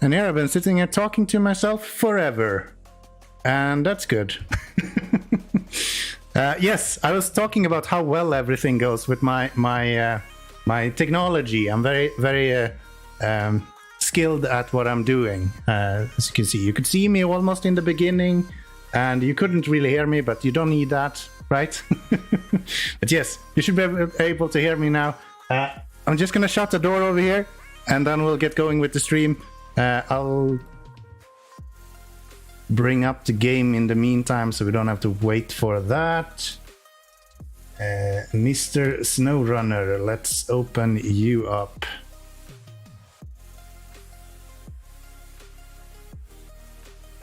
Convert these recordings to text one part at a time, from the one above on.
And here I've been sitting here talking to myself forever. And that's good. Yes, I was talking about how well everything goes with my technology. I'm very skilled at what I'm doing. As you can see, you could see me almost in the beginning, and you couldn't really hear me, but you don't need that, right? But yes, you should be able to hear me now. I'm just gonna shut the door over here, and then we'll get going with the stream. I'll bring up the game in the meantime, so we don't have to wait for that. Mr. SnowRunner, let's open you up.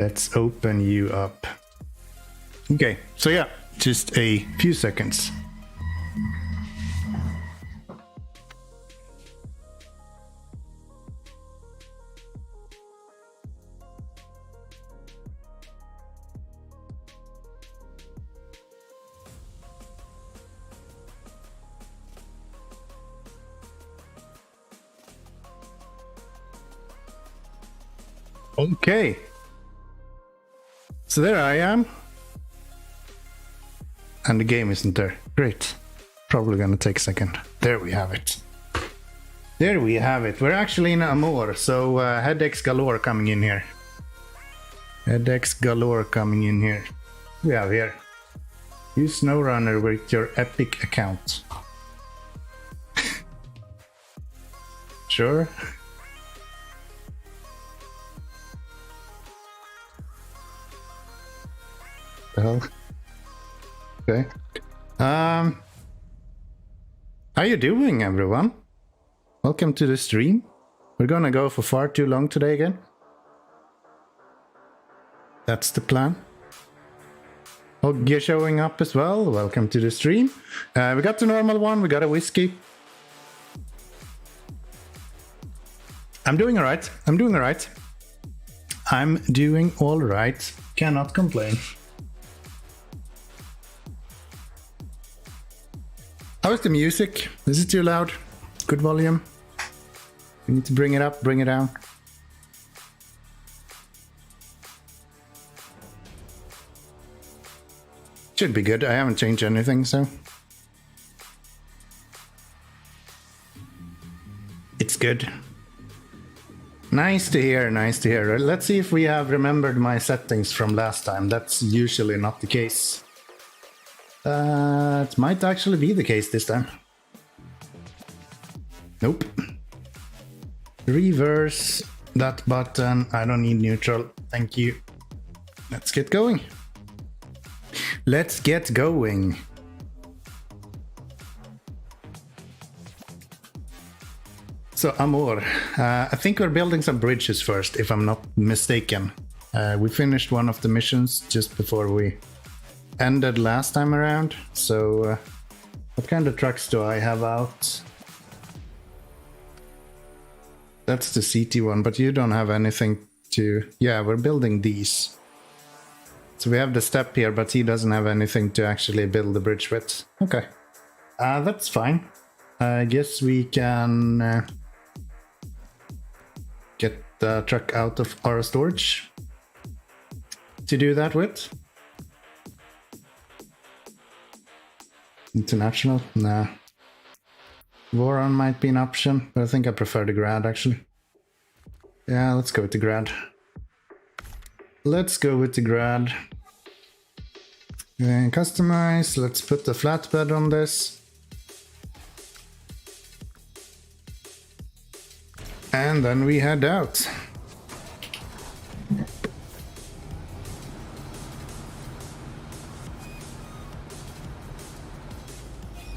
Let's open you up. Okay, so yeah, just a few seconds. Okay, so there I am, and the game isn't there. Great, probably gonna take a second. There we have it. There we have it. We're actually in Amur, so headaches galore coming in here. Headaches galore coming in here. We have here. Use SnowRunner with your Epic account. Sure. Okay. How you doing, everyone? Welcome to the stream. We're gonna go for far too long today again. That's the plan. Oh, you're showing up as well. Welcome to the stream. We got the normal one. We got a whiskey. I'm doing all right. I'm doing all right. I'm doing all right. Cannot complain. How is the music? Is it too loud? Good volume? We need to bring it up, bring it down. Should be good. I haven't changed anything, so. good. Nice to hear, nice to hear. Let's see if we have remembered my settings from last time. That's usually not the case. It might actually be the case this time. Nope. Reverse that button. I don't need neutral. Thank you. Let's get going. Let's get going. So Amur, I think we're building some bridges first, if I'm not mistaken. We finished one of the missions just before we ended last time around. So what kind of trucks do I have out? That's the CT one, but you don't have anything to... Yeah, we're building these. So we have the step here, but he doesn't have anything to actually build the bridge with. Okay. That's fine. I guess we can... get the truck out of our storage to do that with. International? Nah. Voron might be an option, but I think I prefer the Grad actually. Yeah, let's go with the Grad. Let's go with the Grad. And customize, let's put the flatbed on this. And then we head out.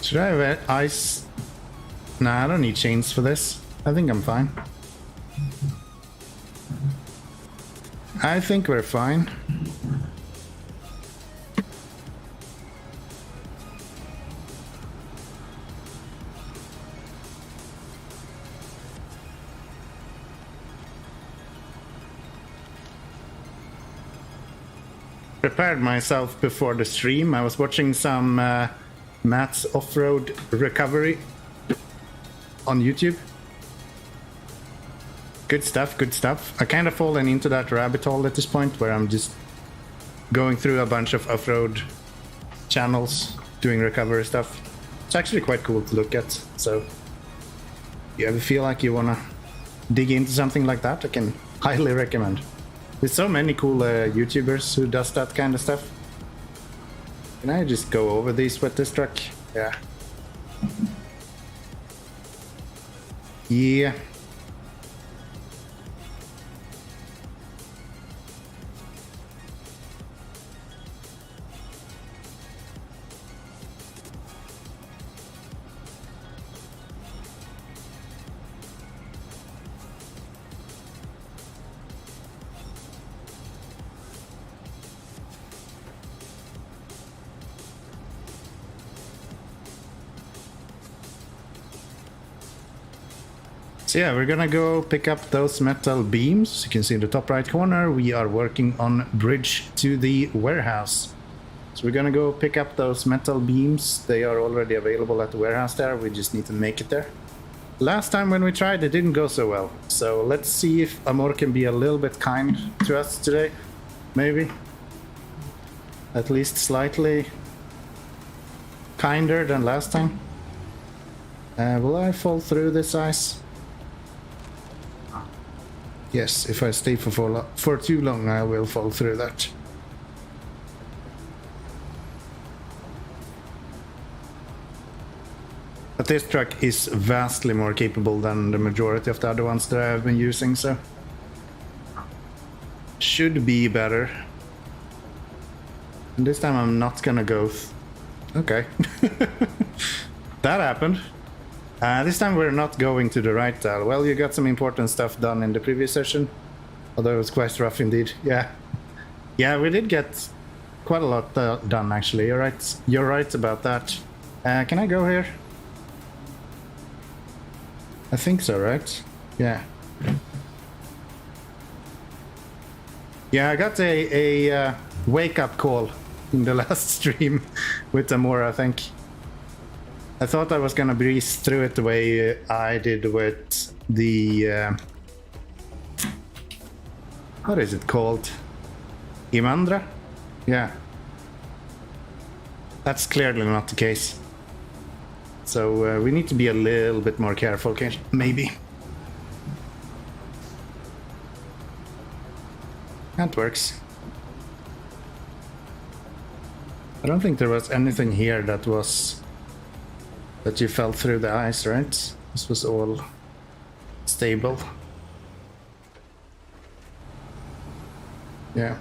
Should I have ice? Nah, I don't need chains for this. I think I'm fine. I think we're fine. Prepared myself before the stream. I was watching some Matt's off-road recovery on YouTube. Good stuff, good stuff. I kind of fallen into that rabbit hole at this point where I'm just going through a bunch of off-road channels doing recovery stuff. It's actually quite cool to look at. So if you ever feel like you want to dig into something like that, I can highly recommend. There's so many cool YouTubers who does that kind of stuff. Can I just go over these with this truck? Yeah. Yeah. So yeah, we're gonna go pick up those metal beams. You can see in the top right corner, we are working on bridge to the warehouse. So we're gonna go pick up those metal beams. They are already available at the warehouse there. We just need to make it there. Last time when we tried, it didn't go so well. So let's see if Amur can be a little bit kind to us today. Maybe. At least slightly kinder than last time. Will I fall through this ice? Yes, if I stay for too long, I will fall through that. But this truck is vastly more capable than the majority of the other ones that I have been using, so should be better. And this time I'm not gonna go... Okay. That happened. This time we're not going to the right tile. Well, you got some important stuff done in the previous session. Although it was quite rough indeed. Yeah. Yeah, we did get quite a lot done actually. You're right. You're right about that. Can I go here? I think so, right? Yeah. Yeah, I got a wake-up call in the last stream with Amur, I think. I thought I was gonna breeze through it the way I did with the... what is it called? Imandra? Yeah. That's clearly not the case. So we need to be a little bit more careful, maybe. That works. I don't think there was anything here that you fell through the ice, right? This was all stable. Yeah.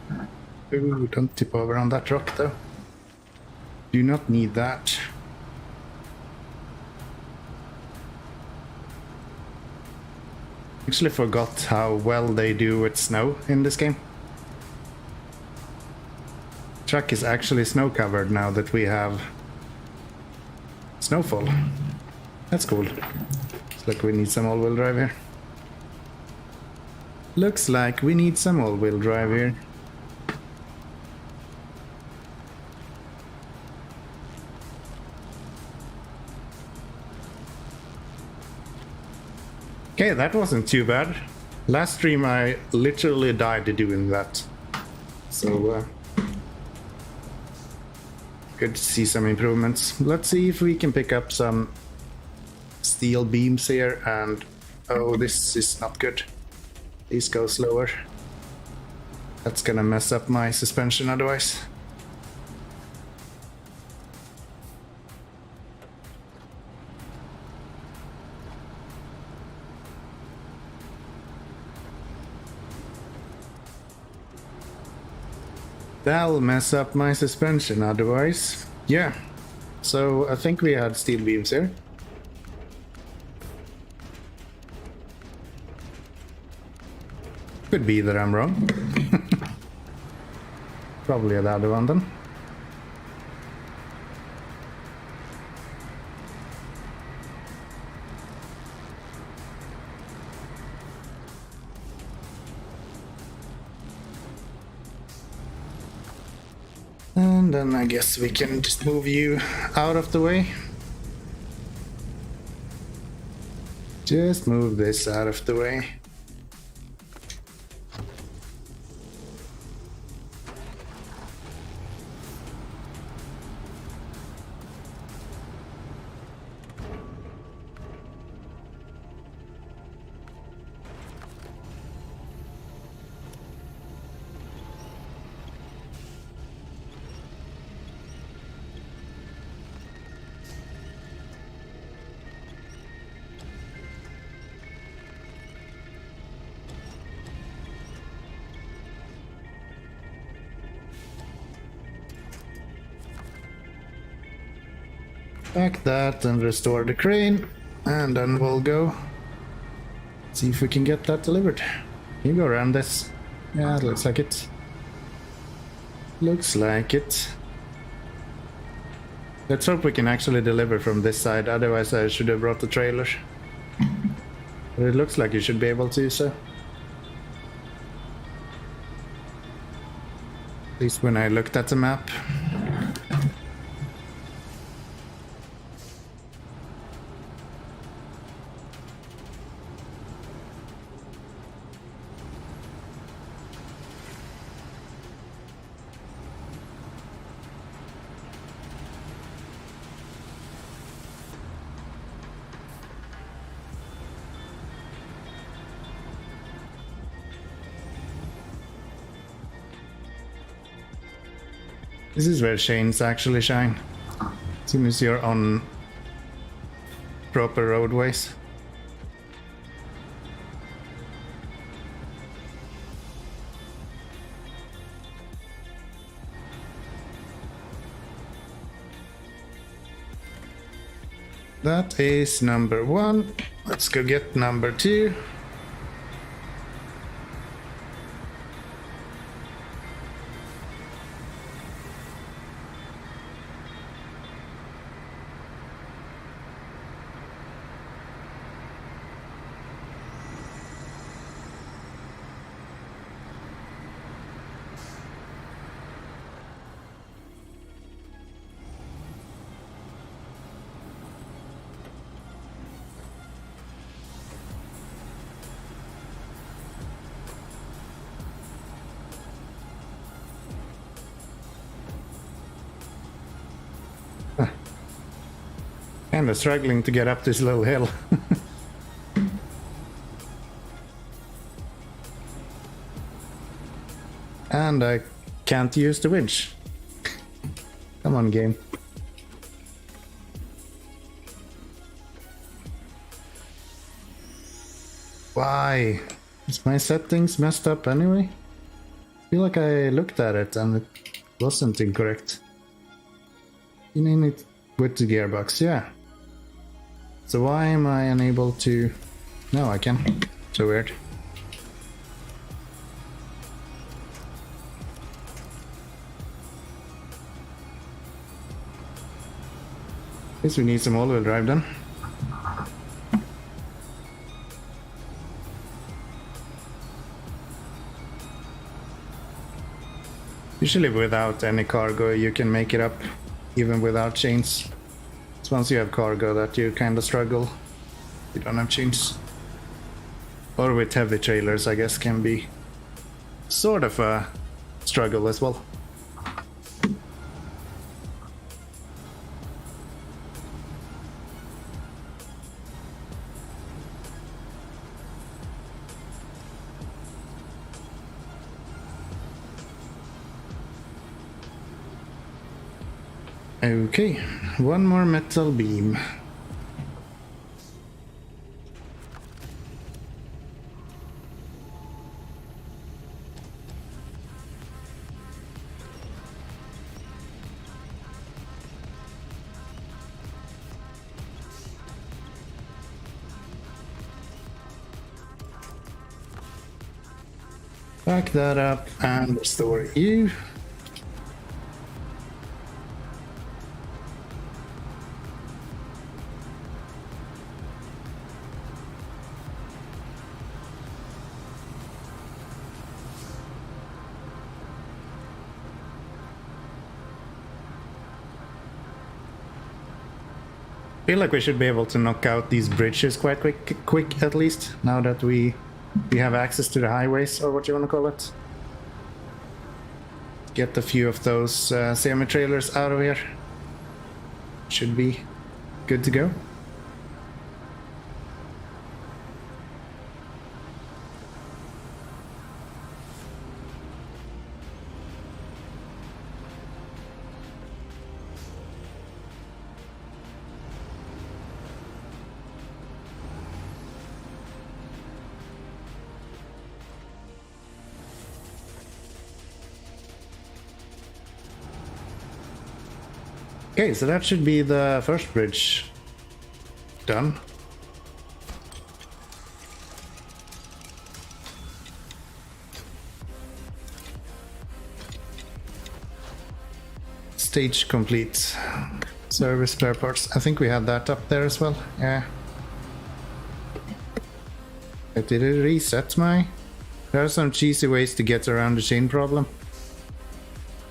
Ooh, don't tip over on that rock though. Do not need that. Actually forgot how well they do with snow in this game. Truck is actually snow covered now that we have snowfall. That's cool. Looks like we need some all-wheel drive here. Looks like we need some all-wheel drive here. Okay, that wasn't too bad. Last stream I literally died doing that. So, good to see some improvements. Let's see if we can pick up some steel beams here and... Oh, this is not good. These go slower. That's gonna mess up my suspension otherwise. That'll mess up my suspension otherwise. Yeah. So I think we had steel beams here. Could be that I'm wrong. Probably the other one then. And then I guess we can just move you out of the way. Just move this out of the way. Back that and restore the crane, and then we'll go see if we can get that delivered. You go around this. Yeah, it looks like it. Looks like it. Let's hope we can actually deliver from this side, otherwise I should have brought the trailer. But it looks like you should be able to, so. At least when I looked at the map. This is where chains actually shine. As soon as you're on proper roadways. That is number 1. Let's go get number 2. Kinda struggling to get up this little hill. And I can't use the winch. Come on, game. Why? Is my settings messed up anyway? I feel like I looked at it and it wasn't incorrect. You need it with the gearbox, yeah. So why am I unable to... No, I can. So weird. Guess we need some all-wheel drive then. Usually without any cargo you can make it up, even without chains. It's once you have cargo that you kind of struggle. You don't have chains. Or with heavy trailers, I guess, can be sort of a struggle as well. Okay, one more metal beam. Back that up and restore you. I feel like we should be able to knock out these bridges quite quick at least, now that we have access to the highways, or what you want to call it. Get a few of those semi-trailers out of here. Should be good to go. Okay, so that should be the first bridge done. Stage complete. Service spare parts. I think we had that up there as well. Yeah. Did it reset my... There are some cheesy ways to get around the chain problem.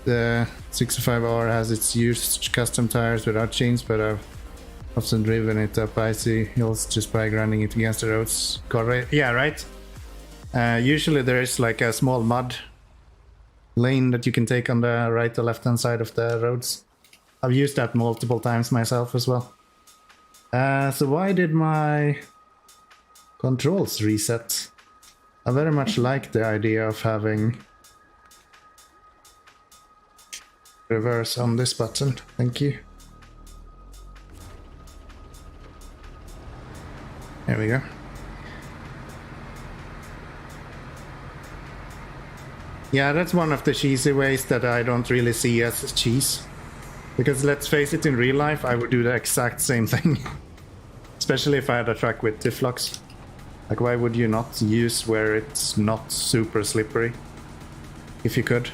The 65R has its used custom tires without chains, but I've often driven it up icy hills just by grinding it against the roads. Yeah, right? Usually there is like a small mud lane that you can take on the right or left hand side of the roads. I've used that multiple times myself as well. So why did my controls reset? I very much like the idea of having reverse on this button. Thank you. There we go. Yeah, that's one of the cheesy ways that I don't really see as cheese. Because let's face it, in real life I would do the exact same thing. Especially if I had a track with diff locks. Like, why would you not use where it's not super slippery? If you could.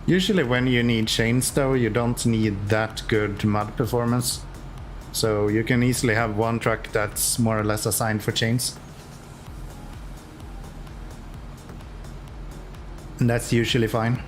Usually when you need chains though, you don't need that good mud performance. So you can easily have one truck that's more or less assigned for chains. And that's usually fine.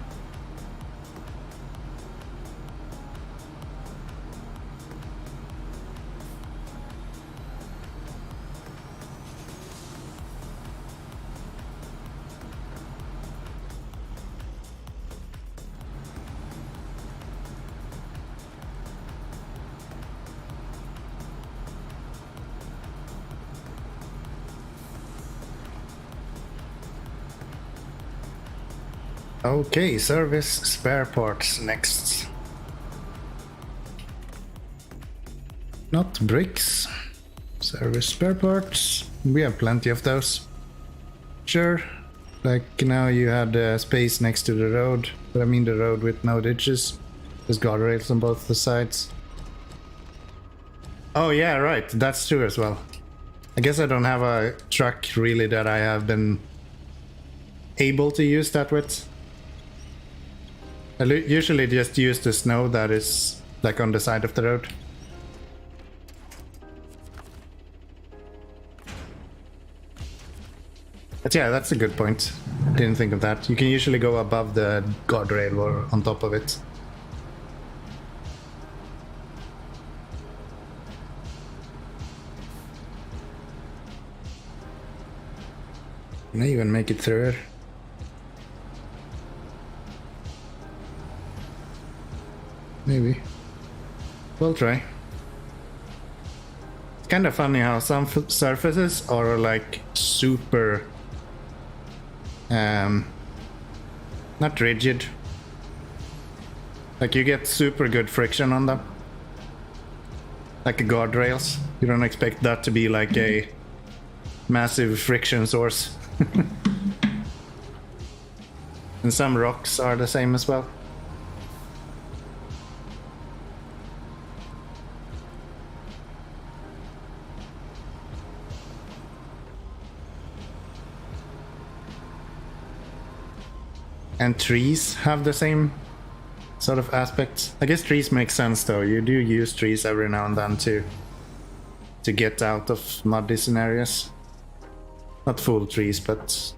Okay, service spare parts next. Not bricks. Service spare parts. We have plenty of those. Sure. Like now you had space next to the road. But I mean the road with no ditches. There's guardrails on both the sides. Oh yeah, right. That's true as well. I guess I don't have a truck really that I have been able to use that with. I usually just use the snow that is like on the side of the road. But yeah, that's a good point. Didn't think of that. You can usually go above the guardrail or on top of it. Can I even make it through it? Maybe. We'll try. It's kind of funny how some surfaces are like super... not rigid. Like you get super good friction on them. Like the guardrails. You don't expect that to be like a massive friction source. And some rocks are the same as well. And trees have the same sort of aspects. I guess trees make sense though. You do use trees every now and then to get out of muddy scenarios. Not full trees, but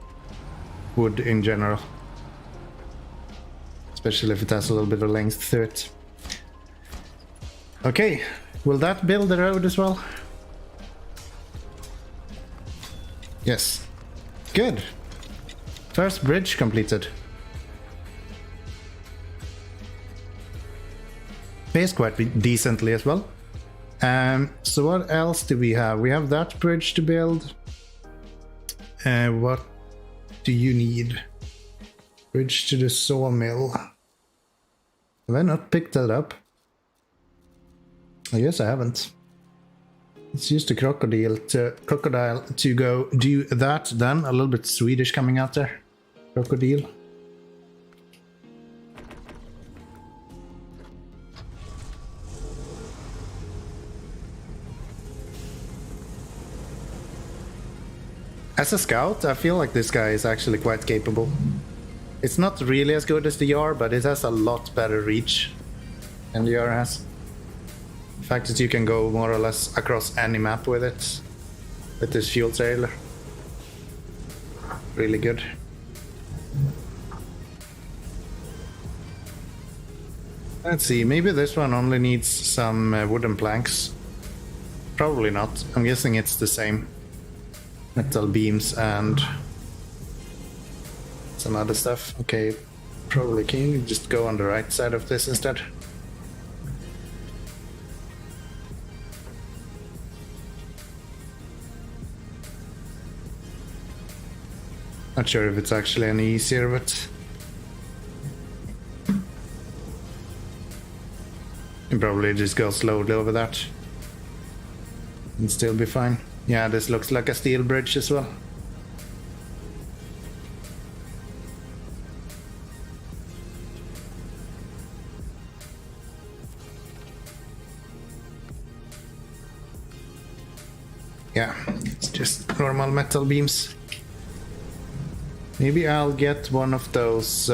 wood in general. Especially if it has a little bit of length to it. Okay, will that build the road as well? Yes. Good. First bridge completed. Pays quite decently as well. So what else do we have? We have that bridge to build. What do you need? Bridge to the sawmill. Have I not picked that up? I guess I haven't. Let's use the crocodile to go do that then. A little bit Swedish coming out there. Crocodile. As a scout, I feel like this guy is actually quite capable. It's not really as good as the Yar, but it has a lot better reach than the Yar has. The fact that you can go more or less across any map with it, with this fuel trailer. Really good. Let's see, maybe this one only needs some wooden planks. Probably not. I'm guessing it's the same. Metal beams and some other stuff. Okay, probably can you just go on the right side of this instead? Not sure if it's actually any easier, but you can probably just go slowly over that and still be fine. Yeah, this looks like a steel bridge as well. Yeah, it's just normal metal beams. Maybe I'll get one of those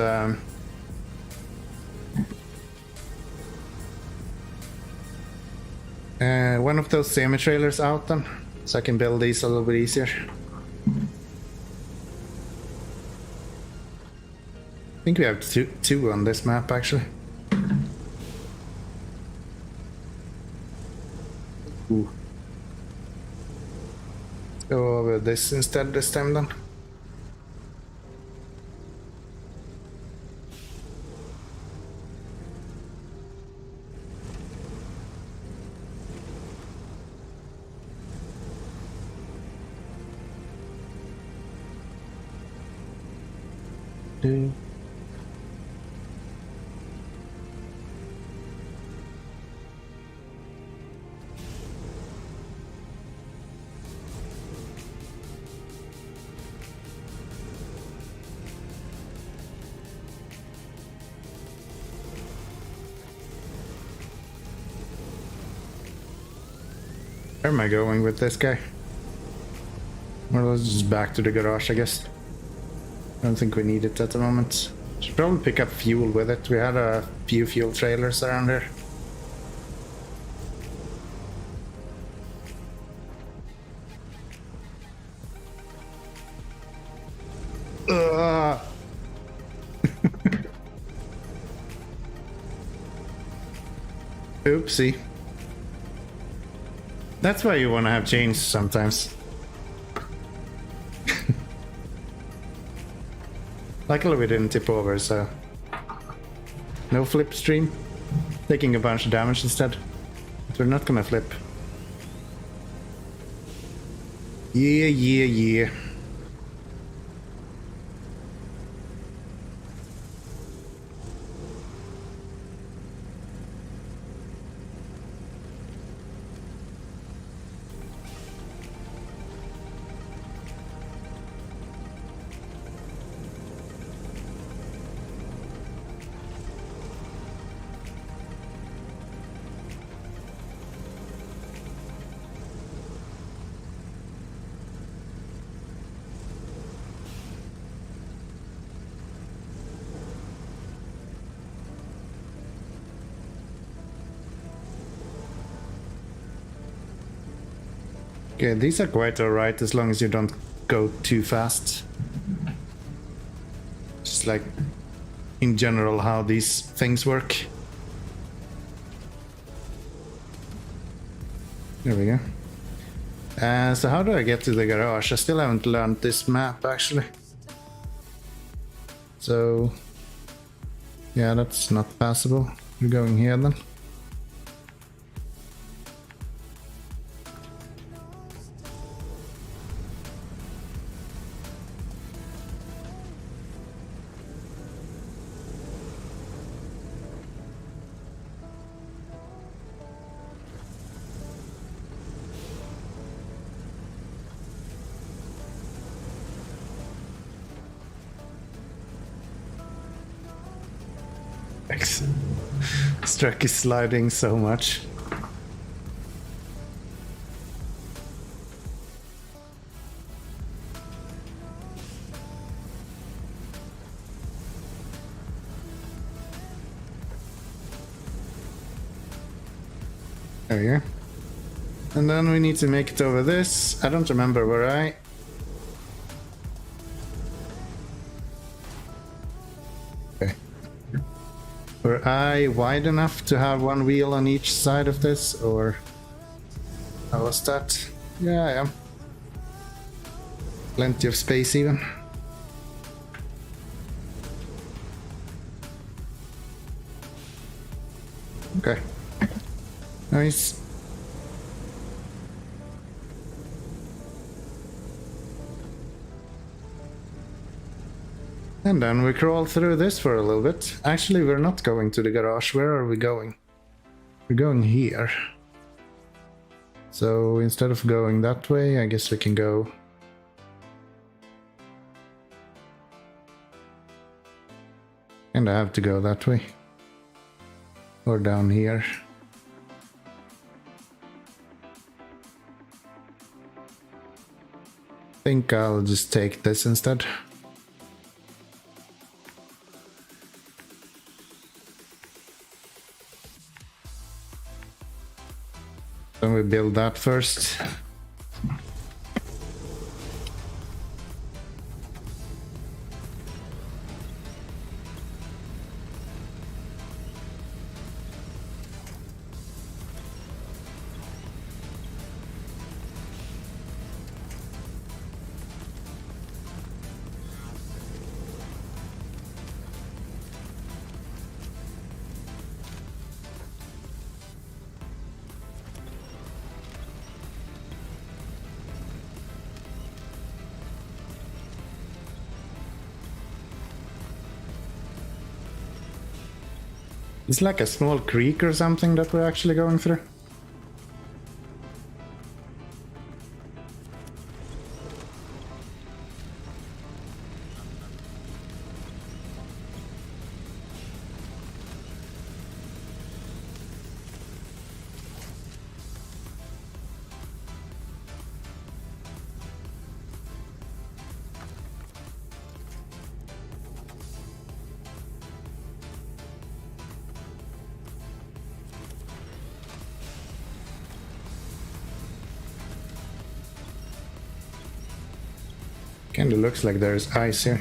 semi-trailers out then, so I can build these a little bit easier. I think we have two on this map actually. Ooh. Let's go over this instead this time then. Where am I going with this guy? Well, let's just back to the garage, I guess. I don't think we need it at the moment. Should probably pick up fuel with it. We had a few fuel trailers around here. Oopsie. That's why you want to have chains sometimes. Luckily we didn't tip over, so... No flip stream. Taking a bunch of damage instead. But we're not gonna flip. Yeah. Okay, these are quite alright as long as you don't go too fast. Just like in general how these things work. There we go. So how do I get to the garage? I still haven't learned this map actually. So yeah, that's not passable. We're going here then. This truck is sliding so much. There we go. And then we need to make it over this. I don't remember where I... Okay. Were I wide enough to have one wheel on each side of this, or how was that? Yeah, I am. Plenty of space even. Okay. Nice. And then we crawl through this for a little bit. Actually, we're not going to the garage. Where are we going? We're going here. So instead of going that way, I guess we can go... And I have to go that way. Or down here. I think I'll just take this instead. Then we build that first. It's like a small creek or something that we're actually going through. Kinda looks like there's ice here.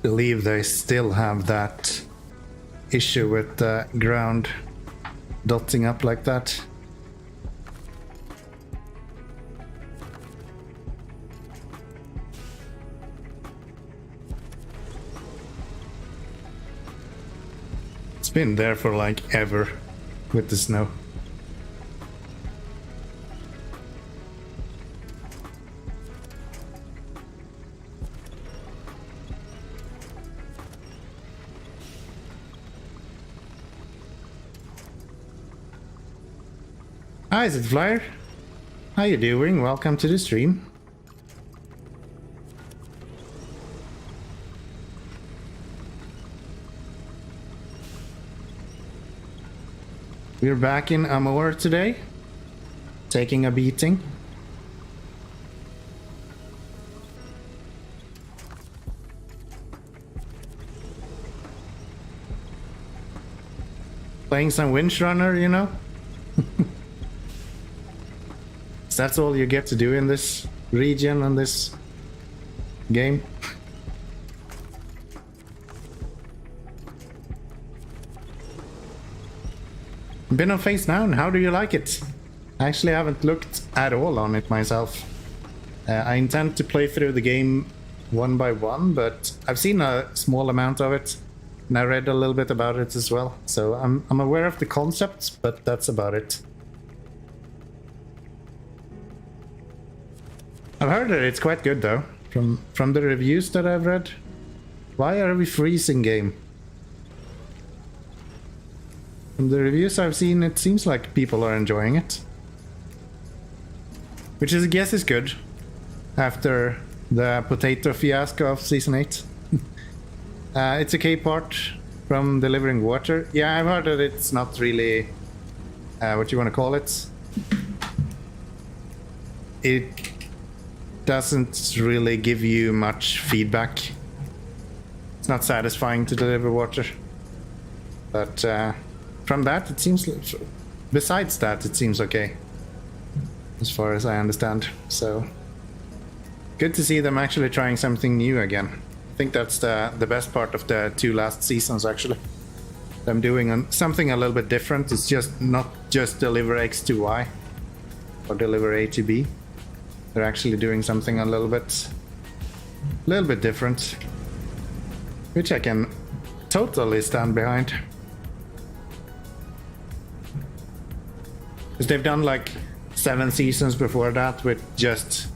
Believe they still have that issue with the ground dotting up like that. It's been there for like ever with the snow. Hi, is it Flyer? How you doing? Welcome to the stream. We're back in Amur today, taking a beating. Playing some Winch-Runner, you know? That's all you get to do in this region and this game. Been on face down, how do you like it? I actually haven't looked at all on it myself. I intend to play through the game one by one, but I've seen a small amount of it and I read a little bit about it as well. So I'm aware of the concepts, but that's about it. I've heard that it's quite good though, from the reviews that I've read. Why are we freezing game? From the reviews I've seen, it seems like people are enjoying it. Which I guess is good, after the potato fiasco of Season 8. It's a key part from delivering water. Yeah, I've heard that it's not really, what you want to call it. It doesn't really give you much feedback. It's not satisfying to deliver water. But from that, it seems, besides that, it seems okay. As far as I understand. So, good to see them actually trying something new again. I think that's the best part of the two last seasons, actually. Them doing something a little bit different. It's just not just deliver X to Y or deliver A to B. They're actually doing something a little bit different, which I can totally stand behind. Because they've done like 7 seasons before that with just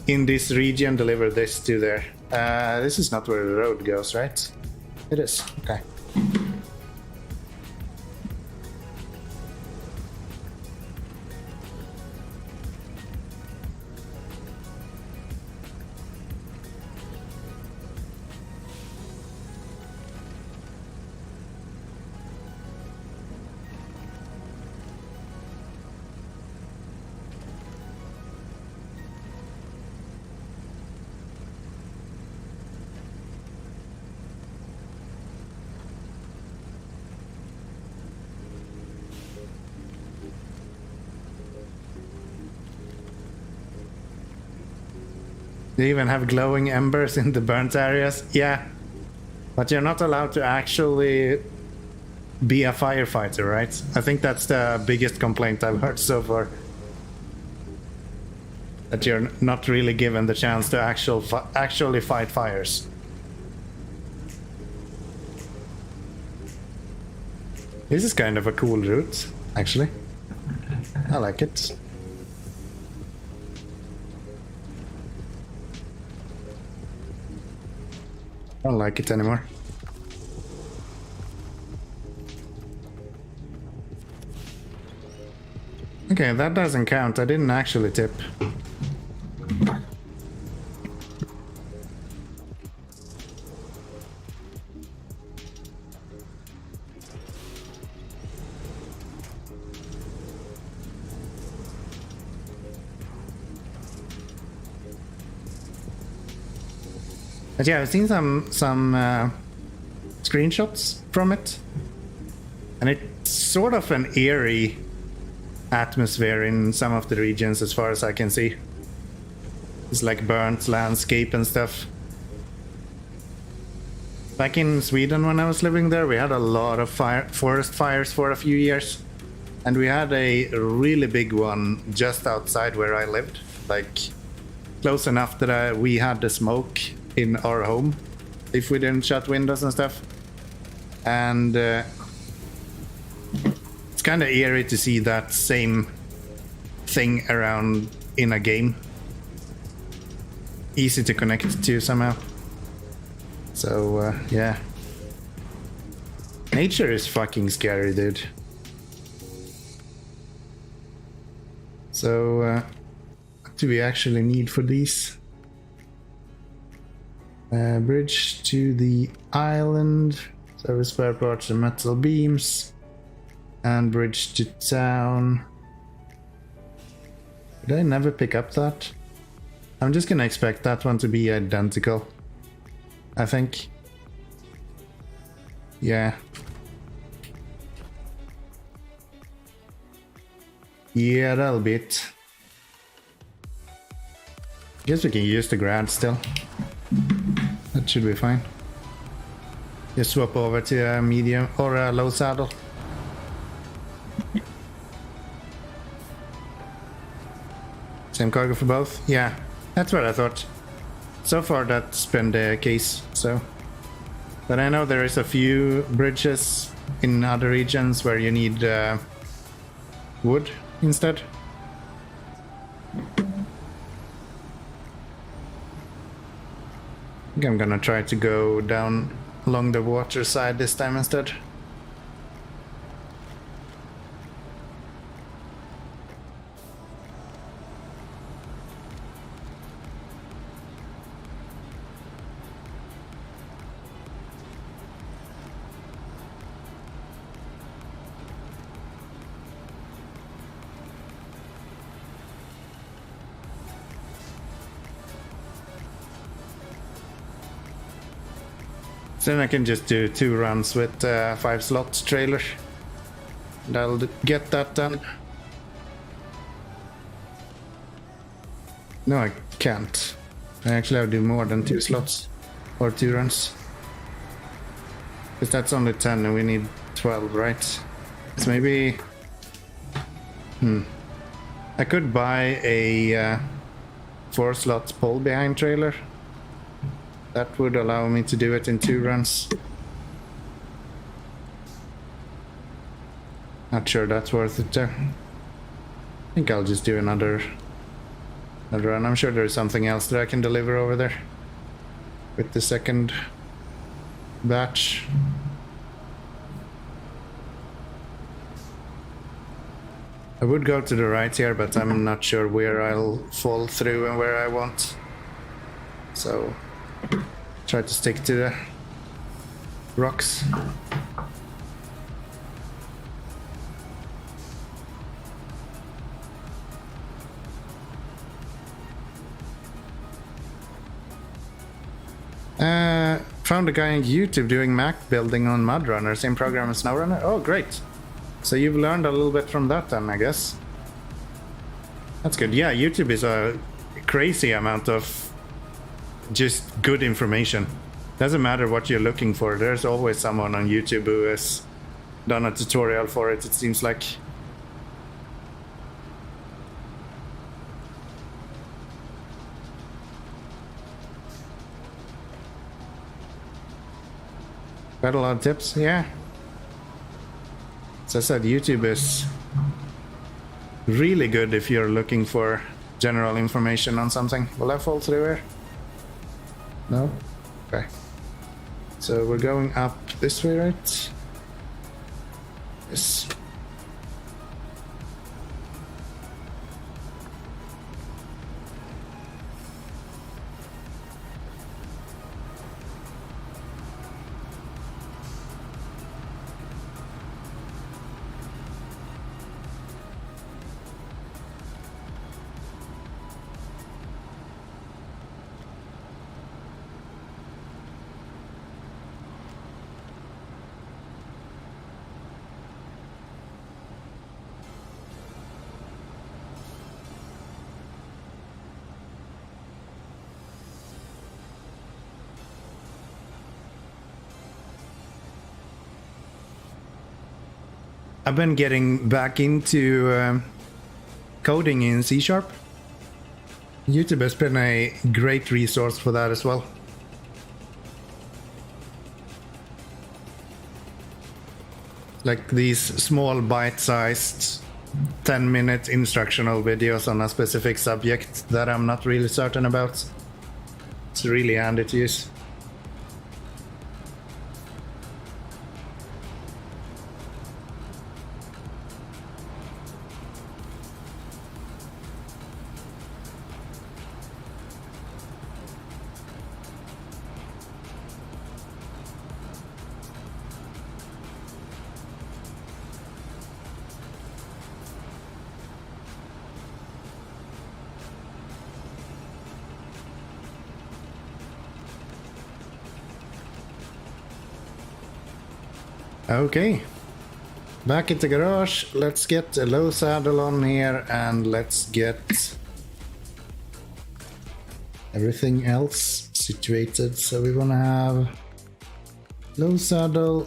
in this region deliver this to there. This is not where the road goes, right? It is. Okay. They even have glowing embers in the burnt areas. Yeah, but you're not allowed to actually be a firefighter, right? I think that's the biggest complaint I've heard so far. That you're not really given the chance to actually fight fires. This is kind of a cool route, actually. I like it. I don't like it anymore. Okay, that doesn't count. I didn't actually tip. But yeah, I've seen some screenshots from it, and it's sort of an eerie atmosphere in some of the regions, as far as I can see. It's like burnt landscape and stuff. Back in Sweden, when I was living there, we had a lot of forest fires for a few years, and we had a really big one just outside where I lived, like close enough that we had the smoke in our home if we didn't shut windows and stuff. And it's kind of eerie to see that same thing around in a game. Easy to connect to somehow. So yeah, nature is fucking scary, dude. So what do we actually need for these? Bridge to the island, service spare parts and metal beams, and bridge to town. Did I never pick up that? I'm just gonna expect that one to be identical, I think. Yeah. Yeah, that'll be it. Guess we can use the grad still. That should be fine. Just swap over to a medium or a low saddle. Same cargo for both? Yeah, that's what I thought. So far that's been the case, so. But I know there is a few bridges in other regions where you need wood instead. I think I'm gonna try to go down along the water side this time instead. Then I can just do 2 runs with 5 slot trailer, and I'll get that done. No, I can't. I actually have to do more than 2 slots or 2 runs, because that's only 10 and we need 12, right? So maybe I could buy a 4 slot pull behind trailer. That would allow me to do it in 2 runs. Not sure that's worth it there. I think I'll just do another run. I'm sure there's something else that I can deliver over there with the second batch. I would go to the right here, but I'm not sure where I'll fall through and where I want. So try to stick to the rocks. Found a guy on YouTube doing Mac building on MudRunner, same program as SnowRunner. Oh, great. So you've learned a little bit from that then, I guess. That's good. Yeah, YouTube is a crazy amount of just good information. Doesn't matter what you're looking for, there's always someone on YouTube who has done a tutorial for it, it seems like. Got a lot of tips, yeah. As I said, YouTube is really good if you're looking for general information on something. Will I fall through here? No? Okay. So we're going up this way, right? Yes. I've been getting back into coding in C#. YouTube has been a great resource for that as well. Like these small bite-sized 10-minute instructional videos on a specific subject that I'm not really certain about. It's really handy to use. Okay, back at the garage. Let's get a low saddle on here and let's get everything else situated. So we want to have low saddle.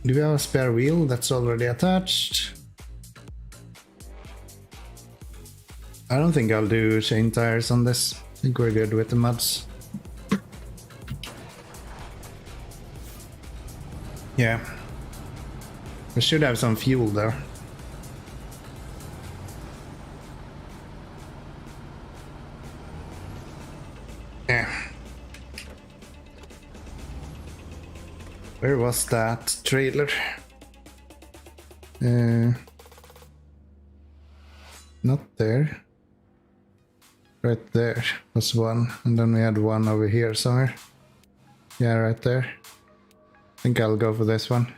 Do we have a spare wheel? That's already attached. I don't think I'll do chain tires on this. I think we're good with the muds. Yeah, we should have some fuel there. Yeah. Where was that trailer? Not there. Right there was one, and then we had one over here somewhere. Yeah, right there. I think I'll go for this one.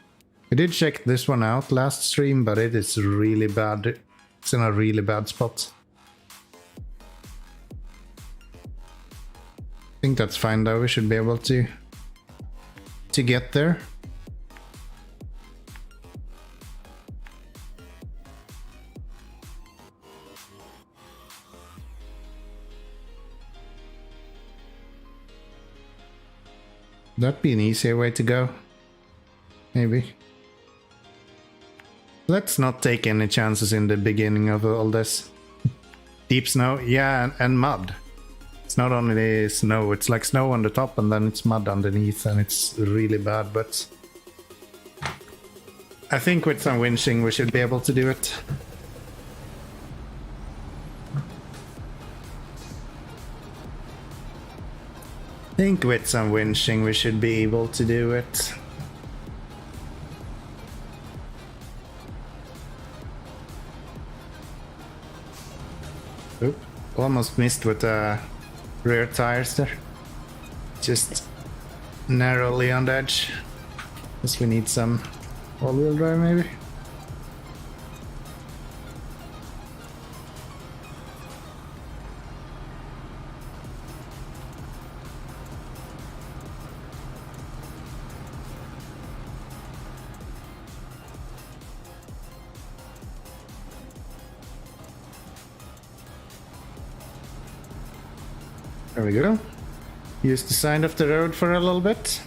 I did check this one out last stream, but it is really bad. It's in a really bad spot. I think that's fine though. We should be able to get there. That'd be an easier way to go. Maybe. Let's not take any chances in the beginning of all this. Deep snow, yeah, and mud. It's not only snow, it's like snow on the top and then it's mud underneath and it's really bad, but I think with some winching we should be able to do it. I think with some winching we should be able to do it. Oop, almost missed with the rear tires there. Just narrowly on the edge. Guess we need some all-wheel drive maybe. There we go. Use the side of the road for a little bit.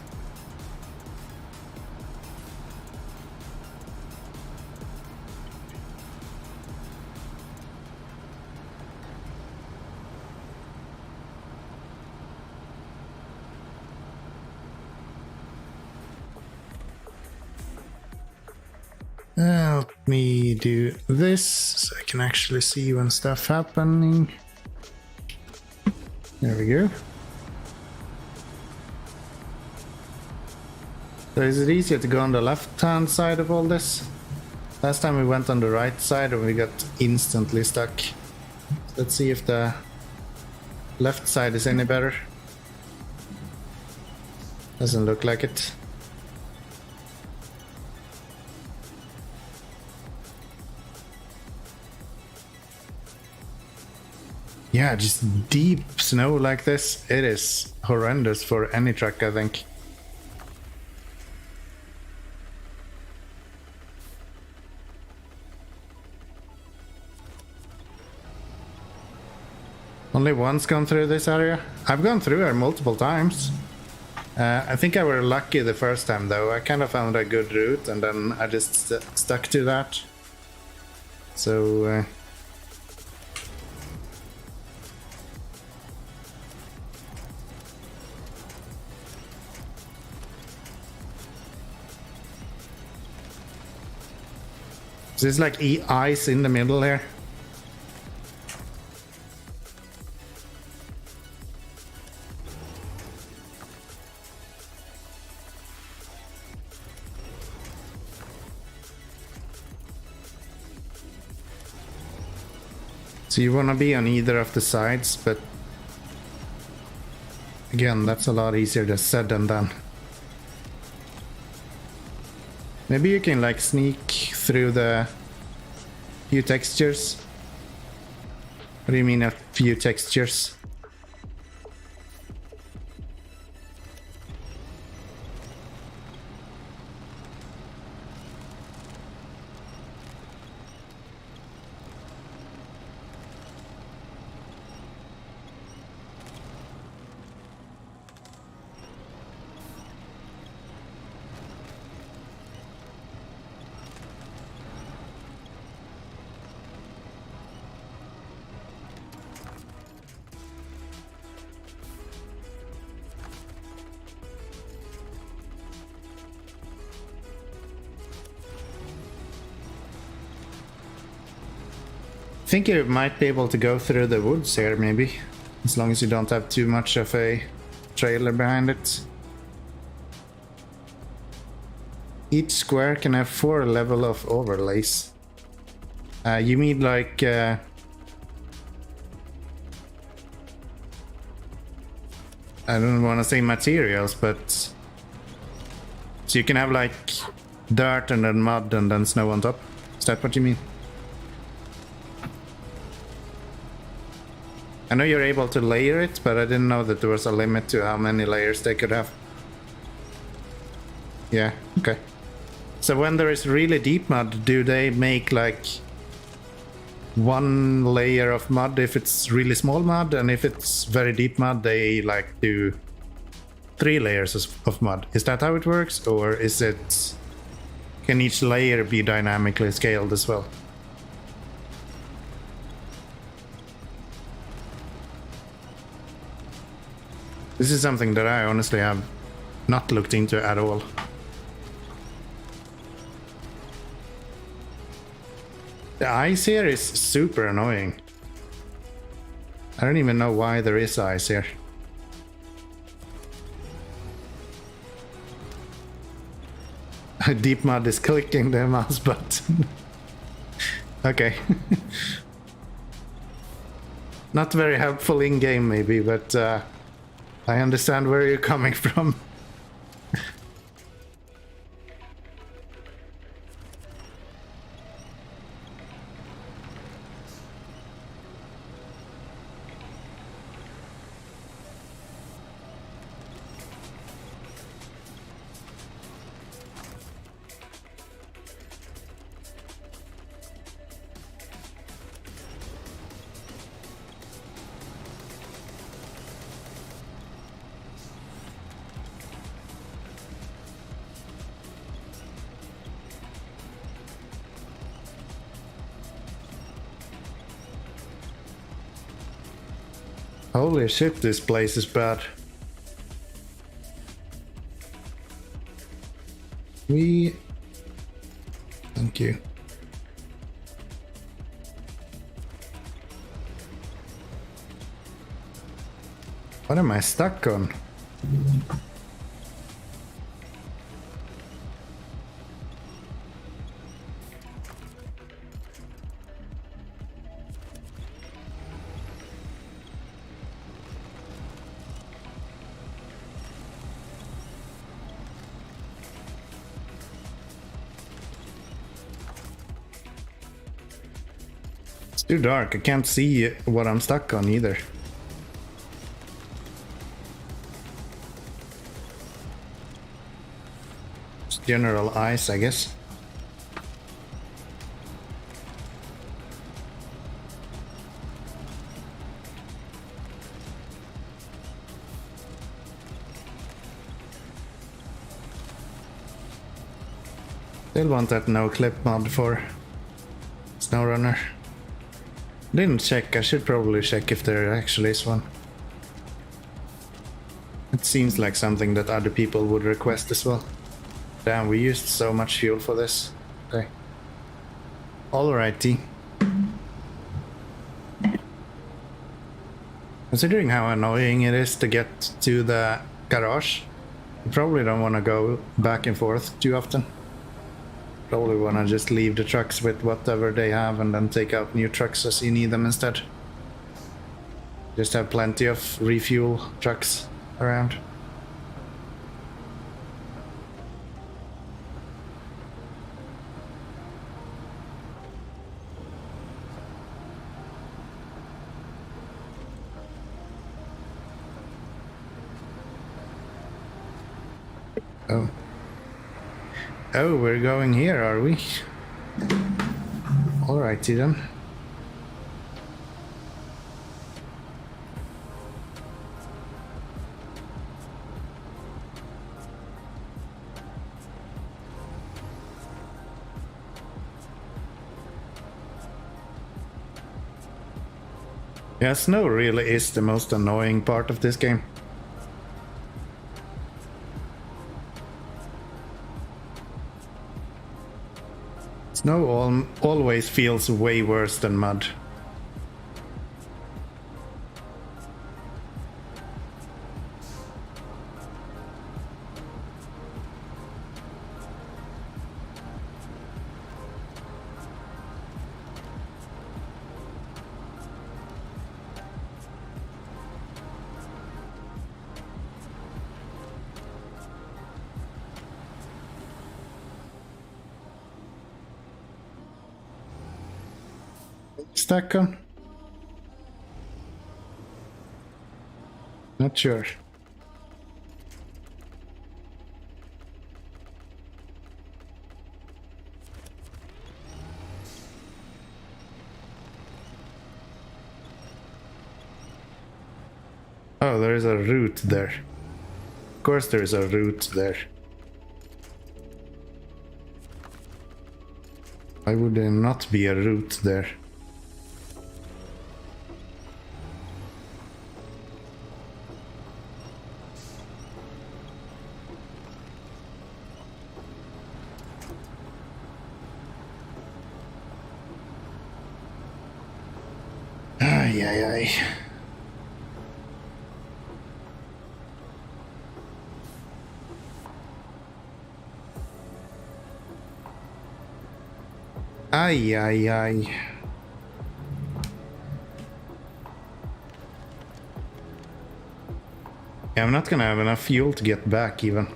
Let me do this so I can actually see when stuff happening. There we go. So is it easier to go on the left-hand side of all this? Last time we went on the right side and we got instantly stuck. Let's see if the left side is any better. Doesn't look like it. Yeah, just deep snow like this, it is horrendous for any truck, I think. Only once gone through this area. I've gone through here multiple times. I think I were lucky the first time though. I kind of found a good route and then I just stuck to that. So there's like ice in the middle here. So you want to be on either of the sides, but again, that's a lot easier said than done. Maybe you can like sneak through the few textures. What do you mean a few textures? I think you might be able to go through the woods here, maybe, as long as you don't have too much of a trailer behind it. Each square can have 4 levels of overlays. You mean like I don't want to say materials, but so you can have like dirt and then mud and then snow on top. Is that what you mean? I know you're able to layer it, but I didn't know that there was a limit to how many layers they could have. Yeah, okay. So when there is really deep mud, do they make like 1 layer of mud if it's really small mud, and if it's very deep mud, they like do 3 layers of mud? Is that how it works, or is it... can each layer be dynamically scaled as well? This is something that I honestly have not looked into at all. The ice here is super annoying. I don't even know why there is ice here. Deep mud is clicking the mouse button. Okay. Not very helpful in game maybe, but I understand where you're coming from. Holy shit, this place is bad. Thank you. What am I stuck on? Too dark, I can't see what I'm stuck on either. Just general ice, I guess. Still want that no clip mod for SnowRunner. Didn't check, I should probably check if there actually is one. It seems like something that other people would request as well. Damn, we used so much fuel for this. Okay. Alrighty. Considering how annoying it is to get to the garage, you probably don't want to go back and forth too often. Probably want to just leave the trucks with whatever they have and then take out new trucks as you need them instead. Just have plenty of refuel trucks around. Oh. Oh, we're going here, are we? Alrighty then. Yeah, snow really is the most annoying part of this game. Snow always feels way worse than mud. Stack on? Not sure. Oh, there is a route there. Of course there is a route there. Why would there not be a route there? Ay, ay, ay. Ay, ay, ay. Yeah, I'm not gonna have enough fuel to get back even.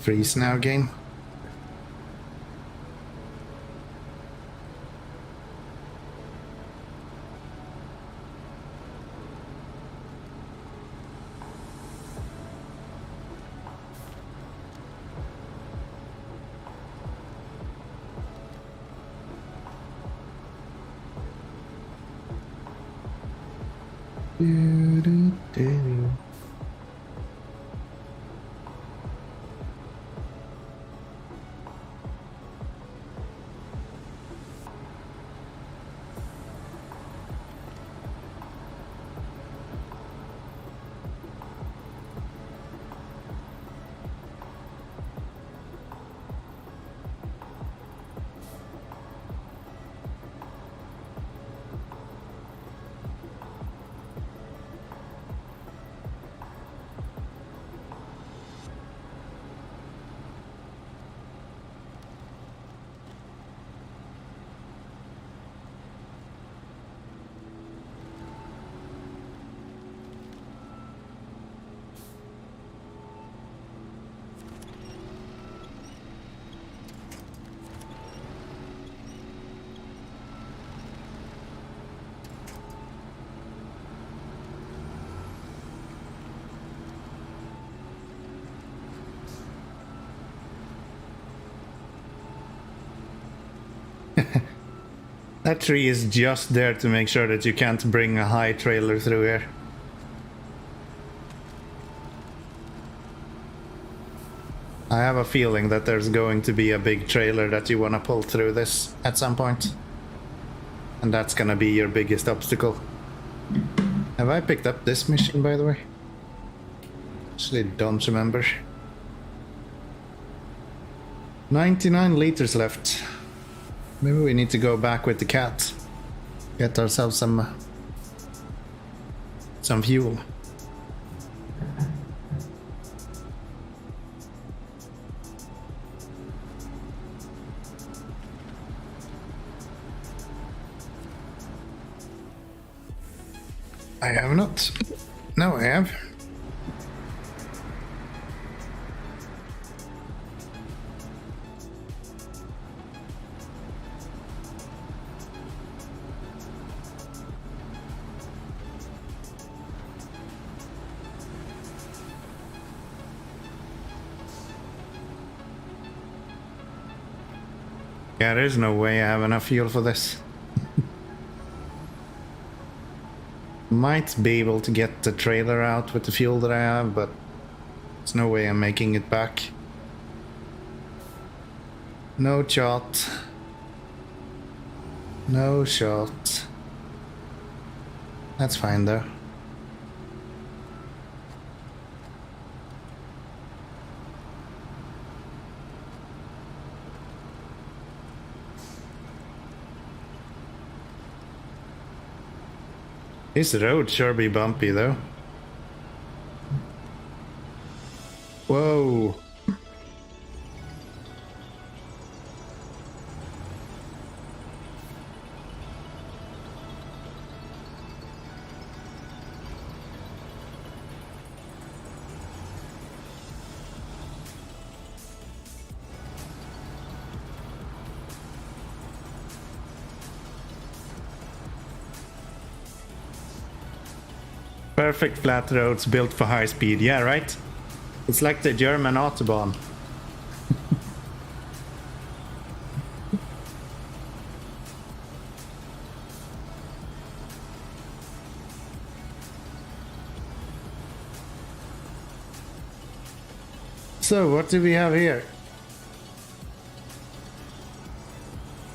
Freeze now, game. That tree is just there to make sure that you can't bring a high trailer through here. I have a feeling that there's going to be a big trailer that you want to pull through this at some point. And that's gonna be your biggest obstacle. Have I picked up this mission, by the way? Actually, don't remember. 99 liters left. Maybe we need to go back with the cat. Get ourselves some fuel. I have not. No, I have. Yeah, there's no way I have enough fuel for this. Might be able to get the trailer out with the fuel that I have, but there's no way I'm making it back. No shot. No shot. That's fine though. This road sure be bumpy though. Whoa. Perfect flat roads built for high speed, yeah, right? It's like the German Autobahn. So, what do we have here?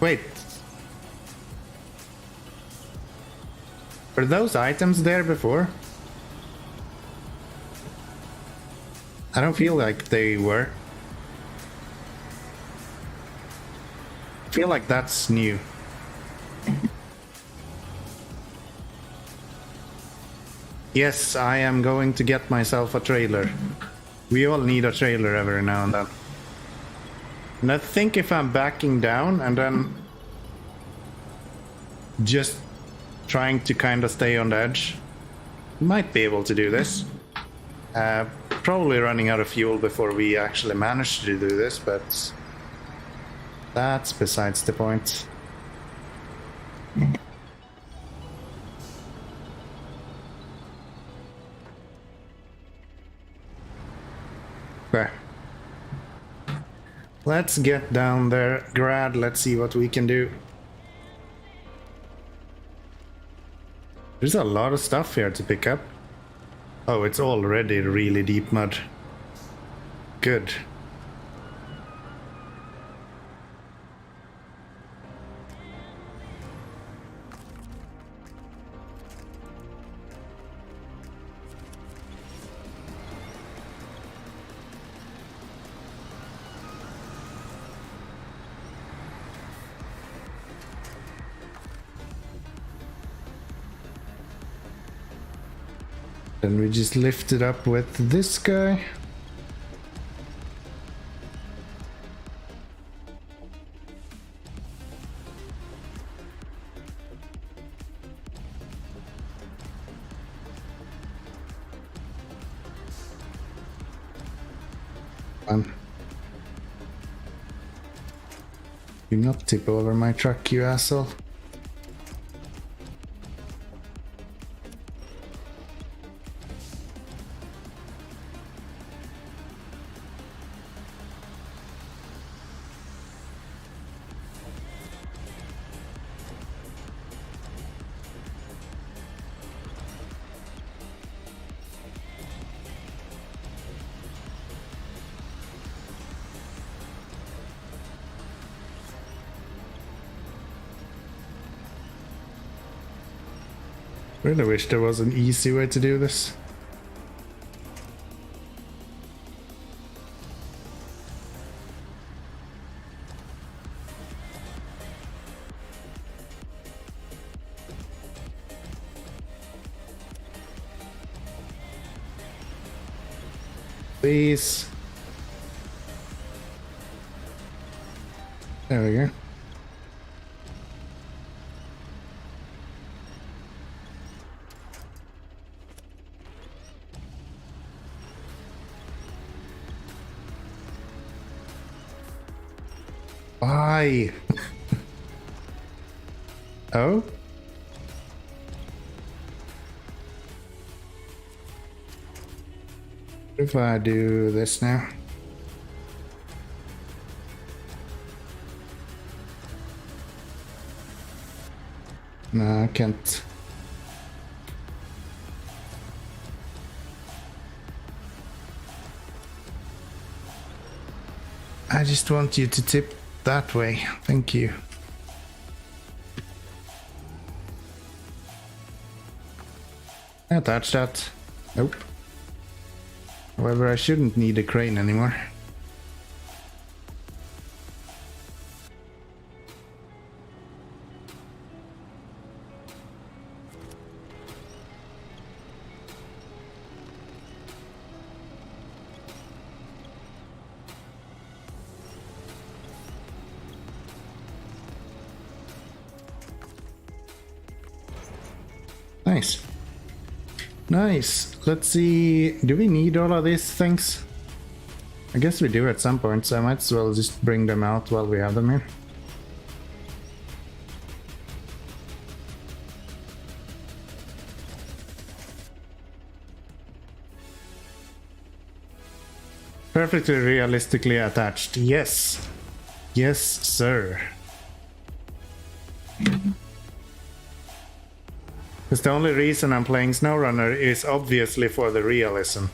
Wait. Were those items there before? I don't feel like they were. I feel like that's new. Yes, I am going to get myself a trailer. We all need a trailer every now and then. And I think if I'm backing down and then just trying to kind of stay on the edge, might be able to do this. Probably running out of fuel before we actually manage to do this, but that's besides the point. Okay. Let's get down there, Grad, let's see what we can do. There's a lot of stuff here to pick up. Oh, it's already really deep mud. Good. Then we just lift it up with this guy. Do not tip over my truck, you asshole. Really wish there was an easy way to do this. Please. There we go. Why? Oh? What if I do this now? No, I can't. I just want you to tip that way. Thank you. Attach that. Nope. However, I shouldn't need a crane anymore. Nice. Nice. Let's see. Do we need all of these things? I guess we do at some point, so I might as well just bring them out while we have them here. Perfectly realistically attached. Yes. Yes, sir. Because the only reason I'm playing SnowRunner is obviously for the realism.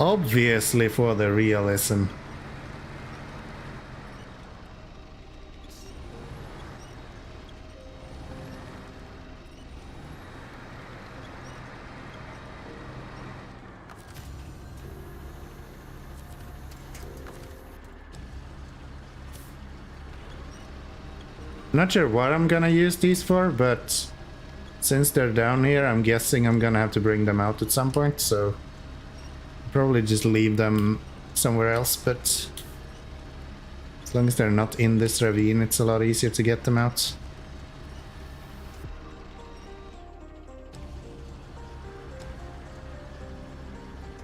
Obviously for the realism. Not sure what I'm gonna use these for, but since they're down here, I'm guessing I'm gonna have to bring them out at some point, so probably just leave them somewhere else, but as long as they're not in this ravine, it's a lot easier to get them out.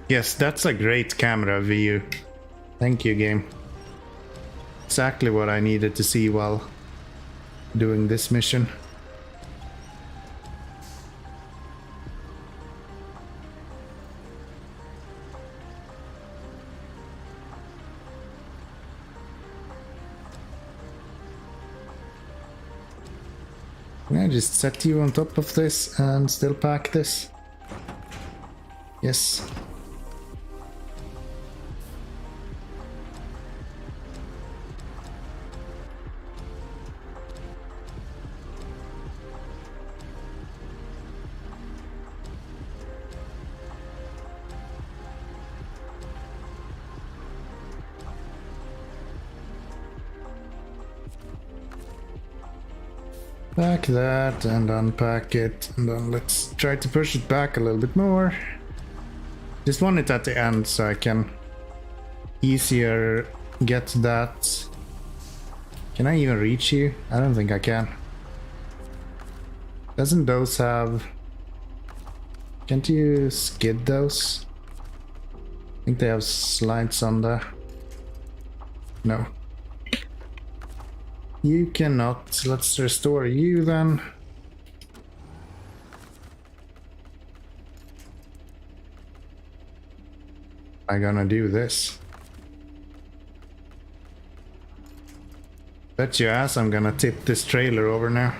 Yes, that's a great camera view. Thank you, game. Exactly what I needed to see while doing this mission. Can I just set you on top of this and still pack this? Yes. Pack that and unpack it, and then let's try to push it back a little bit more. Just want it at the end so I can easier get that. Can I even reach you? I don't think I can. Doesn't those have... Can't you skid those? I think they have slides on the... No. You cannot. Let's restore you then. I'm gonna do this. Bet your ass I'm gonna tip this trailer over now.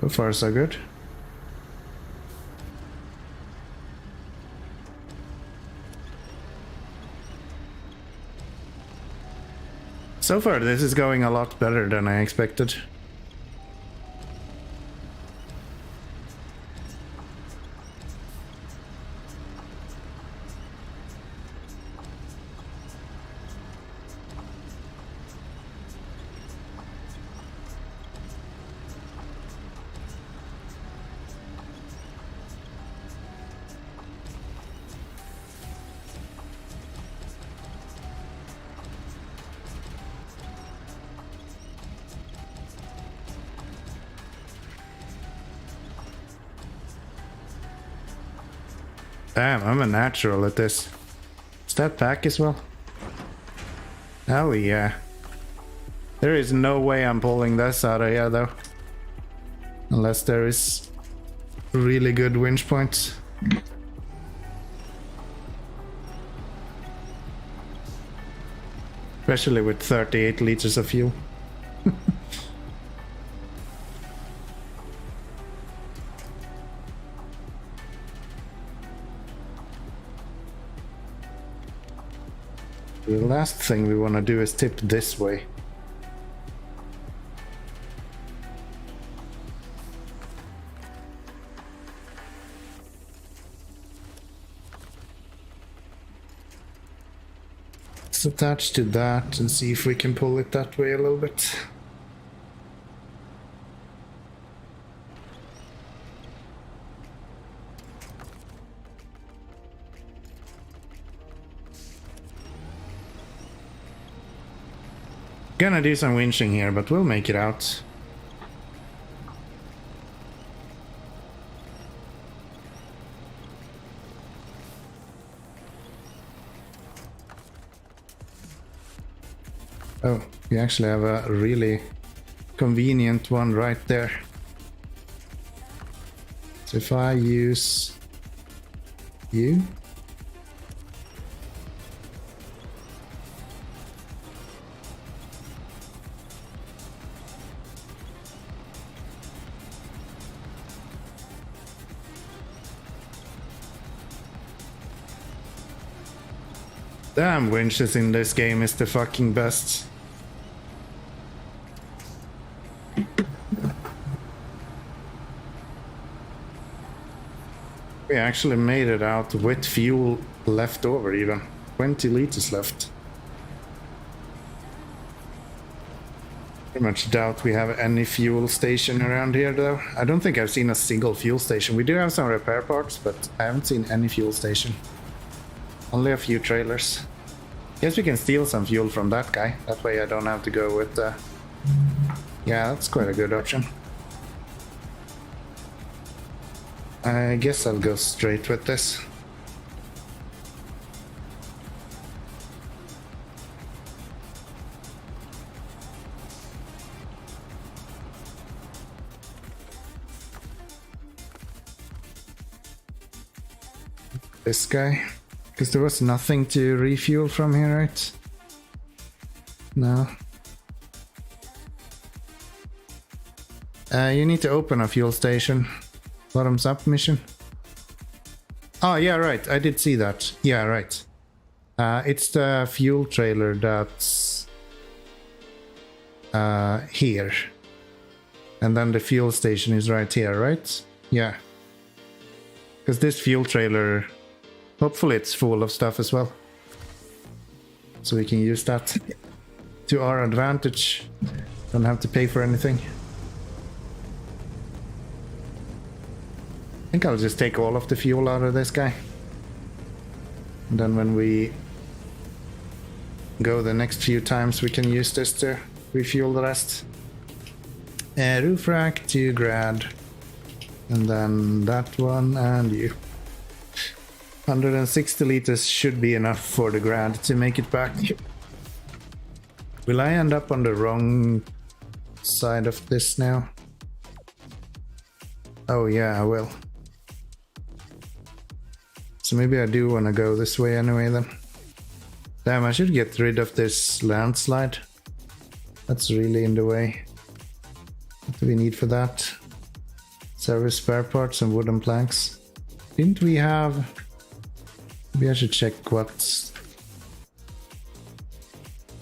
So far, so good. So far, this is going a lot better than I expected. Damn, I'm a natural at this. Is that back as well? Oh yeah. There is no way I'm pulling this out of here though. Unless there is really good winch points. Especially with 38 liters of fuel. The last thing we want to do is tip this way. Let's attach to that and see if we can pull it that way a little bit. Gonna do some winching here, but we'll make it out. Oh, we actually have a really convenient one right there. So if I use you. Damn, winches in this game is the fucking best. We actually made it out with fuel left over even. 20 liters left. Pretty much doubt we have any fuel station around here though. I don't think I've seen a single fuel station. We do have some repair parts, but I haven't seen any fuel station. Only a few trailers. Guess we can steal some fuel from that guy. That way I don't have to go with yeah, that's quite a good option. I guess I'll go straight with this. This guy. Because there was nothing to refuel from here, right? No. You need to open a fuel station. Bottoms up mission. Oh, yeah, right. I did see that. Yeah, right. It's the fuel trailer that's here. And then the fuel station is right here, right? Yeah. Because this fuel trailer... Hopefully it's full of stuff as well. So we can use that to our advantage. Don't have to pay for anything. I think I'll just take all of the fuel out of this guy. And then when we go the next few times we can use this to refuel the rest. Roof rack to grad. And then that one and you. 160 liters should be enough for the grad to make it back. Will I end up on the wrong side of this now? Oh yeah, I will. So maybe I do want to go this way anyway then. Damn, I should get rid of this landslide. That's really in the way. What do we need for that? Service spare parts and wooden planks. Didn't we have... Maybe I should check what's...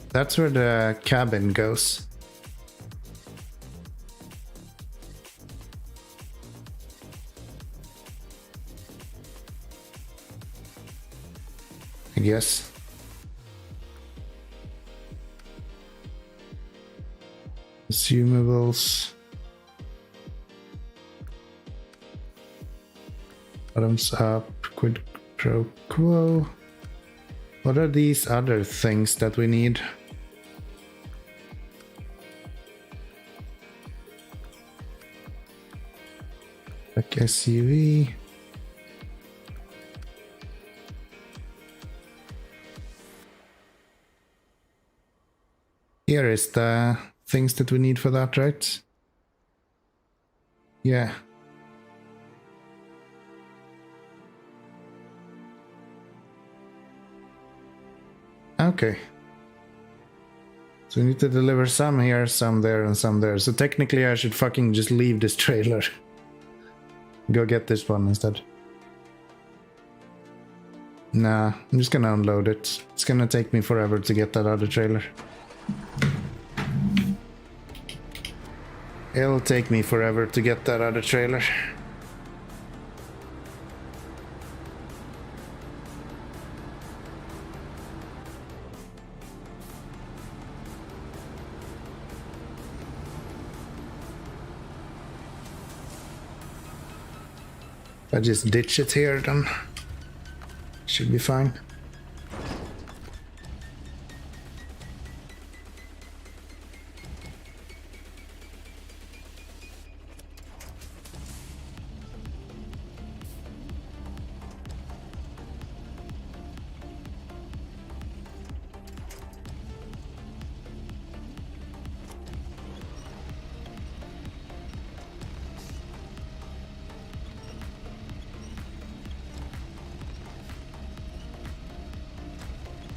That's where the cabin goes. I guess. Consumables. Bottoms up, quid pro quo. What are these other things that we need? Like SUV. Here is the things that we need for that, right? Yeah. Okay. So we need to deliver some here, some there, and some there. So technically I should fucking just leave this trailer. Go get this one instead. Nah, I'm just gonna unload it. It's gonna take me forever to get that other trailer. It'll take me forever to get that other trailer. I just ditch it here then. Should be fine.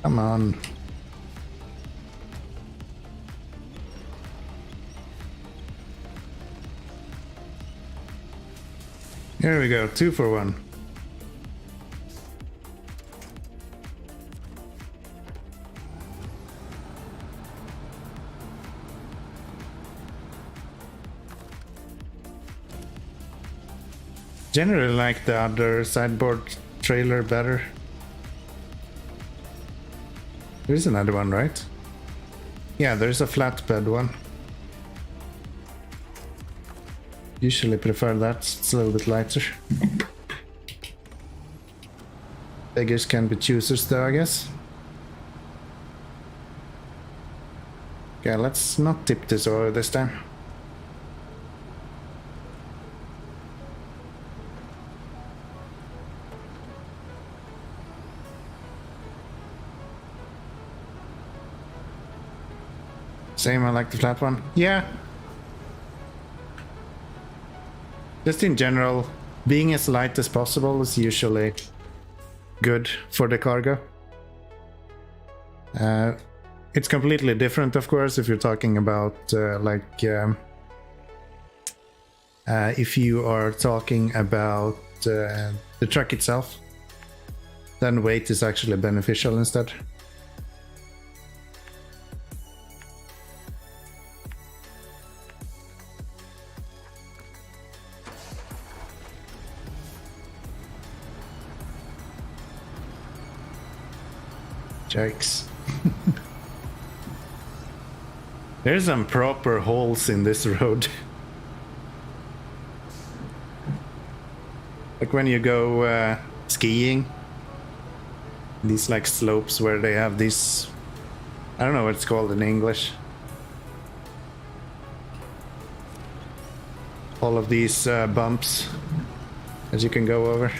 Come on. Here we go, 2 for 1. Generally like the other sideboard trailer better. There's another one, right? Yeah, there's a flatbed one. Usually prefer that, it's a little bit lighter. Beggars can be choosers though, I guess. Okay, let's not tip this over this time. Same, I like the flat one. Yeah. Just in general, being as light as possible is usually good for the cargo. It's completely different, of course, if you're talking about if you are talking about the truck itself, then weight is actually beneficial instead. Yikes. There's some proper holes in this road. Like when you go skiing, these like slopes where they have these, I don't know what it's called in English. All of these bumps as you can go over.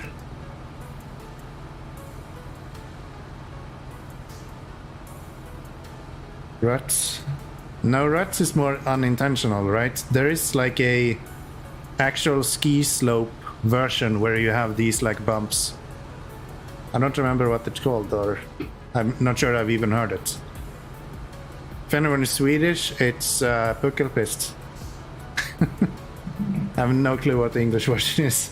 Ruts? No, ruts is more unintentional, right? There is like a actual ski slope version where you have these like bumps. I don't remember what it's called, or I'm not sure I've even heard it. If anyone is Swedish, it's Puckelpist. I have no clue what the English version is.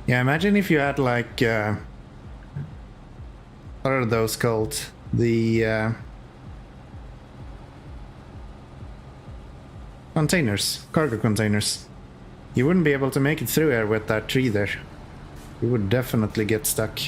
Yeah, imagine if you had like, what are those called? The containers, cargo containers. You wouldn't be able to make it through here with that tree there. You would definitely get stuck.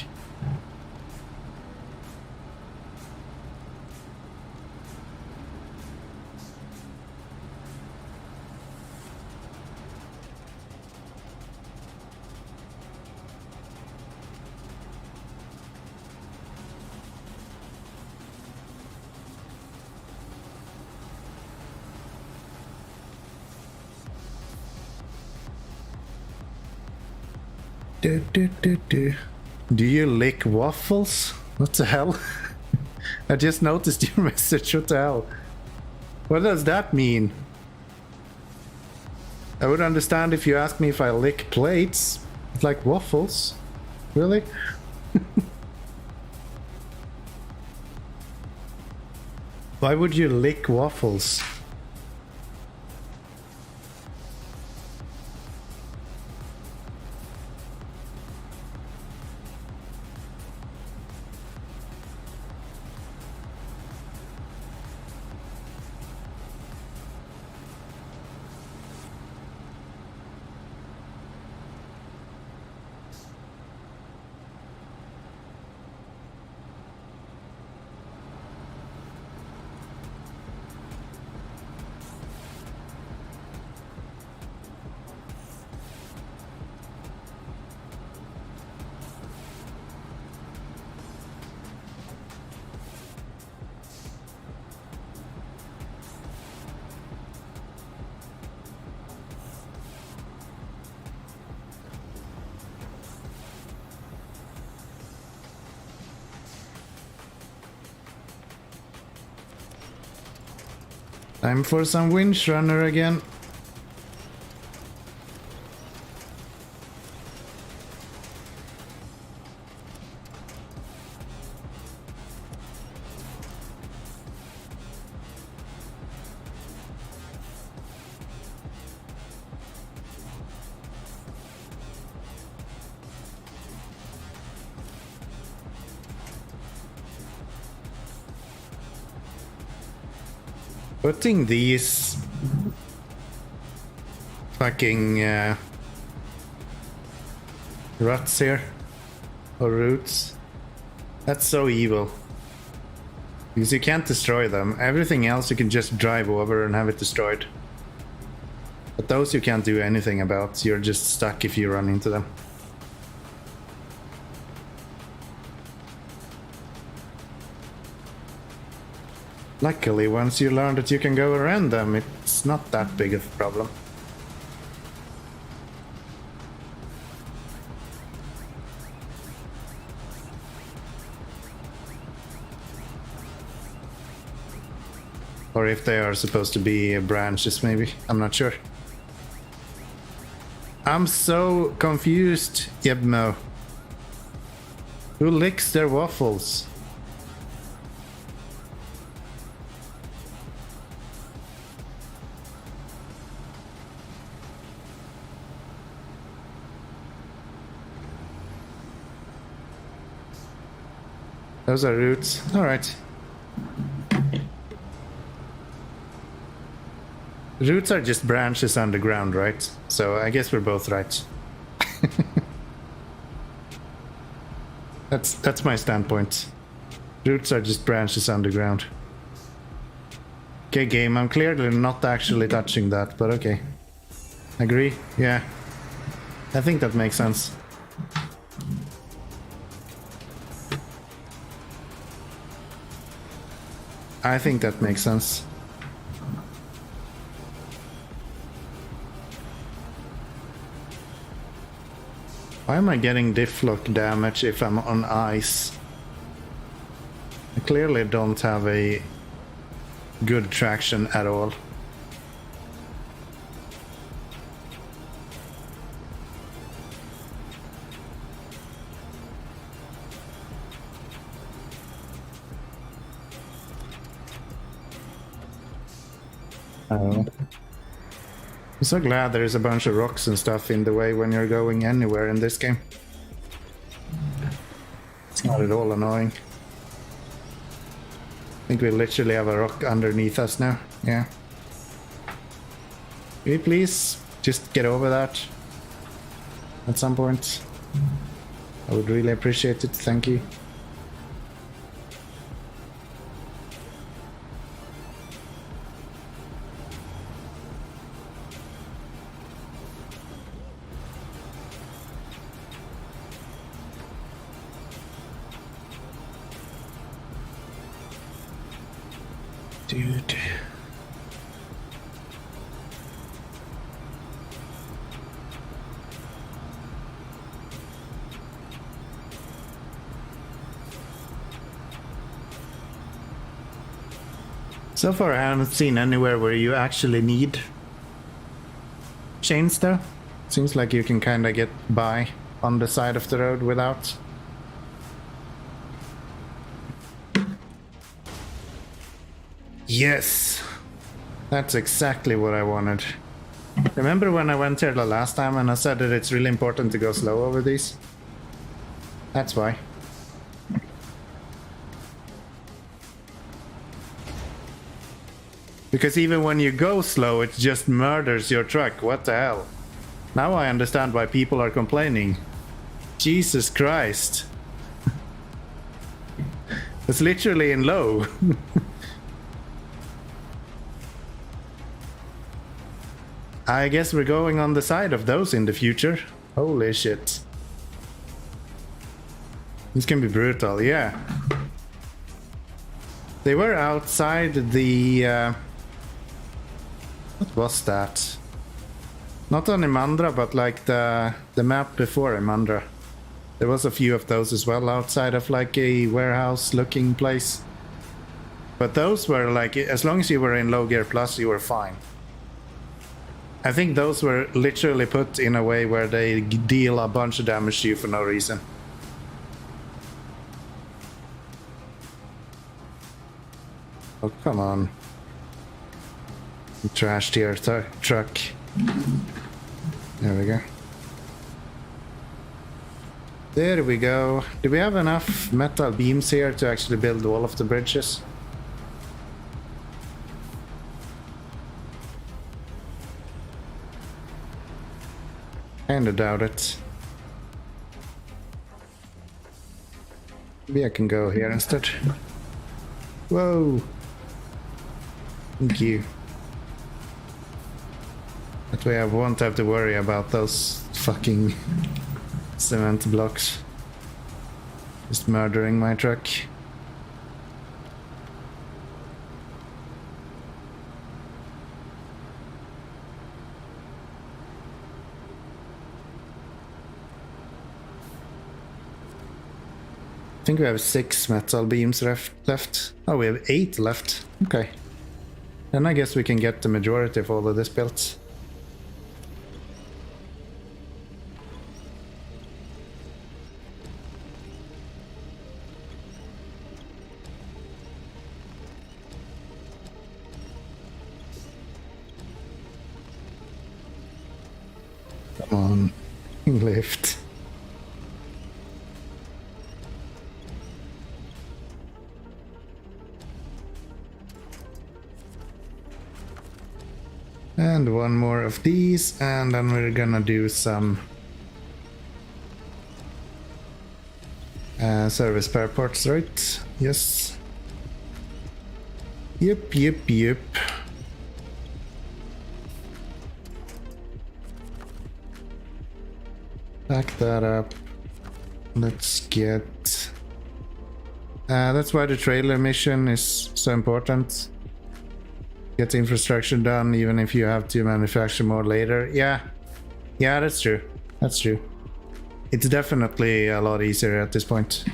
Do you lick waffles? What the hell? I just noticed your message. What the hell? What does that mean? I would understand if you asked me if I lick plates. It's like waffles. Really? Why would you lick waffles? Time for some winch runner again. Putting these fucking ruts here, or roots, that's so evil. Because you can't destroy them. Everything else you can just drive over and have it destroyed. But those you can't do anything about. You're just stuck if you run into them. Luckily, once you learn that you can go around them, it's not that big of a problem. Or if they are supposed to be branches, maybe. I'm not sure. I'm so confused, Yebmo. Who licks their waffles? Those are roots. Alright. Roots are just branches underground, right? So I guess we're both right. That's my standpoint. Roots are just branches underground. Okay, game, I'm clearly not actually touching that, but okay. Agree? Yeah. I think that makes sense. I think that makes sense. Why am I getting diff lock damage if I'm on ice? I clearly don't have a good traction at all. I'm so glad there's a bunch of rocks and stuff in the way when you're going anywhere in this game. It's not at all annoying. I think we literally have a rock underneath us now. Yeah. Will you please just get over that at some point? I would really appreciate it. Thank you. Dude. So far I haven't seen anywhere where you actually need chains though. Seems like you can kinda get by on the side of the road without. Yes, that's exactly what I wanted. Remember when I went here the last time and I said that it's really important to go slow over these? That's why. Because even when you go slow, it just murders your truck. What the hell? Now I understand why people are complaining. Jesus Christ. It's literally in low. I guess we're going on the side of those in the future. Holy shit. This can be brutal, yeah. They were outside the... what was that? Not on Imandra, but like the map before Imandra. There was a few of those as well outside of like a warehouse looking place. But those were like, as long as you were in low gear plus, you were fine. I think those were literally put in a way where they deal a bunch of damage to you for no reason. Oh, come on. You trashed your truck. There we go. There we go. Do we have enough metal beams here to actually build all of the bridges? Kinda doubt it. Maybe I can go here instead. Whoa! Thank you. That way I won't have to worry about those fucking cement blocks just murdering my truck. I think we have 6 metal beams left. Oh, we have 8 left. Okay. Then I guess we can get the majority of all of this built. Come on. Lift. And one more of these, and then we're gonna do some service spare parts, right? Yes. Yep. Back that up. Let's get... that's why the trailer mission is so important. Get the infrastructure done even if you have to manufacture more later. Yeah, that's true. That's true. It's definitely a lot easier at this point.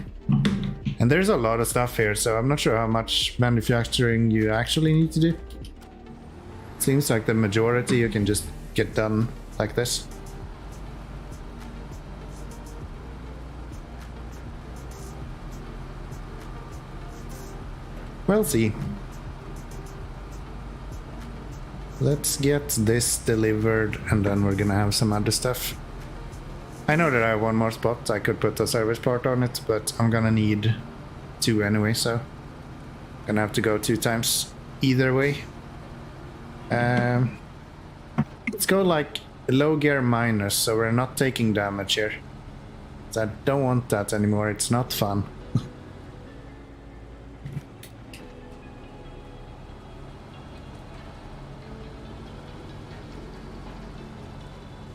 And there's a lot of stuff here, so I'm not sure how much manufacturing you actually need to do. Seems like the majority you can just get done like this. We'll see. Let's get this delivered and then we're gonna have some other stuff. I know that I have one more spot, I could put a service part on it, but I'm gonna need 2 anyway, so gonna have to go 2 times either way. Let's go like low gear minus, so we're not taking damage here. I don't want that anymore, it's not fun.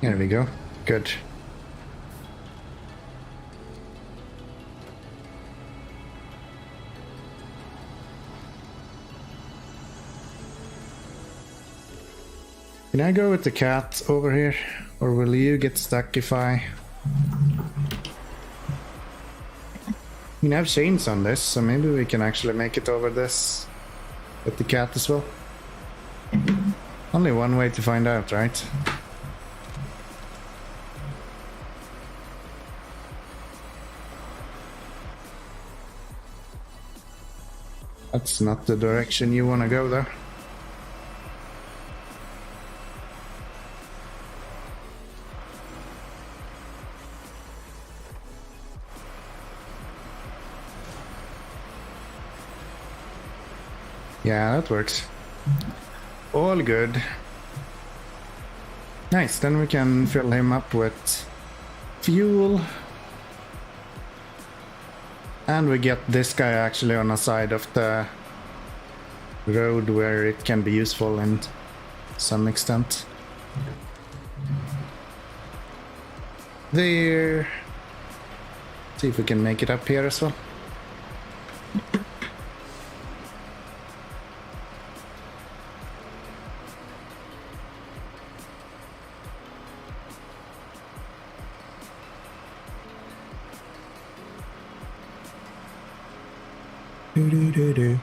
There we go. Good. Can I go with the cat over here? Or will you get stuck if I... I have chains on this, so maybe we can actually make it over this with the cat as well. Only one way to find out, right? That's not the direction you want to go though. Yeah, that works. All good. Nice, then we can fill him up with fuel. And we get this guy actually on the side of the road where it can be useful in some extent. There. See if we can make it up here as well. Do.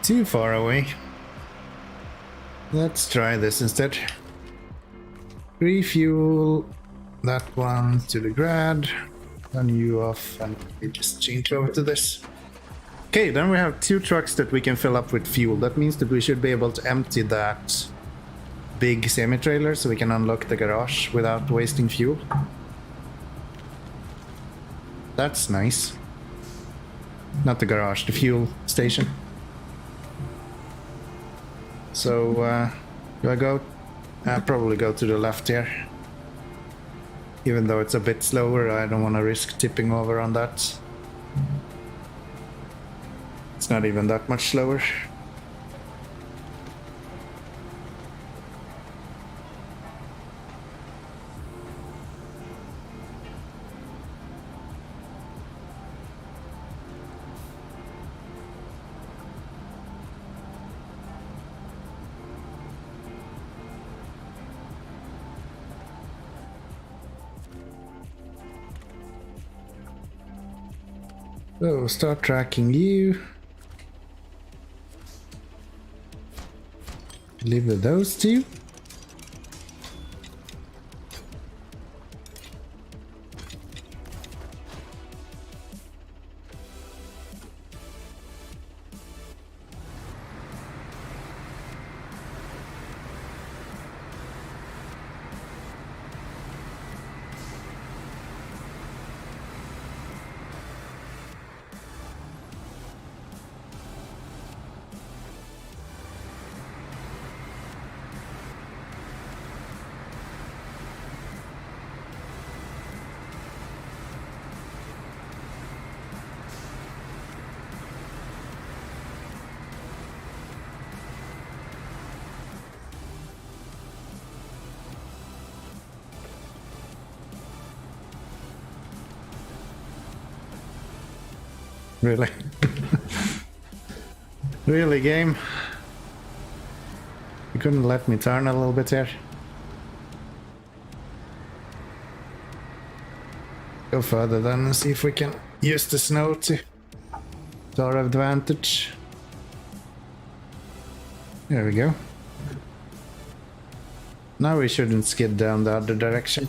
Too far away. Let's try this instead. Refuel that one to the grad, turn you off, and we just change over to this. Okay, then we have 2 trucks that we can fill up with fuel. That means that we should be able to empty that big semi-trailer so we can unlock the garage without wasting fuel. That's nice. Not the garage, the fuel station. So, do I go? I'll probably go to the left here. Even though it's a bit slower, I don't want to risk tipping over on that. It's not even that much slower. So start tracking you. Leave with those two. Really? Really, game? You couldn't let me turn a little bit here? Go further then and see if we can use the snow to our advantage. There we go. Now we shouldn't skid down the other direction.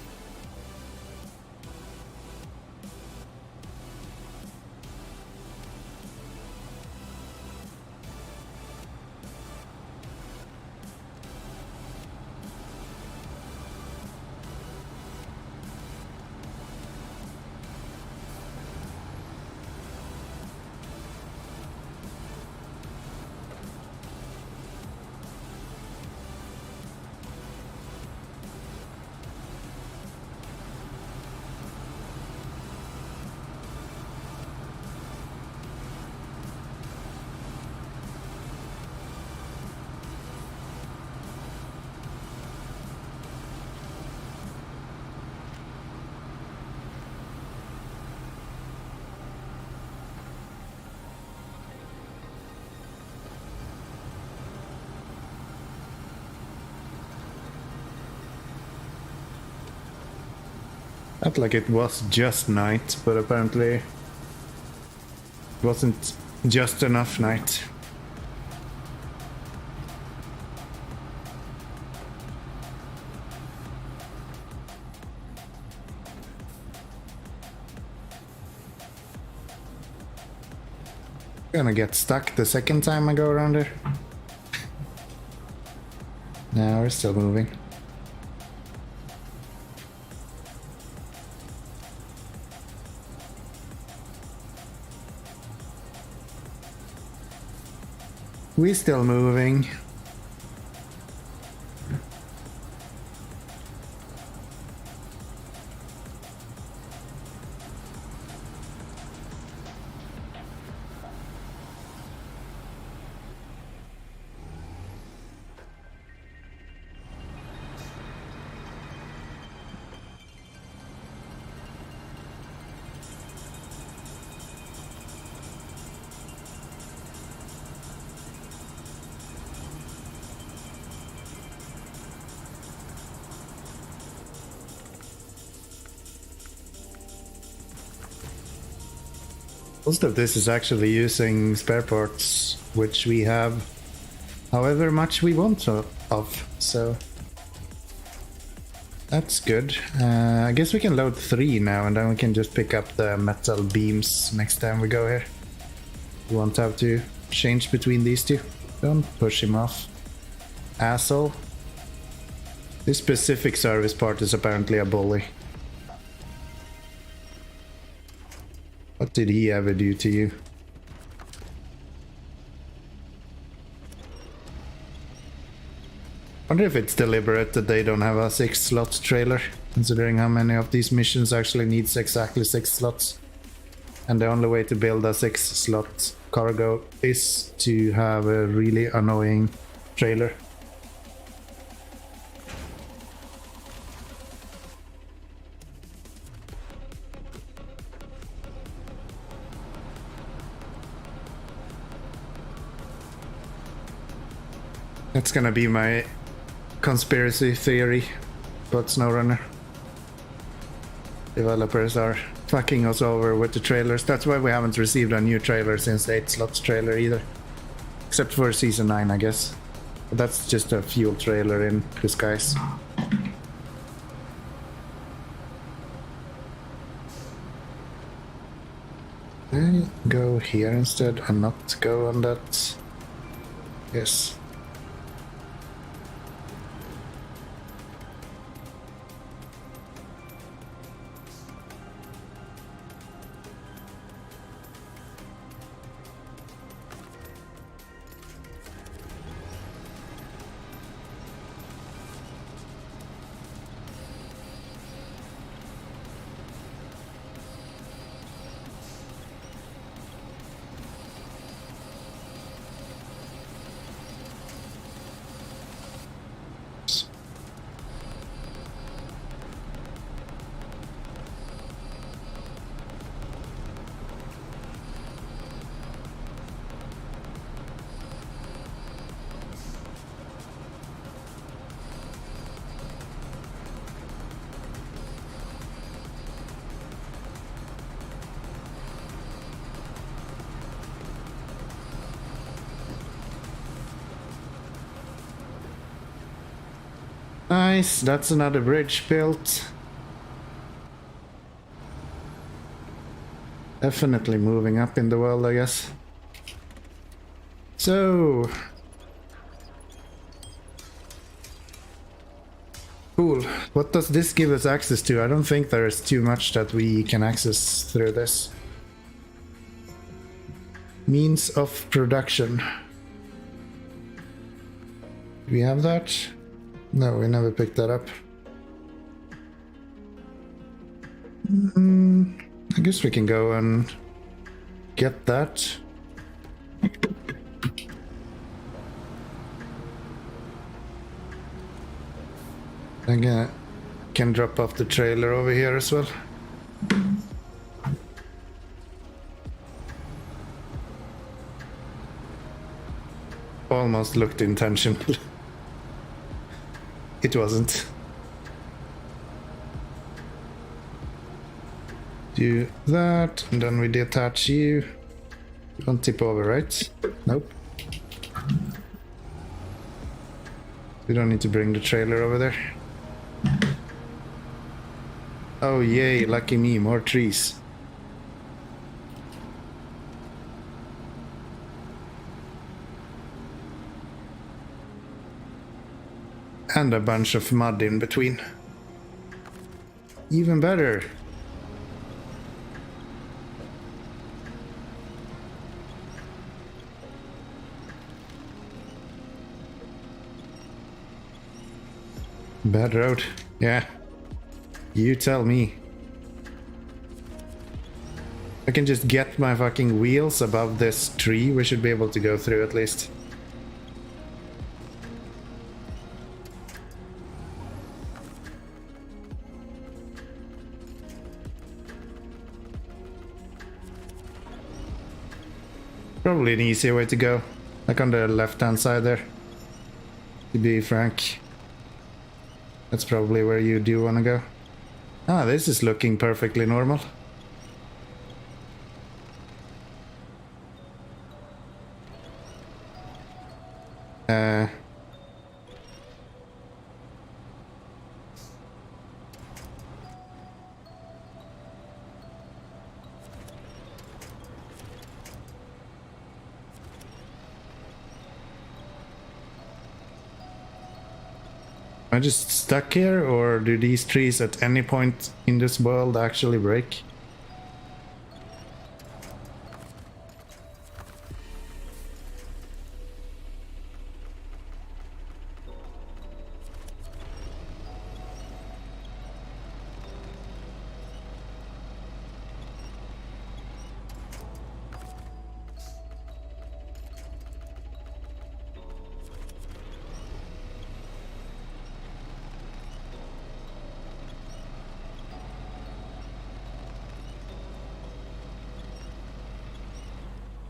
Felt like it was just night, but apparently it wasn't just enough night. Gonna get stuck the second time I go around here. No, we're still moving. We still moving. Most of this is actually using spare parts, which we have however much we want of, so that's good. I guess we can load 3 now, and then we can just pick up the metal beams next time we go here. We won't have to change between these two. Don't push him off, asshole. This specific service part is apparently a bully. What did he ever do to you? Wonder if it's deliberate that they don't have a 6-slot trailer, considering how many of these missions actually needs exactly 6 slots. And the only way to build a 6-slot cargo is to have a really annoying trailer. That's gonna be my conspiracy theory about SnowRunner. Developers are fucking us over with the trailers. That's why we haven't received a new trailer since the 8 slots trailer either. Except for season 9, I guess. But that's just a fuel trailer in disguise. I go here instead and not go on that. Yes. Nice, that's another bridge built. Definitely moving up in the world, I guess. So... cool. What does this give us access to? I don't think there is too much that we can access through this. Means of production. Do we have that? No, we never picked that up. I guess we can go and get that. Again, can drop off the trailer over here as well. Almost looked intentional. It wasn't. Do that, and then we detach you. Don't tip over, right? Nope. We don't need to bring the trailer over there. Oh yay, lucky me, more trees. And a bunch of mud in between. Even better. Bad road. Yeah. You tell me. I can just get my fucking wheels above this tree. We should be able to go through at least. Probably an easier way to go. Like on the left-hand side there. To be frank. That's probably where you do want to go. Ah, this is looking perfectly normal. Am I just stuck here, or do these trees at any point in this world actually break?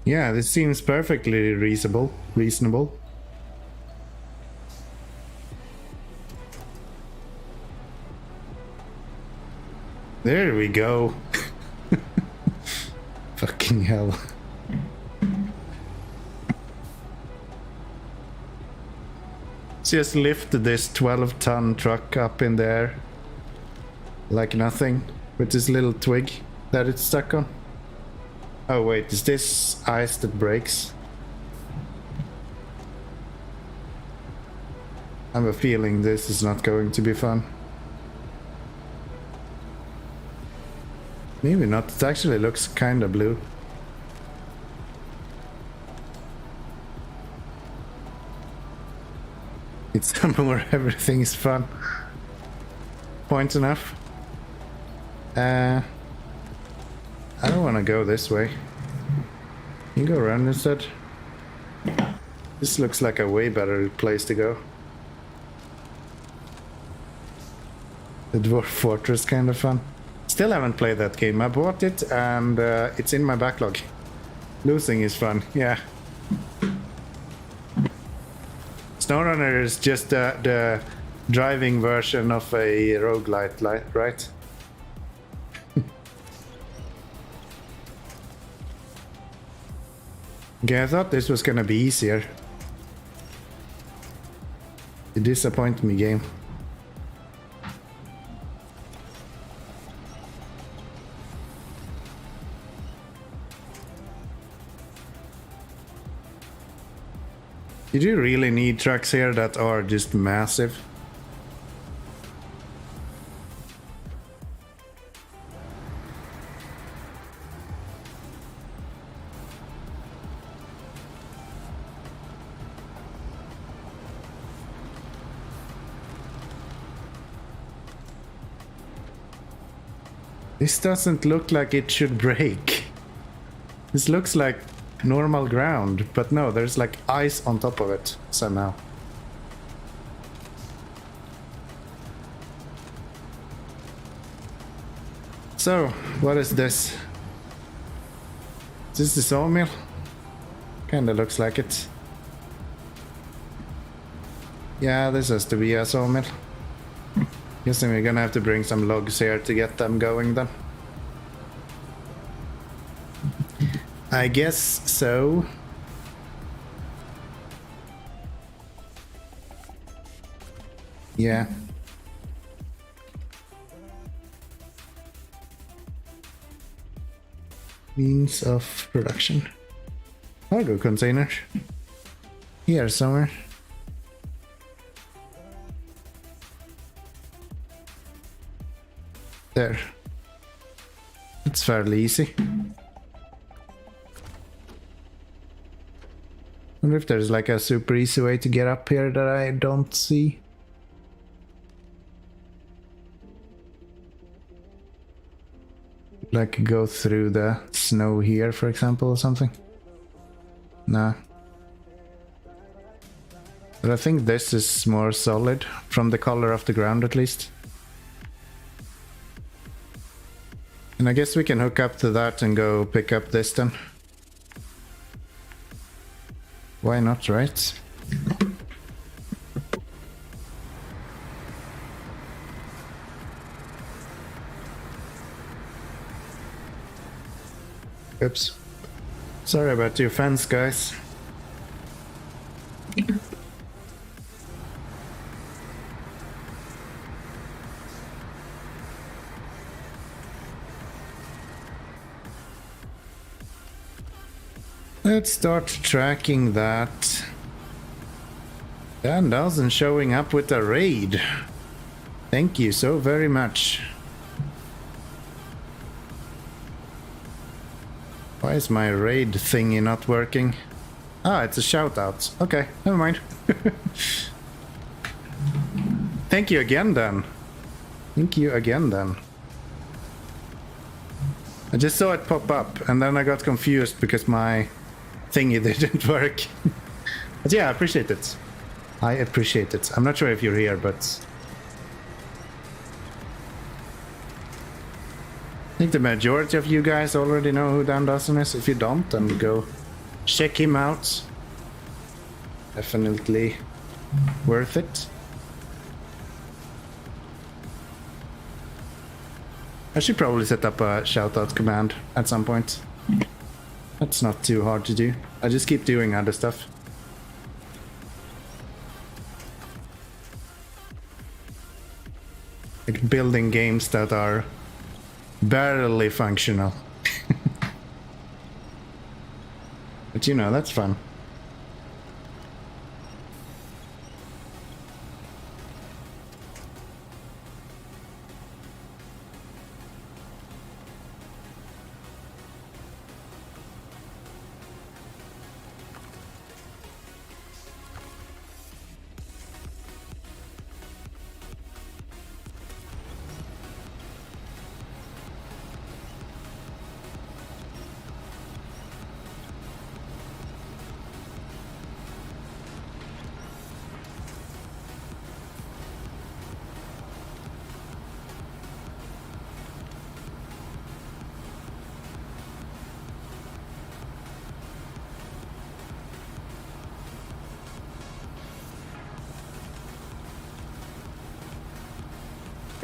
Yeah, this seems perfectly reasonable. There we go. Fucking hell. Just lift this 12-ton truck up in the air like nothing with this little twig that it's stuck on. Oh wait, is this ice that breaks? I have a feeling this is not going to be fun. Maybe not, it actually looks kinda blue. It's Amur, everything is fun. Point enough. I don't want to go this way. You go around instead. This looks like a way better place to go. The Dwarf Fortress, kind of fun. Still haven't played that game. I bought it and it's in my backlog. Losing is fun, yeah. SnowRunner is just the driving version of a roguelite, right? Okay, I thought this was gonna be easier. You disappoint me, game. You do really need trucks here that are just massive. This doesn't look like it should break. This looks like normal ground, but no, there's like ice on top of it somehow. So, what is this? Is this the sawmill? Kinda looks like it. Yeah, this has to be a sawmill. Guessing we're gonna have to bring some logs here to get them going then. I guess so. Yeah. Means of production. Cargo container. Here somewhere. There. It's fairly easy. Wonder if there's like a super easy way to get up here that I don't see. Like go through the snow here, for example, or something. Nah. But I think this is more solid, from the color of the ground at least. And I guess we can hook up to that and go pick up this then. Why not, right? Oops. Sorry about your fence, guys. Let's start tracking that. Dan Dawson showing up with a raid. Thank you so very much. Why is my raid thingy not working? Ah, it's a shout out. Okay, never mind. Thank you again, Dan. Thank you again, Dan. I just saw it pop up and then I got confused because my thingy didn't work. But yeah, I appreciate it. I appreciate it. I'm not sure if you're here, but I think the majority of you guys already know who Dan Dawson is. If you don't, then go check him out. Definitely worth it. I should probably set up a shoutout command at some point. That's not too hard to do. I just keep doing other stuff. Like building games that are barely functional. But you know, that's fun.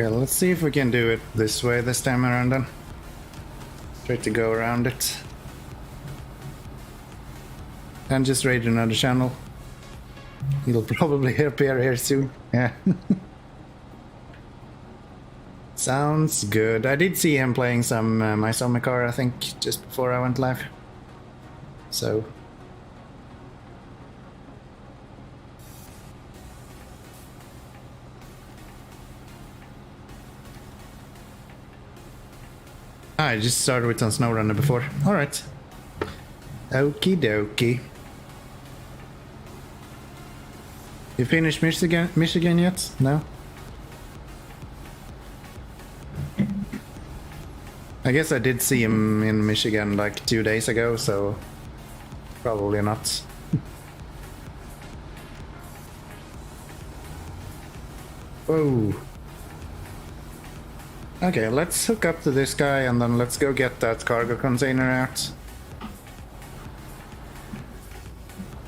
Okay, let's see if we can do it this way this time around then. Try to go around it. And just raid another channel. He'll probably appear here soon. Yeah. Sounds good. I did see him playing some My Summer Car, I think, just before I went live. So... I just started with some SnowRunner before. Alright. Okie dokie. You finished Michigan yet? No? I guess I did see him in Michigan like 2 days ago, so probably not. Whoa. Okay, let's hook up to this guy and then let's go get that cargo container out.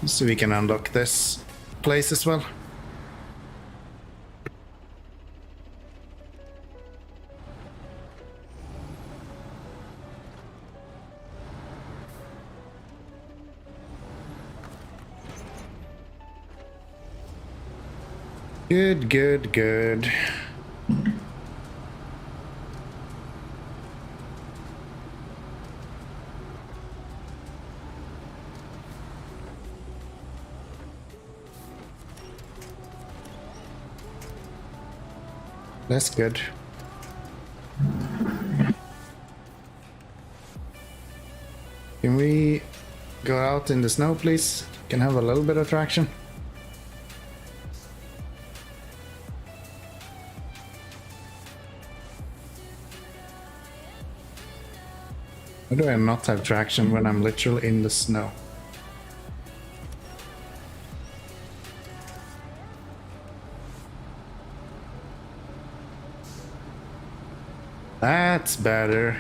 So we can unlock this place as well. Good, good, good. That's good. Can we go out in the snow, please? Can have a little bit of traction. Why do I not have traction when I'm literally in the snow? That's better.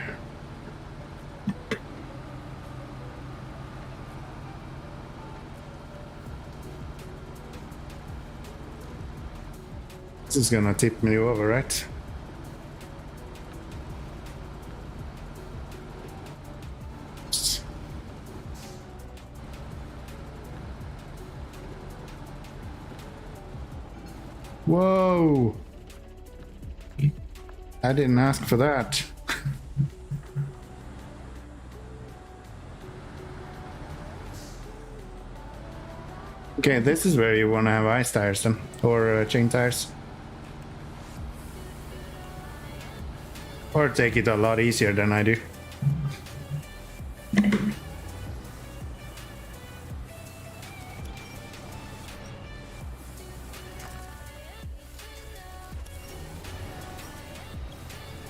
This is gonna tip me over, right? Whoa! I didn't ask for that. Okay, this is where you want to have ice tires then, or chain tires. Or take it a lot easier than I do.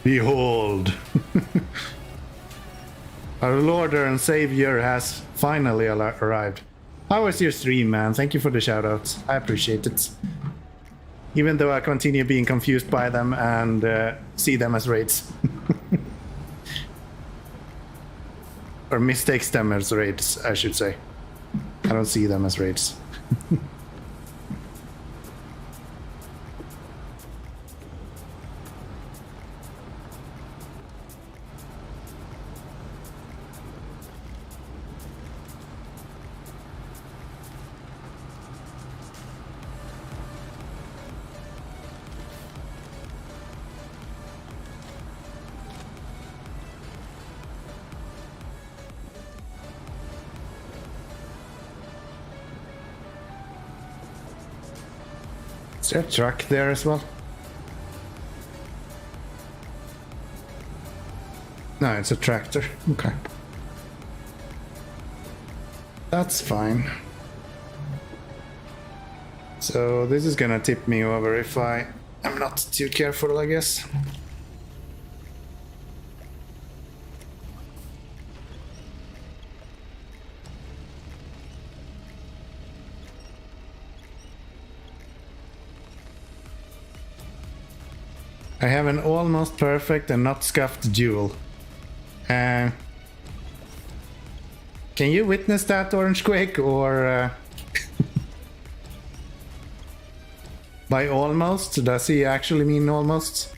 Behold! Our Lord and Savior has finally arrived. How was your stream, man? Thank you for the shoutouts. I appreciate it. Even though I continue being confused by them and see them as raids. Or mistakes them as raids, I should say. I don't see them as raids. there a truck there as well? No, it's a tractor. Okay. That's fine. So this is gonna tip me over if I am not too careful, I guess. I have an almost perfect and not scuffed duel. Can you witness that, Orange Quake, or by almost, does he actually mean almost?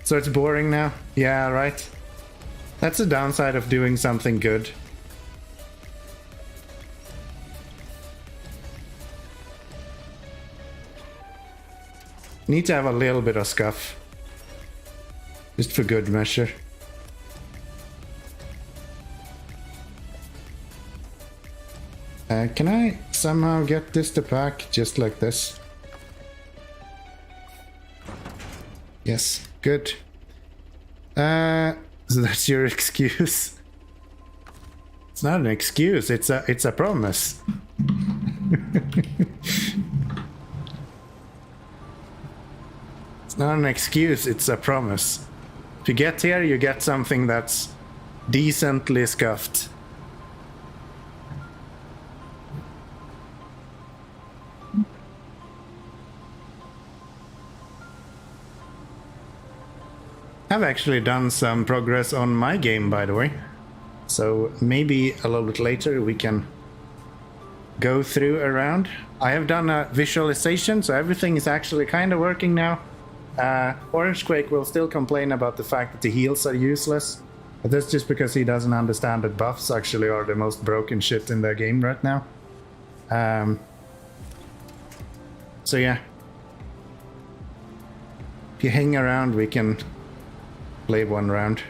So it's boring now? Yeah, right. That's the downside of doing something good. Need to have a little bit of scuff. Just for good measure. Can I somehow get this to pack just like this? Yes, good. So that's your excuse. It's not an excuse, it's a promise. It's not an excuse, it's a promise. If you get here, you get something that's decently scuffed. I've actually done some progress on my game, by the way. So maybe a little bit later we can go through a round. I have done a visualization, so everything is actually kind of working now. Orange Quake will still complain about the fact that the heals are useless. But that's just because he doesn't understand that buffs actually are the most broken shit in the game right now. So yeah. If you hang around, we can play one round.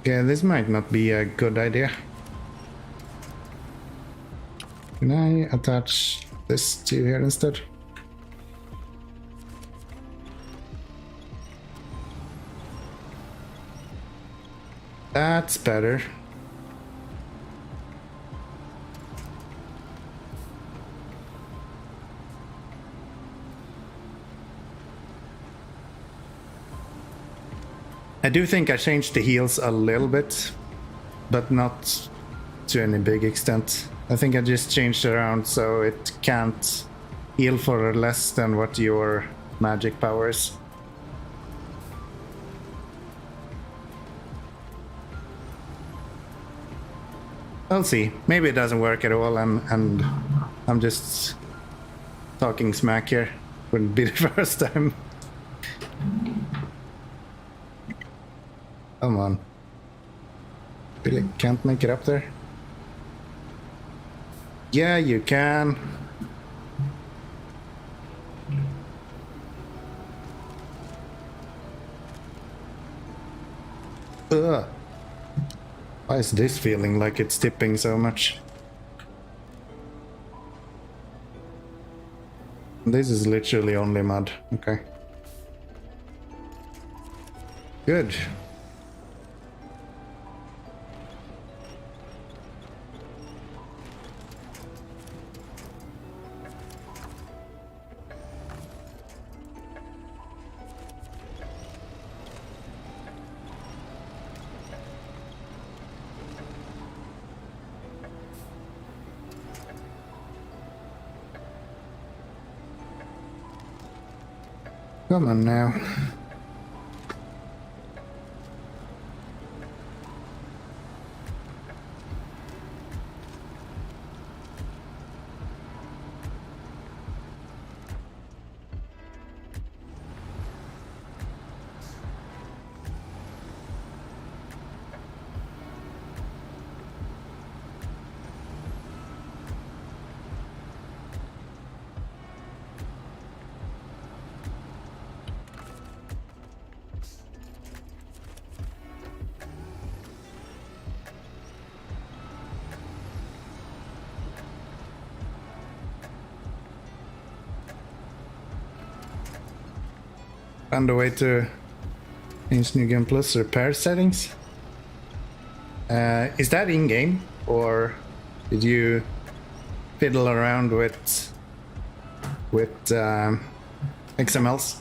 Yeah, this might not be a good idea. Can I attach this to here instead? That's better. I do think I changed the heals a little bit, but not to any big extent. I think I just changed around so it can't heal for less than what your magic power is. I'll see. Maybe it doesn't work at all and I'm just talking smack here. Wouldn't be the first time. Come on. Really can't make it up there? Yeah, you can. Ugh. Why is this feeling like it's tipping so much? This is literally only mud. Okay. Good. Come on now. Found a way to change New Game Plus repair settings. Is that in-game, or did you fiddle around with XMLs?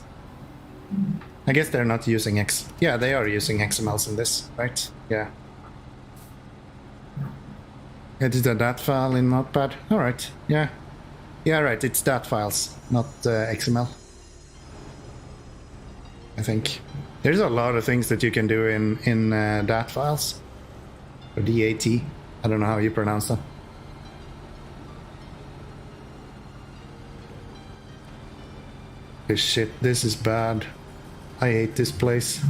I guess they're not using Yeah, they are using XMLs in this, right? Yeah. Edit a DAT file in Notepad. All right. Yeah. Yeah, right. It's DAT files, not XML. I think there's a lot of things that you can do in DAT files, or DAT. I don't know how you pronounce them. Oh, shit, this is bad. I hate this place.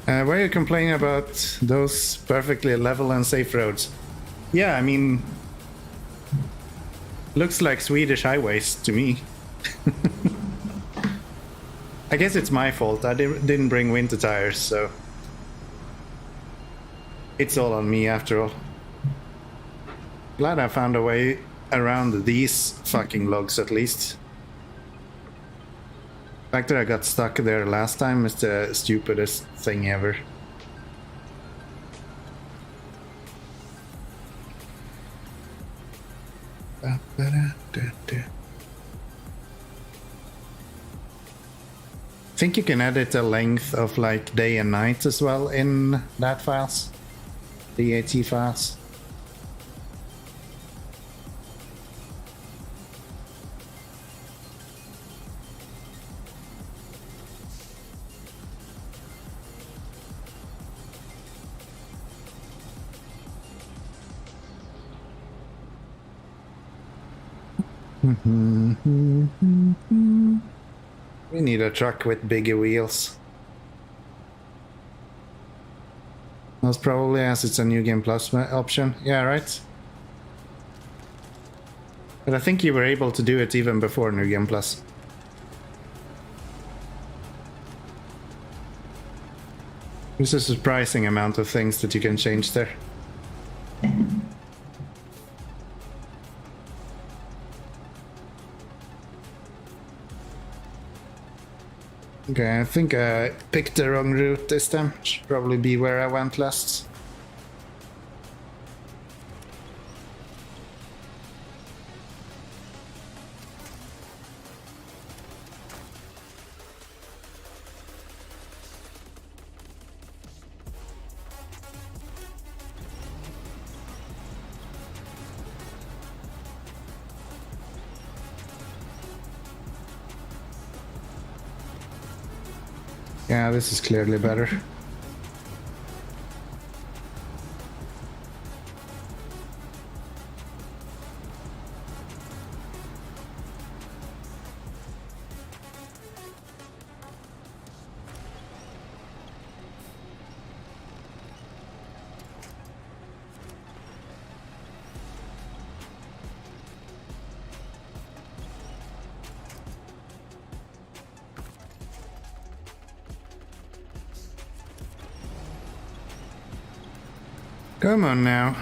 Why are you complaining about those perfectly level and safe roads? Yeah, I mean, looks like Swedish highways to me. I guess it's my fault. I didn't bring winter tires, so it's all on me after all. Glad I found a way around these fucking logs at least. The fact that I got stuck there last time is the stupidest thing ever. I think you can edit the length of like day and night as well in DAT files, DAT files. We need a truck with bigger wheels. Most probably, as it's a New Game Plus option. Yeah, right. But I think you were able to do it even before New Game Plus. There's a surprising amount of things that you can change there. Okay, I think I picked the wrong route this time. Should probably be where I went last. Yeah, this is clearly better. Come on now.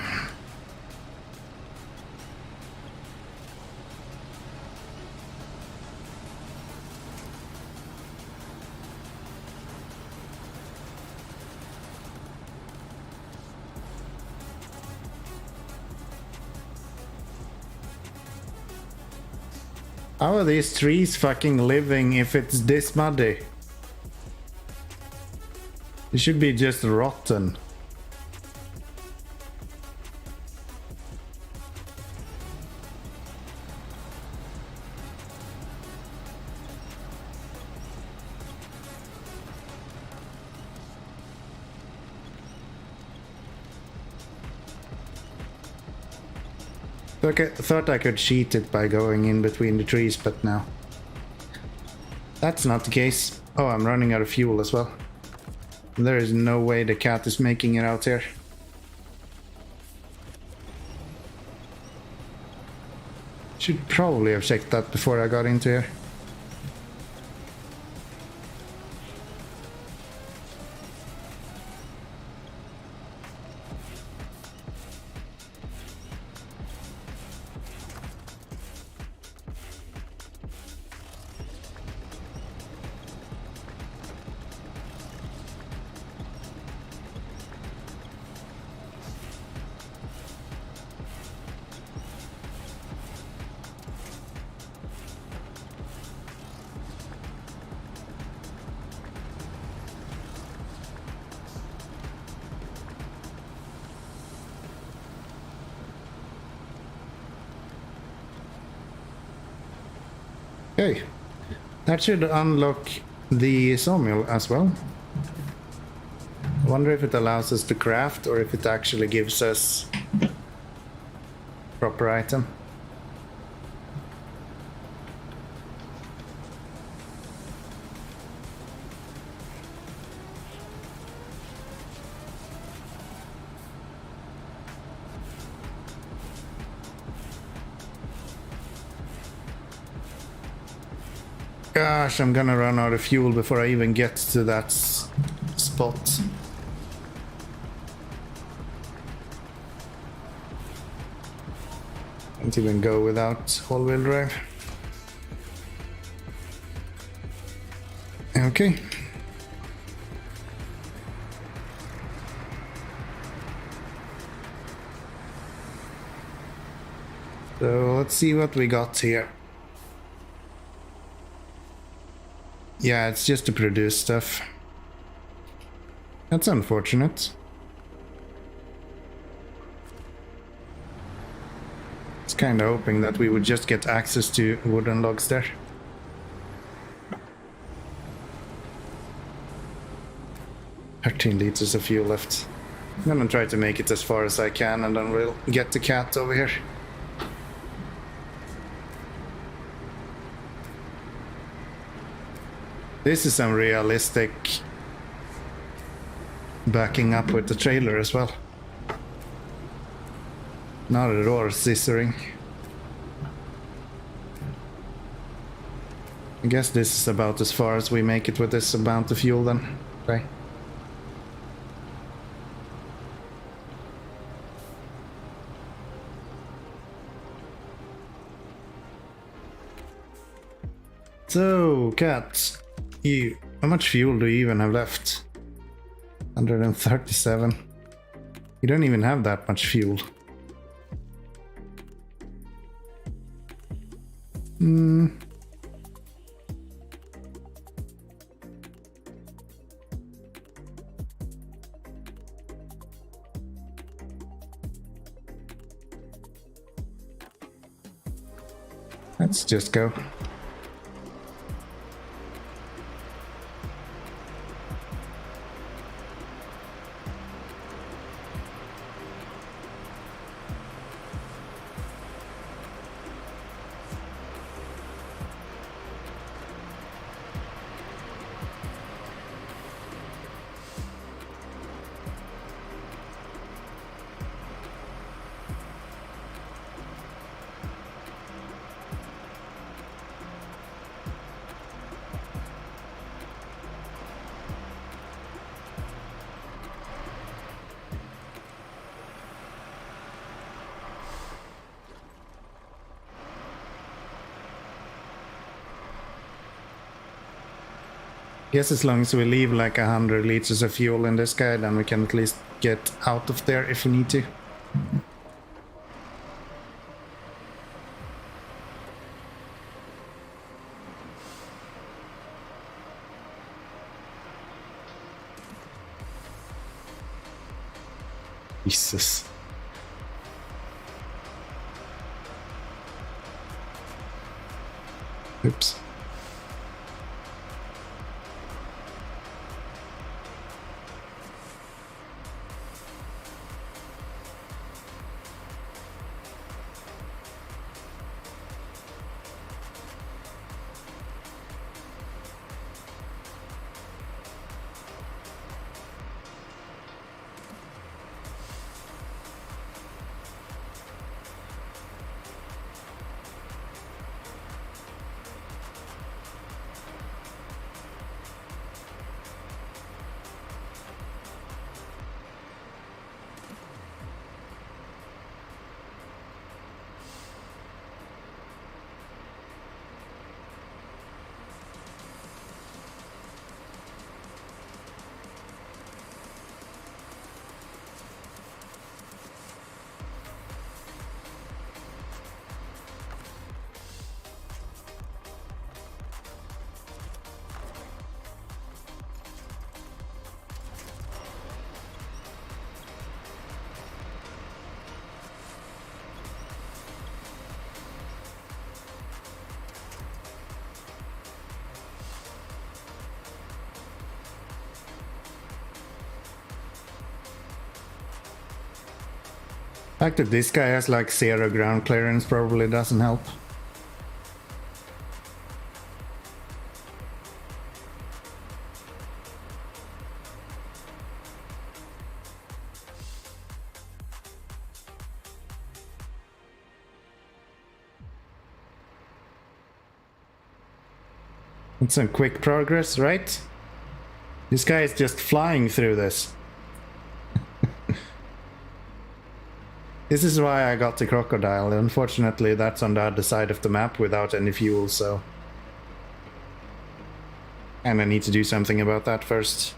How are these trees fucking living if it's this muddy? It should be just rotten. Okay, thought I could cheat it by going in between the trees, but no. That's not the case. Oh, I'm running out of fuel as well. There is no way the cat is making it out here. Should probably have checked that before I got into here. Okay, that should unlock the sawmill as well. I wonder if it allows us to craft or if it actually gives us proper item. Gosh, I'm gonna run out of fuel before I even get to that spot. Can't even go without all-wheel drive. Okay. So let's see what we got here. Yeah, it's just to produce stuff. That's unfortunate. I was kind of hoping that we would just get access to wooden logs there. $13 liters of fuel left. I'm gonna try to make it as far as I can and then we'll get the cat over here. This is some realistic backing up with the trailer as well. Not at all scissoring. I guess this is about as far as we make it with this amount of fuel then. Okay. So, cat. How much fuel do you even have left? 137. You don't even have that much fuel. Let's just go. Guess as long as we leave like 100 liters of fuel in this guy, then we can at least get out of there if we need to. Jesus. Oops. fact that this guy has like 0 ground clearance probably doesn't help. It's some quick progress, right? This guy is just flying through this. This is why I got the crocodile. Unfortunately, that's on the other side of the map without any fuel, so... And I need to do something about that first.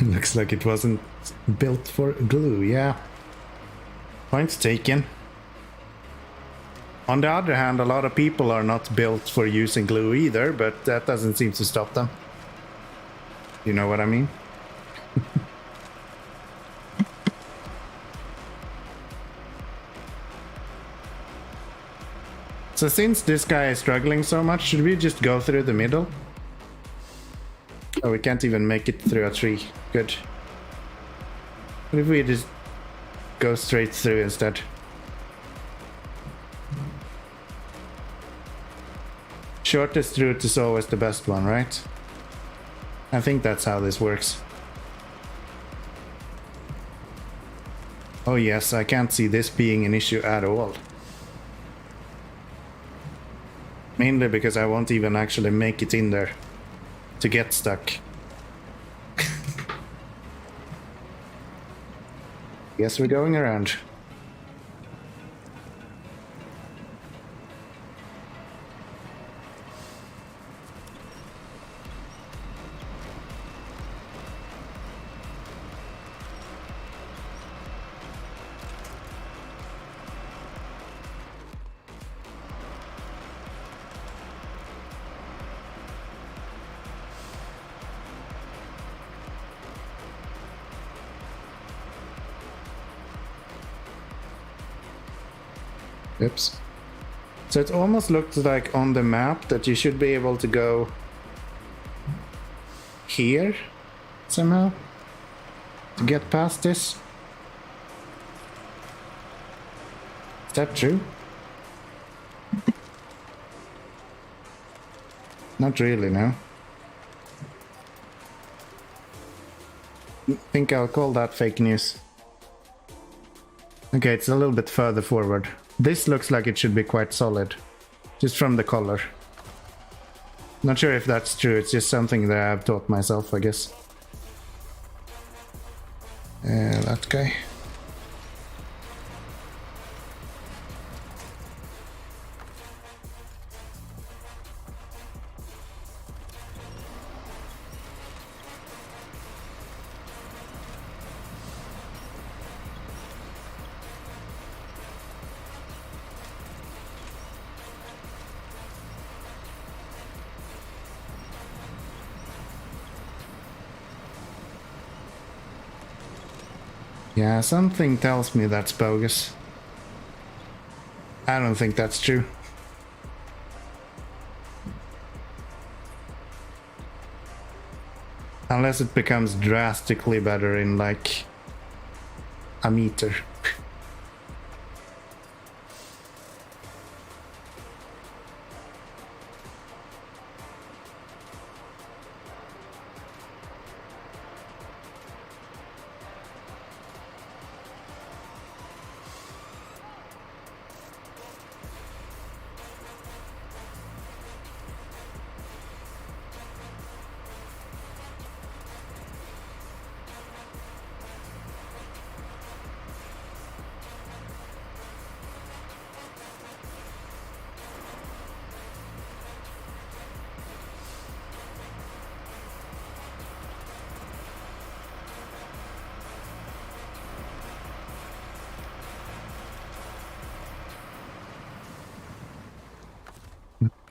Looks like it wasn't built for glue, yeah. Point taken. On the other hand, a lot of people are not built for using glue either, but that doesn't seem to stop them. You know what I mean? So since this guy is struggling so much, should we just go through the middle? Oh, we can't even make it through a tree. Good. What if we just go straight through instead? Shortest route is always the best one, right? I think that's how this works. Oh yes, I can't see this being an issue at all. Mainly because I won't even actually make it in there to get stuck. Guess we're going around. Oops. So it almost looks like on the map that you should be able to go here somehow to get past this. Is that true? Not really, no. I think I'll call that fake news. Okay, it's a little bit further forward. This looks like it should be quite solid, just from the color. Not sure if that's true, it's just something that I've taught myself, I guess. That guy. Yeah, something tells me that's bogus. I don't think that's true. Unless it becomes drastically better in like a meter.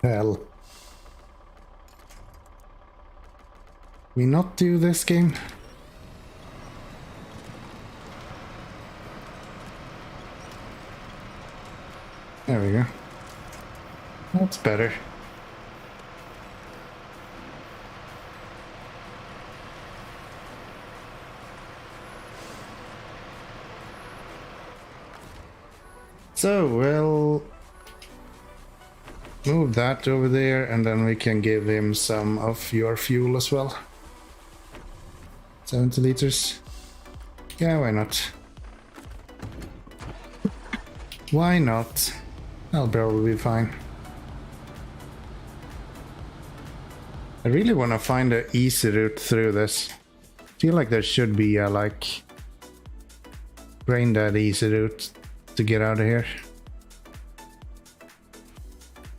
Hell. We not do this game? There we go. That's better. So we'll move that over there, and then we can give him some of your fuel as well. 70 liters. Yeah, why not? Why not? I'll probably be fine. I really want to find an easy route through this. I feel like there should be a like brain dead easy route to get out of here.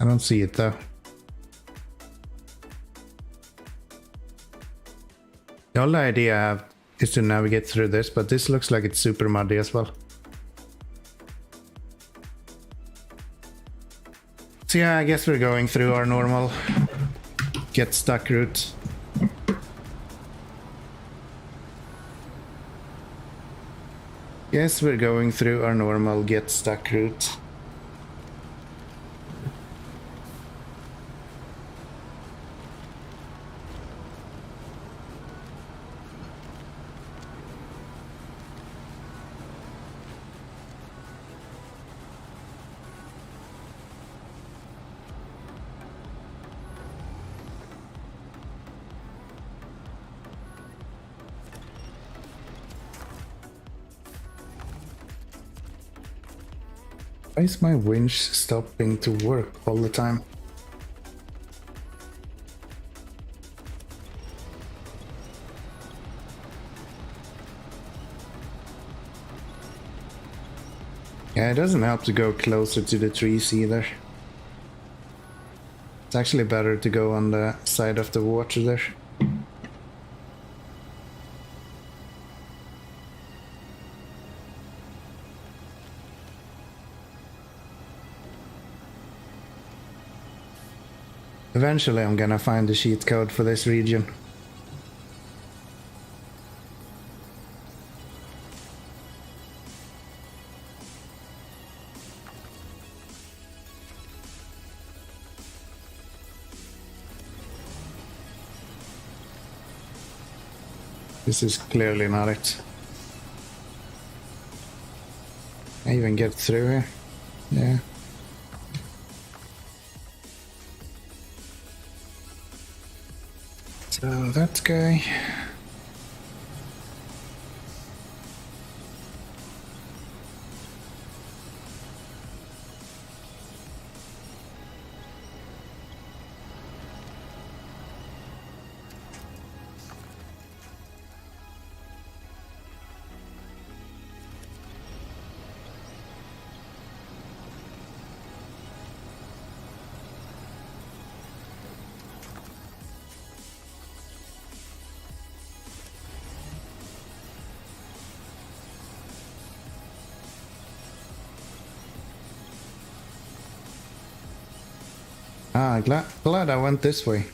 I don't see it though. The only idea I have is to navigate through this, but this looks like it's super muddy as well. So yeah, I guess we're going through our normal get stuck route. Yes, we're going through our normal get stuck route. Why is my winch stopping to work all the time? Yeah, it doesn't help to go closer to the trees either. It's actually better to go on the side of the water there. Eventually I'm gonna find the cheat code for this region. This is clearly not it. I even get through here? Yeah. So that guy. Ah, glad I went this way.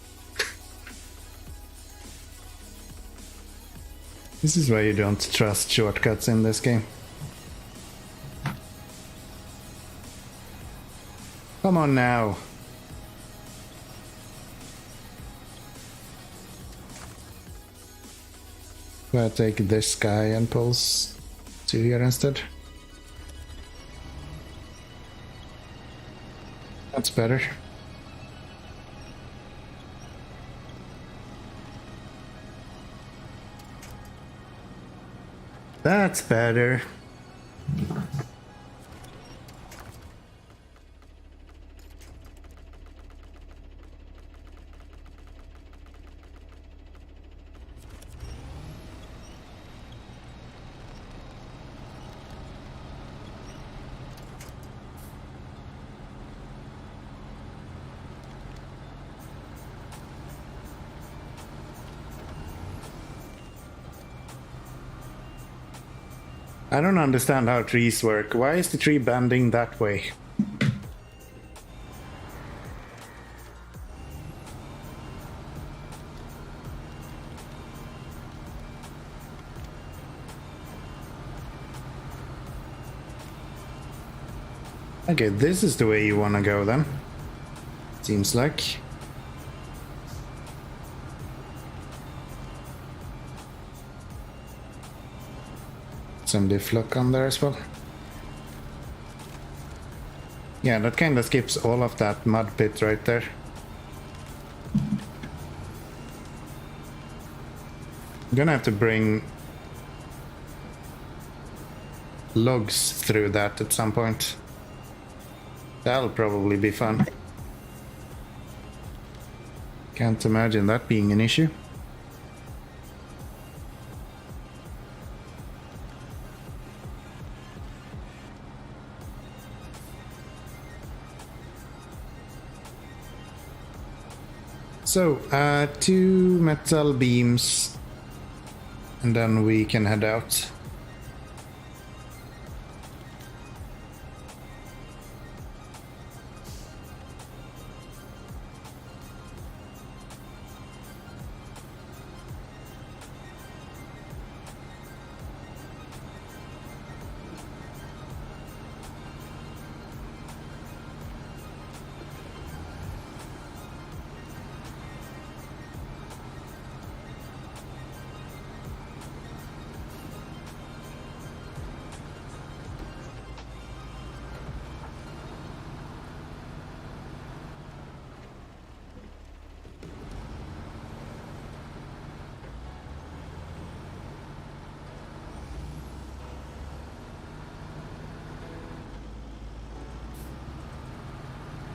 This is why you don't trust shortcuts in this game. Come on now. I'll take this guy and pulse to here instead. That's better. That's better. I don't understand how trees work. Why is the tree bending that way? Okay, this is the way you want to go then. Seems like. Some diff lock on there as well. Yeah, that kind of skips all of that mud pit right there. I'm gonna have to bring logs through that at some point. That'll probably be fun. Can't imagine that being an issue. So, 2 metal beams, and then we can head out.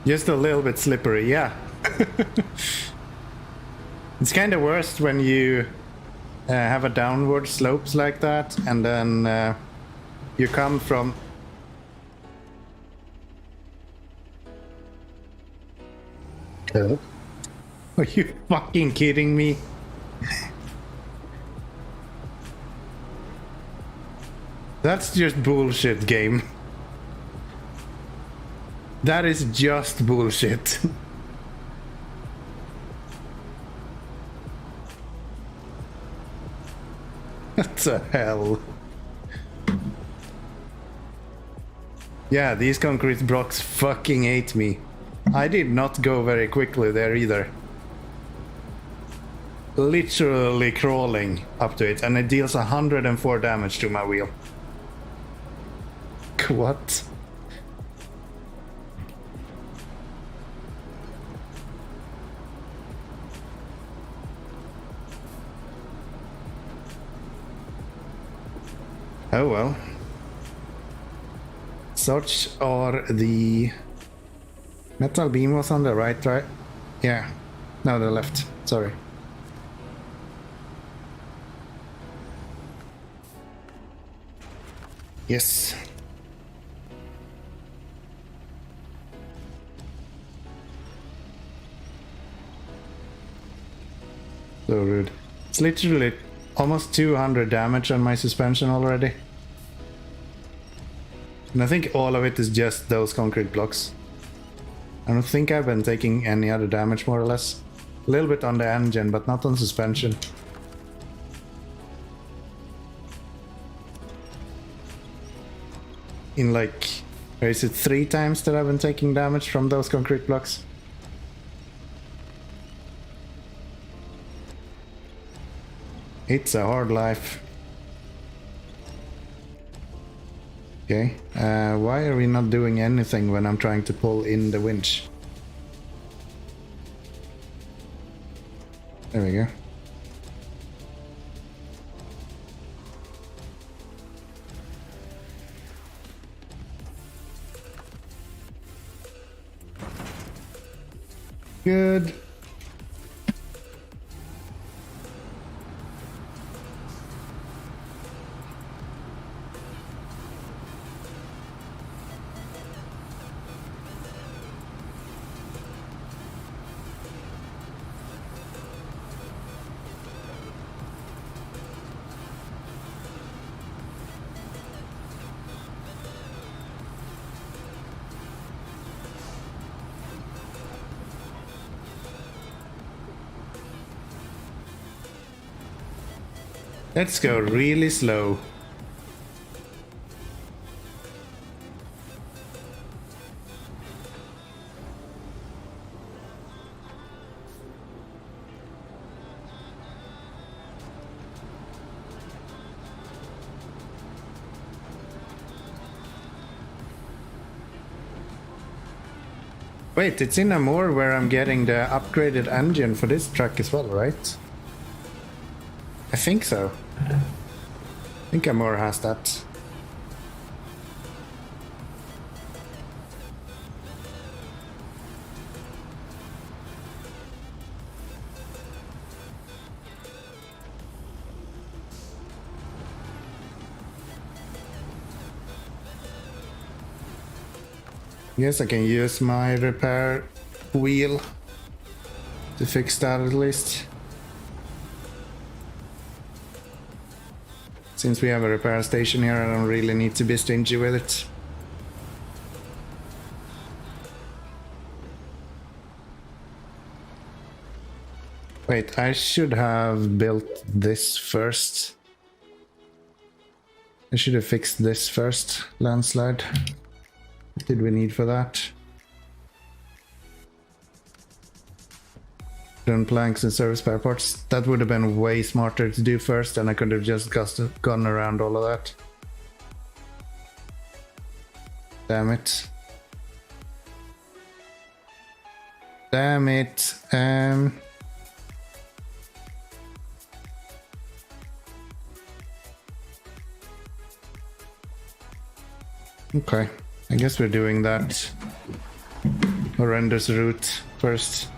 Just a little bit slippery, yeah. It's kind of worse when you have a downward slopes like that, and then you come from... Are you fucking kidding me? That's just bullshit, game. That is just bullshit. What the hell? Yeah, these concrete blocks fucking hate me. I did not go very quickly there either. Literally crawling up to it, and it deals 104 damage to my wheel. What? Oh well. Such are the... Metal beam was on the right? Yeah. No, the left. Sorry. Yes. So rude. It's literally almost 200 damage on my suspension already. And I think all of it is just those concrete blocks. I don't think I've been taking any other damage, more or less. A little bit on the engine, but not on suspension. In like, or is it 3 times that I've been taking damage from those concrete blocks? It's a hard life. Okay, why are we not doing anything when I'm trying to pull in the winch? There we go. Good. Let's go really slow. Wait, it's in Amur where I'm getting the upgraded engine for this truck as well, right? I think so. I think Amur has that. Yes, I can use my repair wheel to fix that at least. Since we have a repair station here, I don't really need to be stingy with it. Wait, I should have built this first. I should have fixed this first, landslide. What did we need for that? Done planks and service spare parts. That would have been way smarter to do first, and I could have just gone around all of that. Damn it. Damn it. Okay. I guess we're doing that horrendous route first.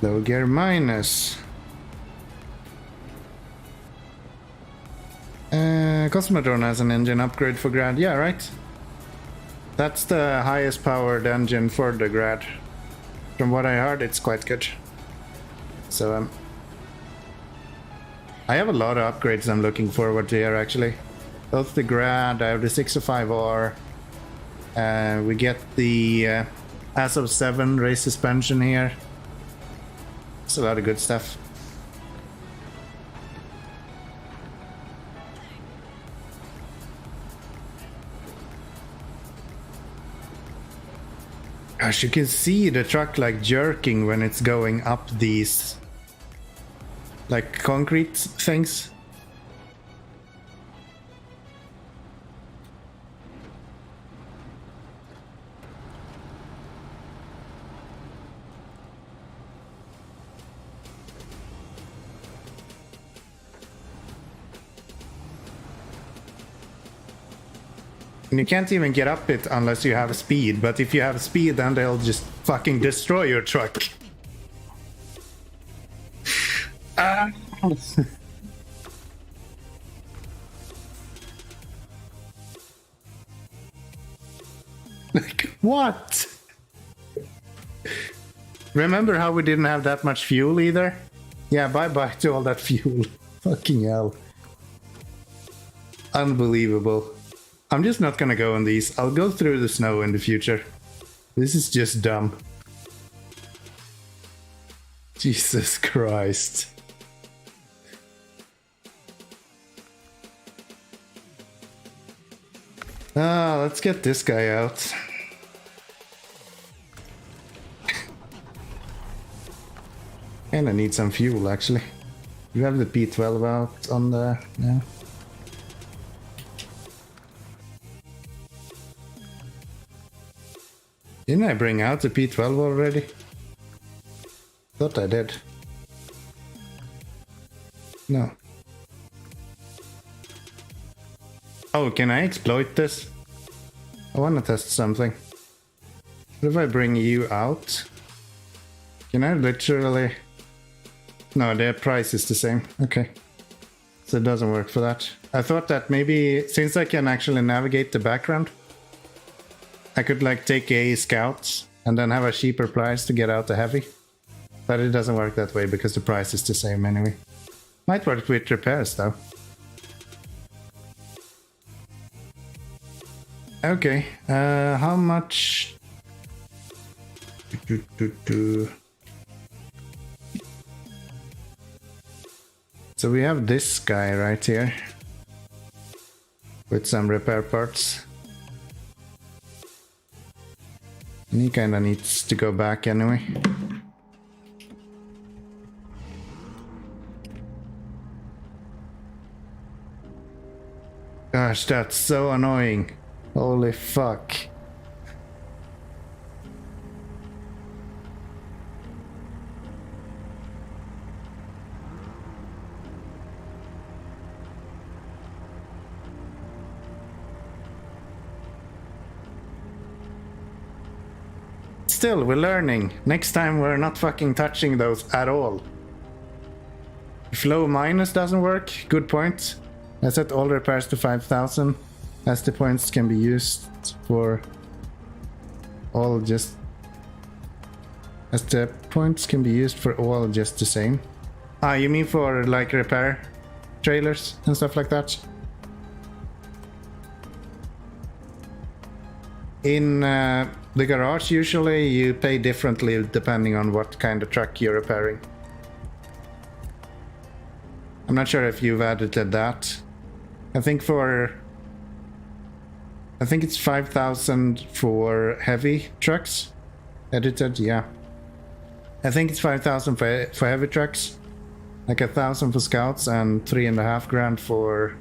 Low gear minus. Cosmodrome has an engine upgrade for Grad. Yeah, right. That's the highest powered engine for the Grad. From what I heard, it's quite good. So I have a lot of upgrades I'm looking forward to here actually. Both the Grad, I have the 605R. We get the as of 7 race suspension here. It's a lot of good stuff. Gosh, you can see the truck like jerking when it's going up these like concrete things. And you can't even get up it unless you have speed, but if you have speed then they'll just fucking destroy your truck. Like, what? Remember how we didn't have that much fuel either? Yeah, bye-bye to all that fuel. Fucking hell. Unbelievable. I'm just not gonna go on these. I'll go through the snow in the future. This is just dumb. Jesus Christ. Ah, let's get this guy out. And I need some fuel actually. You have the P12 out on the... yeah. Didn't I bring out the P12 already? Thought I did. No. Oh, can I exploit this? I want to test something. What if I bring you out? Can I literally... No, their price is the same. Okay. So it doesn't work for that. I thought that maybe, since I can actually navigate the background, I could like take a scout and then have a cheaper price to get out the heavy. But it doesn't work that way because the price is the same anyway. Might work with repairs though. Okay, how much... So we have this guy right here with some repair parts. And he kinda needs to go back anyway. Gosh, that's so annoying. Holy fuck. Still, we're learning. Next time we're not fucking touching those at all. Flow minus doesn't work. Good point. I set all repairs to 5,000. As the points can be used for all just... As the points can be used for all just the same. Ah, you mean for like repair trailers and stuff like that? In the garage, usually you pay differently depending on what kind of truck you're repairing. I'm not sure if you've added that. I think it's 5,000 for heavy trucks. Edited, yeah. I think it's 5,000 for heavy trucks, like 1,000 for scouts, and 3.5 grand for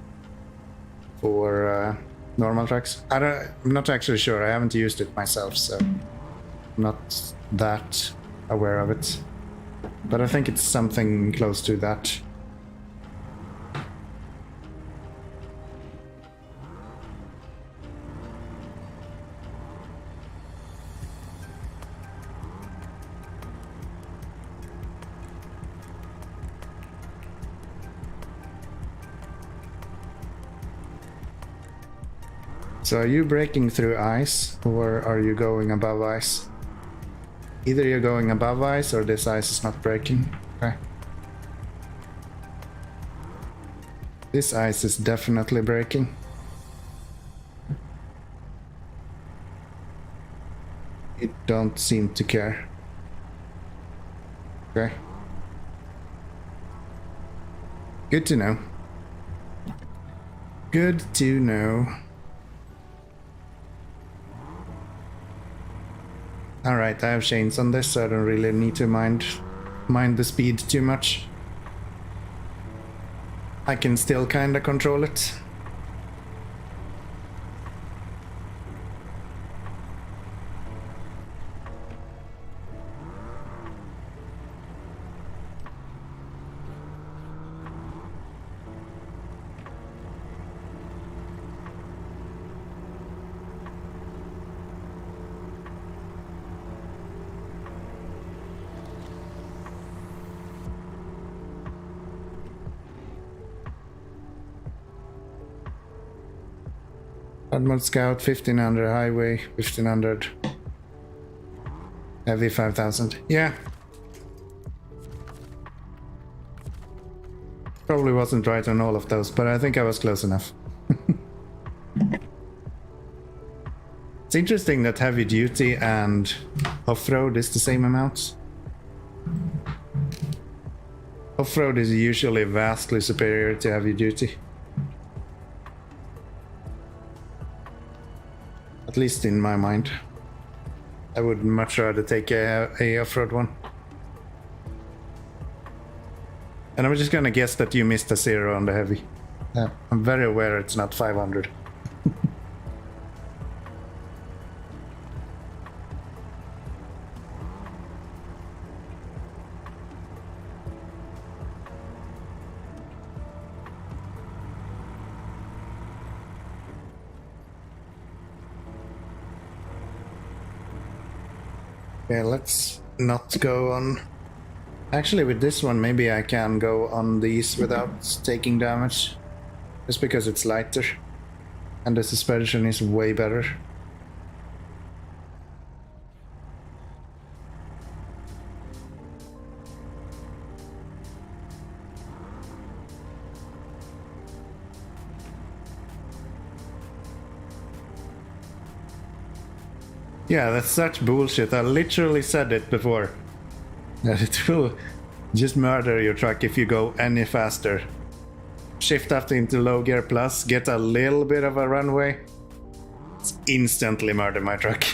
normal trucks. I'm not actually sure. I haven't used it myself, so I'm not that aware of it. But I think it's something close to that. So are you breaking through ice, or are you going above ice? Either you're going above ice or this ice is not breaking. Okay. This ice is definitely breaking. It don't seem to care. Okay. Good to know. Good to know. Alright, I have chains on this, so I don't really need to mind the speed too much. I can still kinda control it. HARDMODE Scout 1500, Highway 1500, Heavy 5000. Yeah. Probably wasn't right on all of those, but I think I was close enough. It's interesting that heavy duty and off-road is the same amount. Off-road is usually vastly superior to heavy duty. At least in my mind. I would much rather take a off-road one. And I'm just gonna guess that you missed a 0 on the heavy. I'm very aware it's not 500. Okay, let's not go on. Actually, with this one, maybe I can go on these without taking damage. Just because it's lighter. And the suspension is way better. Yeah, that's such bullshit. I literally said it before. That it will Just murder your truck if you go any faster. Shift up into low gear plus, get a little bit of a runway. It's instantly murder my truck.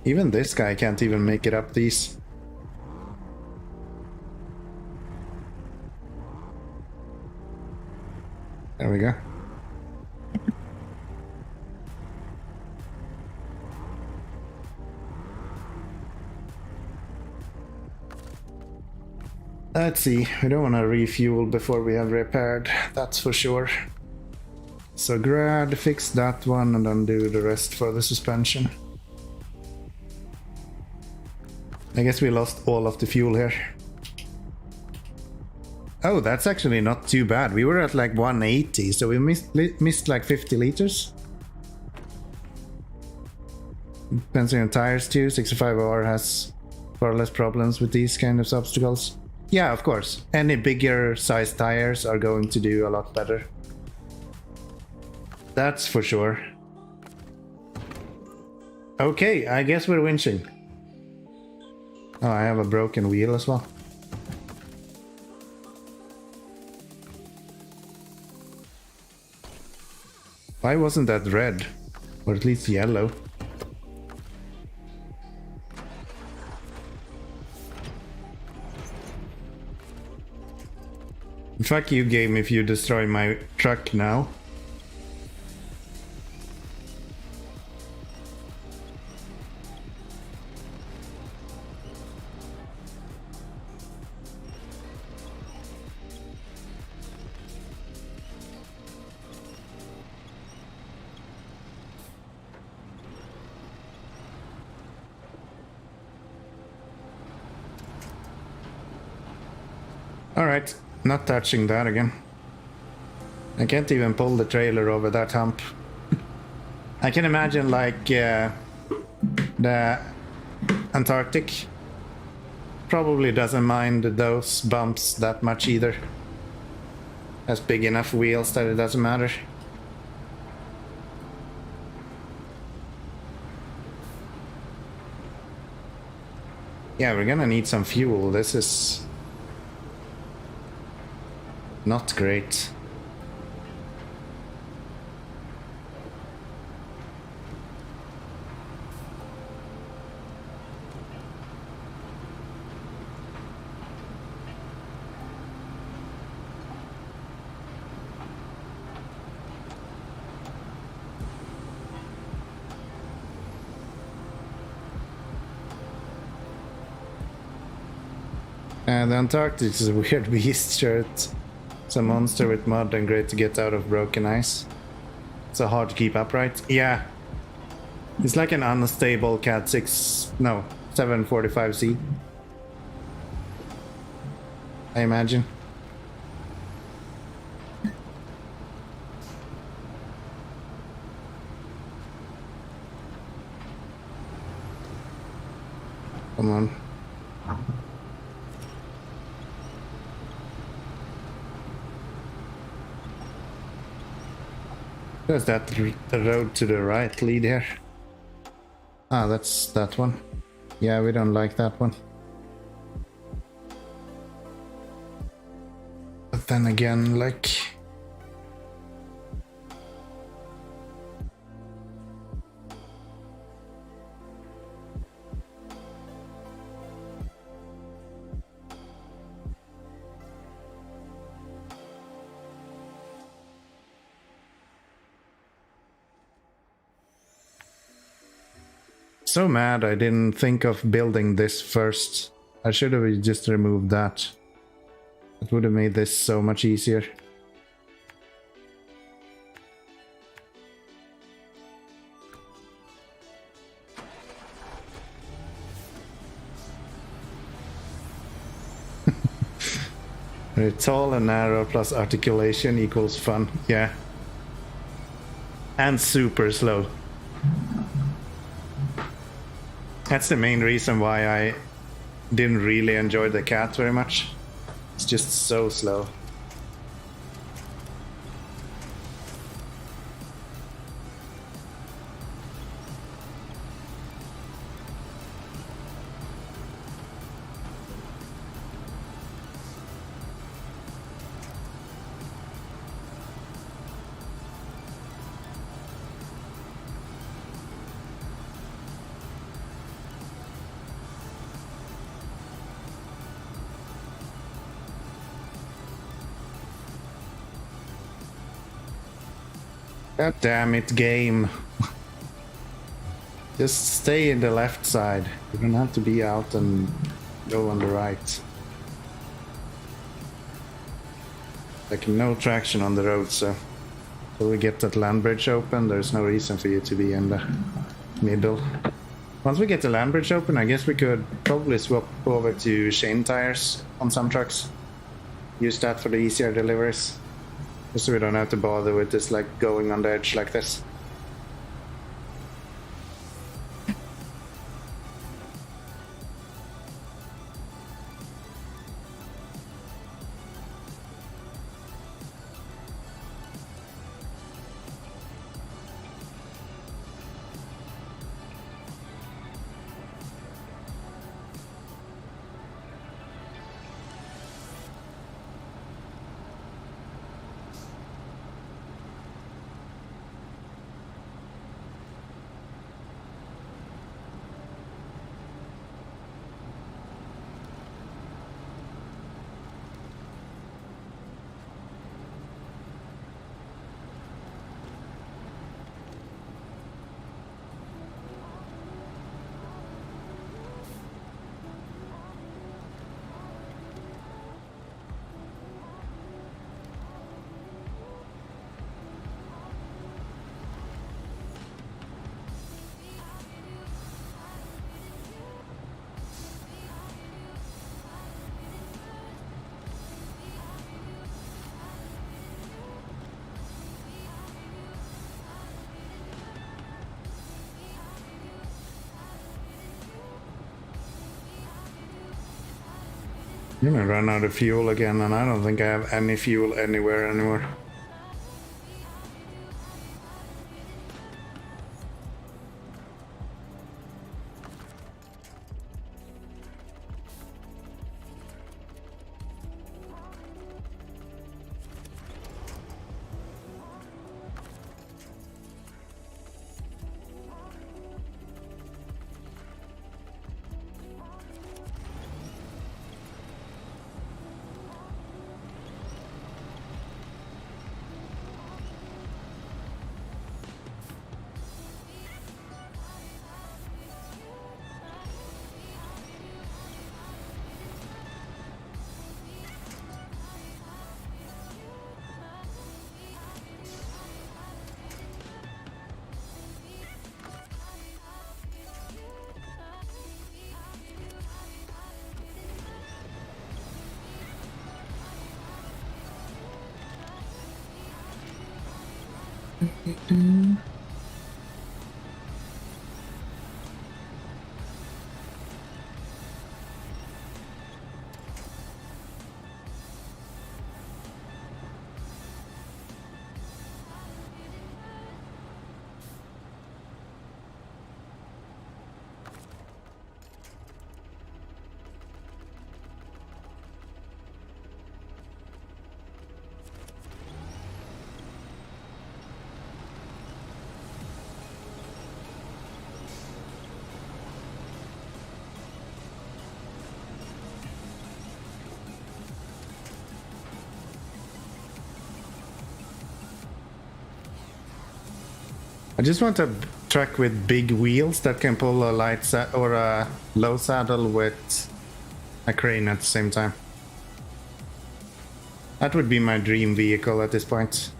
Even this guy can't even make it up these. There we go. Let's see, we don't want to refuel before we have repaired, that's for sure. So grad, fix that one and then do the rest for the suspension. I guess we lost all of the fuel here. Oh, that's actually not too bad. We were at like 180, so we missed like 50 liters. Depends on tires too. 65R has far less problems with these kind of obstacles. Yeah, of course. Any bigger size tires are going to do a lot better. That's for sure. Okay, I guess we're winching. Oh, I have a broken wheel as well. Why wasn't that red? Or at least yellow? Fuck you, game, if you destroy my truck now. Alright, not touching that again. I can't even pull the trailer over that hump. I can imagine like the Antarctic probably doesn't mind those bumps that much either. Has big enough wheels that it doesn't matter. Yeah, we're gonna need some fuel. This is not great. And the Antarctic is a weird beast, sure. It's a monster with mud and great to get out of broken ice. It's so hard to keep upright. Yeah. It's like an unstable Cat 6... No, 745C. I imagine. Come on. Does that the road to the right lead here? Ah, that's that one. Yeah, we don't like that one. But then again, like... So mad I didn't think of building this first. I should have just removed that. It would have made this so much easier. Tall and narrow plus articulation equals fun. Yeah. And super slow. That's the main reason why I didn't really enjoy the Cat very much. It's just so slow. God damn it, game. Just stay in the left side. You don't have to be out and go on the right. Like no traction on the road, so till we get that land bridge open, there's no reason for you to be in the middle. Once we get the land bridge open, I guess we could probably swap over to chain tires on some trucks. Use that for the easier deliveries. Just so we don't have to bother with this like going on the edge like this. I'm gonna run out of fuel again, and I don't think I have any fuel anywhere anymore. I just want a truck with big wheels that can pull a light or a low saddle with a crane at the same time. That would be my dream vehicle at this point.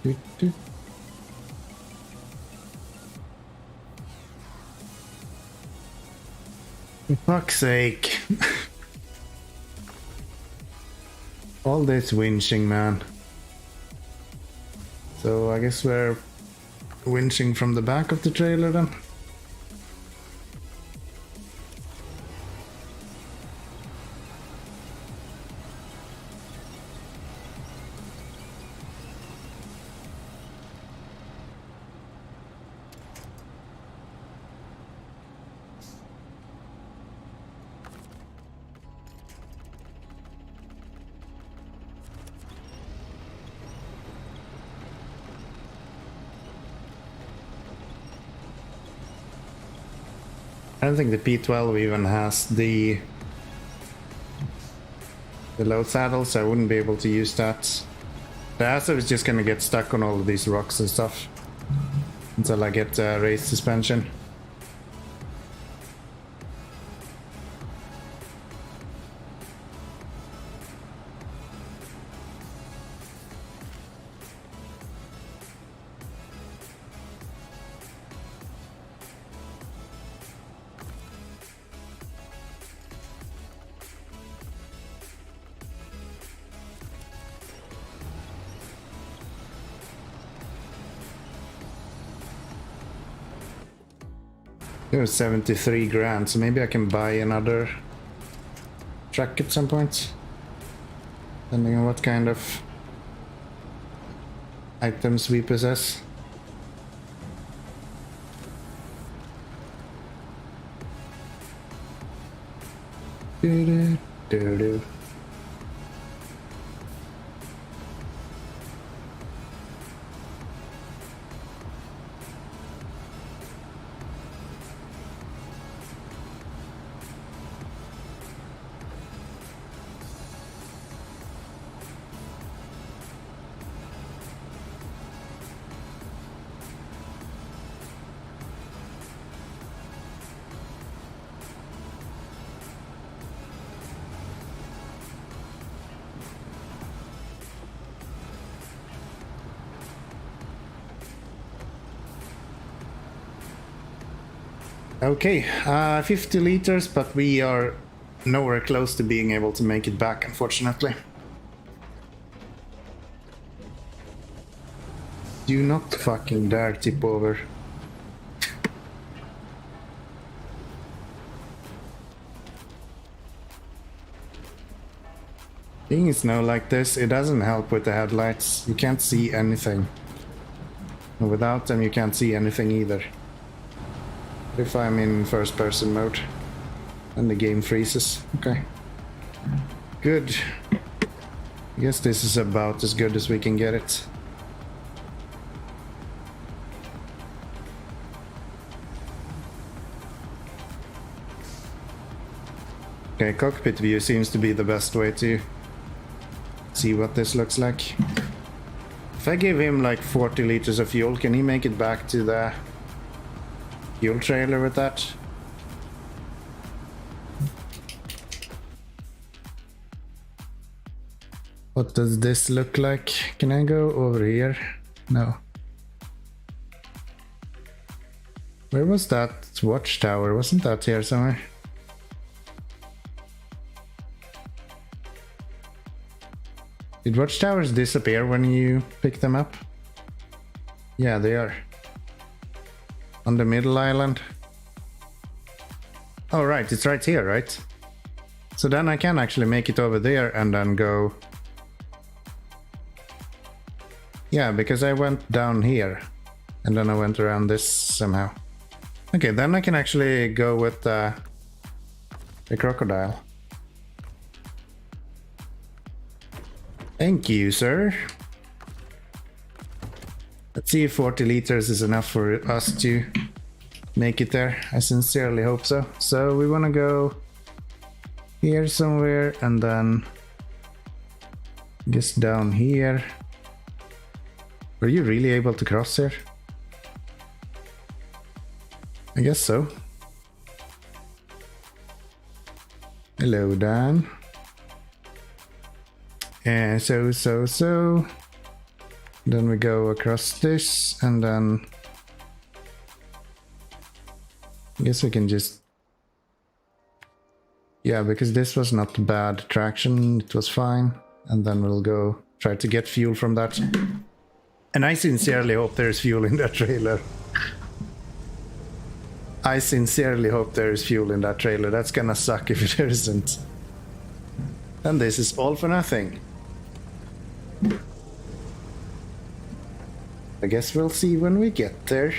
Do, do. For fuck's sake. All this winching, man. So I guess we're winching from the back of the trailer then. I don't think the P12 even has the load saddle, so I wouldn't be able to use that. The Acer is just gonna get stuck on all of these rocks and stuff until I get raised suspension. It was 73 grand, so maybe I can buy another truck at some point. Depending on what kind of items we possess. Do-do-do-do. Okay, 50 liters, but we are nowhere close to being able to make it back, unfortunately. Do not fucking dare tip over. Being in snow like this, it doesn't help with the headlights. You can't see anything. And without them, you can't see anything either. If I'm in first person mode and the game freezes. Okay. Good. I guess this is about as good as we can get it. Okay, cockpit view seems to be the best way to see what this looks like. If I give him like 40 liters of fuel, can he make it back to the fuel trailer with that? What does this look like? Can I go over here? No. Where was that watchtower? Wasn't that here somewhere? Did watchtowers disappear when you pick them up? Yeah, they are. On the middle island. Oh right, it's right here, right? So then I can actually make it over there and then go... Yeah, because I went down here and then I went around this somehow. Okay, then I can actually go with the crocodile. Thank you, sir. Let's see if 40 liters is enough for us to make it there. I sincerely hope so. So we want to go here somewhere and then just down here. Were you really able to cross here? I guess so. Hello, Dan. And so. Then we go across this, and then I guess we can just, yeah, because this was not bad traction, it was fine. And then we'll go try to get fuel from that. And I sincerely hope there's fuel in that trailer. I sincerely hope there is fuel in that trailer. That's gonna suck if there isn't. And this is all for nothing. I guess we'll see when we get there.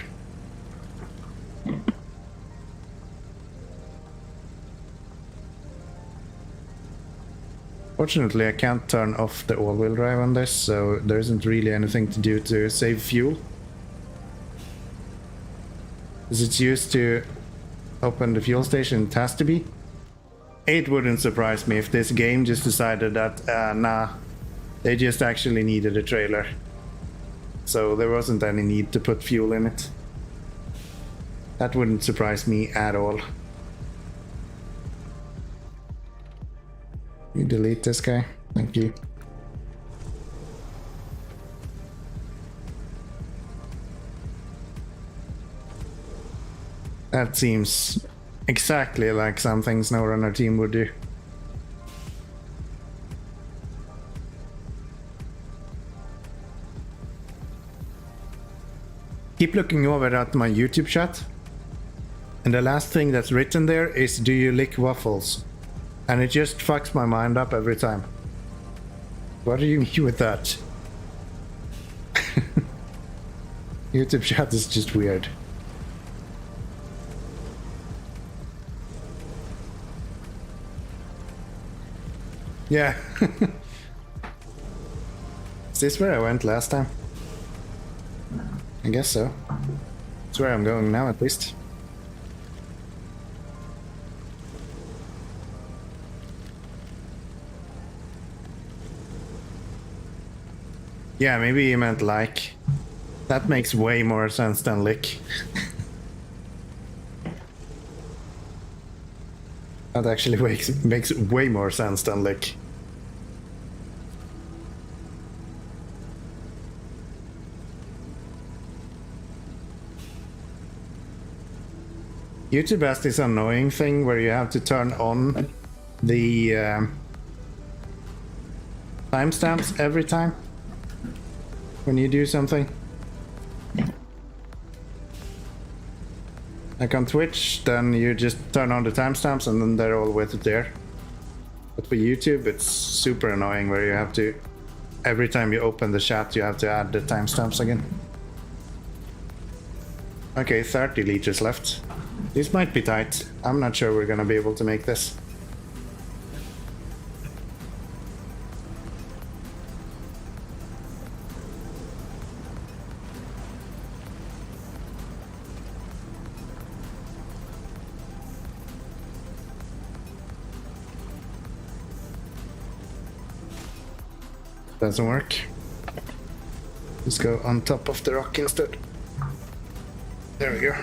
Fortunately, I can't turn off the all-wheel drive on this, so there isn't really anything to do to save fuel. Because it's used to open the fuel station, it has to be. It wouldn't surprise me if this game just decided that, nah, they just actually needed a trailer. So there wasn't any need to put fuel in it. That wouldn't surprise me at all. You delete this guy, thank you. That seems exactly like something SnowRunner team would do. Keep looking over at my YouTube chat, and the last thing that's written there is, "Do you lick waffles?" And it just fucks my mind up every time. What do you mean with that? YouTube chat is just weird. Yeah. Is this where I went last time? I guess so. That's where I'm going now, at least. Yeah, maybe you meant like. That makes way more sense than lick. That actually makes way more sense than lick. YouTube has this annoying thing where you have to turn on the timestamps every time when you do something. Like on Twitch, then you just turn on the timestamps and then they're all with it there. But for YouTube, it's super annoying where you have to, every time you open the chat, you have to add the timestamps again. Okay, 30 liters left. This might be tight. I'm not sure we're gonna be able to make this. Doesn't work. Let's go on top of the rock instead. There we go.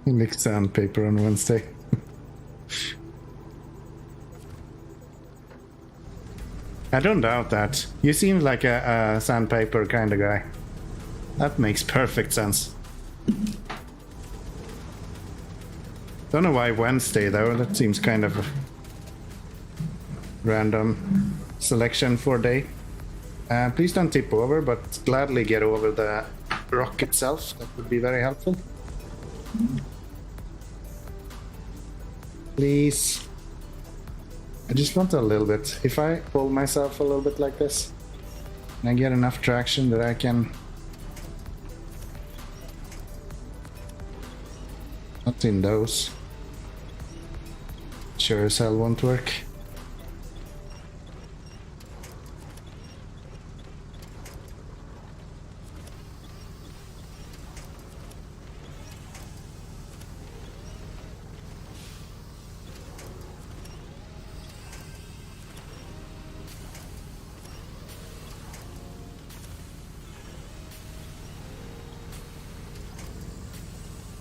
He licked sandpaper on Wednesday. I don't doubt that. You seem like a sandpaper kind of guy. That makes perfect sense. Don't know why Wednesday though, that seems kind of a random selection for a day. Please don't tip over, but gladly get over the rock itself. That would be very helpful. Please. I just want a little bit. If I pull myself a little bit like this, and I get enough traction that I can... Not in those. Sure as hell won't work.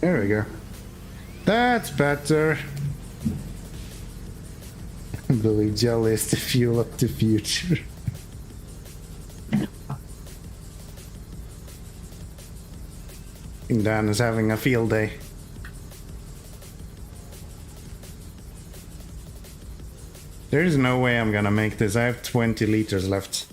There we go. That's better. I believe jelly is the fuel of the future. I think Dan is having a field day. There is no way I'm gonna make this. I have 20 liters left.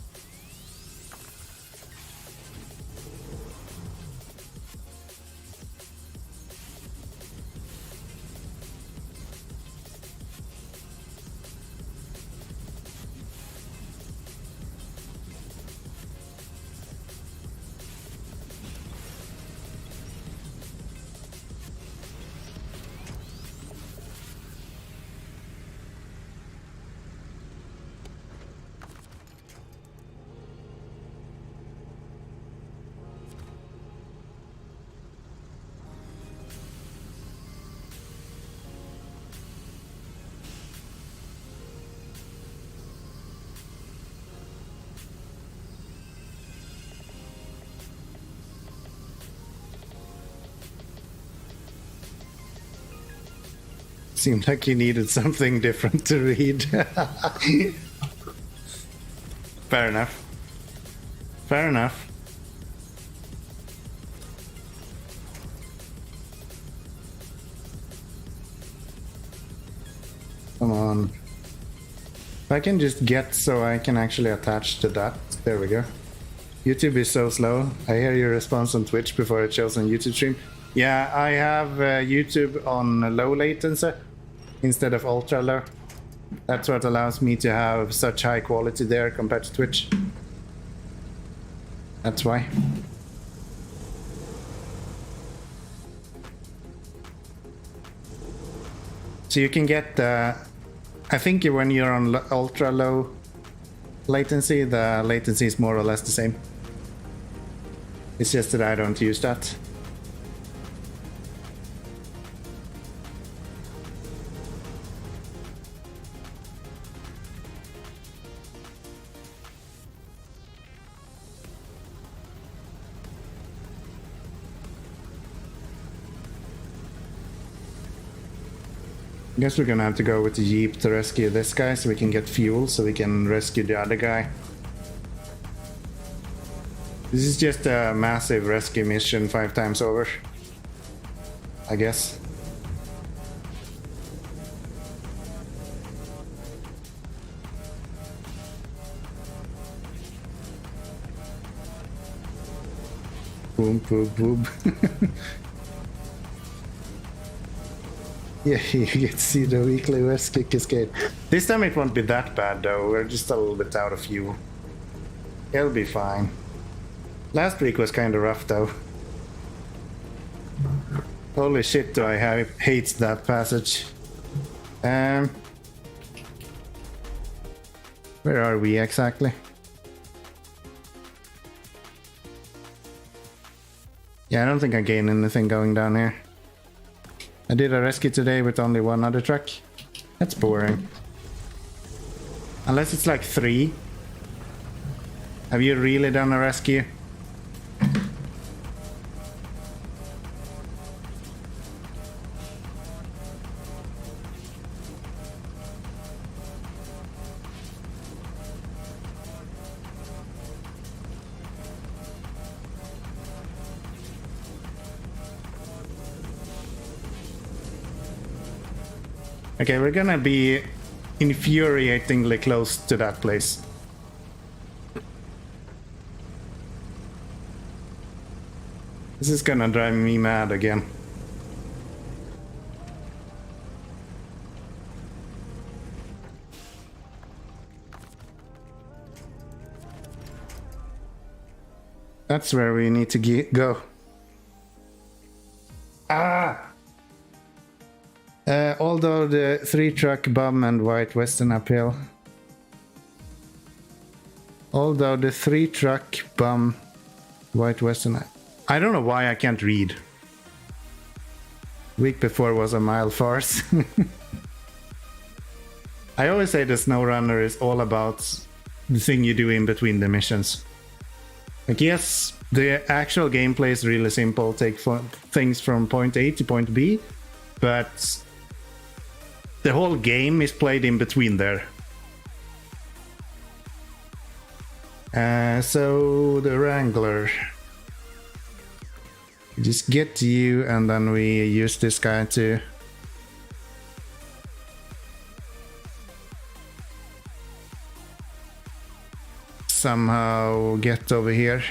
Seemed like you needed something different to read. Fair enough. Fair enough. Come on. If I can just get so I can actually attach to that. There we go. YouTube is so slow. I hear your response on Twitch before it shows on YouTube stream. Yeah, I have YouTube on low latency instead of ultra low. That's what allows me to have such high quality there compared to Twitch. That's why. So you can get I think when you're on ultra low latency, the latency is more or less the same. It's just that I don't use that. I guess we're gonna have to go with the Jeep to rescue this guy so we can get fuel so we can rescue the other guy. This is just a massive rescue mission 5 times over, I guess. Boom, boom, boom. Yeah, you get to see the weekly rescue cascade. This time it won't be that bad though, we're just a little bit out of fuel. It'll be fine. Last week was kind of rough though. Holy shit, do I hate that passage. Where are we exactly? Yeah, I don't think I gained anything going down here. I did a rescue today with only one other truck. That's boring. Unless it's like 3. Have you really done a rescue? Okay, we're gonna be infuriatingly close to that place. This is gonna drive me mad again. That's where we need to go. Ah! Although the 3-truck bum and white western uphill. Although the 3-truck bum white western. I don't know why I can't read. Week before was a mild farce. I always say the SnowRunner is all about the thing you do in between the missions. Like yes, the actual gameplay is really simple. Take things from point A to point B, but the whole game is played in between there. So the Wrangler. Just get to you, and then we use this guy to somehow get over here.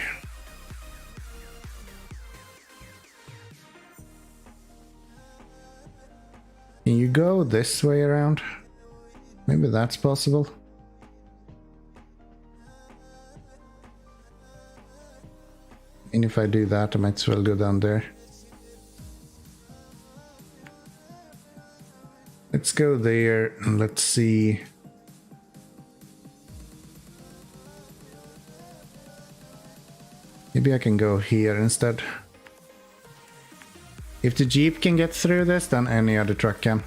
Can you go this way around? Maybe that's possible. And if I do that, I might as well go down there. Let's go there and let's see. Maybe I can go here instead. If the Jeep can get through this, then any other truck can.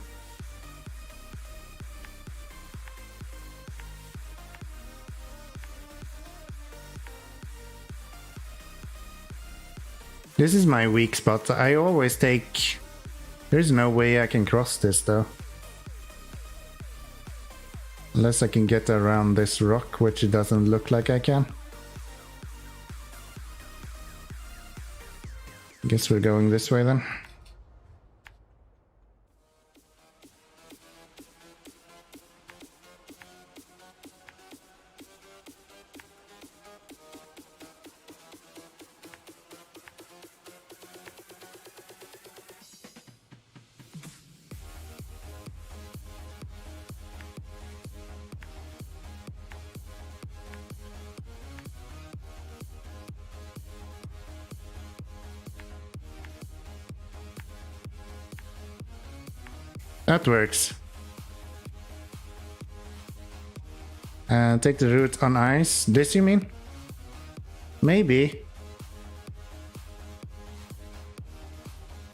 This is my weak spot. I always take... There's no way I can cross this though. Unless I can get around this rock, which it doesn't look like I can. Guess we're going this way then. That works. Take the route on ice. This you mean? Maybe.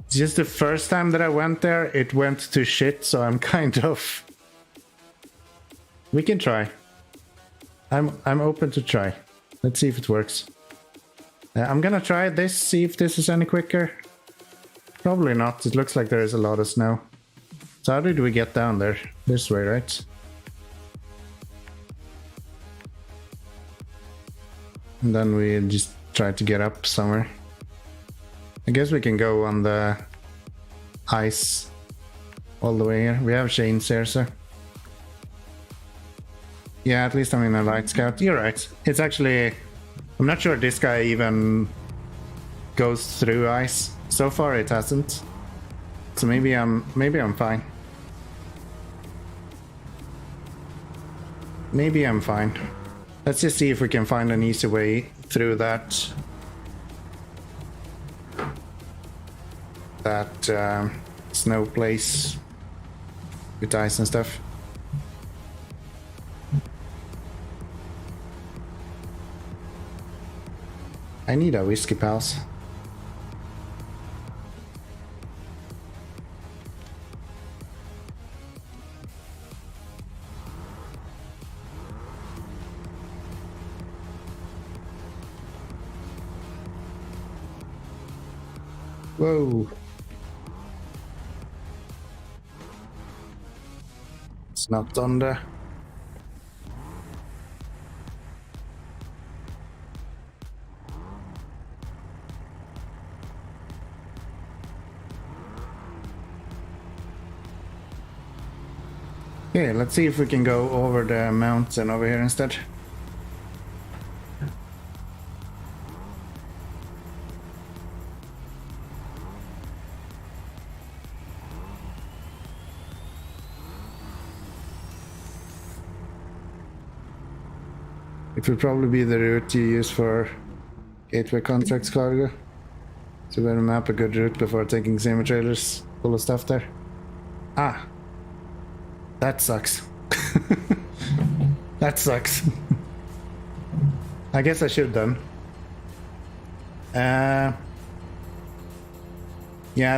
It's just the first time that I went there, it went to shit, so I'm kind of... We can try. I'm open to try. Let's see if it works. I'm gonna try this, see if this is any quicker. Probably not. It looks like there is a lot of snow. So how did we get down there? This way, right? And then we just try to get up somewhere. I guess we can go on the ice all the way here. We have chains here, so... Yeah, at least I'm in a light scout. You're right. It's actually... I'm not sure this guy even goes through ice. So far it hasn't. So maybe I'm fine. Maybe I'm fine. Let's just see if we can find an easy way through that snow place with ice and stuff. I need a whiskey, pals. Whoa. It's not thunder. Okay, let's see if we can go over the mountain over here instead. It will probably be the route you use for gateway contracts cargo. So better map a good route before taking semi-trailers full of stuff there. Ah! That sucks. That sucks. I guess I should done. Yeah,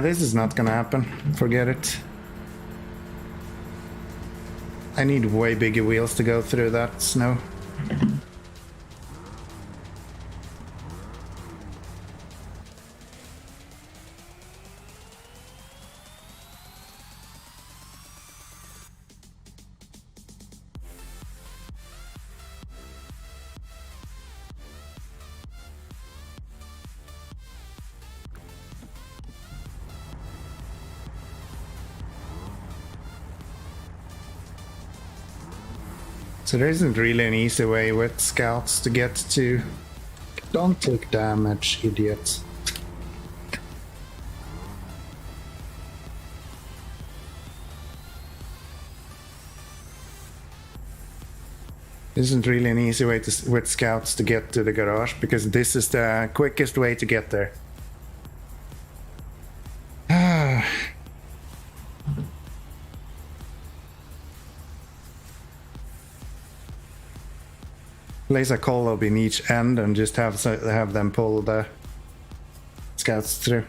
this is not gonna happen. Forget it. I need way bigger wheels to go through that snow. So there isn't really an easy way with scouts to get to... Don't take damage, idiots. There isn't really an easy way to, with scouts to get to the garage, because this is the quickest way to get there. Place a call-up in each end and just have them pull the scouts through.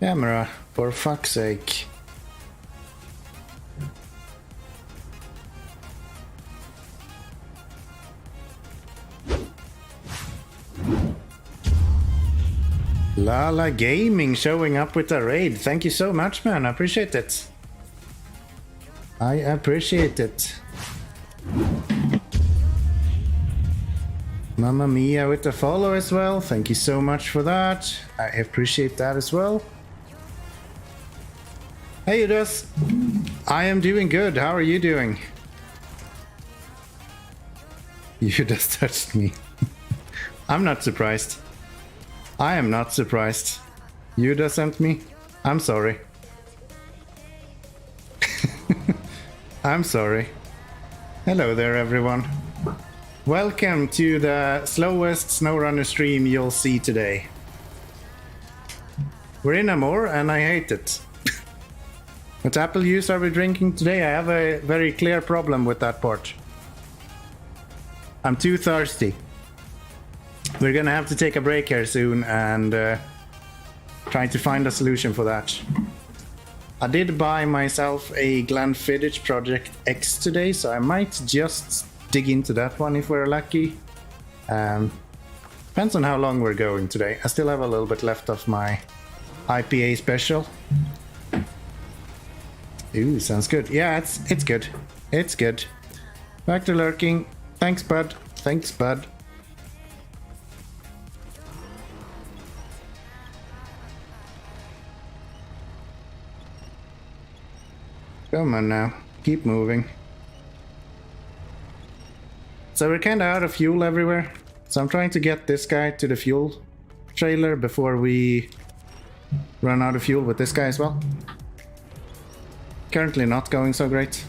Camera, for fuck's sake. Lala Gaming showing up with a raid. Thank you so much, man. I appreciate it. I appreciate it. Mamma Mia with the follow as well. Thank you so much for that. I appreciate that as well. Hey, Udas. I am doing good. How are you doing? You just touched me. I'm not surprised. I am not surprised. You just sent me? I'm sorry. I'm sorry. Hello there, everyone. Welcome to the slowest SnowRunner stream you'll see today. We're in Amur and I hate it. What apple juice are we drinking today? I have a very clear problem with that part. I'm too thirsty. We're gonna have to take a break here soon and try to find a solution for that. I did buy myself a Glenfiddich Project X today, so I might just dig into that one if we're lucky. Depends on how long we're going today. I still have a little bit left of my IPA special. Ooh, sounds good. Yeah, it's good. It's good. Back to lurking. Thanks, bud. Thanks, bud. Come on now. Keep moving. So we're kinda out of fuel everywhere. So I'm trying to get this guy to the fuel trailer before we run out of fuel with this guy as well. Currently not going so great.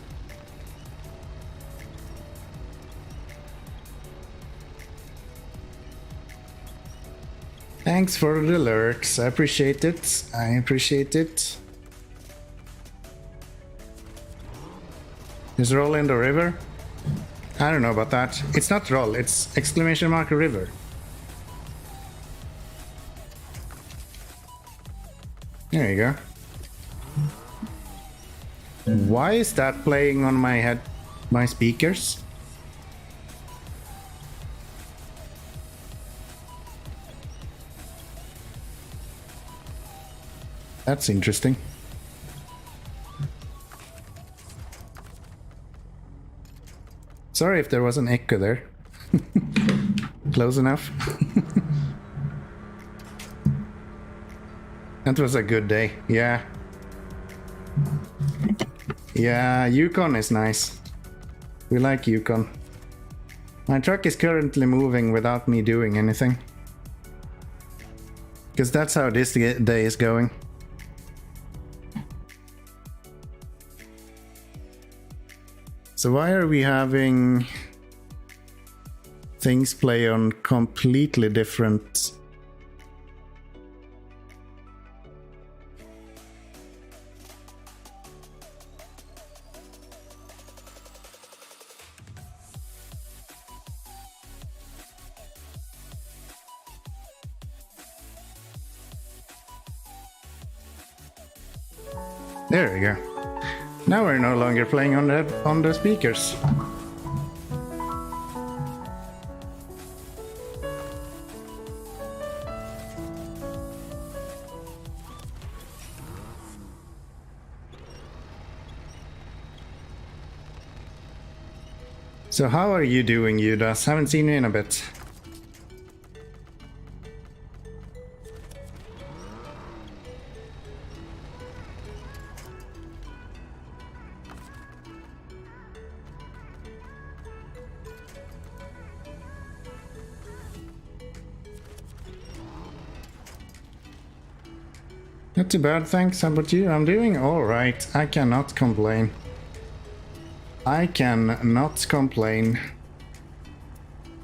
Thanks for the lurks. I appreciate it. I appreciate it. Is roll in the river? I don't know about that. It's not roll, it's exclamation mark river. There you go. Why is that playing on my head, my speakers? That's interesting. Sorry if there was an echo there. Close enough. That was a good day, yeah. Yeah, Yukon is nice. We like Yukon. My truck is currently moving without me doing anything. Because that's how this day is going. So why are we having things play on completely different... There we go. Now we're no longer playing on the speakers. So how are you doing, Judas? Haven't seen you in a bit. Not too bad, thanks. How about you? I'm doing alright. I cannot complain. I cannot complain.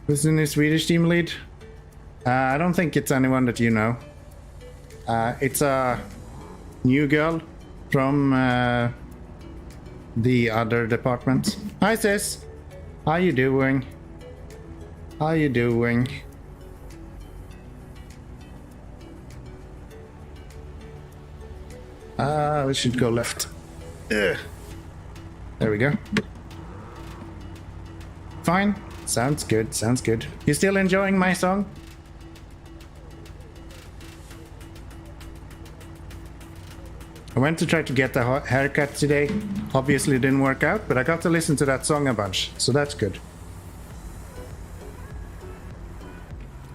Who's the new Swedish team lead? I don't think it's anyone that you know. It's a new girl from the other department. Hi sis! How you doing? How you doing? We should go left. Ugh. There we go. Fine. Sounds good, sounds good. You still enjoying my song? I went to try to get a haircut today. Obviously it didn't work out, but I got to listen to that song a bunch, so that's good.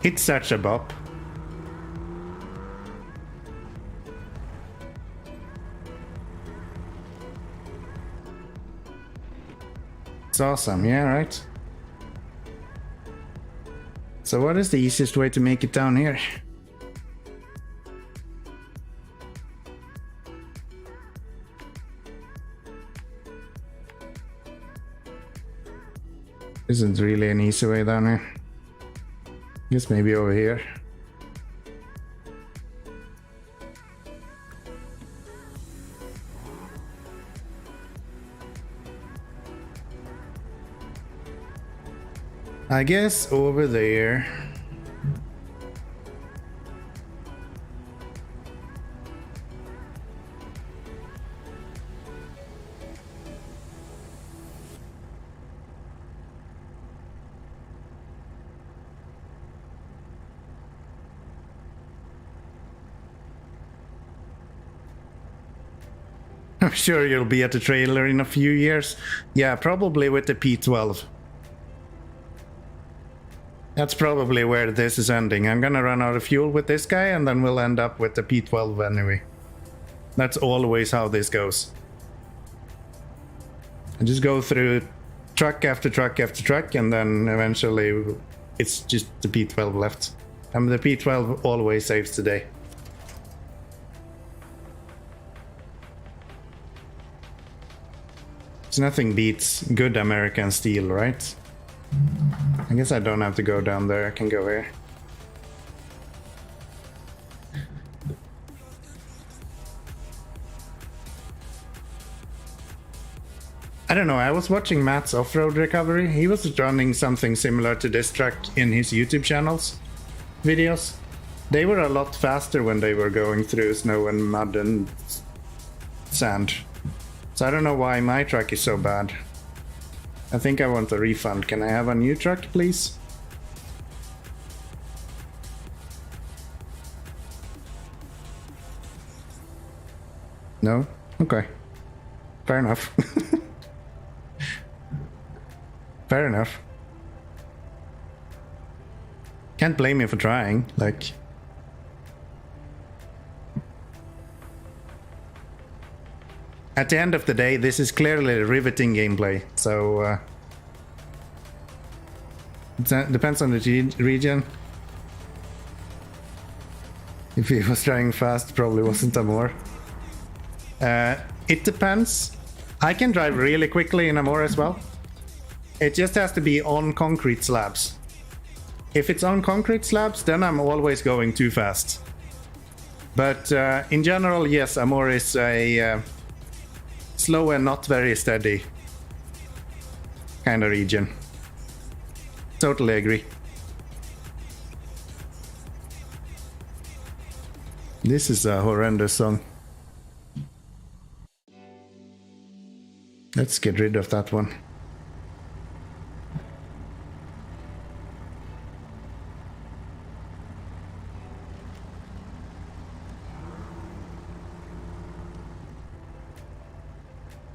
It's such a bop. It's awesome, yeah, right? So what is the easiest way to make it down here? Isn't really an easy way down here. Guess maybe over here. I guess over there. I'm sure you'll be at the trailer in a few years. Yeah, probably with the P12. That's probably where this is ending. I'm gonna run out of fuel with this guy and then we'll end up with the P12 anyway. That's always how this goes. I just go through truck after truck after truck and then eventually it's just the P12 left. And the P12 always saves the day. So nothing beats good American steel, right? I guess I don't have to go down there, I can go here. I don't know, I was watching Matt's off-road recovery. He was running something similar to this track in his YouTube channels videos. They were a lot faster when they were going through snow and mud and sand. So I don't know why my truck is so bad. I think I want a refund. Can I have a new truck, please? No? Okay. Fair enough. Fair enough. Can't blame me for trying, like... At the end of the day, this is clearly a riveting gameplay, so... it depends on the region. If he was trying fast, probably wasn't Amur. It depends. I can drive really quickly in Amur as well. It just has to be on concrete slabs. If it's on concrete slabs, then I'm always going too fast. But in general, yes, Amur is a slow and not very steady kind of region. Totally agree. This is a horrendous song. Let's get rid of that one.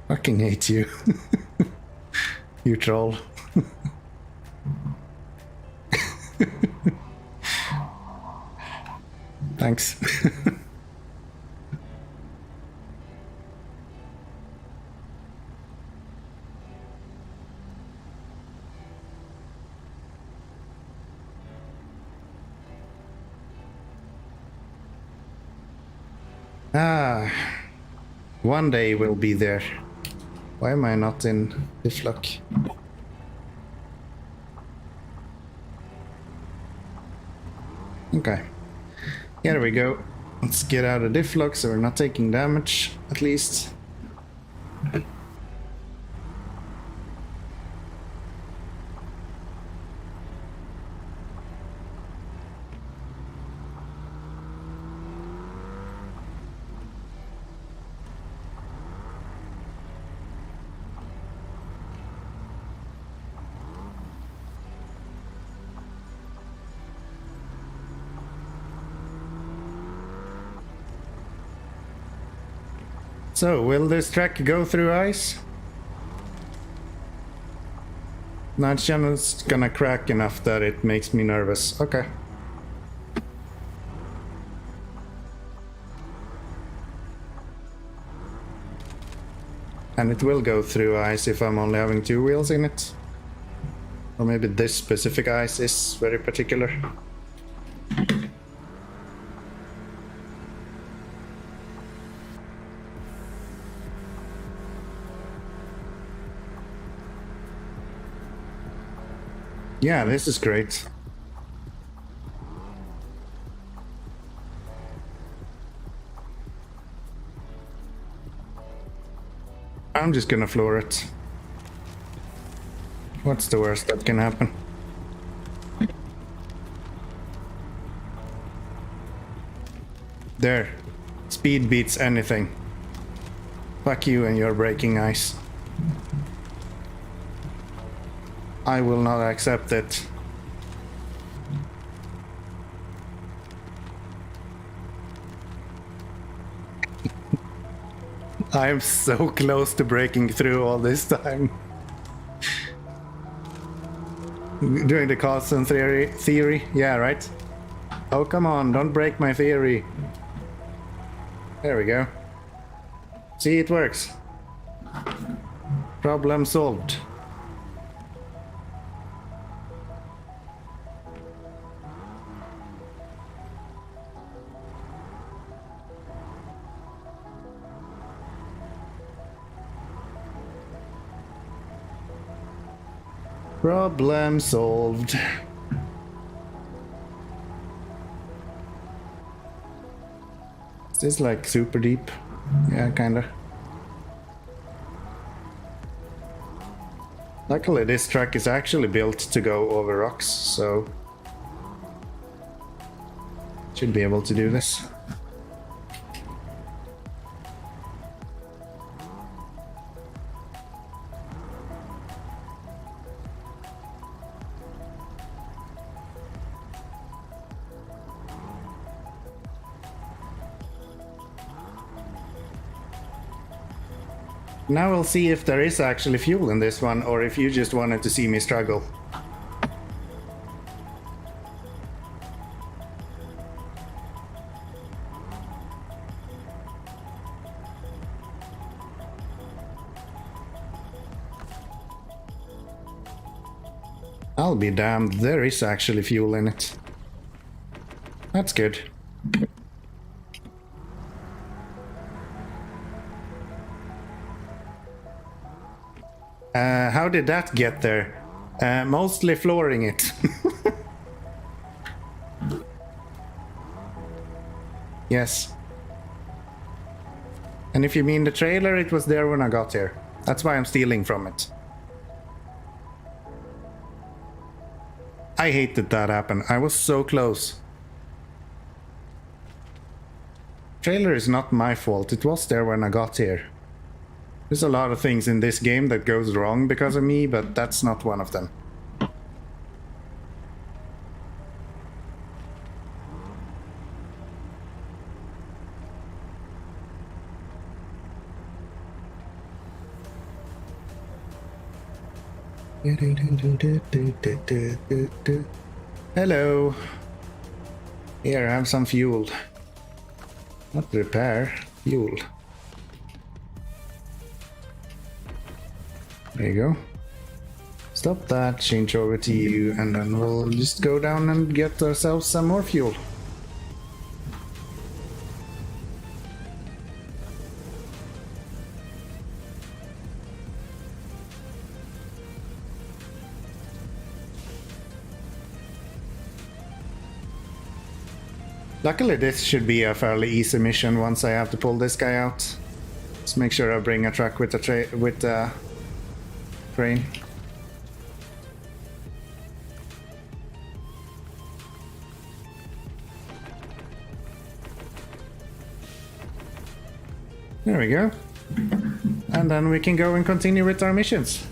Fucking hate you. You troll. Thanks. One day we'll be there. Why am I not in this luck? Okay. Here we go. Let's get out of diff lock so we're not taking damage, at least. So, will this track go through ice? No, it's just gonna crack enough that it makes me nervous. Okay. And it will go through ice if I'm only having 2 wheels in it. Or maybe this specific ice is very particular. Yeah, this is great. I'm just gonna floor it. What's the worst that can happen? There. Speed beats anything. Fuck you and your breaking ice. I will not accept it. I am so close to breaking through all this time. Doing the Carlson theory? Yeah, right? Oh, come on, don't break my theory. There we go. See, it works. Problem solved. Problem solved. Is this like super deep? Yeah, kinda. Luckily this track is actually built to go over rocks, so should be able to do this. Now we'll see if there is actually fuel in this one, or if you just wanted to see me struggle. I'll be damned, there is actually fuel in it. That's good. How did that get there? Mostly flooring it. Yes. And if you mean the trailer, it was there when I got here. That's why I'm stealing from it. I hate that happened. I was so close. Trailer is not my fault. It was there when I got here. There's a lot of things in this game that goes wrong because of me, but that's not one of them. Hello. Here, have some fuel. Not repair, fuel. There you go. Stop that, change over to you, and then we'll just go down and get ourselves some more fuel. Luckily, this should be a fairly easy mission once I have to pull this guy out. Let's make sure I bring a truck with a crane. There we go. And then we can go and continue with our missions.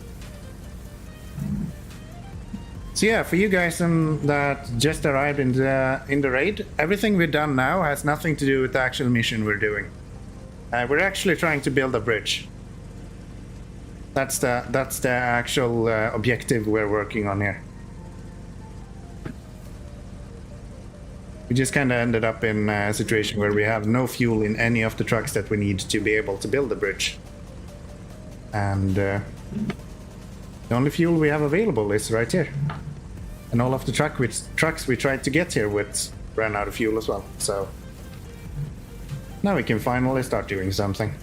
So yeah, for you guys that just arrived in the raid, everything we've done now has nothing to do with the actual mission we're doing. We're actually trying to build a bridge. That's the actual objective we're working on here. We just kind of ended up in a situation where we have no fuel in any of the trucks that we need to be able to build the bridge. And the only fuel we have available is right here. And all of the trucks we tried to get here with ran out of fuel as well. So now we can finally start doing something.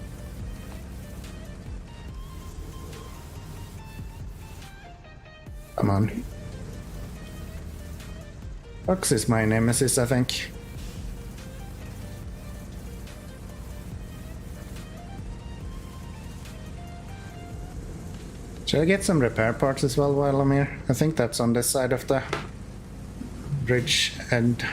Come on. Fox is my nemesis, I think. Should I get some repair parts as well while I'm here? I think that's on this side of the bridge end.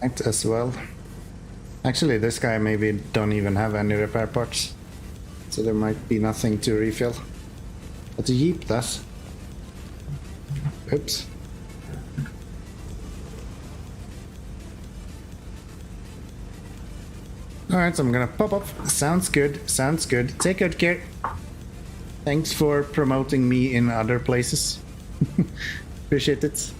Right, as well. Actually, this guy maybe don't even have any repair parts, so there might be nothing to refill. But the Jeep does. Oops. Alright, so I'm gonna pop up. Sounds good, sounds good. Take good care. Thanks for promoting me in other places. Appreciate it.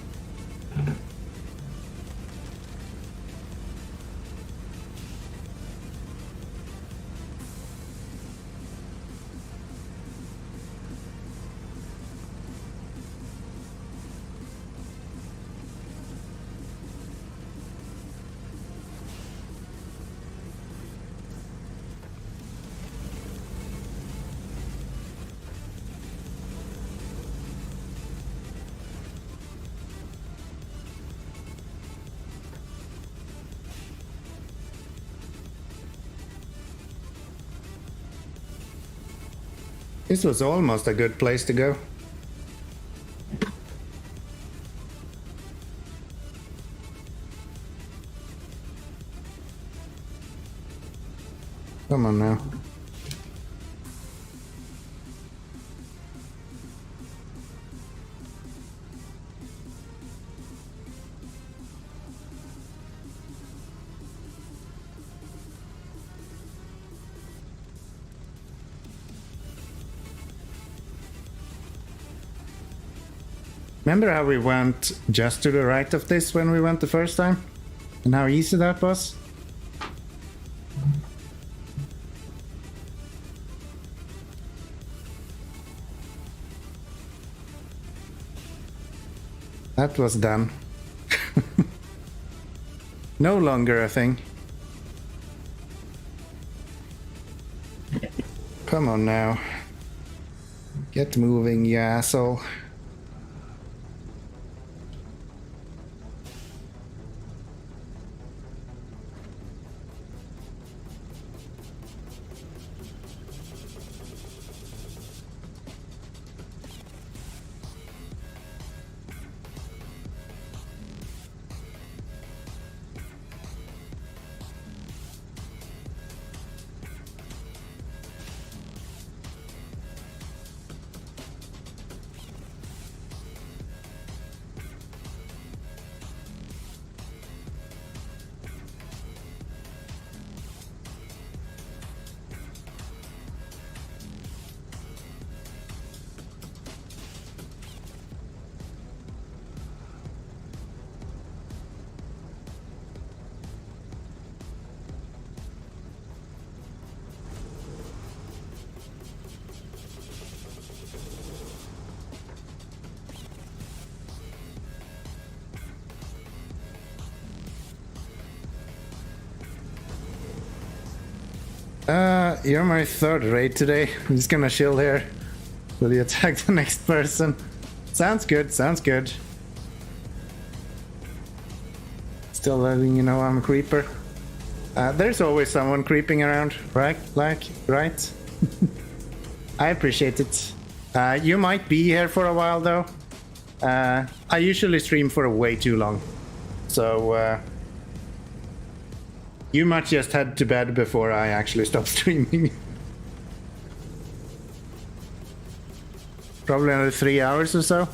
This was almost a good place to go. Come on now. Remember how we went just to the right of this when we went the first time? And how easy that was? That was done. No longer a thing. Come on now. Get moving, you asshole. You're my third raid today. I'm just gonna chill here. Will you attack the next person? Sounds good, sounds good. Still letting you know I'm a creeper. There's always someone creeping around, right? Right? I appreciate it. You might be here for a while though. I usually stream for way too long. So, you might just head to bed before I actually stop streaming. Probably another 3 hours or so.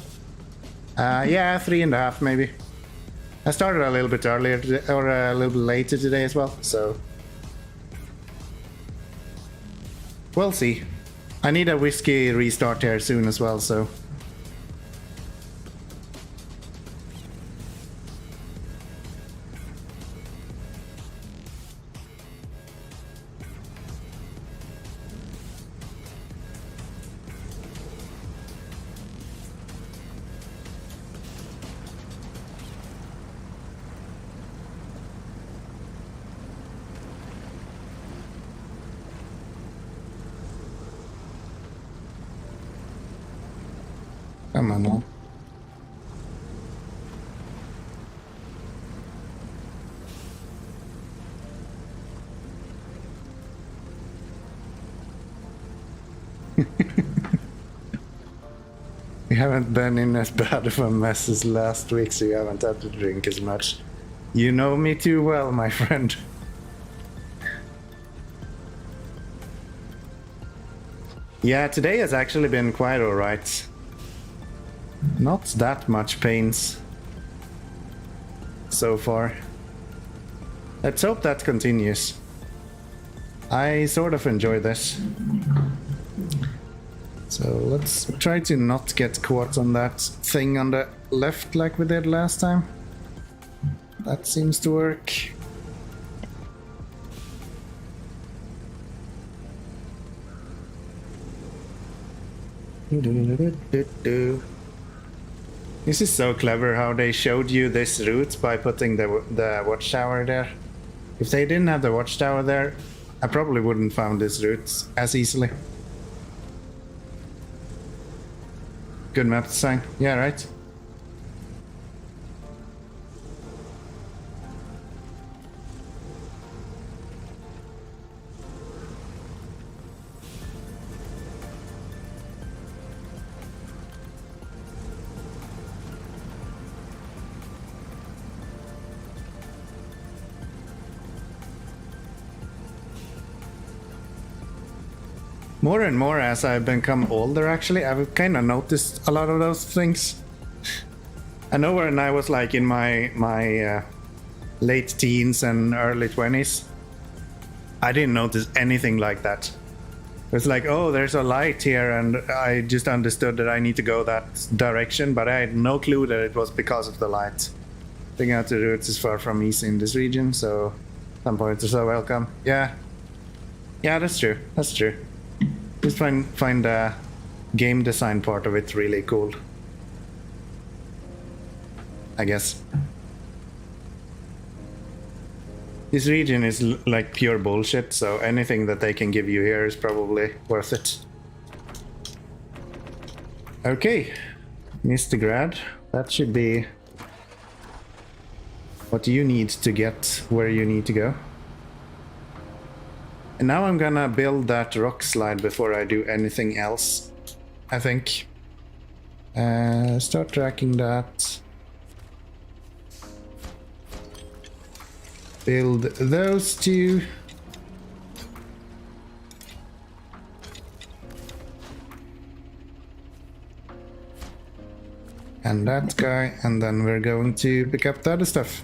Yeah, 3.5 maybe. I started a little bit earlier today, or a little bit later today as well, so we'll see. I need a whiskey restart here soon as well, so come on now. We haven't been in as bad of a mess as last week, so you haven't had to drink as much. You know me too well, my friend. Yeah, today has actually been quite alright. Not that much pains so far. Let's hope that continues. I sort of enjoy this. So let's try to not get caught on that thing on the left like we did last time. That seems to work. This is so clever how they showed you this route by putting the watchtower there. If they didn't have the watchtower there, I probably wouldn't found this route as easily. Good map design. Yeah, right? More and more as I've become older, actually, I've kind of noticed a lot of those things. I know when I was like in my late teens and early 20s, I didn't notice anything like that. It was like, oh, there's a light here, and I just understood that I need to go that direction, but I had no clue that it was because of the light. Figuring out the routes is far from easy in this region, so some pointers are welcome. Yeah, that's true. That's true. Just find the game design part of it really cool, I guess. This region is like pure bullshit, so anything that they can give you here is probably worth it. Okay, Mr. Grad, that should be what you need to get where you need to go. And now I'm gonna build that rock slide before I do anything else, I think. Start tracking that. Build those two. And that guy, and then we're going to pick up the other stuff.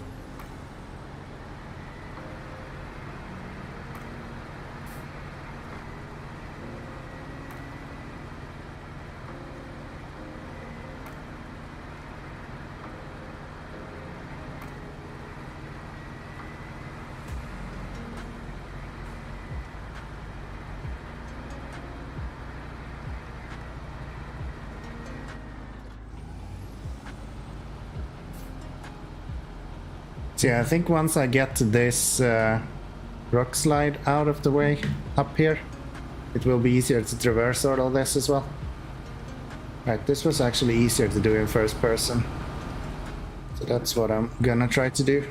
So yeah, I think once I get this rock slide out of the way up here. It will be easier to traverse all this as well. Right, this was actually easier to do in first person. So that's what I'm gonna try to do.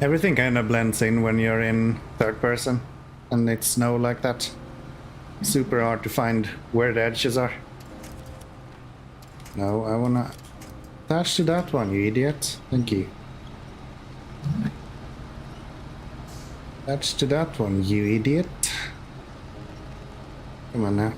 Everything kind of blends in when you're in third person and it's snow like that. Super hard to find where the edges are. No, I wanna attach to that one, you idiot. Thank you. Attach to that one, you idiot. Come on now.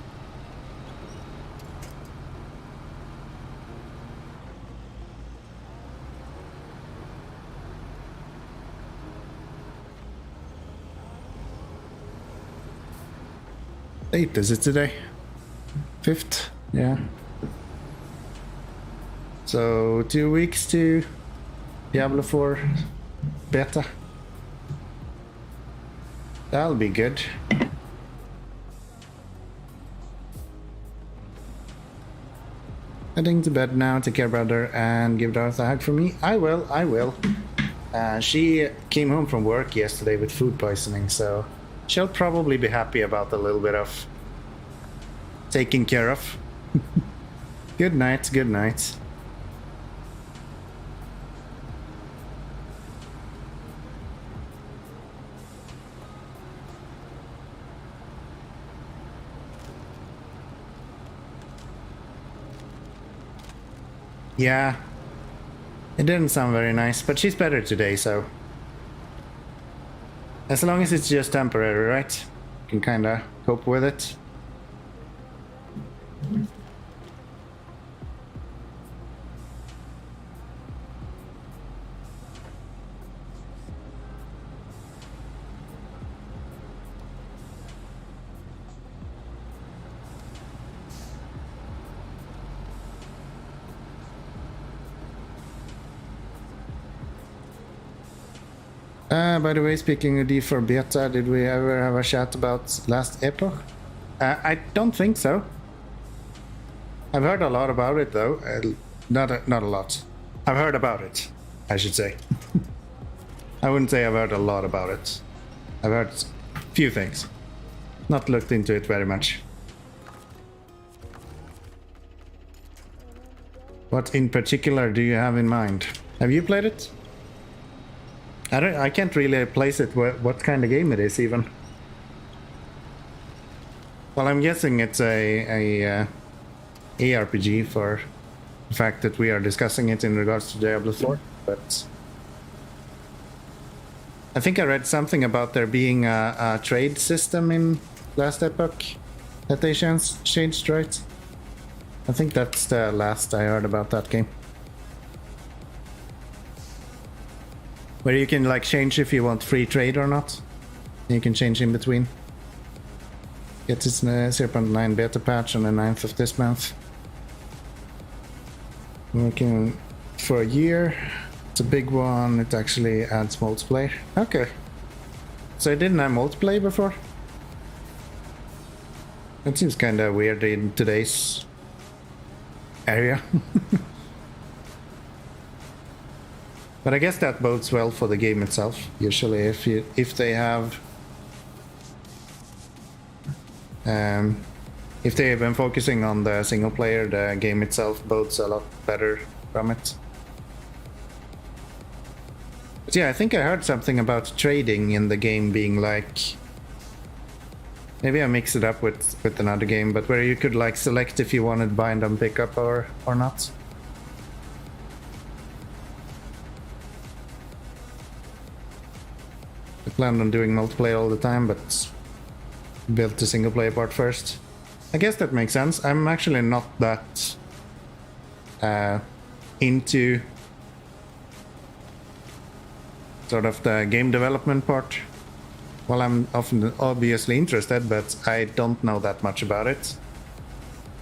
Eighth, is it today? 5th? Yeah. So 2 weeks to Diablo 4 beta. That'll be good. Heading to bed now, take care, brother, and give Darth a hug for me. I will, I will. She came home from work yesterday with food poisoning, so she'll probably be happy about a little bit of taking care of. Good night, good night. Yeah, it didn't sound very nice, but she's better today, so as long as it's just temporary, right? You can kinda cope with it. By the way, speaking of D4 beta, did we ever have a chat about last epoch? I don't think so. I've heard a lot about it though. Not a lot. I've heard about it, I should say. I wouldn't say I've heard a lot about it. I've heard a few things. Not looked into it very much. What in particular do you have in mind? Have you played it? I can't really place it what kind of game it is even. Well, I'm guessing it's a ARPG for the fact that we are discussing it in regards to Diablo 4, but I think I read something about there being a trade system in last epoch that they changed, right? I think that's the last I heard about that game. Where you can like change if you want free trade or not. You can change in between. Get this 0.9 beta patch on the 9th of this month. Working for a year. It's a big one. It actually adds multiplayer. Okay. So it didn't have multiplayer before? That seems kind of weird in today's area. But I guess that bodes well for the game itself. Usually, if they have been focusing on the single player, the game itself bodes a lot better from it. But yeah, I think I heard something about trading in the game being like, maybe I mix it up with another game, but where you could like select if you wanted bind and pickup or not. I planned on doing multiplayer all the time, but built the single player part first. I guess that makes sense. I'm actually not that into sort of the game development part Well, I'm often obviously interested, but I don't know that much about it.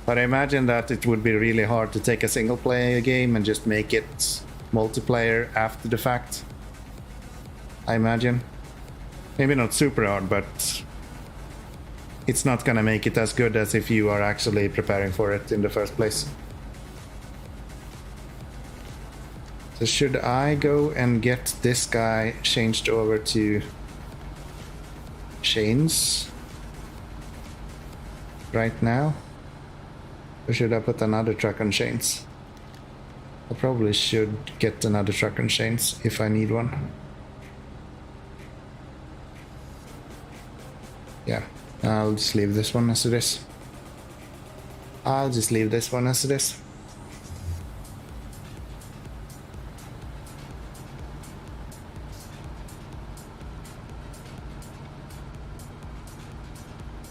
But I imagine that it would be really hard to take a single player game and just make it multiplayer after the fact. I imagine. Maybe not super hard, but it's not gonna make it as good as if you are actually preparing for it in the first place. So should I go and get this guy changed over to chains right now? Or should I put another truck on chains? I probably should get another truck on chains if I need one. Yeah, I'll just leave this one as it is. I'll just leave this one as it is.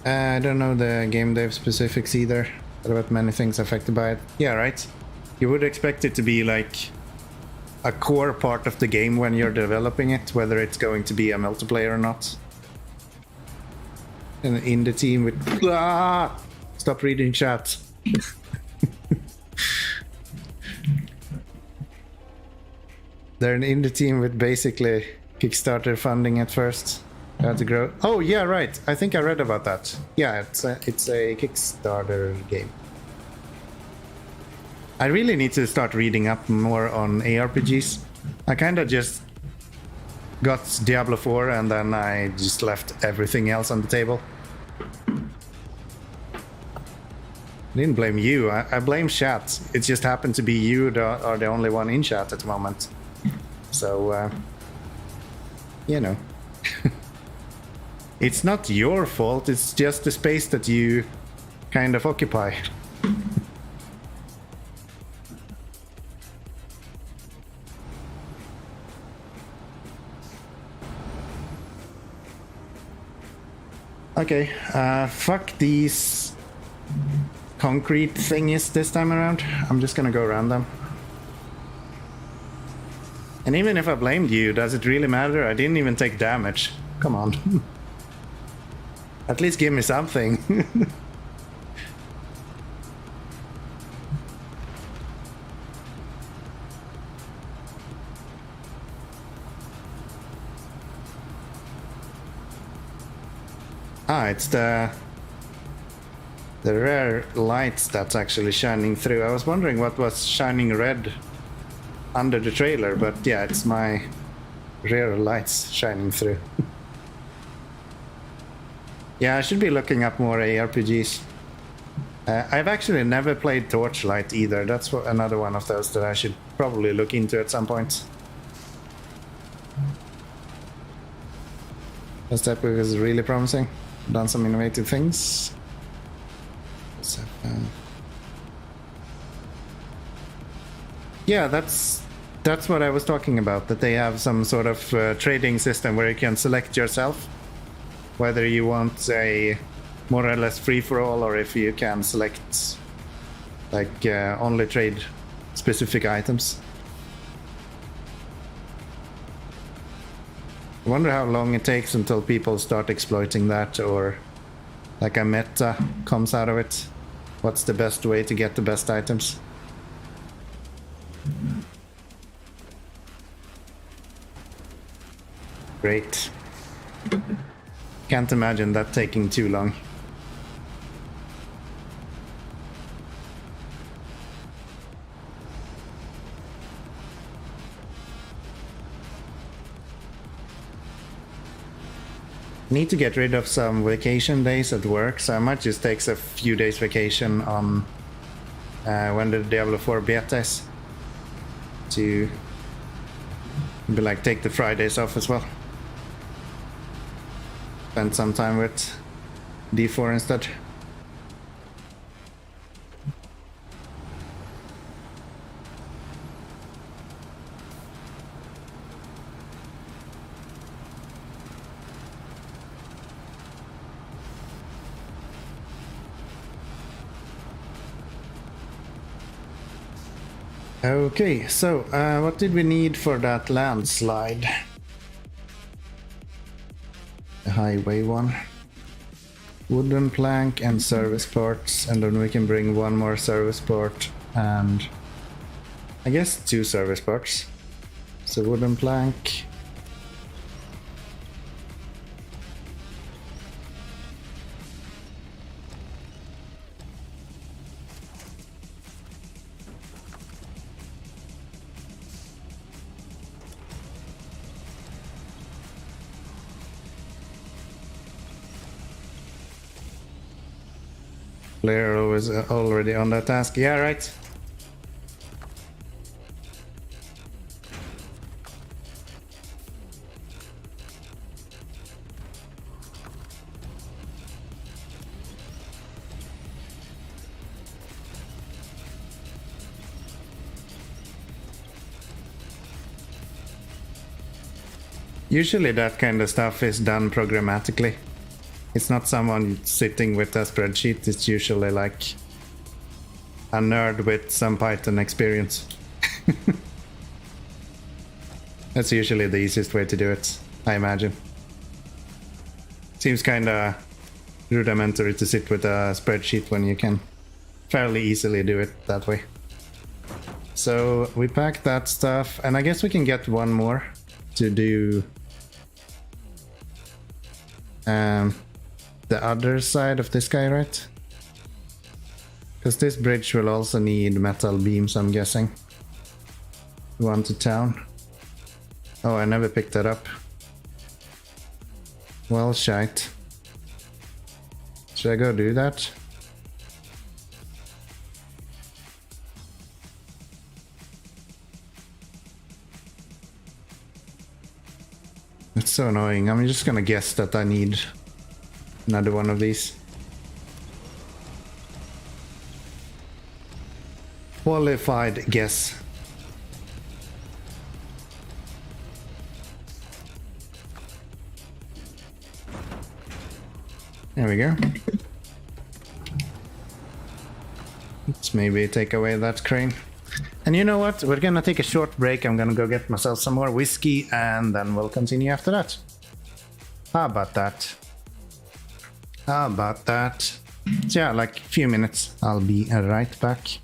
I don't know the game dev specifics either, but many things affected by it. Yeah, right. You would expect it to be like a core part of the game when you're developing it, whether it's going to be a multiplayer or not. And in the team with... Ah! Stop reading chat. They're in the team with basically Kickstarter funding at first. How to grow. Oh yeah, right. I think I read about that. Yeah, it's a Kickstarter game. I really need to start reading up more on ARPGs. I kind of just got Diablo 4 and then I just left everything else on the table. I didn't blame you. I blame chat. It just happened to be you that are the only one in chat at the moment. So, you know. It's not your fault, it's just the space that you kind of occupy. Okay, fuck these concrete thingies this time around. I'm just gonna go around them. And even if I blamed you, does it really matter? I didn't even take damage. Come on. At least give me something. Ah, it's the rare lights that's actually shining through. I was wondering what was shining red under the trailer, but yeah, it's my rare lights shining through. Yeah, I should be looking up more ARPGs. I've actually never played Torchlight either. That's another one of those that I should probably look into at some point. This type is really promising. Done some innovative things. So, yeah, that's what I was talking about. That they have some sort of trading system where you can select yourself whether you want a more or less free-for-all, or if you can select like only trade specific items. I wonder how long it takes until people start exploiting that, or like a meta comes out of it. What's the best way to get the best items? Great. Can't imagine that taking too long. Need to get rid of some vacation days at work, so I might just take a few days vacation on when the Diablo 4 beta is, to be like take the Fridays off as well. Spend some time with D4 instead. Okay, so what did we need for that landslide? A highway one. Wooden plank and service ports, and then we can bring one more service port and I guess 2 service ports. So wooden plank. Player was already on that task. Yeah, right. Usually that kind of stuff is done programmatically. It's not someone sitting with a spreadsheet, it's usually like a nerd with some Python experience. That's usually the easiest way to do it, I imagine. Seems kinda rudimentary to sit with a spreadsheet when you can fairly easily do it that way. So we packed that stuff, and I guess we can get one more to do the other side of this guy, right? Because this bridge will also need metal beams, I'm guessing. One to town. Oh, I never picked that up. Well, shite. Should I go do that? It's so annoying. I'm just gonna guess that I need another one of these. Qualified guess. There we go. Let's maybe take away that crane. And you know what? We're gonna take a short break. I'm gonna go get myself some more whiskey and then we'll continue after that. How about that? How about that? So yeah, like a few minutes. I'll be right back.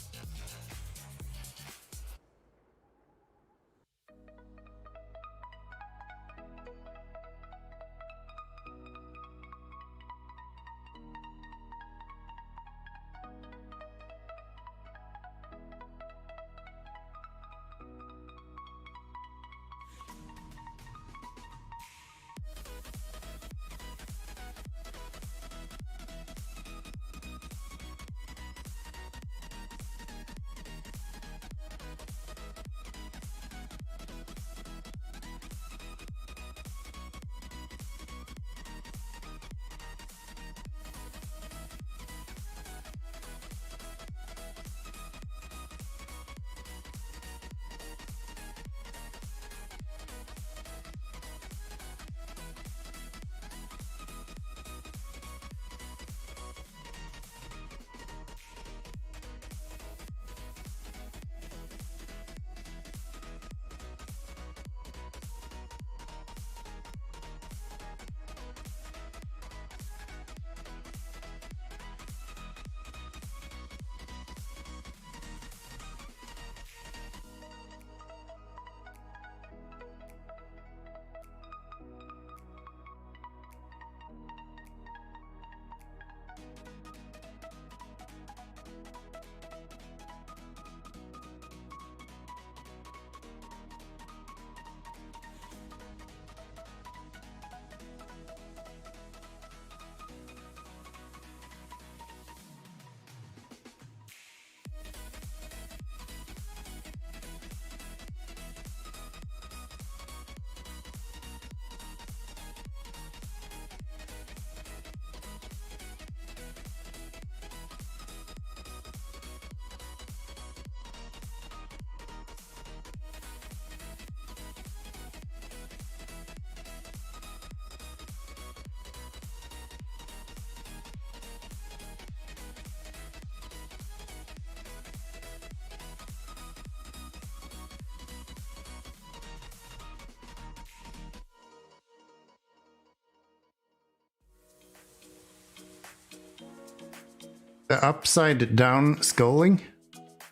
The upside down sculling?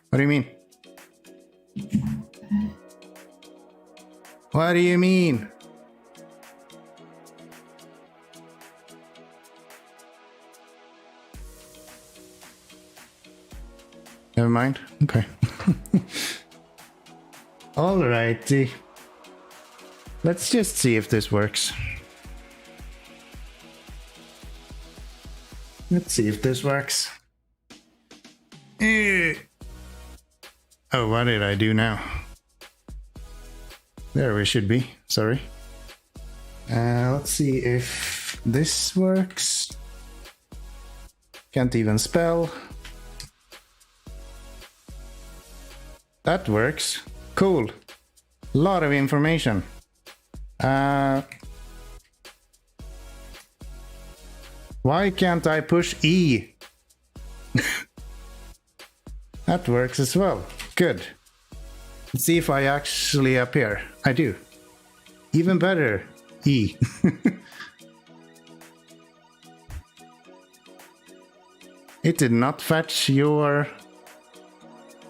What do you mean? What do you mean? Never mind. Okay. Alrighty. Let's just see if this works. Let's see if this works. Oh, what did I do now? There we should be. Sorry. Let's see if this works. Can't even spell. That works. Cool. Lot of information. Why can't I push E? That works as well. Good. Let's see if I actually appear. I do. Even better. E. It did not fetch your...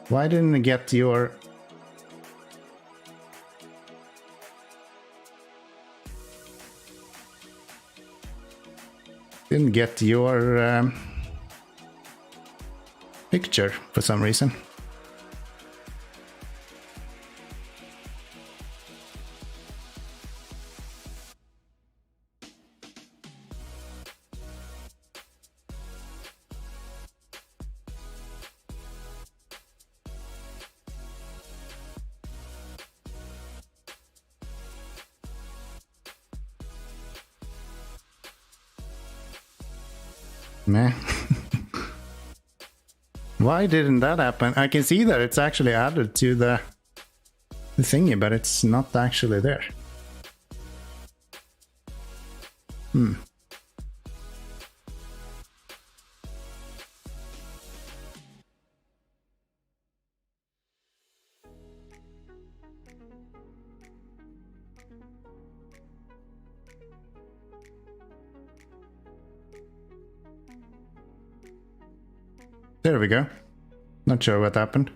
Why didn't it get your... Didn't get your picture for some reason. Meh. Why didn't that happen? I can see that it's actually added to the thingy, but it's not actually there. There we go. Not sure what happened.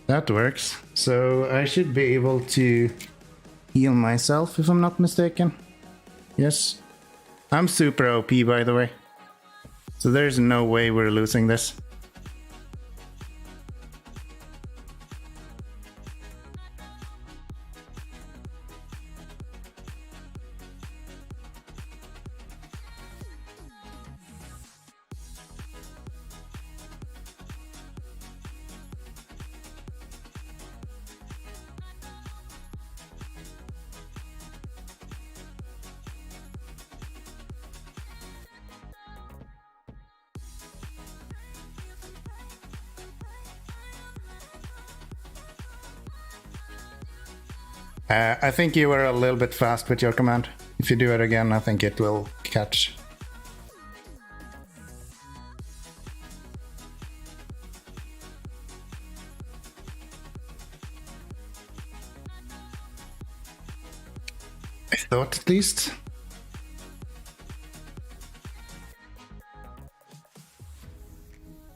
That works. So I should be able to heal myself if I'm not mistaken. Yes. I'm super OP, by the way. So there's no way we're losing this. I think you were a little bit fast with your command. If you do it again, I think it will catch. I thought at least.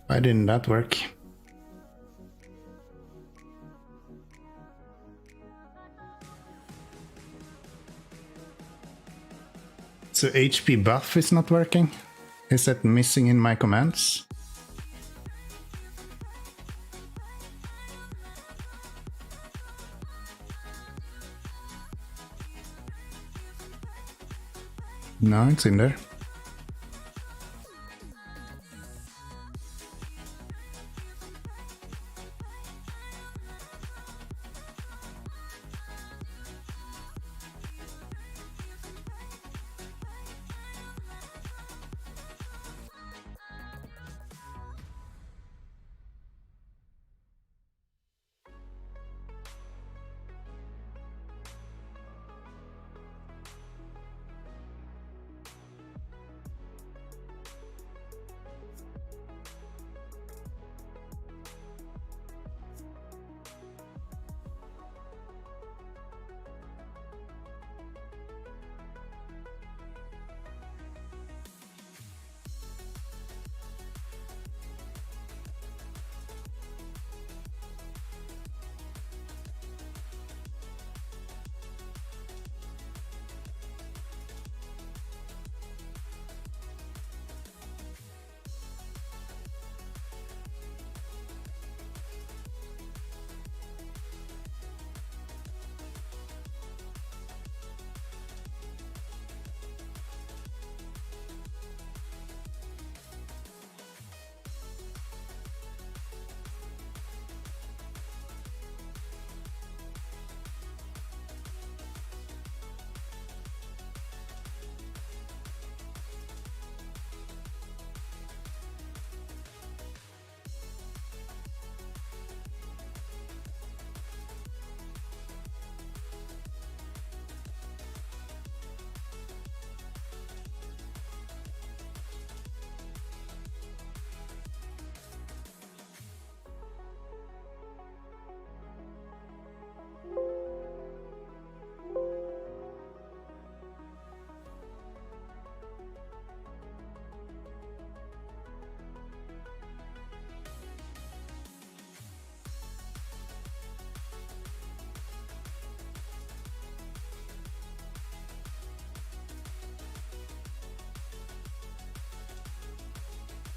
Why didn't that work? So HP buff is not working? Is that missing in my commands? No, it's in there.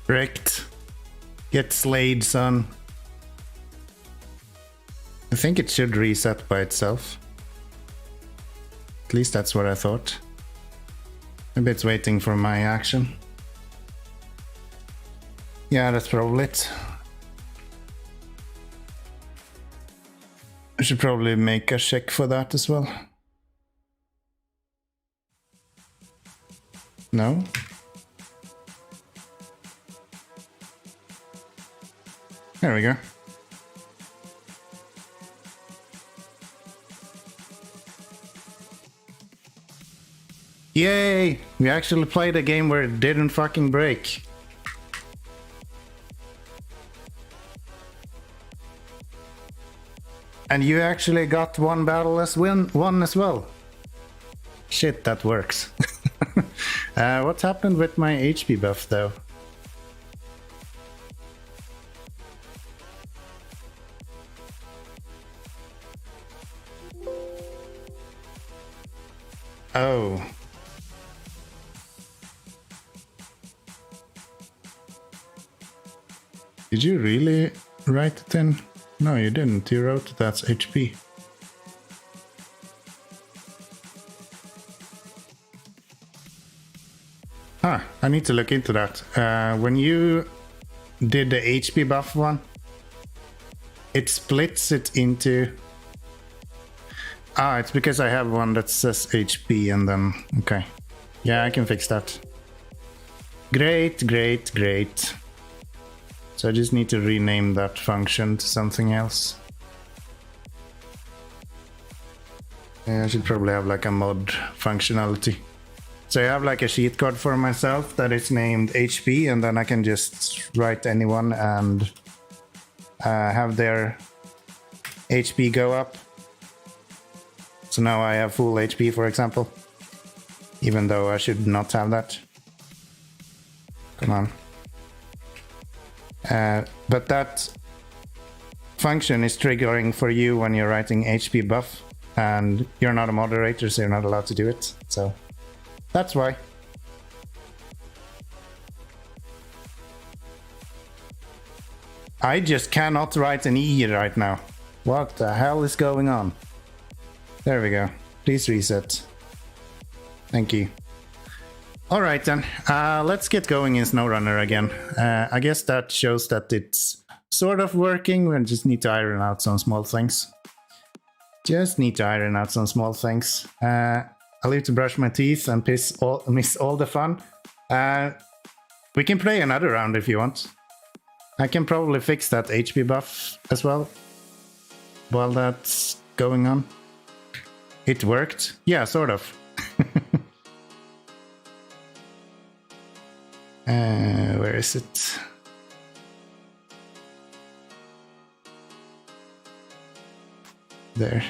Wrecked. Get slayed, son. I think it should reset by itself. At least that's what I thought. Maybe it's waiting for my action. Yeah, that's probably it. I should probably make a check for that as well. No? There we go. Yay! We actually played a game where it didn't fucking break. And you actually got one battle as one as well. Shit, that works. What happened with my HP buff though? Oh. Did you really write it in? No, you didn't. You wrote that's HP. Huh, I need to look into that. When you did the HP buff one, it splits it into... Ah, it's because I have one that says HP and then... Okay. Yeah, I can fix that. Great, great, great. So I just need to rename that function to something else. Yeah, I should probably have like a mod functionality. So I have like a cheat code for myself that is named HP, and then I can just write anyone and have their HP go up. So now I have full HP, for example, even though I should not have that. Come on. But that function is triggering for you when you're writing HP buff, and you're not a moderator, so you're not allowed to do it. So that's why. I just cannot write an E right now. What the hell is going on? There we go. Please reset. Thank you. Alright then, let's get going in SnowRunner again. I guess that shows that it's sort of working. We just need to iron out some small things. Just need to iron out some small things. I'll leave to brush my teeth and miss all the fun. We can play another round if you want. I can probably fix that HP buff as well while that's going on. It worked? Yeah, sort of. Where is it? There.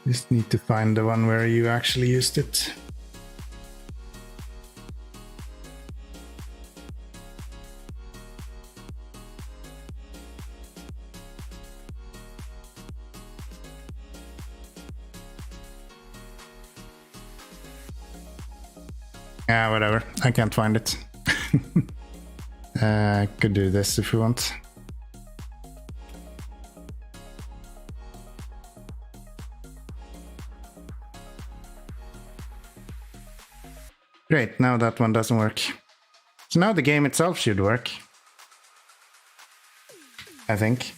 Just need to find the one where you actually used it. Yeah, whatever. I can't find it. I could do this if you want. Great, now that one doesn't work. So now the game itself should work. I think.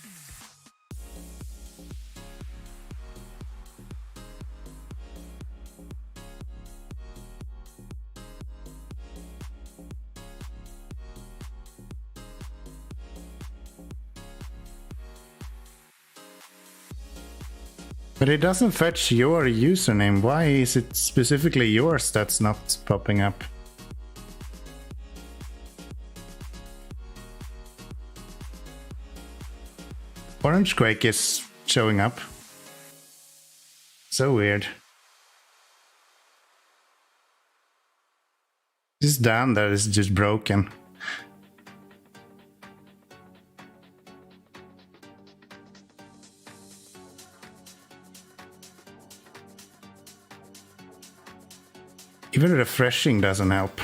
But it doesn't fetch your username. Why is it specifically yours that's not popping up? Orange Quake is showing up. So weird. This down there is just broken. Even refreshing doesn't help.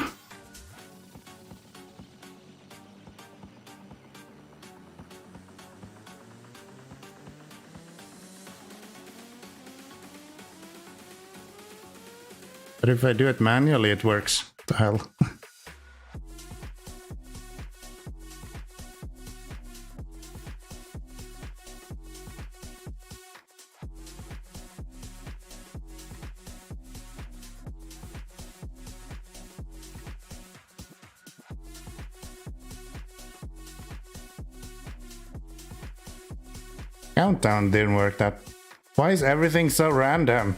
But if I do it manually, it works. What the hell? Countdown didn't work that. Why is everything so random?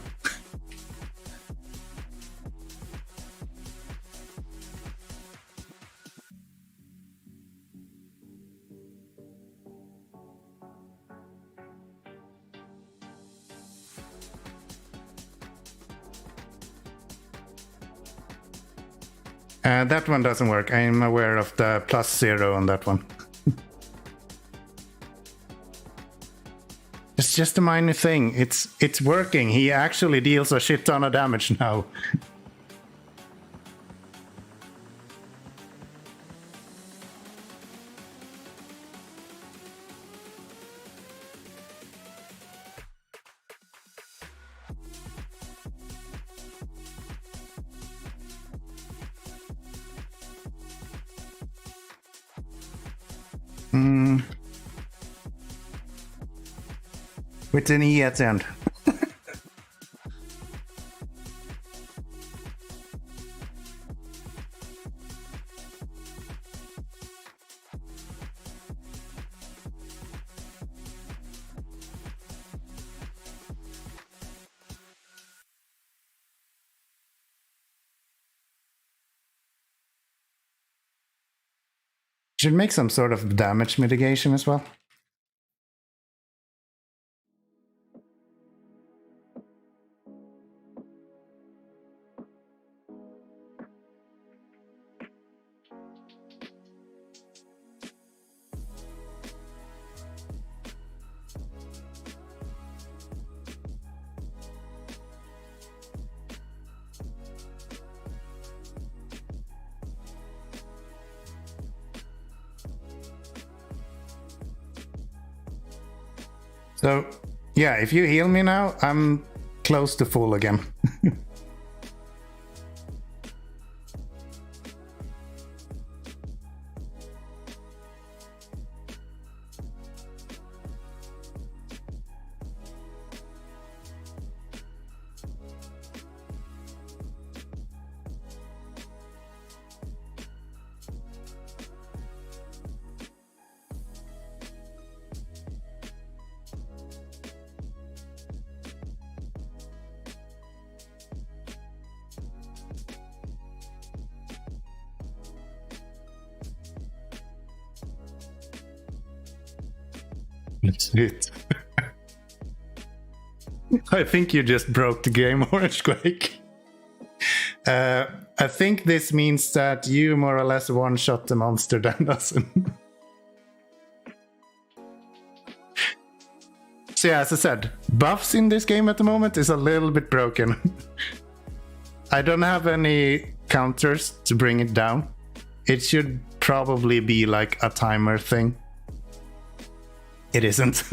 That one doesn't work. I'm aware of the +0 on that one. It's just a minor thing. It's working. He actually deals a shit ton of damage now. With an E at the end. Should make some sort of damage mitigation as well. So, yeah, if you heal me now, I'm close to full again. That's it. I think you just broke the game, Orange Quake. I think this means that you more or less one-shot the monster then, doesn't. So yeah, as I said, buffs in this game at the moment is a little bit broken. I don't have any counters to bring it down. It should probably be like a timer thing. It isn't.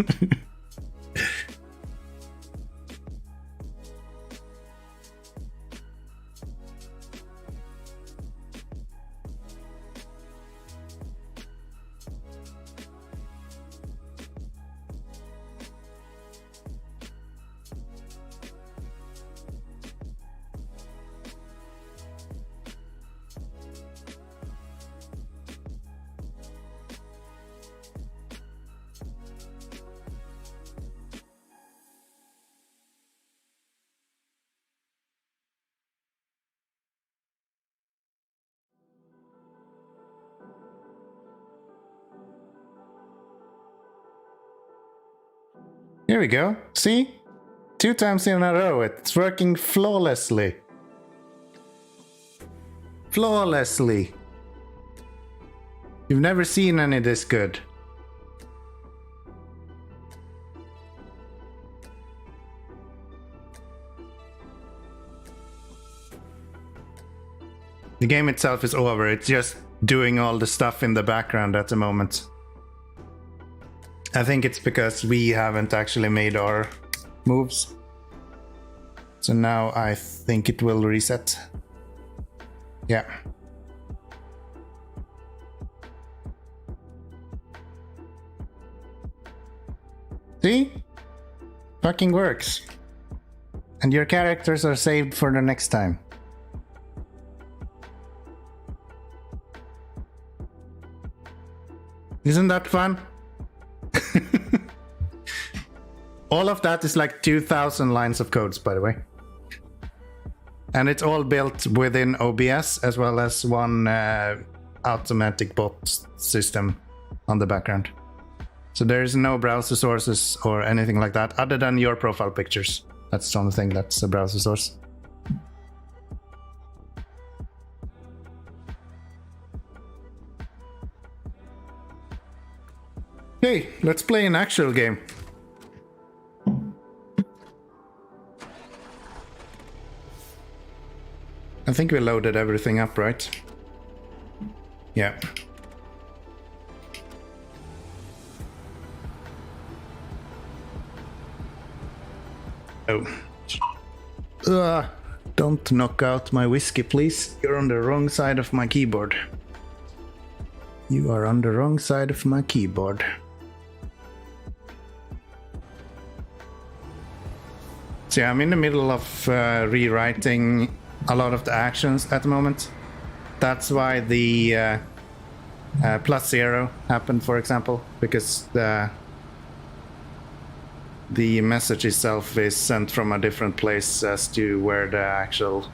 Here we go. See? 2 times in a row. It's working flawlessly. Flawlessly. You've never seen any this good. The game itself is over. It's just doing all the stuff in the background at the moment. I think it's because we haven't actually made our moves. So now I think it will reset. Yeah. See? Fucking works. And your characters are saved for the next time. Isn't that fun? All of that is like 2,000 lines of codes, by the way. And it's all built within OBS as well as one automatic bot system on the background. So there is no browser sources or anything like that other than your profile pictures. That's the only thing that's a browser source. Okay, let's play an actual game. I think we loaded everything up, right? Yeah. Oh. Don't knock out my whiskey, please. You're on the wrong side of my keyboard. You are on the wrong side of my keyboard. So yeah, I'm in the middle of rewriting a lot of the actions at the moment. That's why the +0 happened, for example, because the message itself is sent from a different place as to where the actual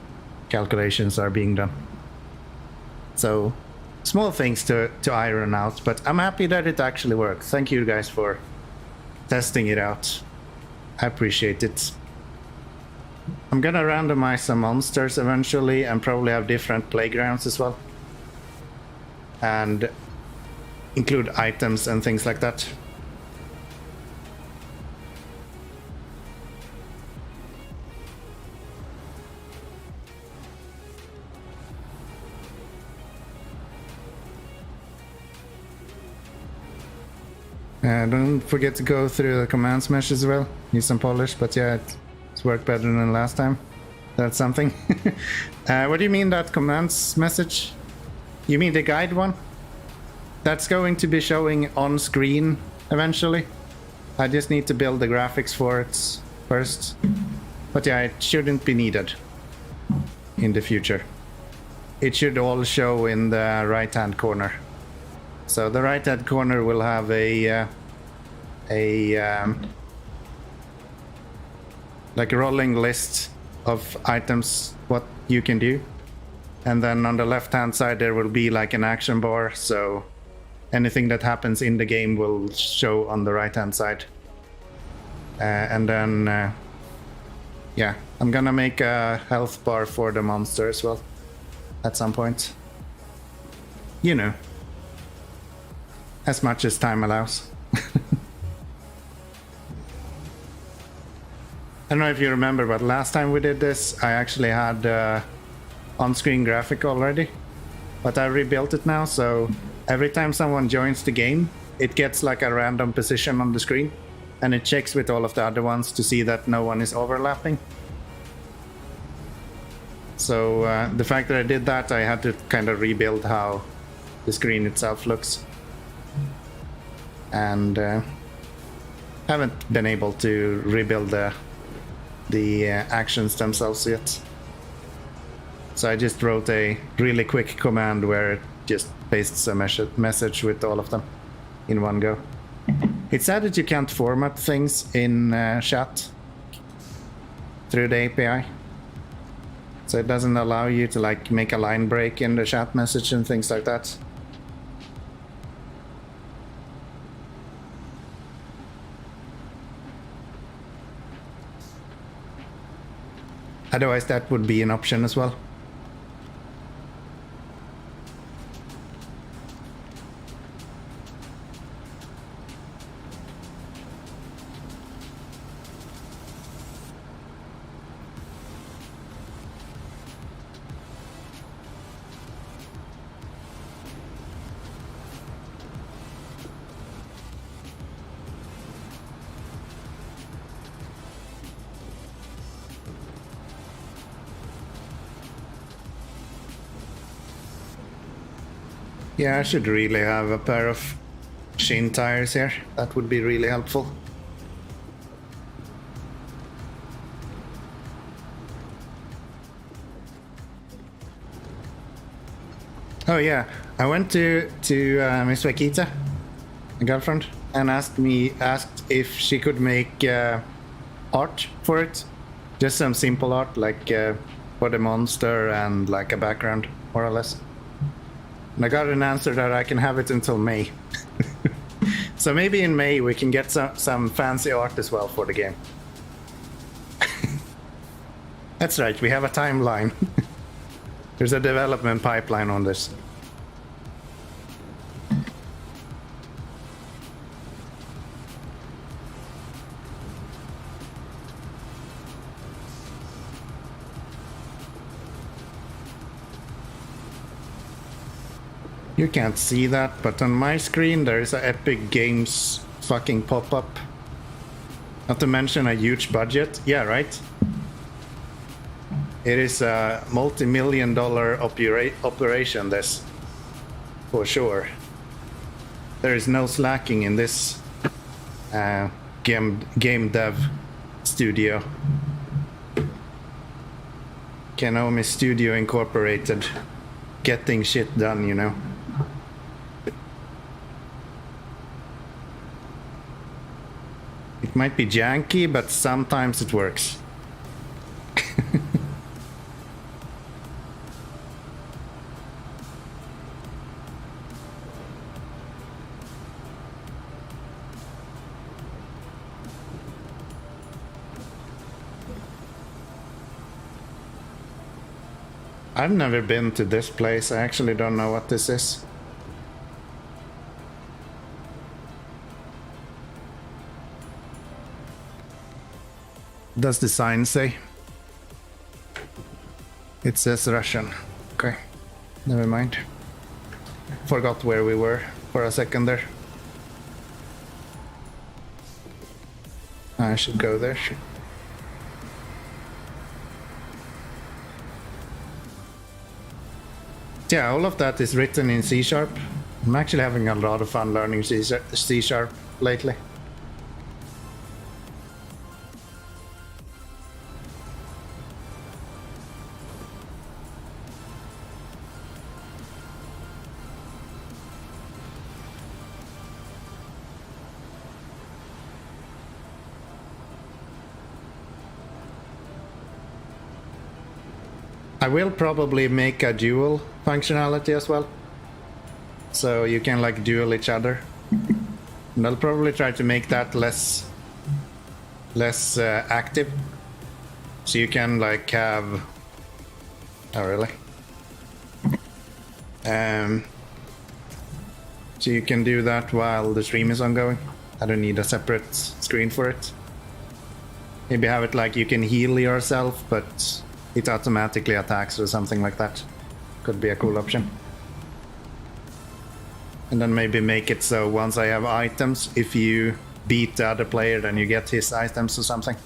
calculations are being done. So small things to iron out, but I'm happy that it actually works. Thank you guys for testing it out. I appreciate it. I'm gonna randomize some monsters eventually and probably have different playgrounds as well. And include items and things like that. Don't forget to go through the commands mesh as well. Need some polish, but yeah, it's worked better than last time. That's something. What do you mean that commands message? You mean the guide one? That's going to be showing on screen eventually. I just need to build the graphics for it first. But yeah, it shouldn't be needed in the future. It should all show in the right-hand corner. So the right-hand corner will have like a rolling list of items, what you can do. And then on the left-hand side there will be like an action bar, so anything that happens in the game will show on the right-hand side. And then, yeah, I'm gonna make a health bar for the monster as well at some point. You know, as much as time allows. I don't know if you remember, but last time we did this, I actually had on-screen graphic already, but I rebuilt it now, so every time someone joins the game, it gets like a random position on the screen, and it checks with all of the other ones to see that no one is overlapping. So the fact that I did that, I had to kind of rebuild how the screen itself looks. And haven't been able to rebuild the actions themselves yet. So I just wrote a really quick command where it just pastes a message with all of them in one go. It's sad that you can't format things in chat through the API. So it doesn't allow you to like make a line break in the chat message and things like that. Otherwise, that would be an option as well. Yeah, I should really have a pair of shin tires here. That would be really helpful. Oh yeah, I went to Miss Wakita, my girlfriend, and asked if she could make art for it. Just some simple art, like for the monster and like a background, more or less. And I got an answer that I can have it until May. So maybe in May we can get some fancy art as well for the game. That's right, we have a timeline. There's a development pipeline on this. You can't see that, but on my screen there is a Epic Games fucking pop-up. Not to mention a huge budget. Yeah, right? It is a multi-million-dollar operation, this. For sure. There is no slacking in this game dev studio. Konami Studio Incorporated. Getting shit done, you know. It might be janky, but sometimes it works. I've never been to this place. I actually don't know what this is. Does the sign say? It says Russian. Okay, never mind. Forgot where we were for a second there. I should go there. Yeah, all of that is written in C#. I'm actually having a lot of fun learning C# lately. I will probably make a dual functionality as well, so you can like duel each other. And I'll probably try to make that less active, so you can like have. Oh really? So you can do that while the stream is ongoing. I don't need a separate screen for it. Maybe have it like you can heal yourself, but it automatically attacks or something like that. Could be a cool option. And then maybe make it so once I have items, if you beat the other player, then you get his items or something.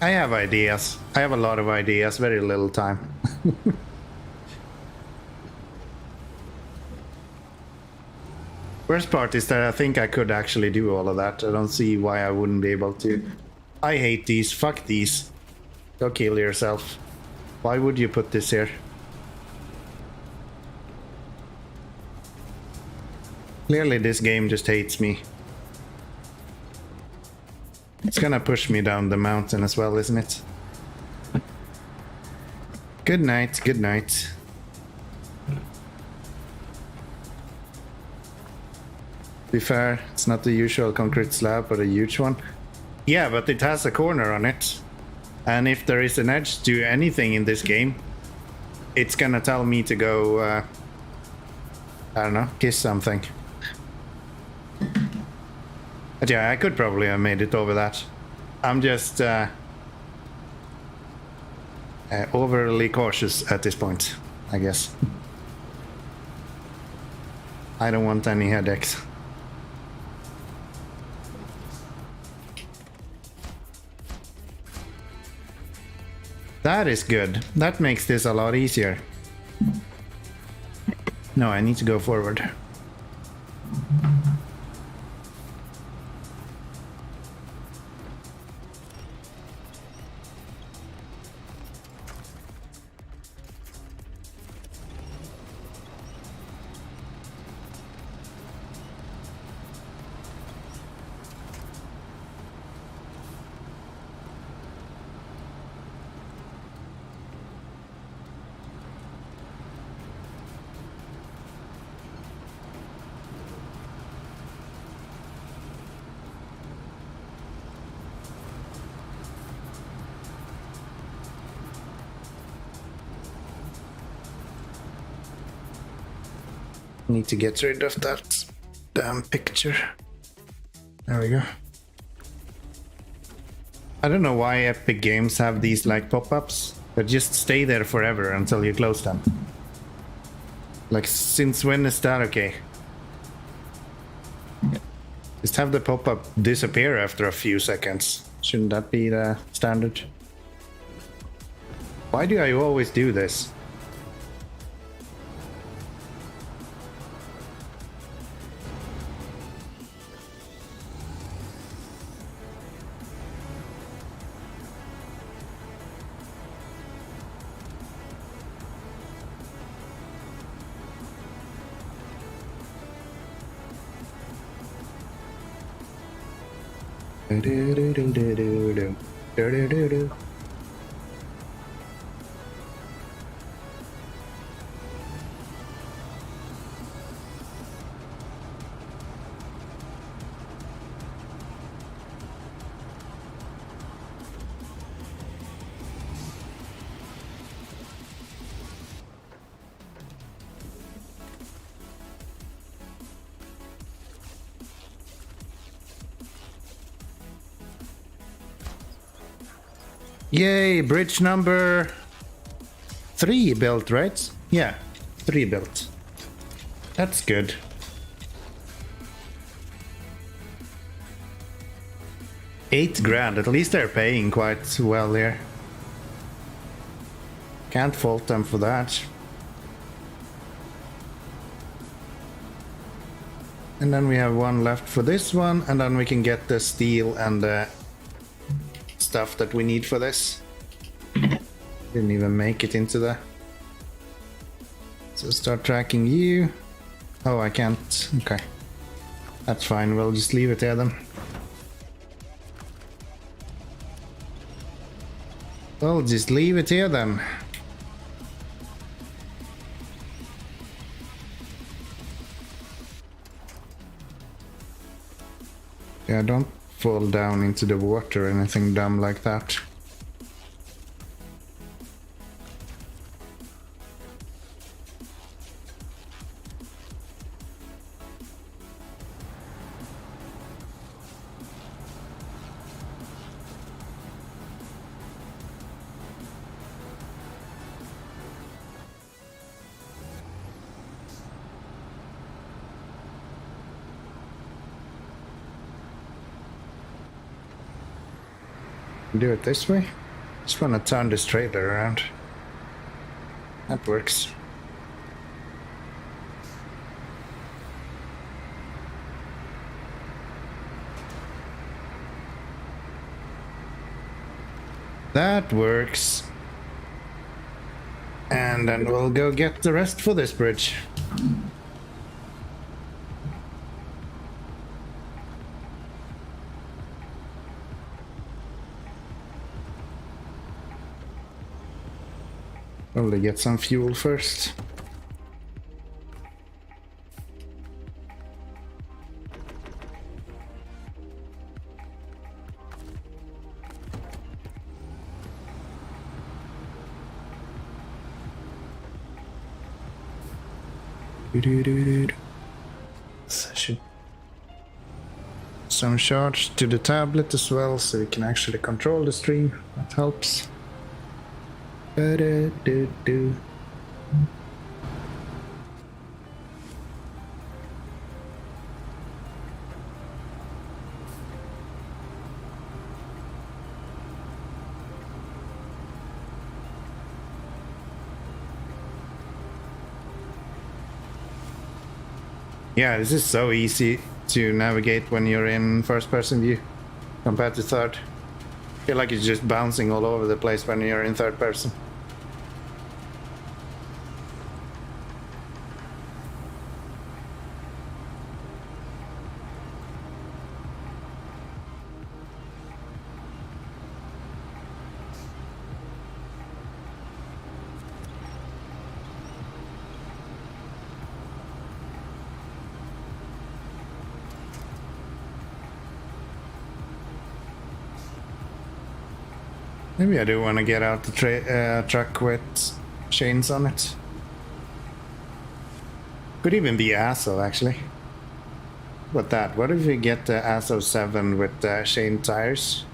I have ideas. I have a lot of ideas, very little time. Worst part is that I think I could actually do all of that. I don't see why I wouldn't be able to. I hate these. Fuck these. Go kill yourself. Why would you put this here? Clearly this game just hates me. It's gonna push me down the mountain as well, isn't it? Good night, good night. To be fair, it's not the usual concrete slab, but a huge one. Yeah, but it has a corner on it. And if there is an edge to anything in this game, it's gonna tell me to go, I don't know, kiss something. But yeah, I could probably have made it over that. I'm just overly cautious at this point, I guess. I don't want any headaches. That is good. That makes this a lot easier. No, I need to go forward. Need to get rid of that damn picture. There we go. I don't know why Epic Games have these like pop-ups that just stay there forever until you close them. Like, since when is that okay? Just have the pop-up disappear after a few seconds. Shouldn't that be the standard? Why do I always do this? Yay, bridge number 3 built, right? Yeah, 3 built. That's good. $8,000, at least they're paying quite well here. Can't fault them for that. And then we have one left for this one, and then we can get the steel and the stuff that we need for this. Didn't even make it into the... So start tracking you. Oh, I can't. Okay. That's fine, we'll just leave it there then. We'll just leave it here then. Yeah, don't fall down into the water or anything dumb like that. Do it this way. Just want to turn this trailer around. That works. That works. And then we'll go get the rest for this bridge. Probably get some fuel first. So I should some charge to the tablet as well, so we can actually control the stream. That helps. Yeah, this is so easy to navigate when you're in first-person view compared to third. I feel like it's just bouncing all over the place when you're in third person. Maybe I do want to get out the truck with chains on it. Could even be ASO actually. What that? What if we get the ASO 7 with chain tires?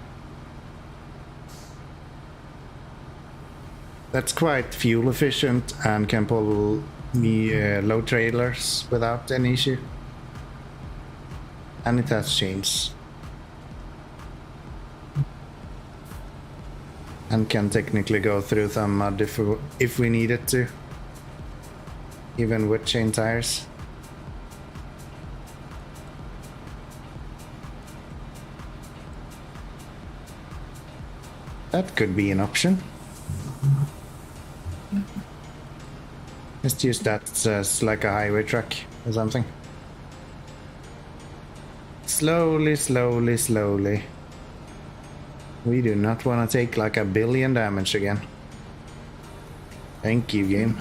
That's quite fuel efficient and can pull me low trailers without any issue. And it has chains. And can technically go through some mud if we needed to. Even with chain tires. That could be an option. Let's use that as like a highway truck or something. Slowly, slowly, slowly. We do not want to take like 1 billion damage again. Thank you, game.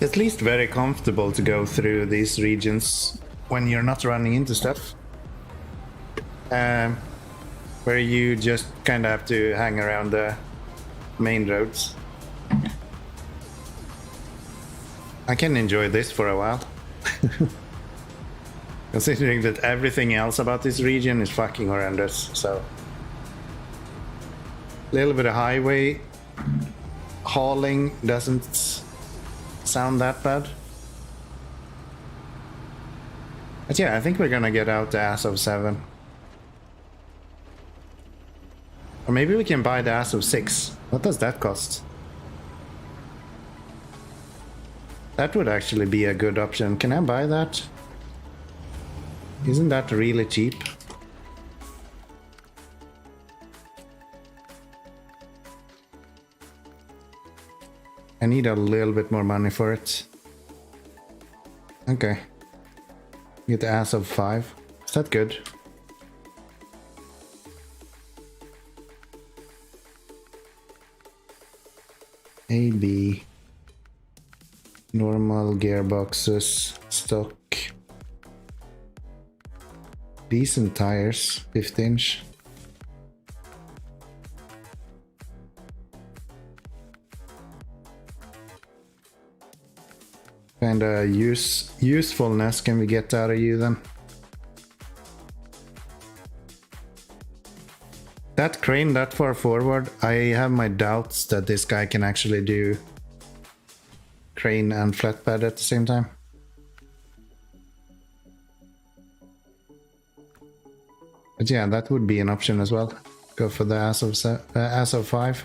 At least very comfortable to go through these regions when you're not running into stuff. Where you just kind of have to hang around the main roads. I can enjoy this for a while. Considering that everything else about this region is fucking horrendous, so. A little bit of highway hauling doesn't sound that bad. But yeah, I think we're gonna get out the ASO 7. Or maybe we can buy the ASO 6. What does that cost? That would actually be a good option. Can I buy that? Isn't that really cheap? I need a little bit more money for it. Okay. Get the ass of 5. Is that good? AB. Normal gearboxes. Stock. Decent tires. 50-inch. kind of usefulness can we get out of you then? That crane that far forward, I have my doubts that this guy can actually do crane and flatbed at the same time. But yeah, that would be an option as well. Go for the ass of 5.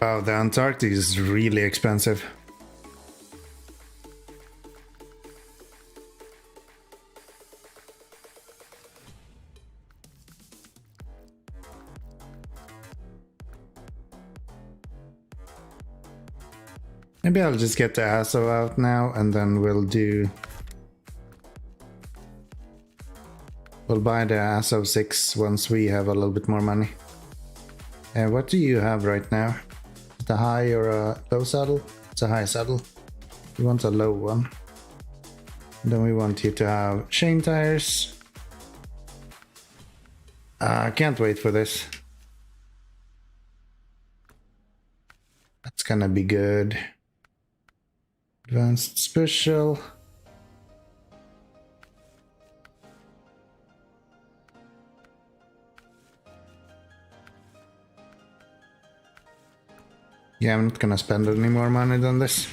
Wow, the Antarctic is really expensive. Maybe I'll just get the ASO out now and then we'll buy the ASO 6 once we have a little bit more money. What do you have right now? The high or a low saddle? It's a high saddle. We want a low one. Then we want you to have chain tires. I can't wait for this. That's gonna be good. Advanced special. Yeah, I'm not gonna spend any more money than this.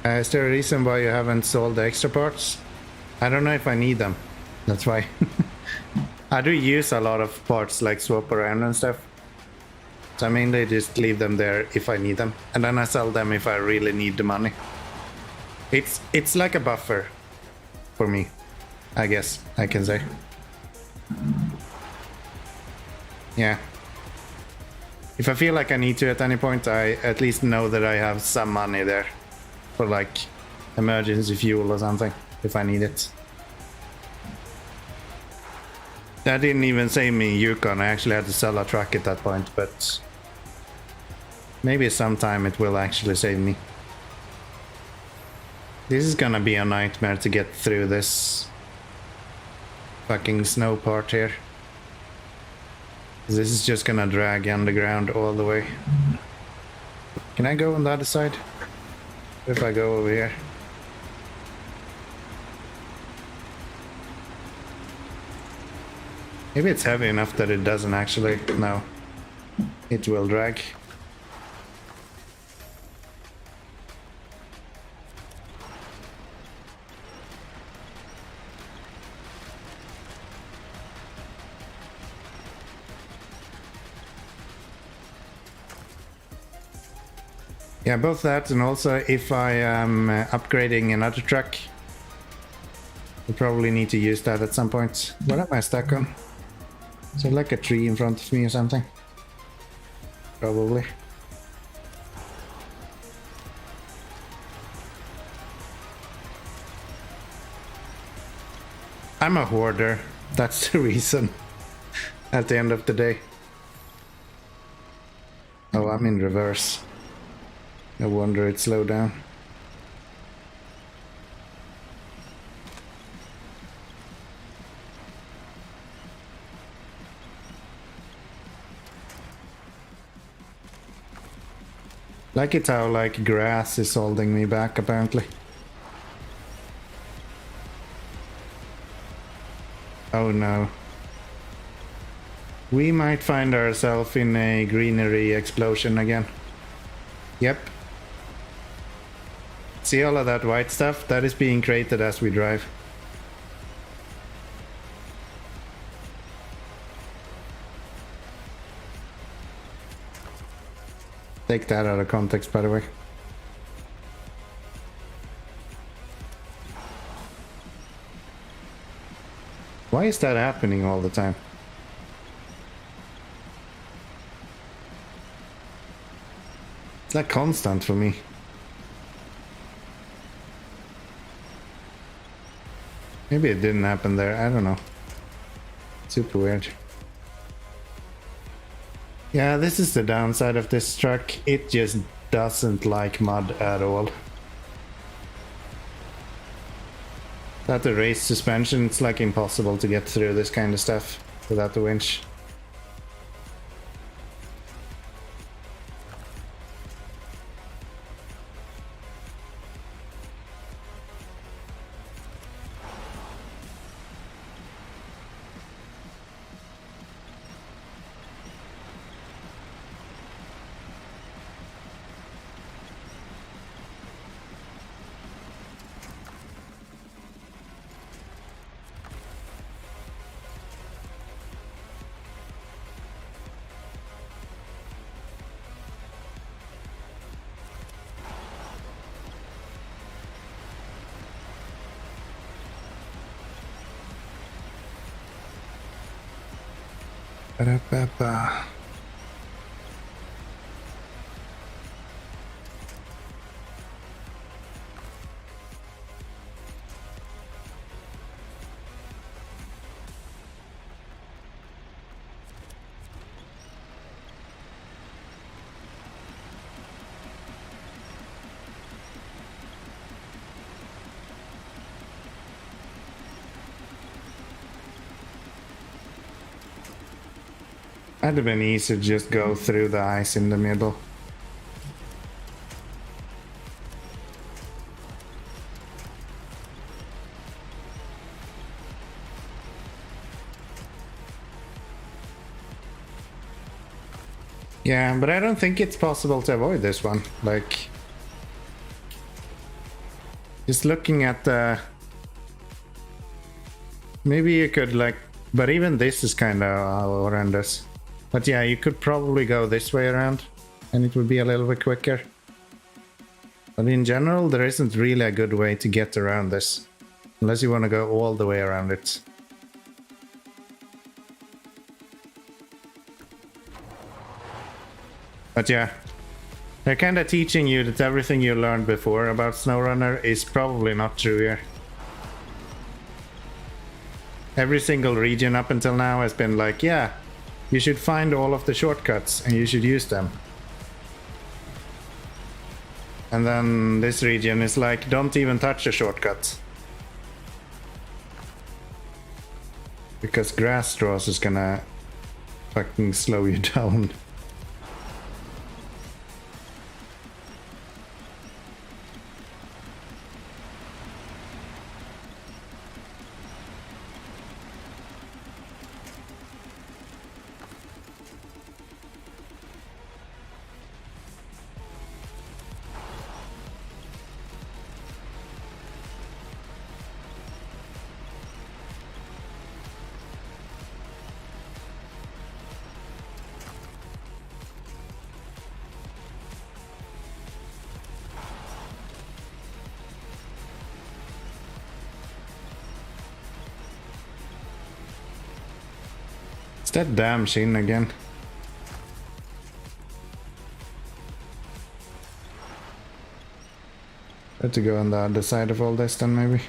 Is there a reason why you haven't sold the extra parts? I don't know if I need them. That's why. I do use a lot of parts like swap around and stuff. So I mainly just leave them there if I need them. And then I sell them if I really need the money. It's like a buffer for me, I guess I can say. Yeah. If I feel like I need to at any point, I at least know that I have some money there for like emergency fuel or something if I need it. That didn't even save me Yukon. I actually had to sell a truck at that point, but maybe sometime it will actually save me. This is gonna be a nightmare to get through this fucking snow part here. This is just gonna drag underground all the way. Can I go on the other side? If I go over here. Maybe it's heavy enough that it doesn't actually. No. It will drag. Yeah, both that and also if I am upgrading another truck, I'll probably need to use that at some point. What am I stuck on? Is there like a tree in front of me or something? Probably. I'm a hoarder. That's the reason. At the end of the day. Oh, I'm in reverse. No wonder it slowed down. Like it how like grass is holding me back apparently. Oh no. We might find ourselves in a greenery explosion again. Yep. See all of that white stuff? That is being created as we drive. Take that out of context, by the way. Why is that happening all the time? It's like constant for me. Maybe it didn't happen there, I don't know. Super weird. Yeah, this is the downside of this truck. It just doesn't like mud at all. Without the raised suspension, it's like impossible to get through this kind of stuff without the winch. Ba-da-ba-ba. That'd have been easy to just go through the ice in the middle. Yeah, but I don't think it's possible to avoid this one. Like, just looking at the... Maybe you could, like... But even this is kind of horrendous. But yeah, you could probably go this way around, and it would be a little bit quicker. But in general, there isn't really a good way to get around this. Unless you want to go all the way around it. But yeah, they're kind of teaching you that everything you learned before about SnowRunner is probably not true here. Every single region up until now has been like, yeah, you should find all of the shortcuts and you should use them. And then this region is like, don't even touch the shortcuts. Because grass straws is gonna fucking slow you down. That damn shin again. Better to go on the other side of all this then, maybe.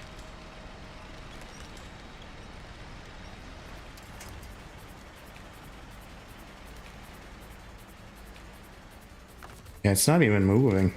Yeah, it's not even moving.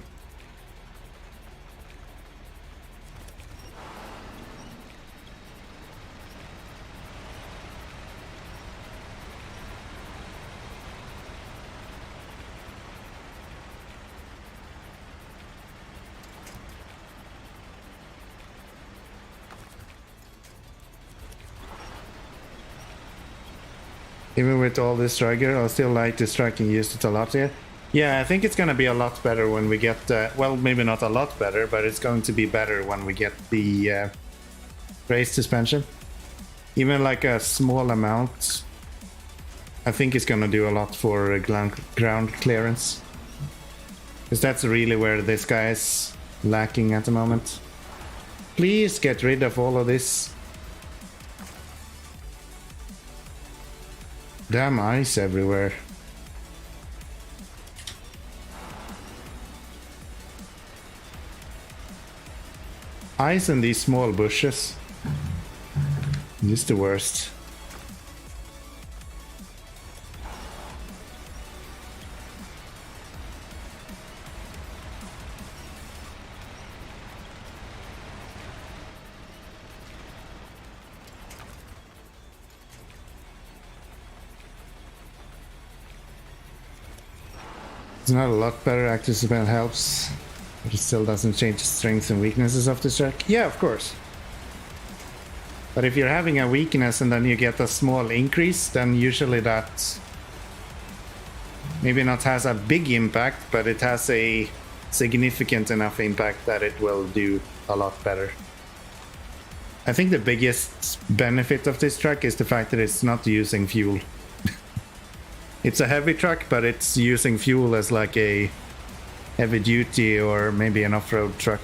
Even with all this striker, I still like the striking used it a lot here. Yeah, I think it's gonna be a lot better when we get, well, maybe not a lot better, but it's going to be better when we get the raised suspension. Even like a small amount, I think it's gonna do a lot for ground clearance. Because that's really where this guy is lacking at the moment. Please get rid of all of this. Damn ice everywhere. Ice in these small bushes. This is the worst. It's not a lot better. Active spell helps, but it still doesn't change the strengths and weaknesses of the track. Yeah, of course. But if you're having a weakness and then you get a small increase, then usually that maybe not has a big impact, but it has a significant enough impact that it will do a lot better. I think the biggest benefit of this truck is the fact that it's not using fuel. It's a heavy truck, but it's using fuel as like a heavy duty or maybe an off-road truck.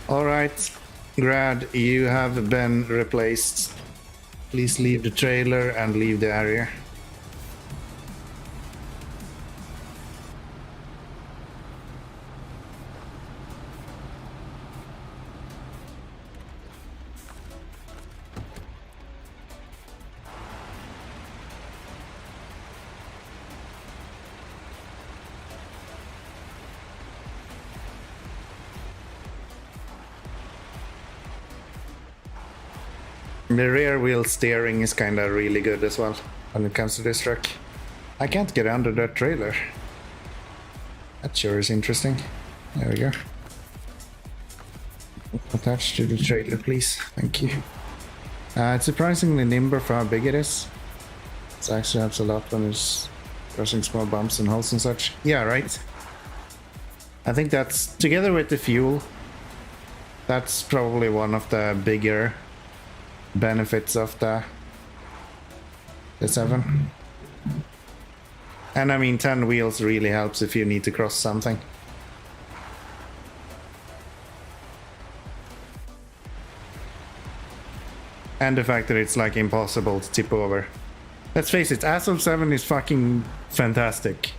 Alright, Grad, you have been replaced. Please leave the trailer and leave the area. The rear wheel steering is kind of really good as well when it comes to this truck. I can't get under that trailer. That sure is interesting. There we go. Attached to the trailer, please. Thank you. It's surprisingly nimble for how big it is. It actually helps a lot when it's crossing small bumps and holes and such. Yeah, right. I think that's, together with the fuel, that's probably one of the bigger benefits of the 7. And I mean, 10 wheels really helps if you need to cross something. And the fact that it's like impossible to tip over. Let's face it, Assault 7 is fucking fantastic.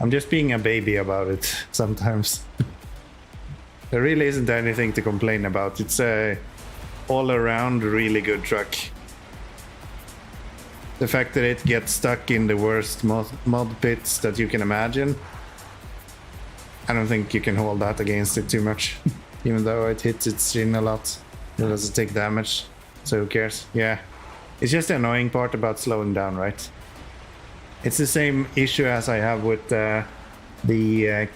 I'm just being a baby about it sometimes. There really isn't anything to complain about. It's a all-around really good truck. The fact that it gets stuck in the worst mod pits that you can imagine, I don't think you can hold that against it too much. Even though it hits its chin a lot, it doesn't take damage, so who cares? Yeah, it's just the annoying part about slowing down, right? It's the same issue as I have with the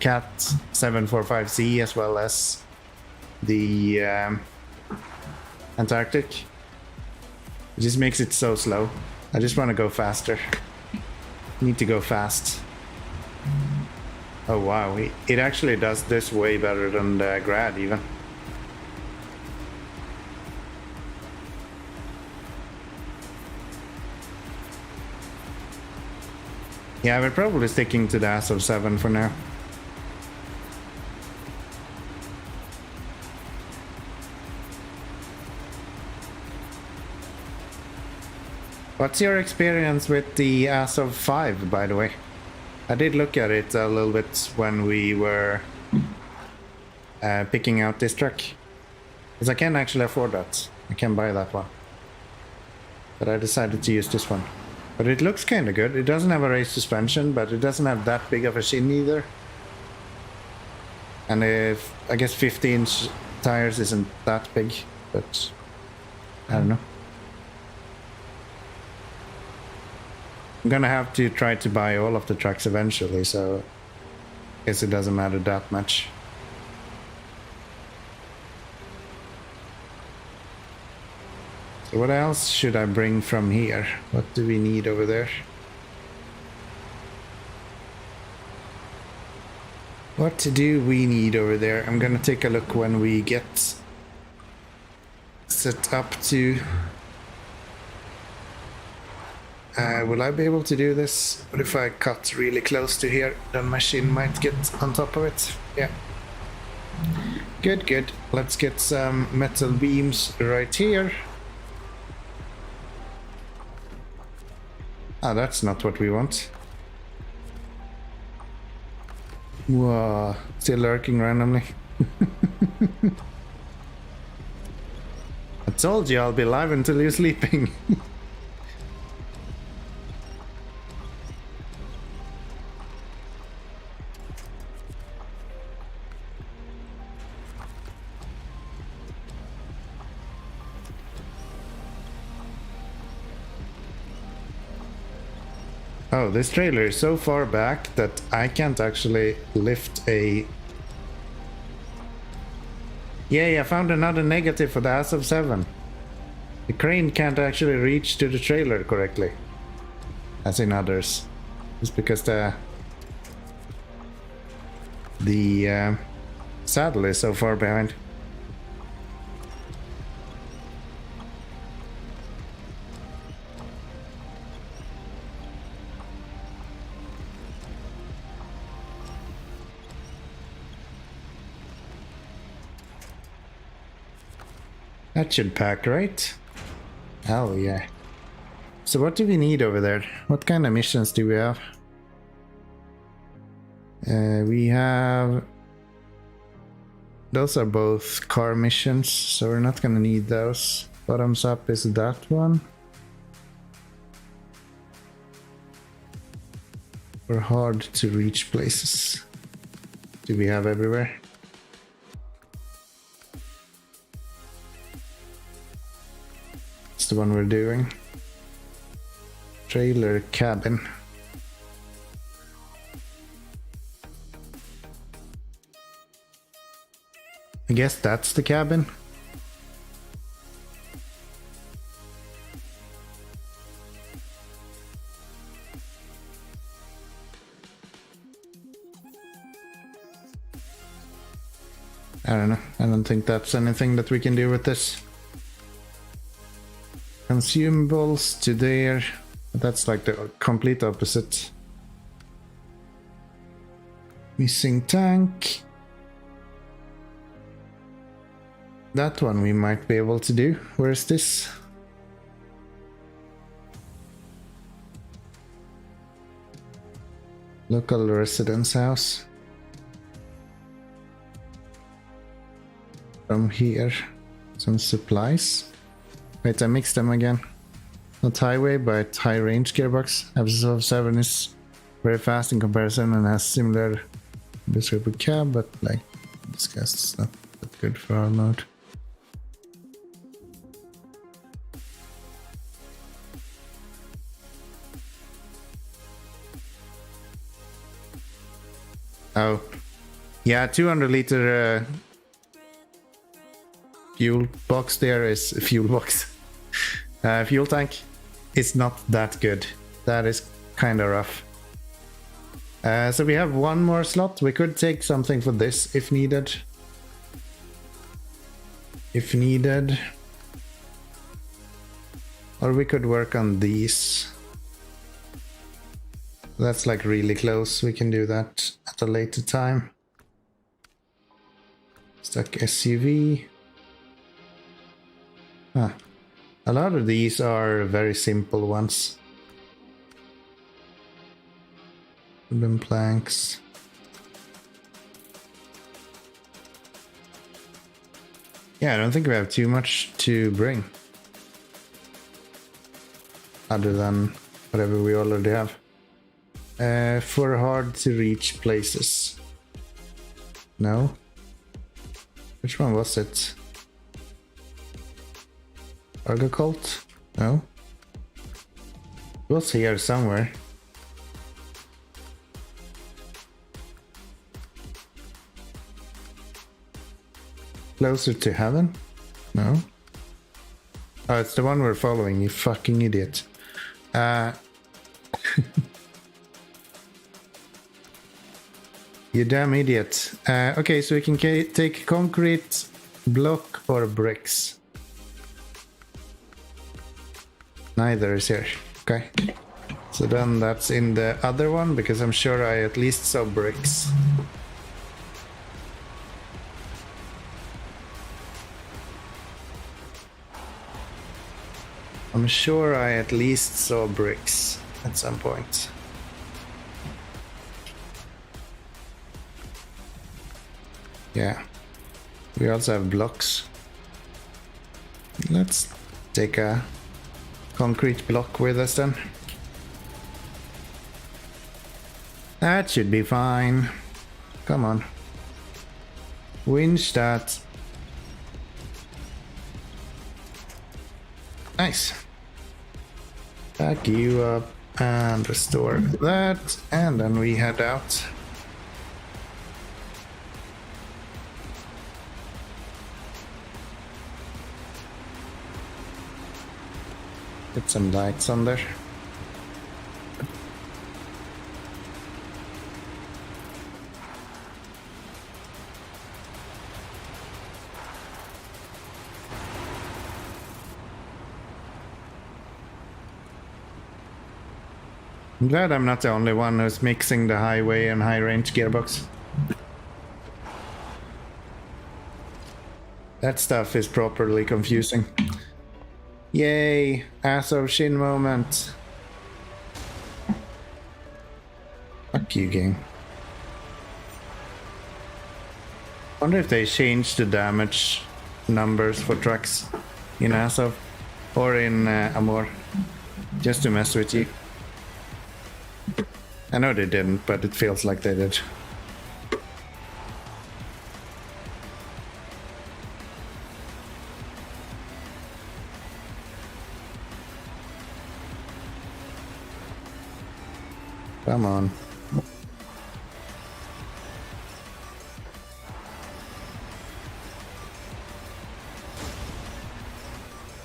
Cat 745C as well as the Antarctic. It just makes it so slow. I just want to go faster. Need to go fast. Oh wow, it actually does this way better than the Grad even. Yeah, we're probably sticking to the Assault 7 for now. What's your experience with the Assault 5, by the way? I did look at it a little bit when we were picking out this truck. Because I can actually afford that. I can buy that one. But I decided to use this one. But it looks kind of good. It doesn't have a raised suspension, but it doesn't have that big of a chin either. And if I guess 50-inch tires isn't that big, but I don't know. I'm gonna have to try to buy all of the trucks eventually, so I guess it doesn't matter that much. So what else should I bring from here? What do we need over there? What do we need over there? I'm gonna take a look when we get set up to... will I be able to do this? What if I cut really close to here? Then my shin might get on top of it. Yeah. Good, good. Let's get some metal beams right here. Ah, that's not what we want. Whoa, still lurking randomly. I told you I'll be live until you're sleeping. Oh, this trailer is so far back that I can't actually lift a... Yay, I found another negative for the Assault 7. The crane can't actually reach to the trailer correctly, as in others. It's because the saddle is so far behind. That should pack, right? Hell yeah. So what do we need over there? What kind of missions do we have? We have... Those are both car missions, so we're not gonna need those. Bottoms up is that one. We're hard to reach places. Do we have everywhere? It's the one we're doing. Trailer cabin. I guess that's the cabin. I don't know. I don't think that's anything that we can do with this. Consumables to there. That's like the complete opposite. Missing tank. That one we might be able to do. Where is this? Local residence house. From here. Some supplies. Wait, I mixed them again. Not highway, but high range gearbox. Episode 7 is very fast in comparison and has similar descriptive cab, but like discussed, it's not that good for our mode. Oh, yeah, 200 liter fuel box there is fuel box. Fuel tank is not that good. That is kind of rough. So we have one more slot. We could take something for this if needed. If needed. Or we could work on these. That's like really close. We can do that at a later time. Stuck SUV. Ah. A lot of these are very simple ones. Wooden planks. Yeah, I don't think we have too much to bring. Other than whatever we already have. For hard to reach places. No? Which one was it? Cargo cult? No? It was here somewhere. Closer to heaven? No? Oh, it's the one we're following, you fucking idiot. You damn idiot. Okay, so we can take concrete, block, or bricks. Neither is here. Okay. So then that's in the other one, because I'm sure I at least saw bricks. I'm sure I at least saw bricks at some point. Yeah. We also have blocks. Let's take a concrete block with us then. That should be fine. Come on. Winch that. Nice. Back you up and restore that, and then we head out. Put some lights on there. I'm glad I'm not the only one who's mixing the highway and high range gearbox. That stuff is properly confusing. Yay! Ass of Shin moment. Fuck you, game. Wonder if they changed the damage numbers for trucks in Azov or in Amur, just to mess with you. I know they didn't, but it feels like they did. Come on.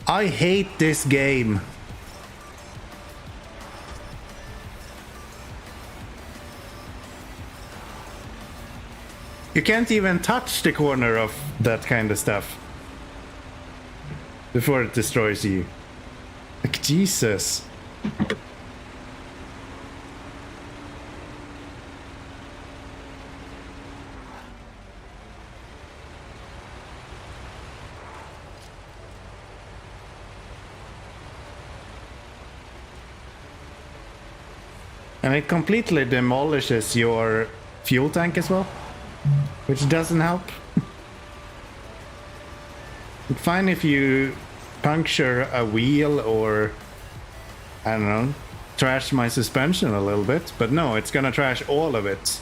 I hate this game. You can't even touch the corner of that kind of stuff before it destroys you. Like, Jesus. And it completely demolishes your fuel tank as well, which doesn't help. It's fine if you puncture a wheel or, I don't know, trash my suspension a little bit, but no, it's gonna trash all of it.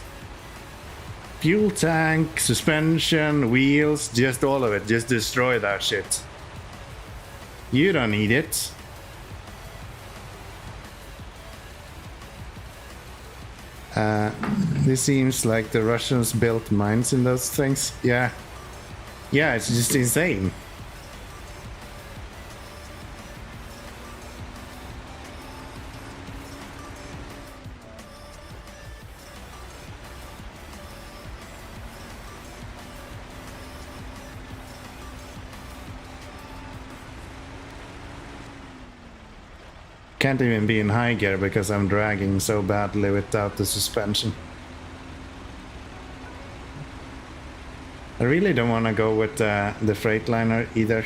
Fuel tank, suspension, wheels, just all of it. Just destroy that shit. You don't need it. This seems like the Russians built mines in those things. Yeah. Yeah, it's just insane. Can't even be in high gear because I'm dragging so badly without the suspension. I really don't want to go with the Freightliner either,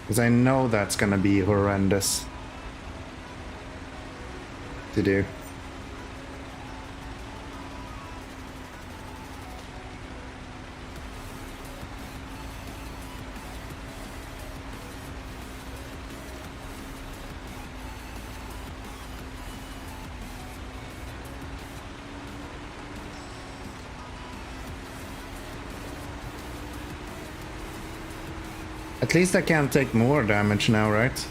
because I know that's gonna be horrendous to do. At least I can't take more damage now, right?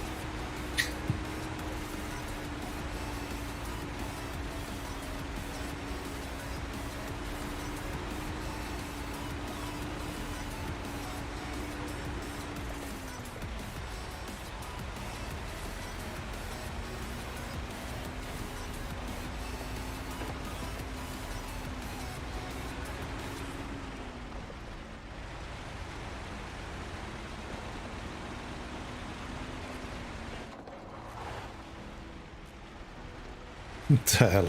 What the hell?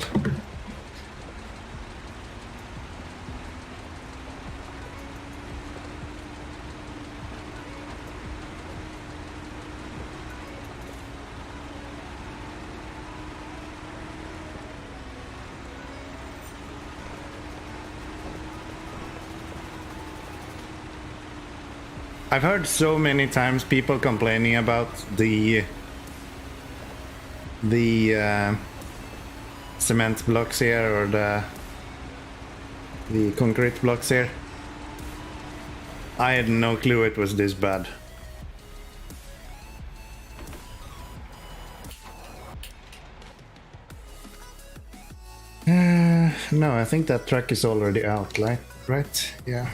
I've heard so many times people complaining about the cement blocks here, or the concrete blocks here. I had no clue it was this bad. No, I think that truck is already out, right? Yeah.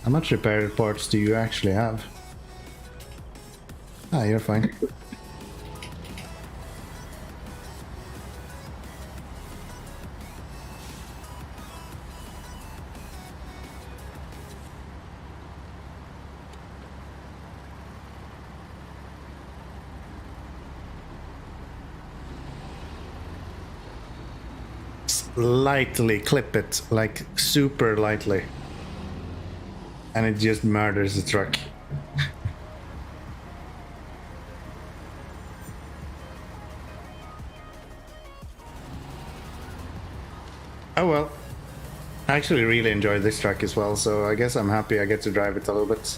How much repair parts do you actually have? Ah, you're fine. Lightly clip it, like super lightly, and it just murders the truck. I actually really enjoy this truck as well, so I guess I'm happy I get to drive it a little bit.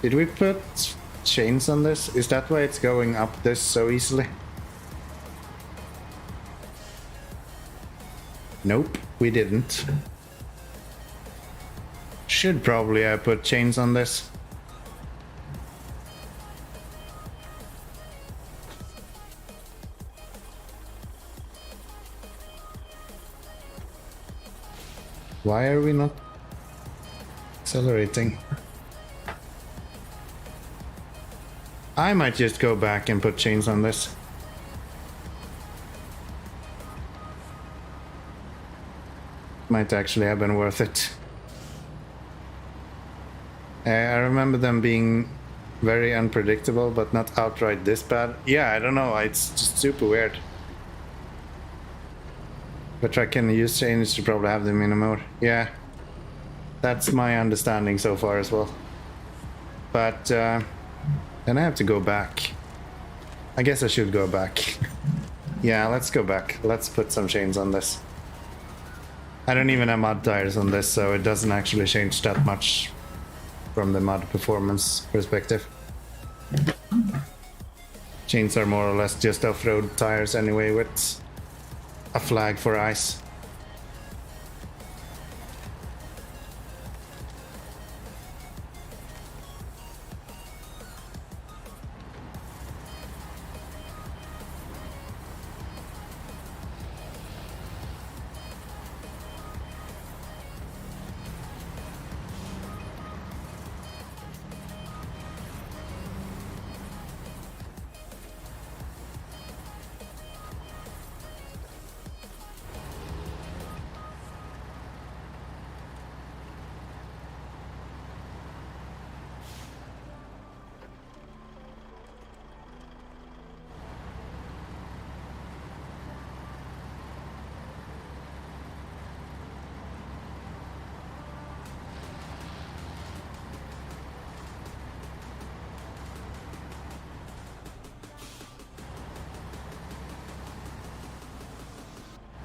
Did we put chains on this? Is that why it's going up this so easily? Nope, we didn't. Should probably put chains on this. Why are we not accelerating? I might just go back and put chains on this. Might actually have been worth it. I remember them being very unpredictable, but not outright this bad. Yeah, I don't know, it's just super weird. But I can use chains to probably have them in Amur. Yeah, that's my understanding so far as well. But then I have to go back. I guess I should go back. Yeah, let's go back. Let's put some chains on this. I don't even have mud tires on this, so it doesn't actually change that much from the mud performance perspective. Chains are more or less just off-road tires anyway, with a flag for ice.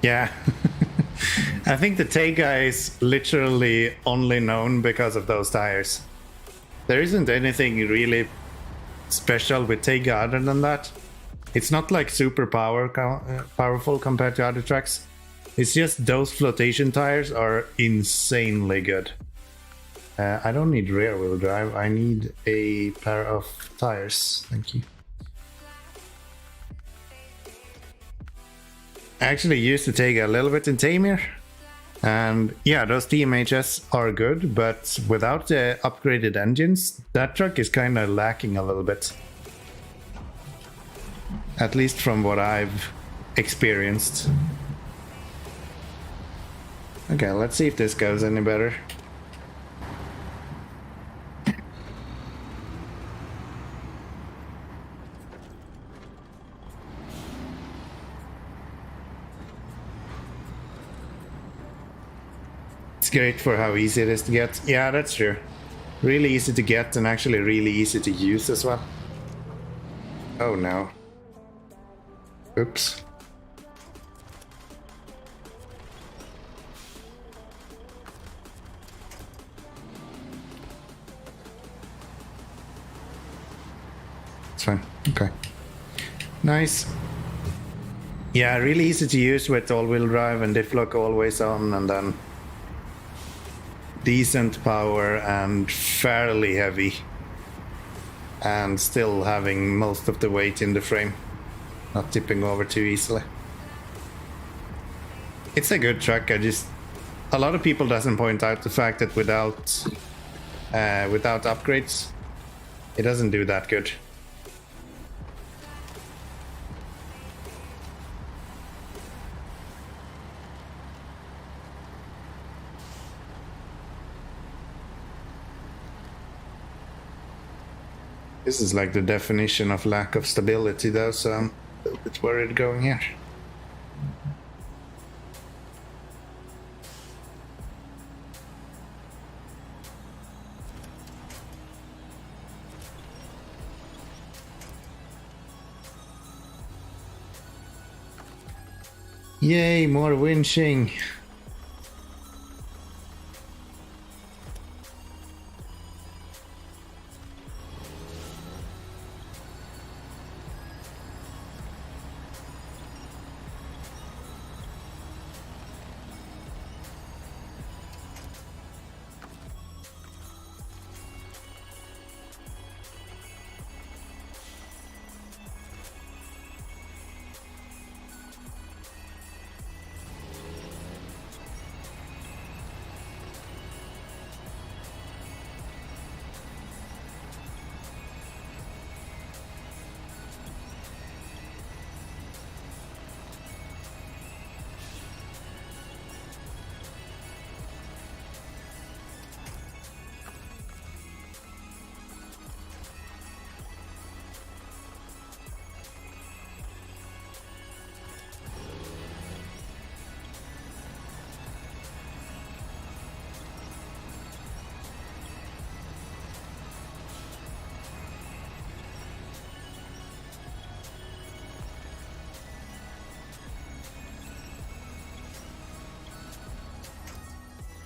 Yeah. I think the Tega is literally only known because of those tires. There isn't anything really special with Tega other than that. It's not like super powerful compared to other tracks. It's just those flotation tires are insanely good. I don't need rear wheel drive, I need a pair of tires. Thank you. I actually used to take a little bit in Tamir, and yeah, those TMHS are good, but without the upgraded engines, that truck is kind of lacking a little bit. At least from what I've experienced. Okay, let's see if this goes any better. Great for how easy it is to get. Yeah, that's true. Really easy to get and actually really easy to use as well. Oh no. Oops. It's fine. Okay. Nice. Yeah, really easy to use with all-wheel drive and diff lock always on, and then decent power and fairly heavy, and still having most of the weight in the frame, not tipping over too easily. It's a good truck. A lot of people doesn't point out the fact that without upgrades, it doesn't do that good. This is like the definition of lack of stability though, so I'm a little bit worried going here. Yay, more winching.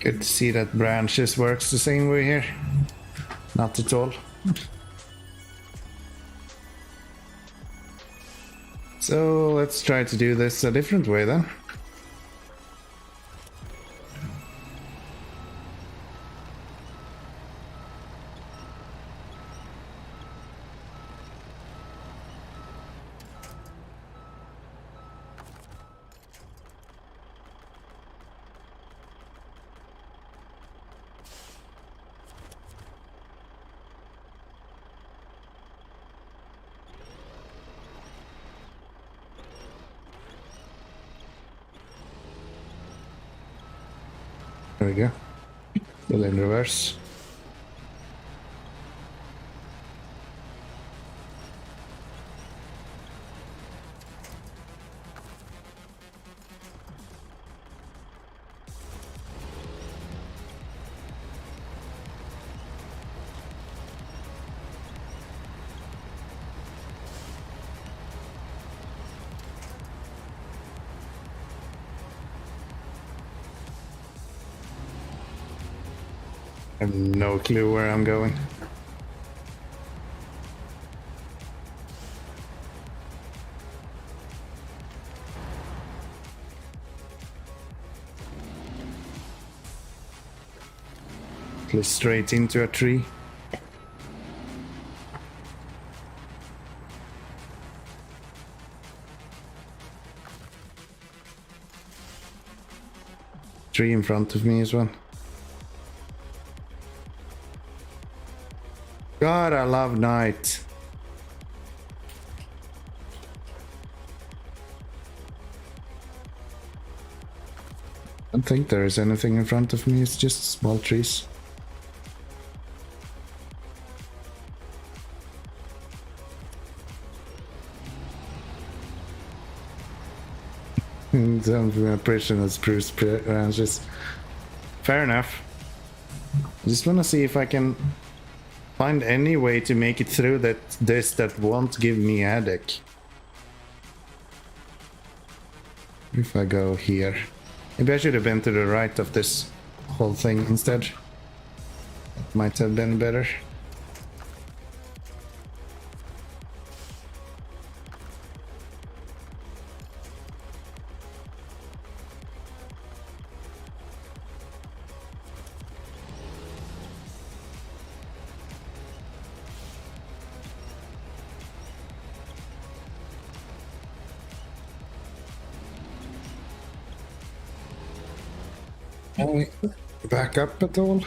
Good to see that branches works the same way here. Not at all. So let's try to do this a different way then. There we go. Still in reverse. I have no clue where I'm going. Just straight into a tree. Tree in front of me as well. God, I love night. I don't think there is anything in front of me, it's just small trees. Some prisoners, Bruce branches. Fair enough. I just want to see if I can find any way to make it through that won't give me a headache. If I go here. Maybe I should have been to the right of this whole thing instead. That might have been better. Can we back up at all?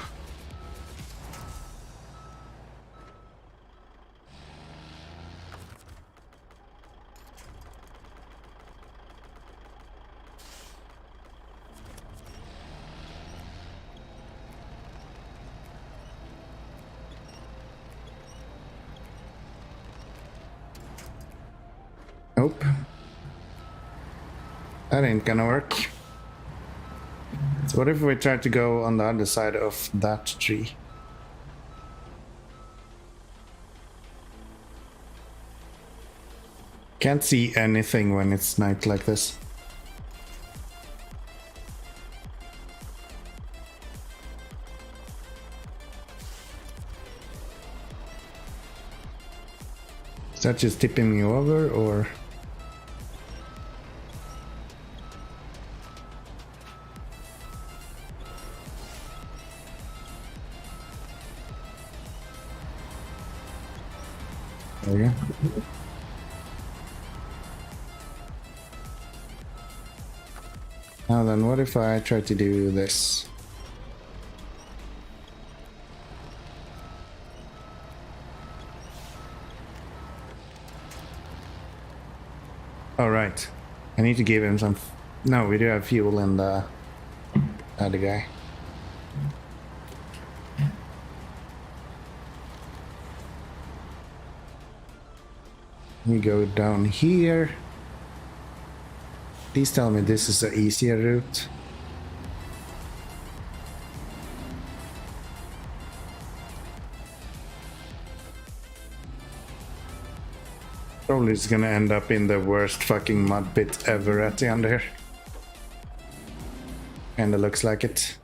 Nope. That ain't gonna work. So what if we try to go on the other side of that tree? Can't see anything when it's night like this. Is that just tipping me over, or? There we go. Now then, what if I try to do this? Alright. I need to give him some... No, we do have fuel in the other guy. We go down here. Please tell me this is an easier route. Probably it's gonna end up in the worst fucking mud pit ever at the end here. Kinda looks like it.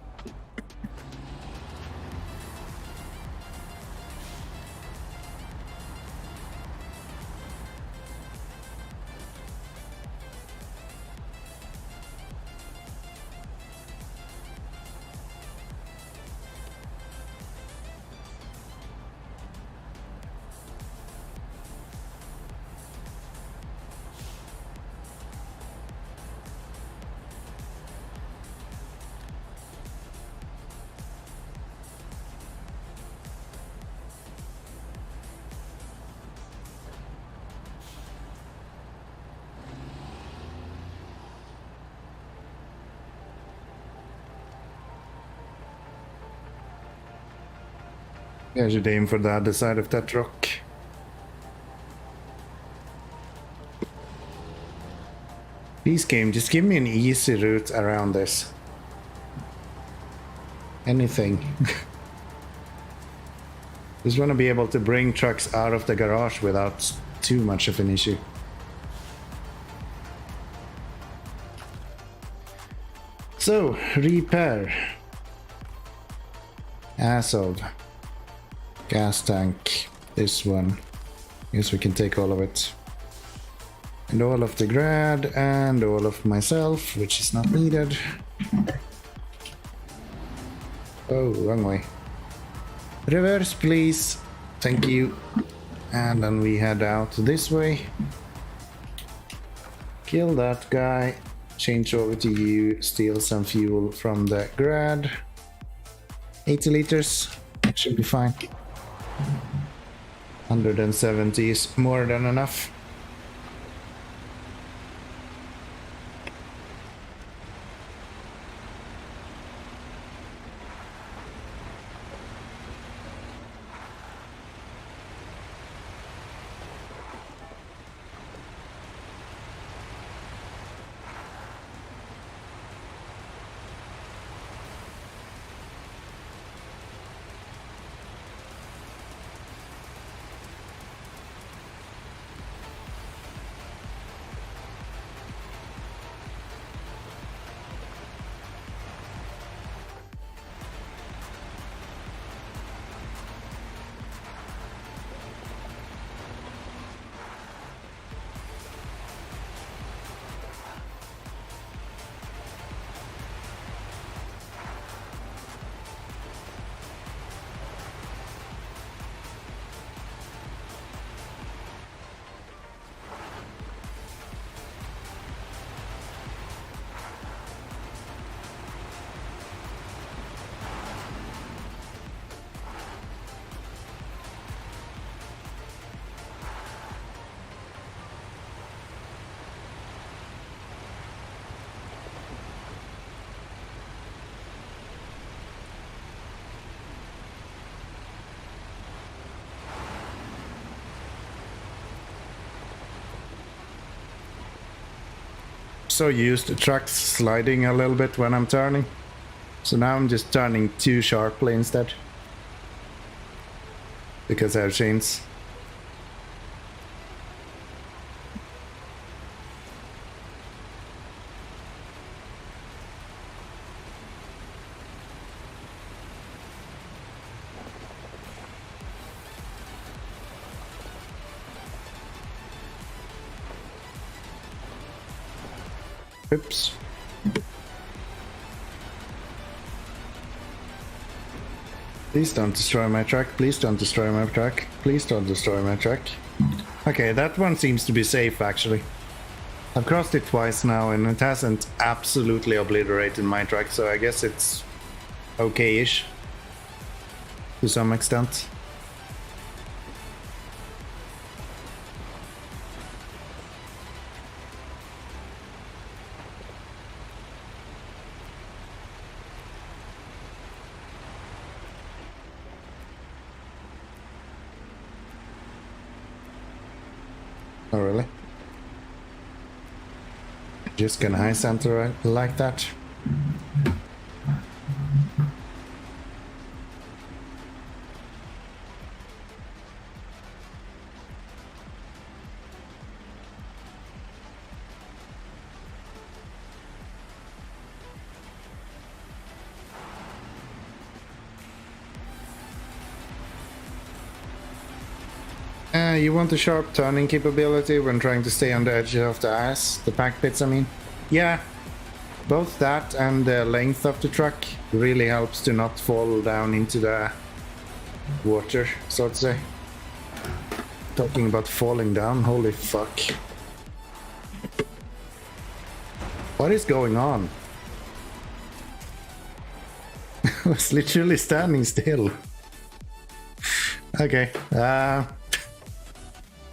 I should aim for the other side of that rock. Please game, just give me an easy route around this. Anything. Just want to be able to bring trucks out of the garage without too much of an issue. So, repair. Asshole. Gas tank. This one. Guess we can take all of it. And all of the grad and all of myself, which is not needed. Oh, wrong way. Reverse, please. Thank you. And then we head out this way. Kill that guy. Change over to you. Steal some fuel from the grad. 80 liters. Should be fine. 170 is more than enough. So used to trucks sliding a little bit when I'm turning. So now I'm just turning too sharply instead. Because I have chains. Oops. Please don't destroy my truck. Please don't destroy my truck. Please don't destroy my truck. Okay, that one seems to be safe actually. I've crossed it twice now and it hasn't absolutely obliterated my truck, so I guess it's okay-ish to some extent. Oh, really? Just gonna high center like that? You want a sharp turning capability when trying to stay on the edge of the ice, the pack pits I mean. Yeah, both that and the length of the truck really helps to not fall down into the water, so to say. Talking about falling down, holy fuck. What is going on? I was literally standing still. Okay,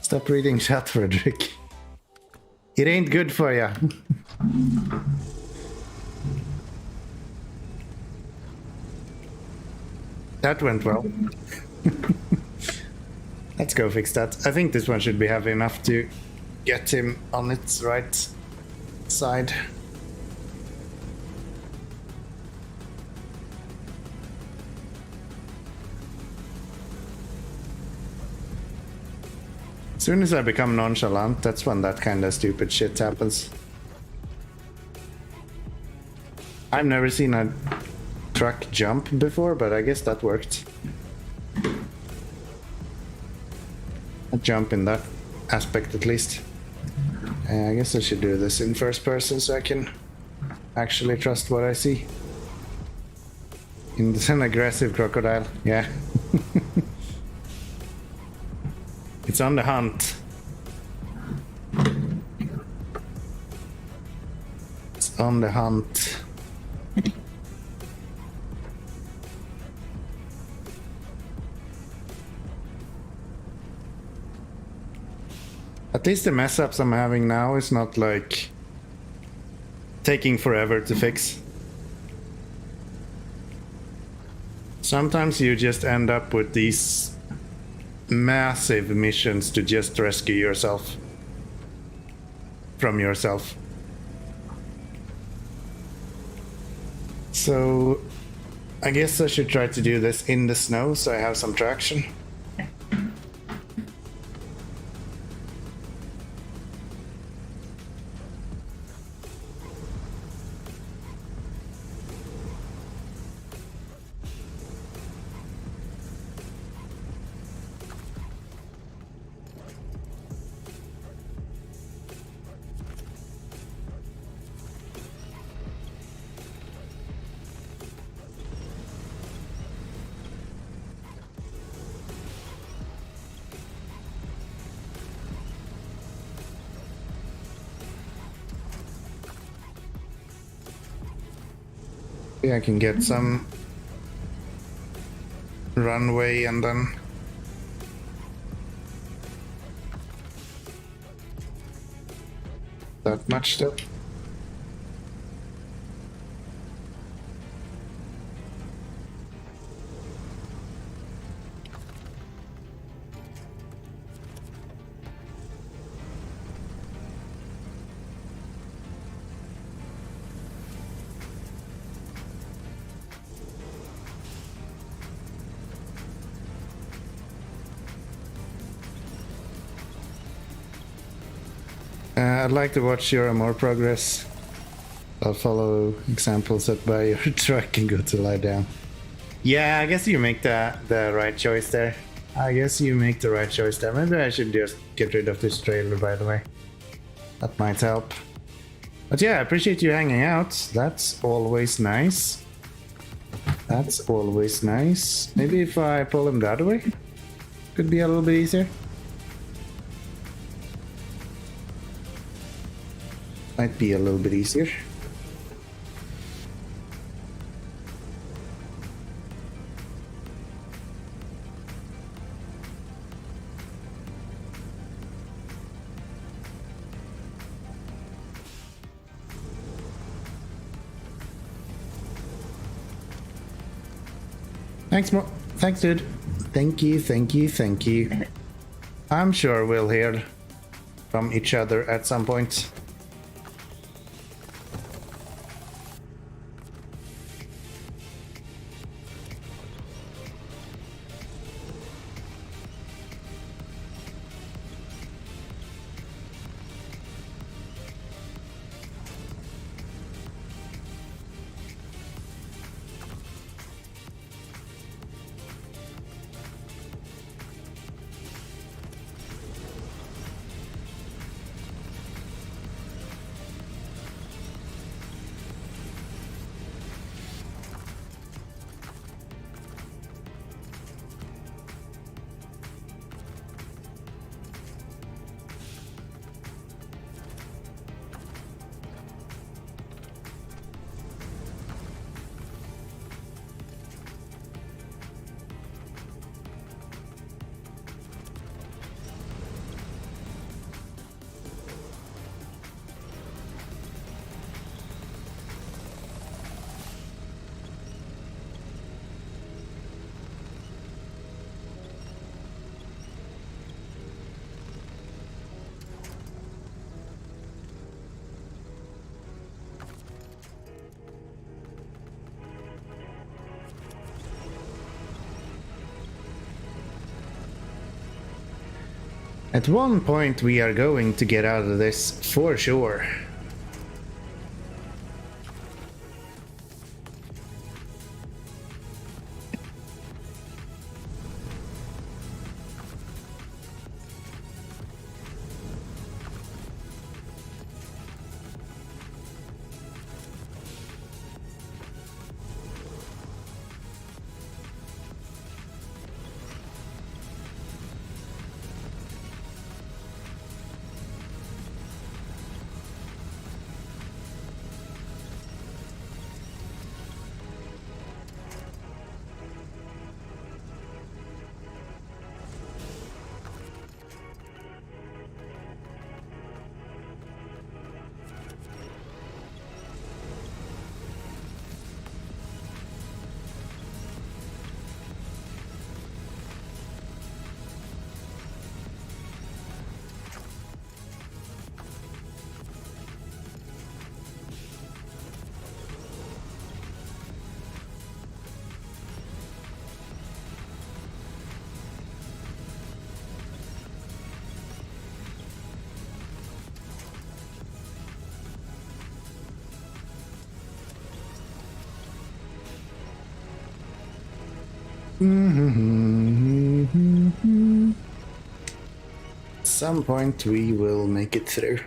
stop reading chat, Frederick. It ain't good for ya. That went well. Let's go fix that. I think this one should be heavy enough to get him on its right side. As soon as I become nonchalant, that's when that kind of stupid shit happens. I've never seen a truck jump before, but I guess that worked. A jump in that aspect at least. I guess I should do this in first person so I can actually trust what I see. It's an aggressive crocodile, yeah. It's on the hunt. It's on the hunt. At least the mess ups I'm having now is not like taking forever to fix. Sometimes you just end up with these massive missions to just rescue yourself from yourself. So I guess I should try to do this in the snow so I have some traction. I can get some runway and then that much still. I'd like to watch your Amur progress. I'll follow examples set by your truck and go to lie down. Yeah, I guess you make the right choice there. Maybe I should just get rid of this trailer, by the way. That might help. But yeah, I appreciate you hanging out. That's always nice. Maybe if I pull him the other way, could be a little bit easier. Might be a little bit easier. Thanks, dude. Thank you. I'm sure we'll hear from each other at some point. At one point we are going to get out of this for sure. At some point we will make it through.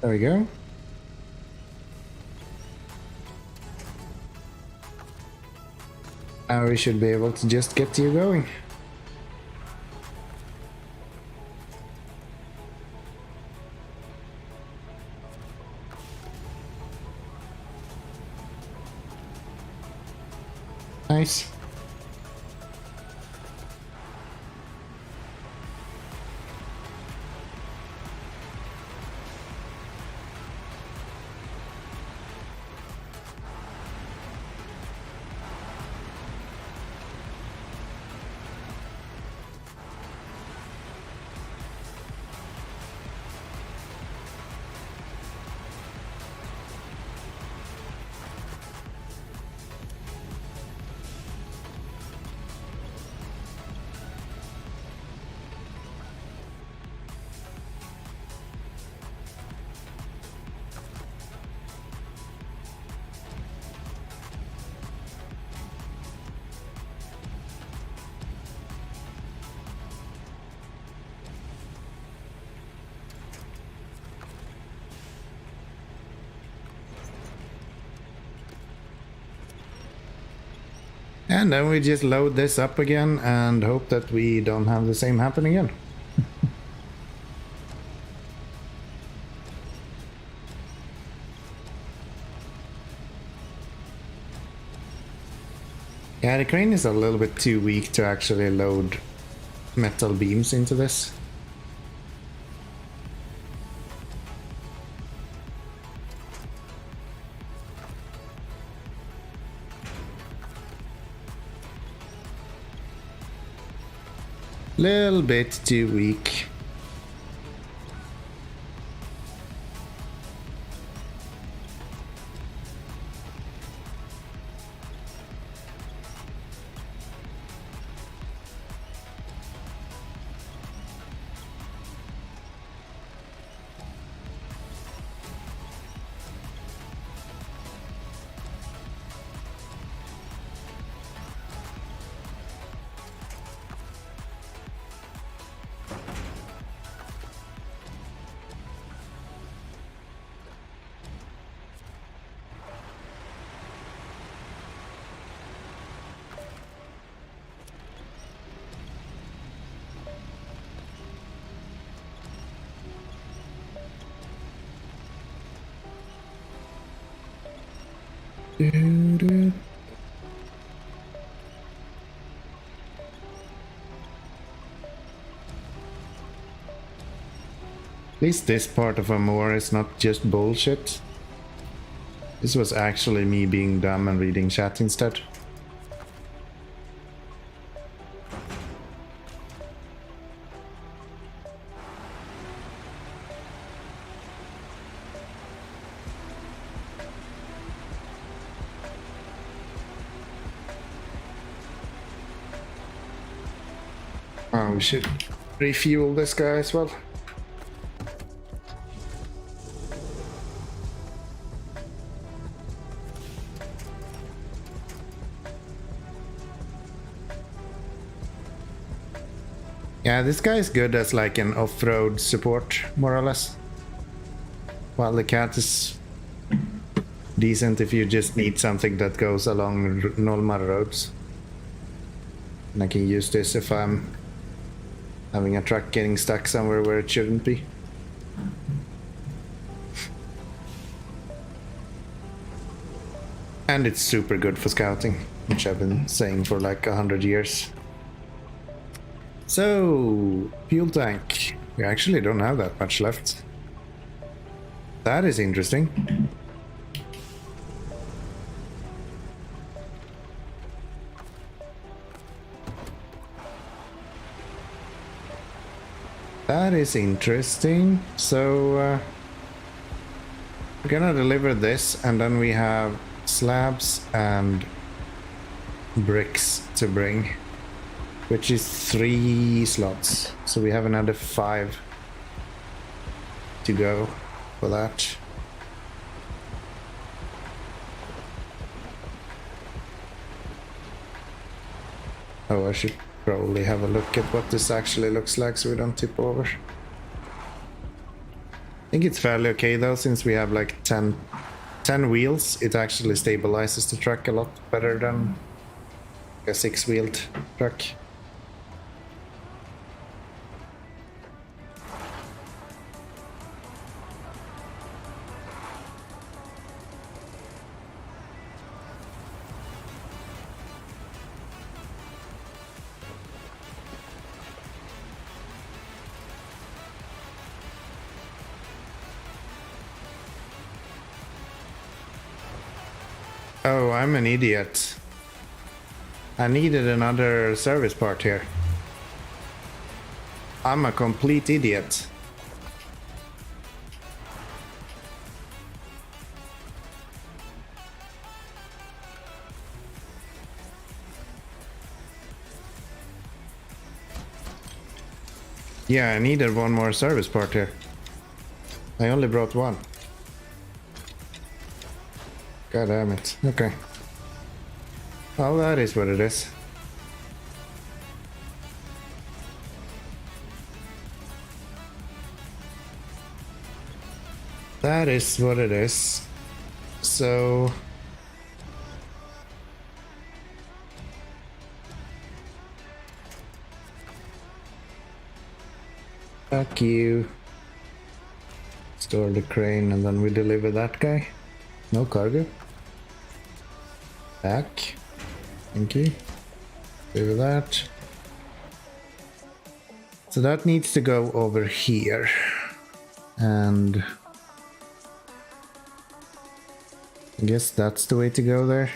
There we go. Now we should be able to just get you going. Nice. And then we just load this up again and hope that we don't have the same happen again. Yeah, the crane is a little bit too weak to actually load metal beams into this. Little bit too weak. least this part of Amur is not just bullshit. This was actually me being dumb and reading chat instead. Oh, we should refuel this guy as well. Yeah, this guy is good as like an off-road support, more or less. While the cat is decent if you just need something that goes along normal roads. And I can use this if I'm having a truck getting stuck somewhere where it shouldn't be. And it's super good for scouting, which I've been saying for like 100 years. So, fuel tank. We actually don't have that much left. That is interesting. That is interesting. So, we're gonna deliver this, and then we have slabs and bricks to bring, which is 3 slots. So we have another 5 to go for that. Oh, I should probably have a look at what this actually looks like so we don't tip over. I think it's fairly okay though, since we have like 10 wheels. It actually stabilizes the truck a lot better than a 6-wheeled truck. Oh, I'm an idiot. I needed another service part here. I'm a complete idiot. Yeah, I needed one more service part here. I only brought one. God damn it. Okay. Well, that is what it is. That is what it is. So... fuck you. Store the crane and then we deliver that guy. No cargo. Back. Thank you. Deliver that. So that needs to go over here. And I guess that's the way to go there.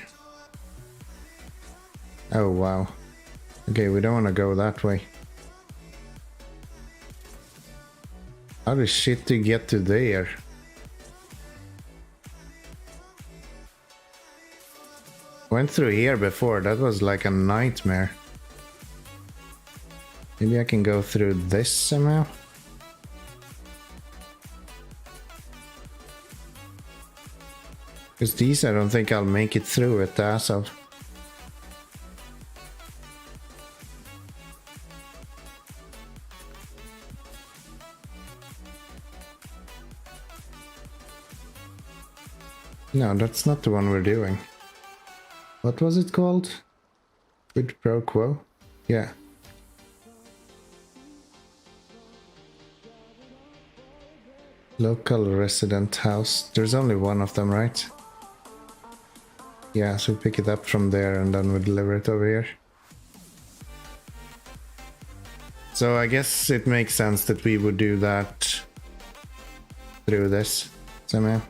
Oh wow. Okay, we don't want to go that way. How the shit to get to there? Went through here before, that was like a nightmare. Maybe I can go through this somehow? Because these I don't think I'll make it through with the ass of. No, that's not the one we're doing. What was it called? Quid pro quo? Yeah. Local resident house. There's only one of them, right? Yeah, so we pick it up from there and then we deliver it over here. So I guess it makes sense that we would do that through this. So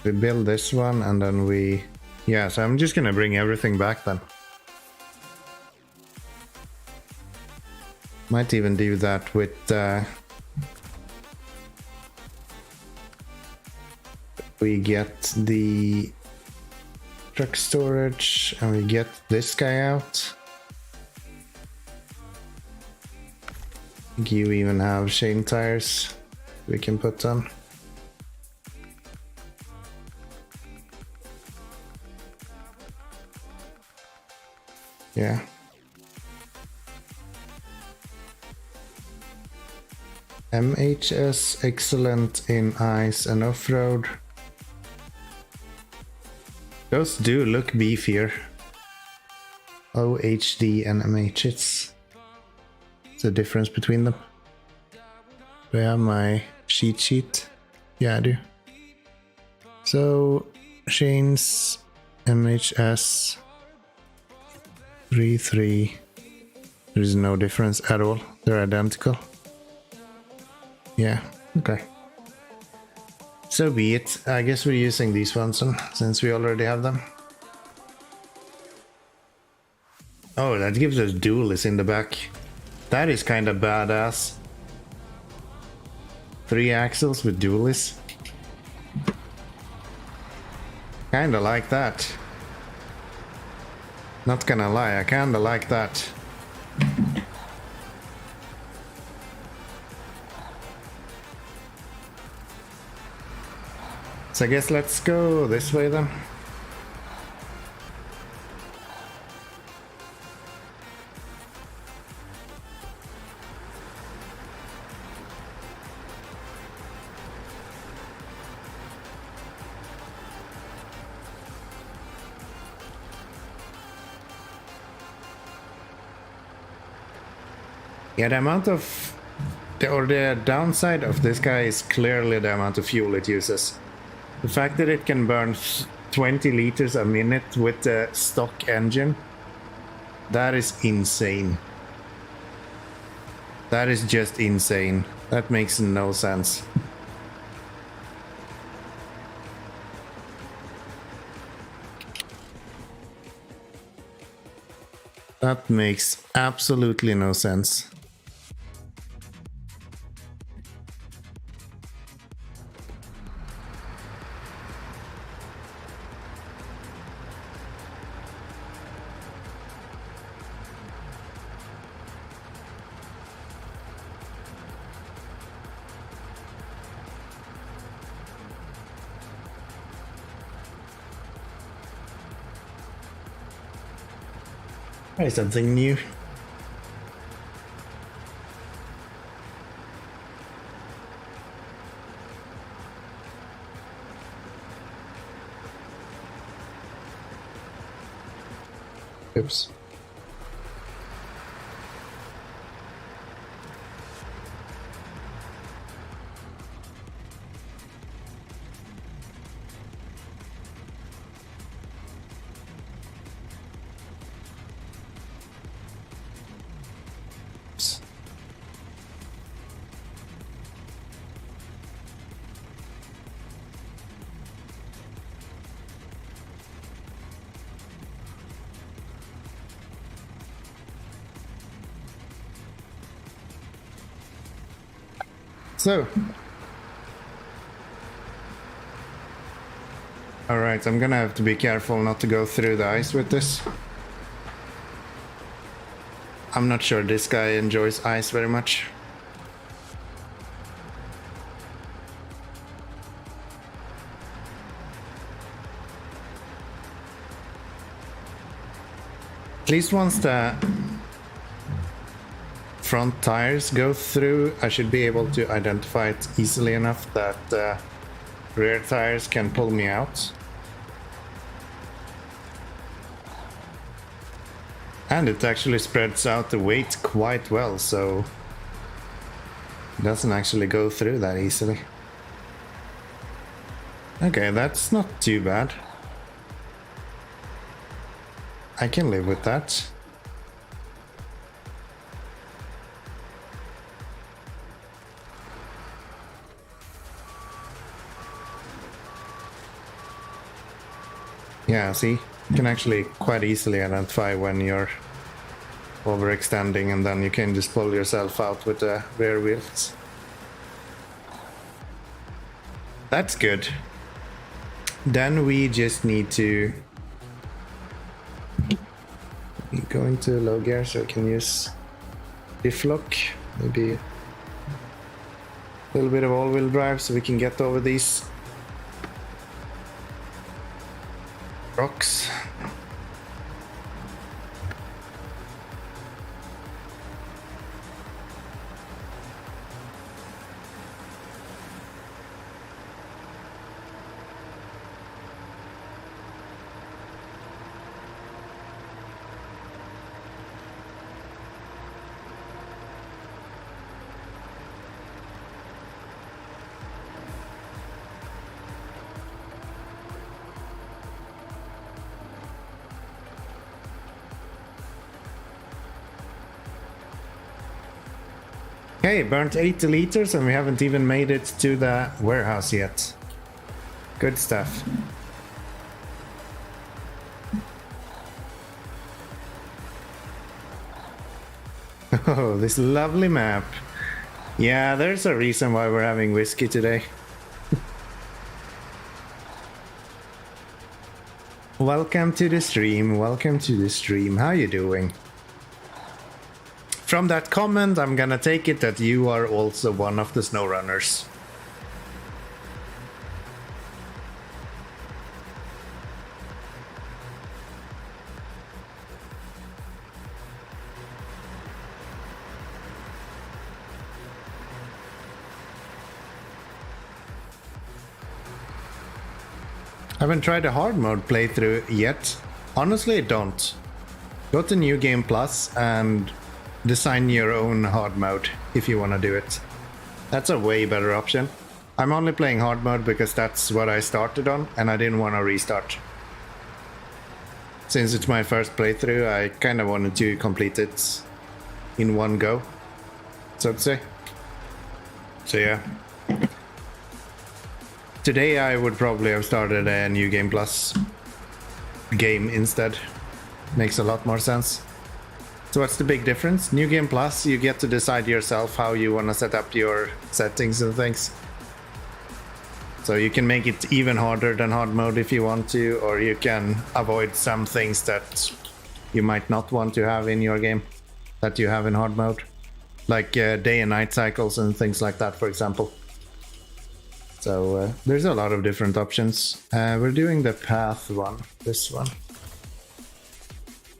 we build this one and then we... Yeah, so I'm just gonna bring everything back then. Might even do that with... we get the truck storage and we get this guy out. I think you even have chain tires we can put on. Yeah. MHS excellent in ice and off-road. Those do look beefier. OHD and MHS. What's the difference between them? Do I have my cheat sheet? Yeah, I do. So, chains, MHS, 3.3. There is no difference at all. They're identical. Yeah, okay. So be it. I guess we're using these ones since we already have them. Oh, that gives us dualies in the back. That is kind of badass. 3 axles with dualies. Kinda like that. Not gonna lie, I kinda like that. So I guess let's go this way then. Yeah, the amount of... the downside of this guy is clearly the amount of fuel it uses. The fact that it can burn 20 liters a minute with the stock engine, that is insane. That is just insane. That makes no sense. That makes absolutely no sense. Try something new. Oops. So, alright, I'm gonna have to be careful not to go through the ice with this. I'm not sure this guy enjoys ice very much. At least once the front tires go through, I should be able to identify it easily enough that rear tires can pull me out. And it actually spreads out the weight quite well, so it doesn't actually go through that easily. Okay, that's not too bad. I can live with that. Yeah, see? You can actually quite easily identify when you're overextending, and then you can just pull yourself out with the rear wheels. That's good. Then we just need to go into low gear so I can use diff lock. Maybe a little bit of all-wheel drive so we can get over these rocks. Okay, burnt 80 liters and we haven't even made it to the warehouse yet. Good stuff. Oh, this lovely map. Yeah, there's a reason why we're having whiskey today. Welcome to the stream, welcome to the stream. How you doing? From that comment, I'm gonna take it that you are also one of the SnowRunners. I haven't tried a hard mode playthrough yet. Honestly, I don't. Go to New Game Plus and design your own hard mode if you want to do it. That's a way better option. I'm only playing hard mode because that's what I started on and I didn't want to restart. Since it's my first playthrough, I kind of wanted to complete it in one go, so to say. So yeah. Today I would probably have started a New Game Plus game instead. Makes a lot more sense. So what's the big difference? New Game Plus, you get to decide yourself how you want to set up your settings and things. So you can make it even harder than hard mode if you want to, or you can avoid some things that you might not want to have in your game that you have in hard mode. Like day and night cycles and things like that, for example. So there's a lot of different options. We're doing the path one, this one.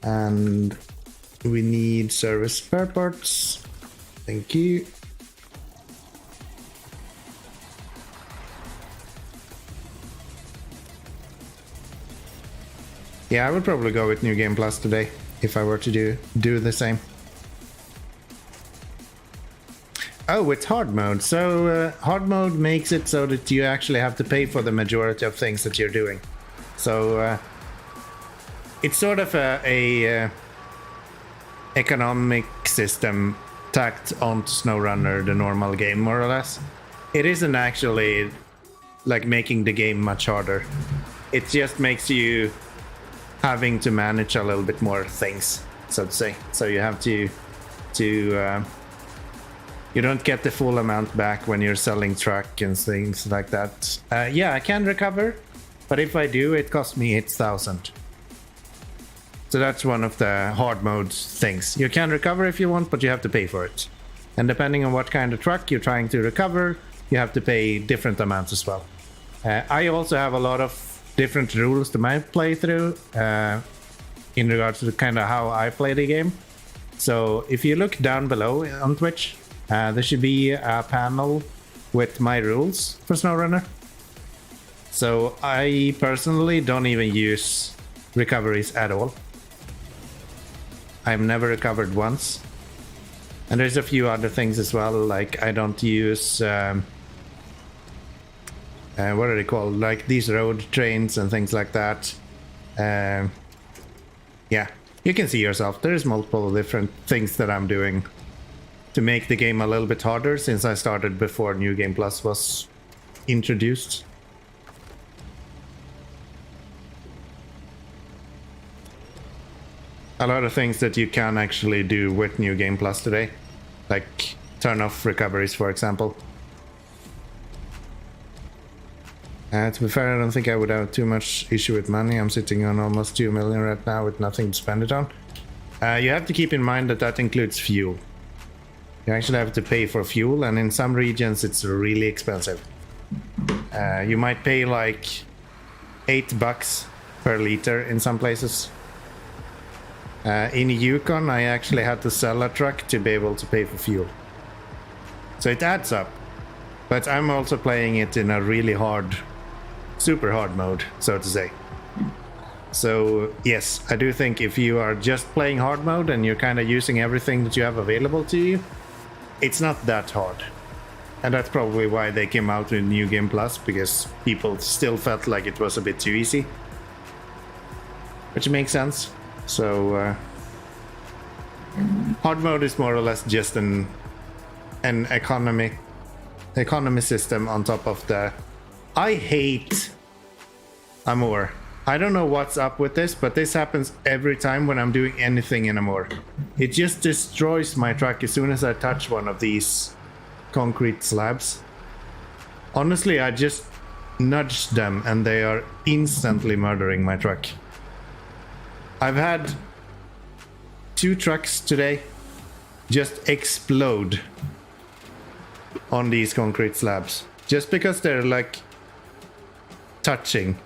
And we need service spare parts. Thank you. Yeah, I would probably go with New Game Plus today if I were to do the same. Oh, it's hard mode. So hard mode makes it so that you actually have to pay for the majority of things that you're doing. So it's sort of a economic system tacked onto SnowRunner, the normal game, more or less. It isn't actually like making the game much harder. It just makes you having to manage a little bit more things, so to say. So you have to you don't get the full amount back when you're selling truck and things like that. Yeah, I can recover, but if I do, it costs me 8,000. So that's one of the hard mode things. You can recover if you want, but you have to pay for it. And depending on what kind of truck you're trying to recover, you have to pay different amounts as well. I also have a lot of different rules to my playthrough in regards to kind of how I play the game. So if you look down below on Twitch, there should be a panel with my rules for SnowRunner. So I personally don't even use recoveries at all. I've never recovered once. And there's a few other things as well, like I don't use what are they called, like these road trains and things like that. Yeah, you can see yourself, there's multiple different things that I'm doing to make the game a little bit harder, since I started before New Game Plus was introduced. a lot of things that you can actually do with New Game Plus today, like turn off recoveries, for example. To be fair, I don't think I would have too much issue with money. I'm sitting on almost 2 million right now with nothing to spend it on. You have to keep in mind that that includes fuel. You actually have to pay for fuel, and in some regions it's really expensive. You might pay like $8 per liter in some places. In Yukon, I actually had to sell a truck to be able to pay for fuel. So it adds up. But I'm also playing it in a really hard, super hard mode, so to say. So yes, I do think if you are just playing hard mode and you're kind of using everything that you have available to you, it's not that hard. And that's probably why they came out with New Game Plus, because people still felt like it was a bit too easy. Which makes sense. So hard mode is more or less just an economy system on top of the... I hate Amur. I don't know what's up with this, but this happens every time when I'm doing anything in Amur. It just destroys my truck as soon as I touch one of these concrete slabs. Honestly, I just nudge them and they are instantly murdering my truck. I've had 2 trucks today just explode on these concrete slabs just because they're like touching.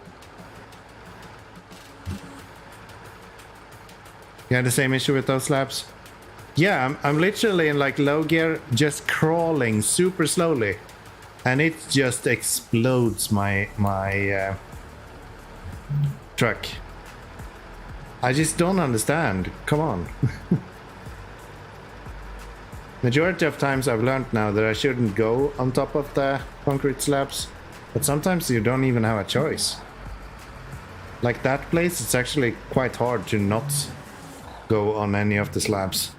You had the same issue with those slabs? Yeah, I'm literally in like low gear, just crawling super slowly, and it just explodes my truck. I just don't understand. Come on. Majority of times I've learned now that I shouldn't go on top of the concrete slabs, but sometimes you don't even have a choice. Like that place, it's actually quite hard to not go on any of the slabs.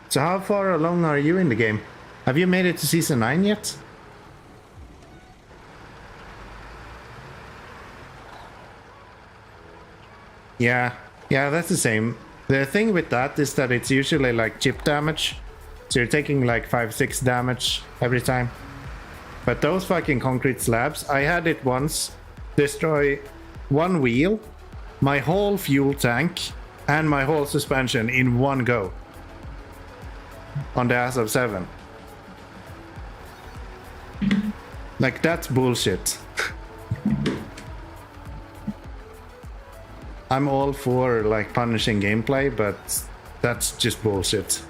So how far along are you in the game? Have you made it to season 9 yet? Yeah, that's the same. The thing with that is that it's usually like chip damage. So you're taking like 5-6 damage every time. But those fucking concrete slabs, I had it once destroy one wheel, my whole fuel tank, and my whole suspension in one go. On the ass of 7. Like, that's bullshit. I'm all for like punishing gameplay, but that's just bullshit.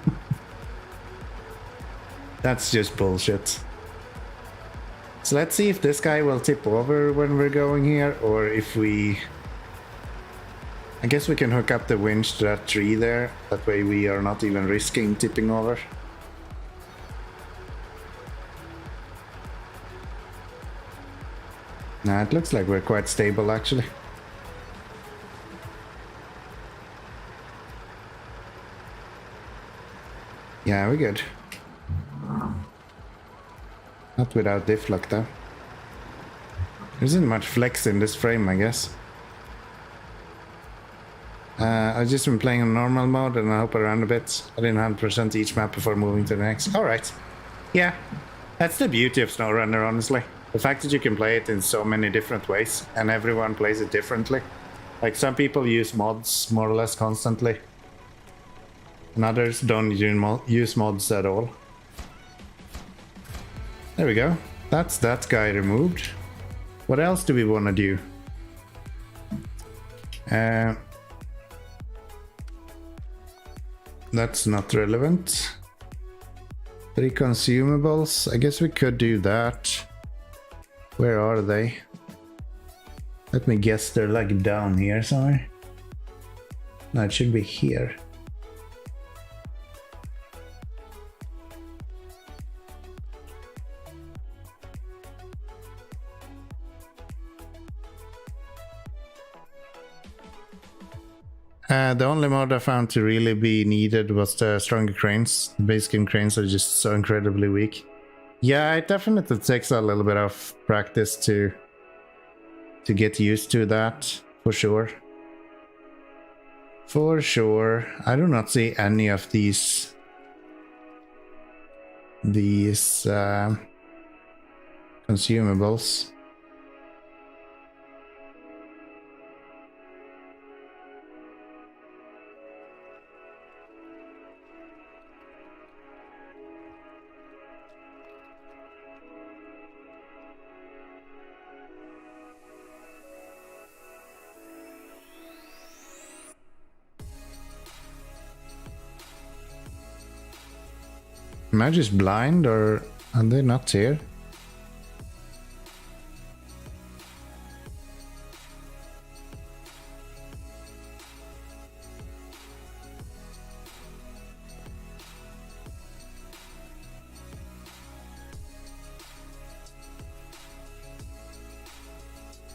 That's just bullshit. So let's see if this guy will tip over when we're going here, or if we... I guess we can hook up the winch to that tree there. That way we are not even risking tipping over. Nah, it looks like we're quite stable actually. Yeah, we're good. Not without diff lock though. There isn't much flex in this frame, I guess. I've just been playing on normal mode and I hope around a bit. I didn't 100% each map before moving to the next. Alright. Yeah. That's the beauty of SnowRunner, honestly. The fact that you can play it in so many different ways and everyone plays it differently. Like some people use mods more or less constantly. And others don't use mods at all. There we go. That's that guy removed. What else do we want to do? That's not relevant. 3 consumables. I guess we could do that. Where are they? Let me guess, they're like down here somewhere. No, it should be here. The only mod I found to really be needed was the stronger cranes. The base game cranes are just so incredibly weak. Yeah, it definitely takes a little bit of practice to get used to that, for sure. For sure. I do not see any of these consumables. Am I just blind, or are they not here?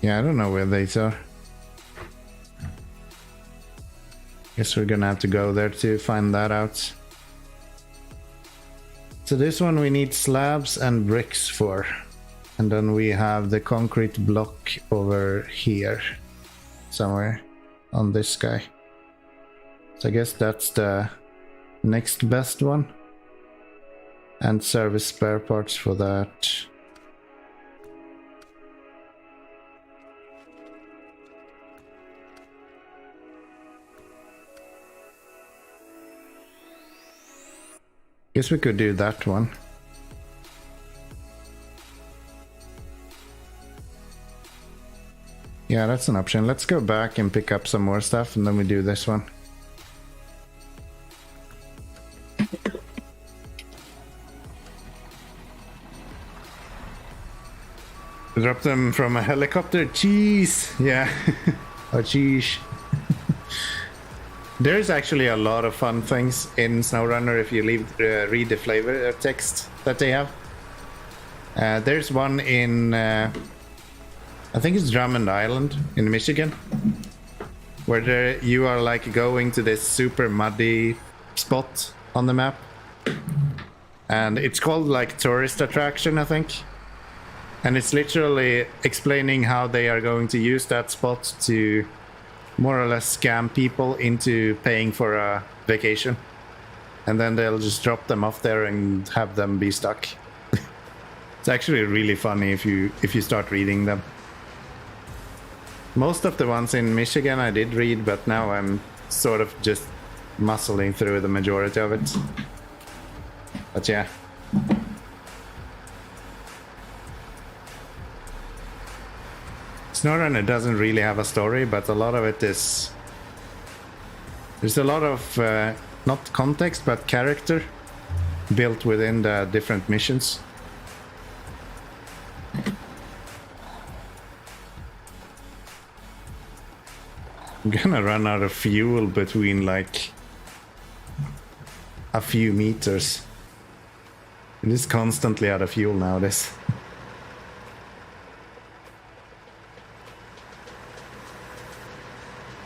Yeah, I don't know where they are. Guess we're gonna have to go there to find that out. So this one we need slabs and bricks for. And then we have the concrete block over here. Somewhere on this guy. So I guess that's the next best one. And service spare parts for that. Guess we could do that one. Yeah, that's an option. Let's go back and pick up some more stuff, and then we do this one. Drop them from a helicopter? Cheese! Yeah. Oh, cheese. There's actually a lot of fun things in SnowRunner if you read the flavor text that they have. There's one in, I think it's Drummond Island in Michigan, where you are like going to this super muddy spot on the map. And it's called like tourist attraction, I think. And it's literally explaining how they are going to use that spot to more or less scam people into paying for a vacation, and then they'll just drop them off there and have them be stuck. It's actually really funny if you start reading them. Most of the ones in Michigan I did read, but now I'm sort of just muscling through the majority of it. But yeah. SnowRunner doesn't really have a story, but a lot of it is... There's a lot of, not context, but character built within the different missions. I'm gonna run out of fuel between like a few meters. It is constantly out of fuel nowadays.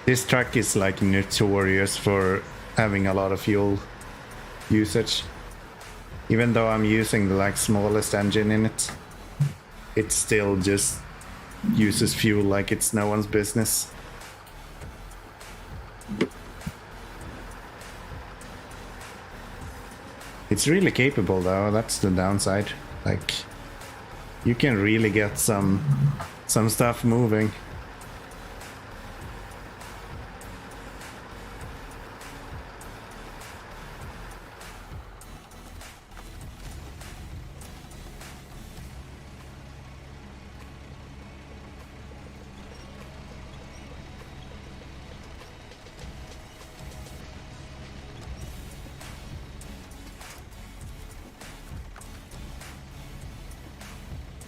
This truck is like notorious for having a lot of fuel usage. Even though I'm using the like smallest engine in it, it still just uses fuel like it's no one's business. It's really capable though, that's the downside. Like, you can really get some stuff moving.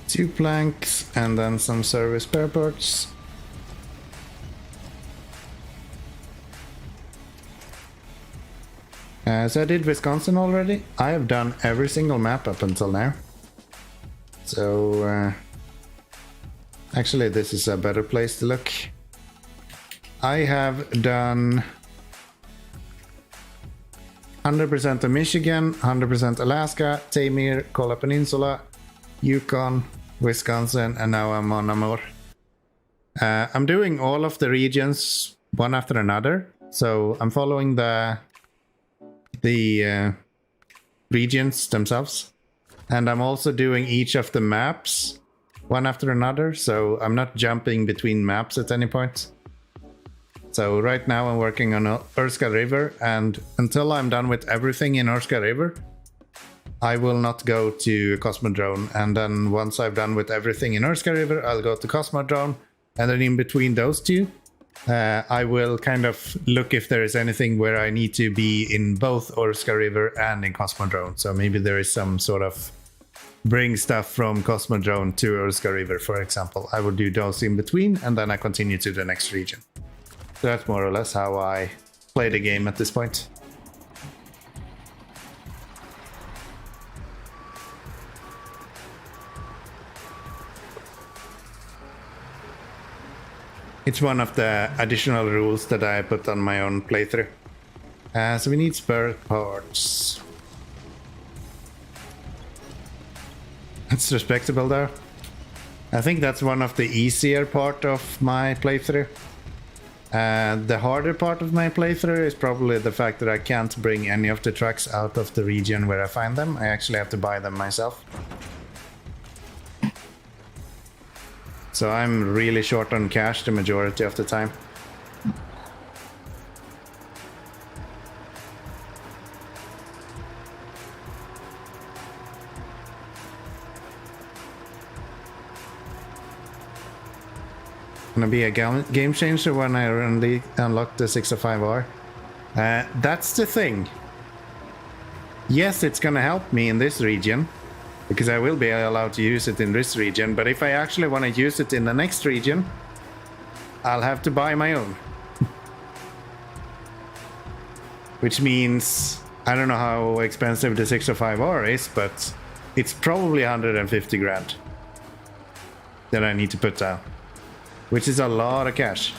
Two planks and then some service spare parts. As I did Wisconsin already, I have done every single map up until now. So actually this is a better place to look. I have done 100% of Michigan, 100% Alaska, Tamir, Kola Peninsula, Yukon, Wisconsin, and now I'm on Amur. I'm doing all of the regions one after another, so I'm following the regions themselves, and I'm also doing each of the maps one after another, so I'm not jumping between maps at any point. So right now I'm working on Urska River, and until I'm done with everything in Urska River, I will not go to Cosmodrome. And then once I've done with everything in Urska River, I'll go to Cosmodrome, and then in between those two, I will kind of look if there is anything where I need to be in both Urska River and in Cosmodrome. So maybe there is some sort of bring stuff from Cosmodrome to Urska River, for example. I will do those in between, and then I continue to the next region. So that's more or less how I play the game at this point. It's one of the additional rules that I put on my own playthrough. So we need spare parts. That's respectable though. I think that's one of the easier part of my playthrough. The harder part of my playthrough is probably the fact that I can't bring any of the trucks out of the region where I find them. I actually have to buy them myself. So I'm really short on cash the majority of the time. Gonna be a game changer when I unlock the 605R. That's the thing. Yes, it's gonna help me in this region, because I will be allowed to use it in this region, but if I actually want to use it in the next region, I'll have to buy my own. Which means, I don't know how expensive the 605R is, but it's probably 150 grand that I need to put down. Which is a lot of cash.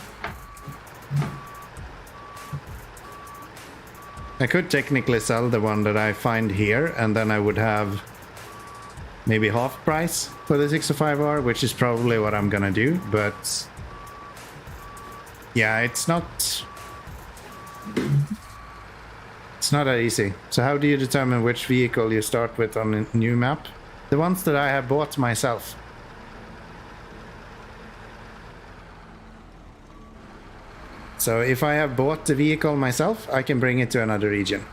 I could technically sell the one that I find here, and then I would have maybe half price for the 605R, which is probably what I'm gonna do, but yeah, it's not that easy. So how do you determine which vehicle you start with on a new map? The ones that I have bought myself. So if I have bought the vehicle myself, I can bring it to another region.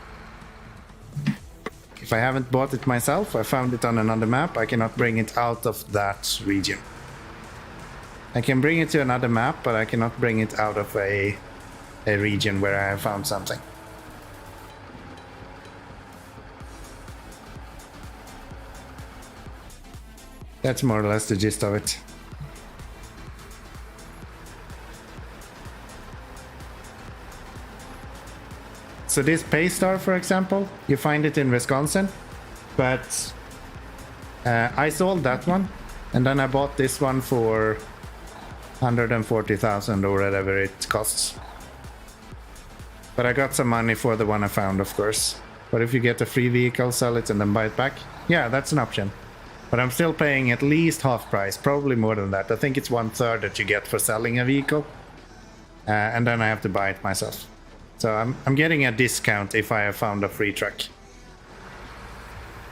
If I haven't bought it myself, I found it on another map, I cannot bring it out of that region. I can bring it to another map, but I cannot bring it out of a region where I have found something. That's more or less the gist of it. So this Paystar, for example, you find it in Wisconsin, but I sold that one, and then I bought this one for 140,000 or whatever it costs. But I got some money for the one I found, of course. But if you get a free vehicle, sell it and then buy it back, yeah, that's an option. But I'm still paying at least half price, probably more than that. I think it's 1/3 that you get for selling a vehicle, and then I have to buy it myself. So I'm getting a discount if I have found a free truck.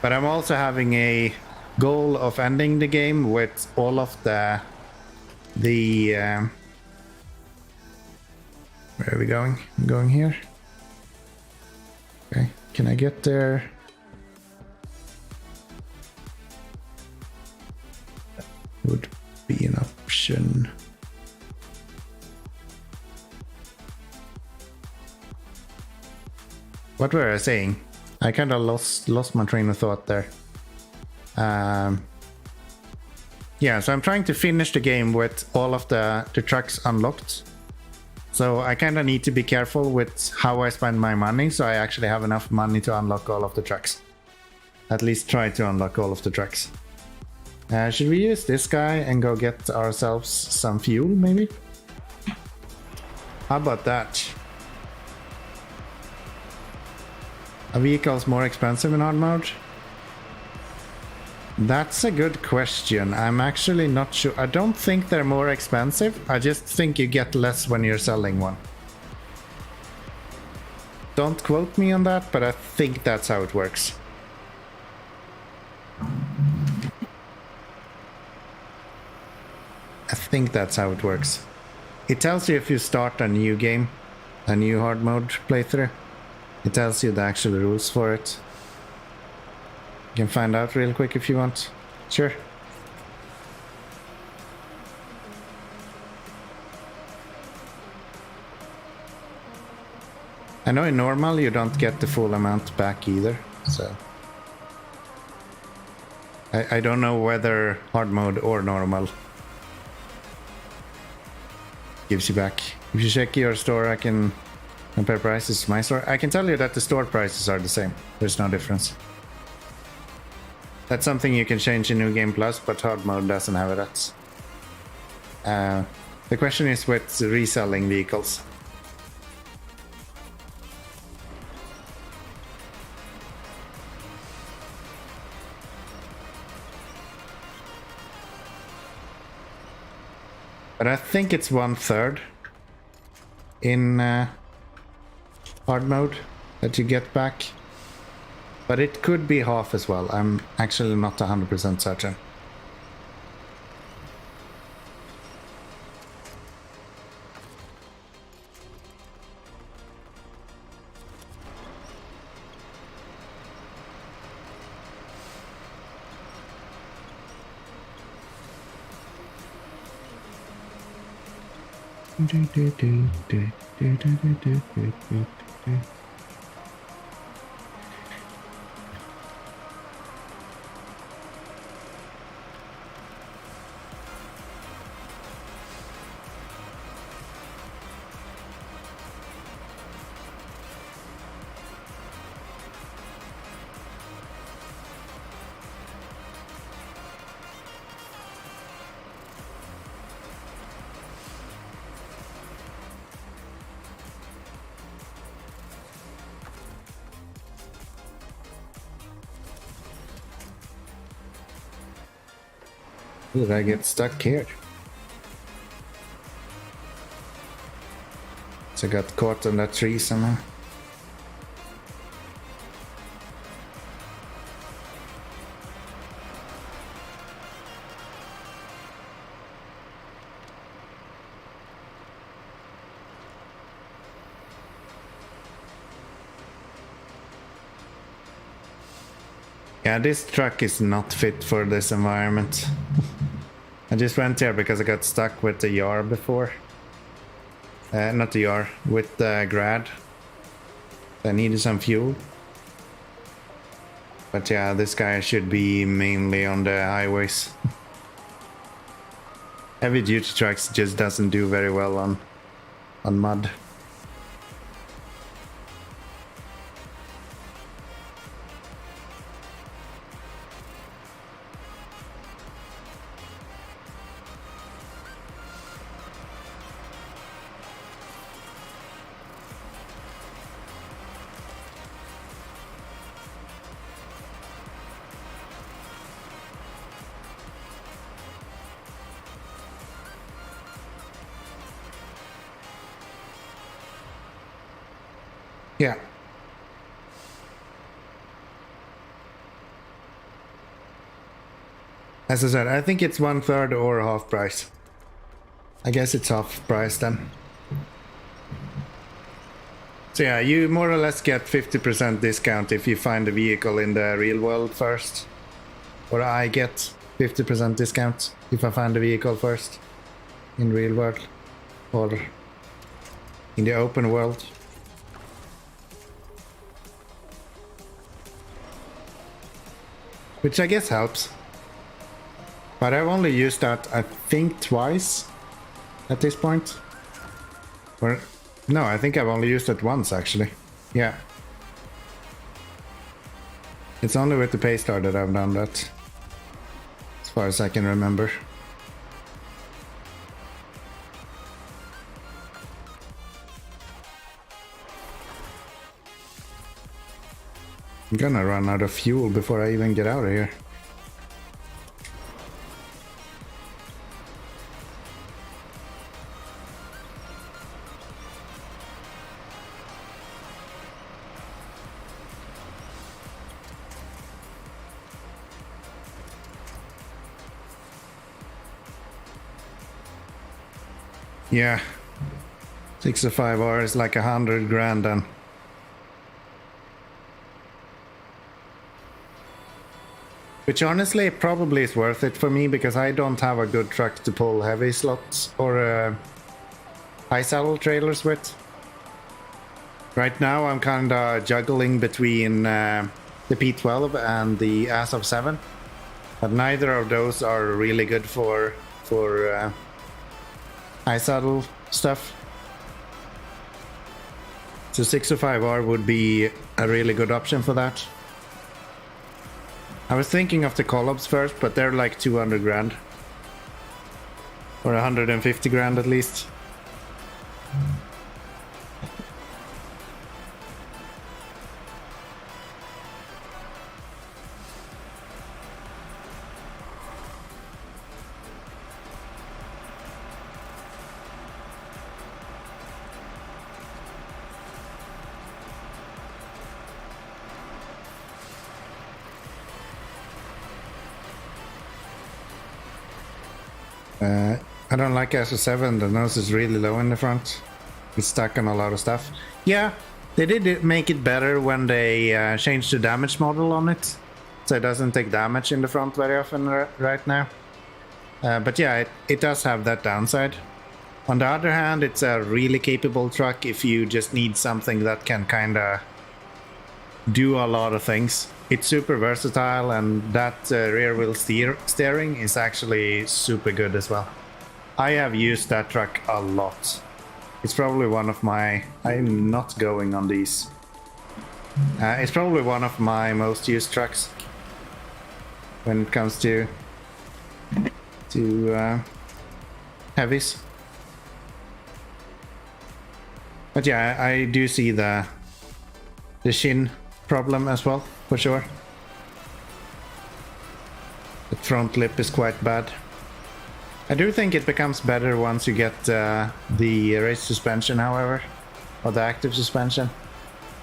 But I'm also having a goal of ending the game with all of the where are we going? I'm going here. Okay, can I get there? That would be an option. What were I saying? I kind of lost my train of thought there. Yeah, so I'm trying to finish the game with all of the trucks unlocked. So I kind of need to be careful with how I spend my money, so I actually have enough money to unlock all of the trucks. At least try to unlock all of the trucks. Should we use this guy and go get ourselves some fuel, maybe? How about that? Are vehicles more expensive in hard mode? That's a good question. I'm actually not sure. I don't think they're more expensive. I just think you get less when you're selling one. Don't quote me on that, but I think that's how it works. I think that's how it works. It tells you if you start a new game, a new hard mode playthrough. It tells you the actual rules for it. You can find out real quick if you want. Sure. I know in normal you don't get the full amount back either, so... I don't know whether hard mode or normal gives you back. If you check your store, I can compare prices to my store. I can tell you that the store prices are the same. There's no difference. That's something you can change in New Game Plus, but hard mode doesn't have that. The question is with reselling vehicles. But I think it's 1/3 in hard mode that you get back. But it could be half as well. I'm actually not 100% certain. Did I get stuck here? So I got caught on that tree somehow. Yeah, this truck is not fit for this environment. I just went here because I got stuck with the Yar before. Not the Yar, with the Grad. I needed some fuel. But yeah, this guy should be mainly on the highways. Heavy duty trucks just doesn't do very well on mud. Yeah. As I said, I think it's 1/3 or half price. I guess it's half price then. So yeah, you more or less get 50% discount if you find a vehicle in the real world first. Or I get 50% discount if I find a vehicle first in real world or in the open world. Which I guess helps. But I've only used that, I think, twice at this point. Or, no, I think I've only used it once, actually. Yeah. It's only with the Paystar that I've done that. As far as I can remember. I'm gonna run out of fuel before I even get out of here. Yeah, 65 hours, like 100 grand then. Which honestly probably is worth it for me because I don't have a good truck to pull heavy slots or high saddle trailers with. Right now I'm kinda juggling between the P12 and the ASOV 7, but neither of those are really good for high saddle stuff. So 605R would be a really good option for that. I was thinking of the Collabs first, but they're like 200 grand. Or 150 grand at least. I don't like SO7, the nose is really low in the front. It's stuck on a lot of stuff. Yeah, they did make it better when they changed the damage model on it. So it doesn't take damage in the front very often right now. But yeah, it does have that downside. On the other hand, it's a really capable truck if you just need something that can kinda do a lot of things. It's super versatile, and that rear wheel steering is actually super good as well. I have used that truck a lot. It's probably one of my... I'm not going on these. It's probably one of my most used trucks when it comes to heavies. But yeah, I do see the shin problem as well, for sure. The front lip is quite bad. I do think it becomes better once you get the race suspension, however, or the active suspension.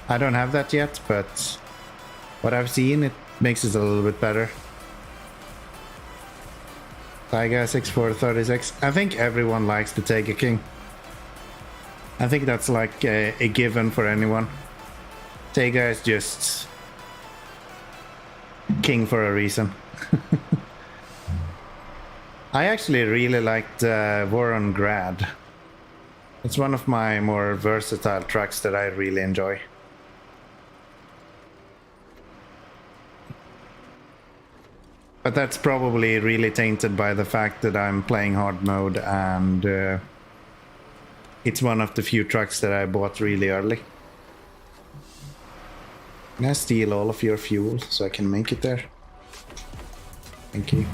I don't have that yet, but what I've seen, it makes it a little bit better. Taiga 6436. I think everyone likes the Taiga King. I think that's like a given for anyone. Taiga is just king for a reason. I actually really liked Voron Grad. It's one of my more versatile trucks that I really enjoy. But that's probably really tainted by the fact that I'm playing hard mode, and it's one of the few trucks that I bought really early. Can I steal all of your fuel so I can make it there? Thank you.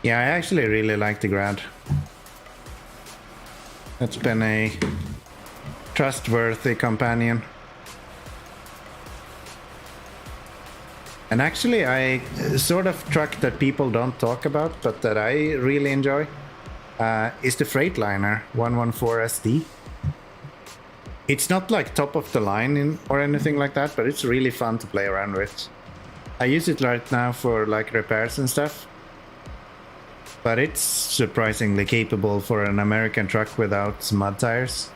Yeah, I actually really like the Grad. It's been a trustworthy companion. And actually, I sort of truck that people don't talk about, but that I really enjoy, is the Freightliner 114 SD. It's not like top of the line or anything like that, but it's really fun to play around with. I use it right now for like repairs and stuff. But it's surprisingly capable for an American truck without mud tires.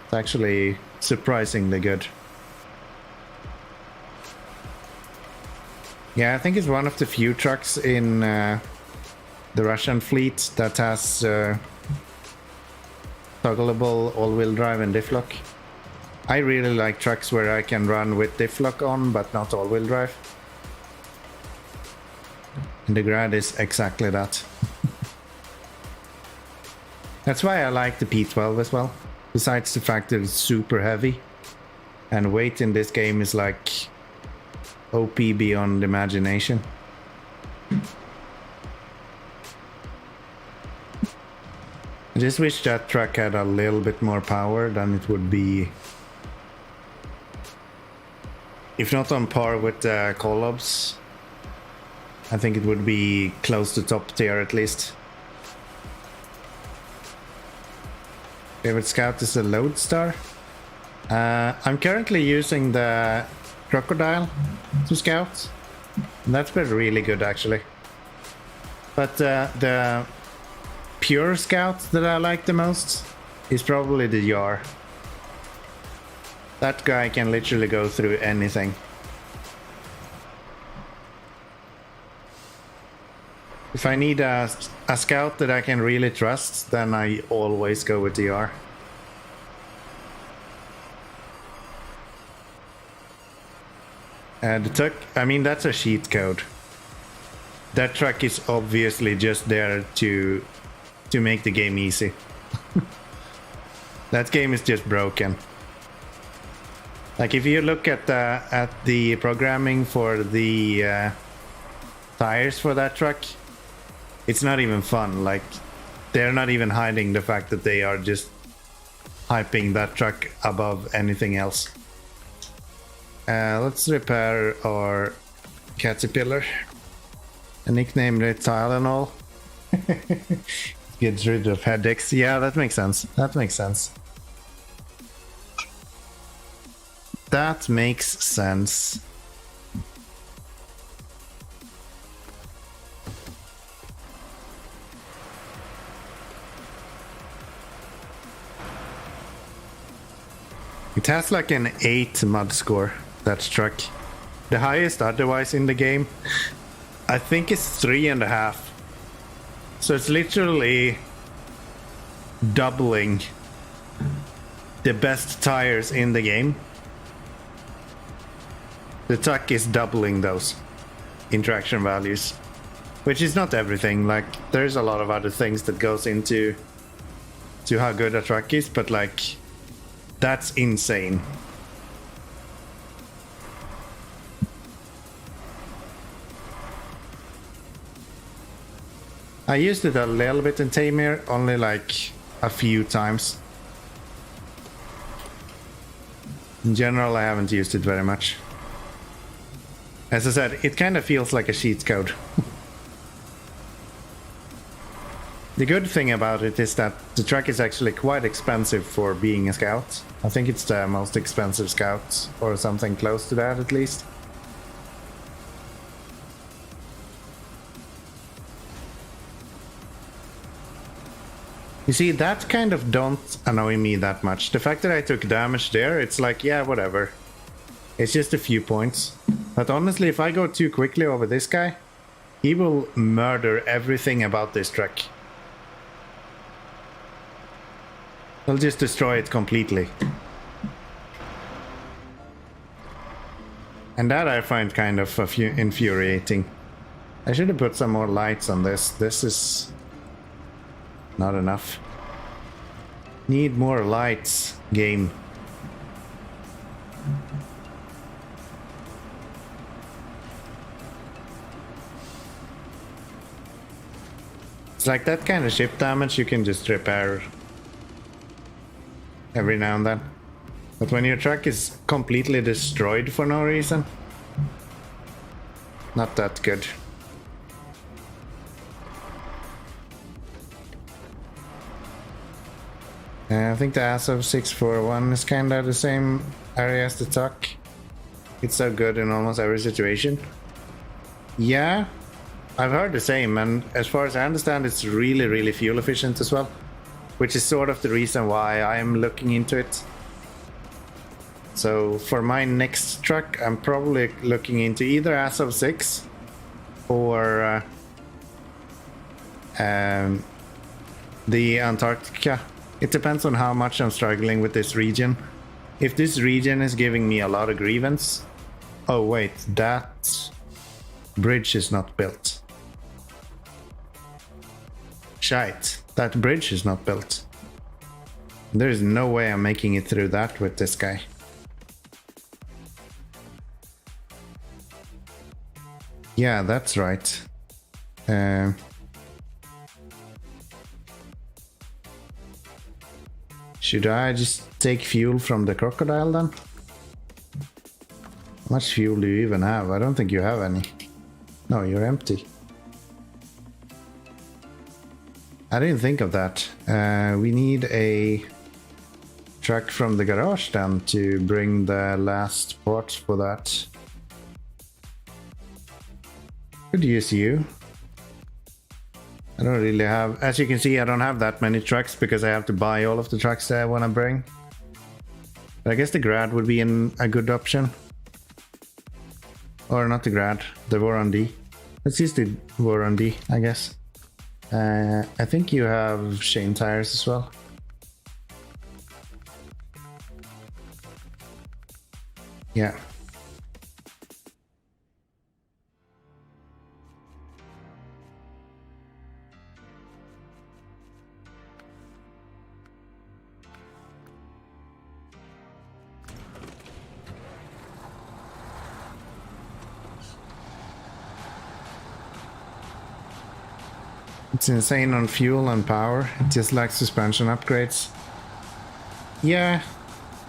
It's actually surprisingly good. Yeah, I think it's one of the few trucks in the Russian fleet that has toggleable all-wheel drive and diff lock. I really like trucks where I can run with diff lock on, but not all-wheel drive. And the Grad is exactly that. That's why I like the P12 as well. Besides the fact that it's super heavy. And weight in this game is like OP beyond imagination. I just wish that truck had a little bit more power, then it would be, if not on par with the Collobs, I think it would be close to top tier at least. Favorite scout is the Lodestar. I'm currently using the Crocodile to scout. And that's been really good actually. But the pure scout that I like the most is probably the Yar. That guy can literally go through anything. If I need a scout that I can really trust, then I always go with the Yar. The truck, I mean, that's a cheat code. That truck is obviously just there to make the game easy. That game is just broken. Like if you look at the programming for the tires for that truck, it's not even fun. Like they're not even hiding the fact that they are just hyping that truck above anything else. Let's repair our Caterpillar. I nicknamed it Tylenol. Gets rid of headaches. Yeah, that makes sense. That makes sense. That makes sense. It has like an 8 mud score, that truck. The highest otherwise in the game, I think it's 3.5. So it's literally doubling the best tires in the game. The truck is doubling those interaction values, which is not everything. Like there's a lot of other things that goes into how good a truck is, but like that's insane. I used it a little bit in Tamir, only like a few times. In general, I haven't used it very much. As I said, it kind of feels like a cheat code. The good thing about it is that the truck is actually quite expensive for being a scout. I think it's the most expensive scout, or something close to that at least. You see, that kind of don't annoy me that much. The fact that I took damage there, it's like, yeah, whatever. It's just a few points. But honestly, if I go too quickly over this guy, he will murder everything about this truck. He'll just destroy it completely. And that I find kind of infuriating. I should have put some more lights on this. This is not enough. Need more lights, game. It's like that kind of ship damage you can just repair every now and then. But when your truck is completely destroyed for no reason, not that good. I think the Azov 641 is kind of the same area as the Tuck. It's so good in almost every situation. Yeah, I've heard the same, and as far as I understand, it's really, really fuel efficient as well, which is sort of the reason why I'm looking into it. So for my next truck, I'm probably looking into either Azov 6 or the Antarctica. It depends on how much I'm struggling with this region. If this region is giving me a lot of grievance... Oh wait, that bridge is not built. Shite, that bridge is not built. There is no way I'm making it through that with this guy. Yeah, that's right. Should I just take fuel from the crocodile then? How much fuel do you even have? I don't think you have any. No, you're empty. I didn't think of that. We need a truck from the garage then to bring the last parts for that. Could use you. I don't really have, as you can see, I don't have that many trucks because I have to buy all of the trucks that I want to bring. But I guess the Grad would be a good option. Or not the Grad, the War on D. Let's use the War on D, I guess. I think you have Shane tires as well. Yeah. It's insane on fuel and power. It just lacks suspension upgrades. Yeah,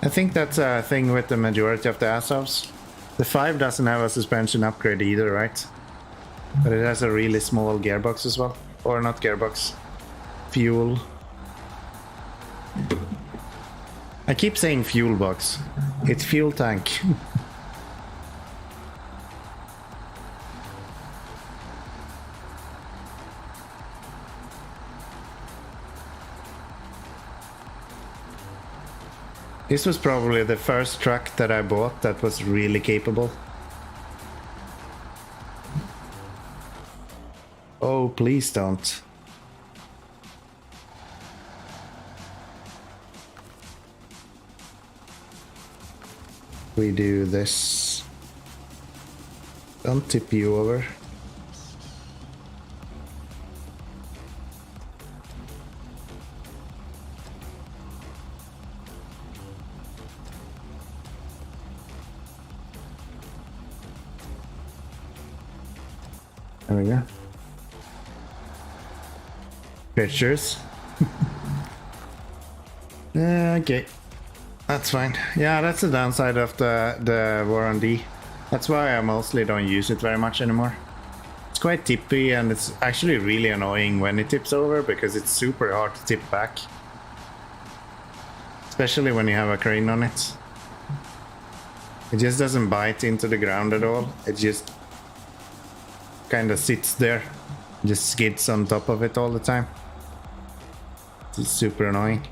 I think that's a thing with the majority of the Azovs. The 5 doesn't have a suspension upgrade either, right? But it has a really small gearbox as well. Or not gearbox. Fuel. I keep saying fuel box. It's fuel tank. This was probably the first truck that I bought that was really capable. Oh, please don't. We do this. Don't tip you over. There we go. Pictures. Okay. That's fine. Yeah, that's the downside of the War on D. That's why I mostly don't use it very much anymore. It's quite tippy and it's actually really annoying when it tips over because it's super hard to tip back. Especially when you have a crane on it. It just doesn't bite into the ground at all. It just kind of sits there, just skids on top of it all the time. It's super annoying.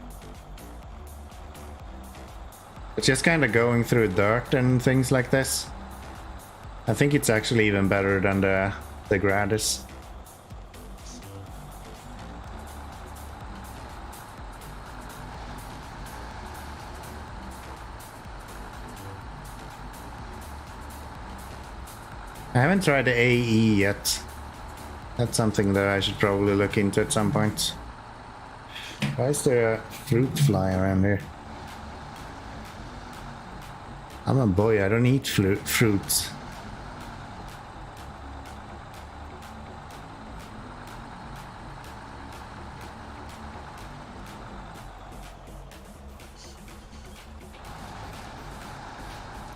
It's just kind of going through dirt and things like this. I think it's actually even better than the Grad is. I haven't tried the AE yet. That's something that I should probably look into at some point. Why is there a fruit fly around here? I'm a boy, I don't eat fruits.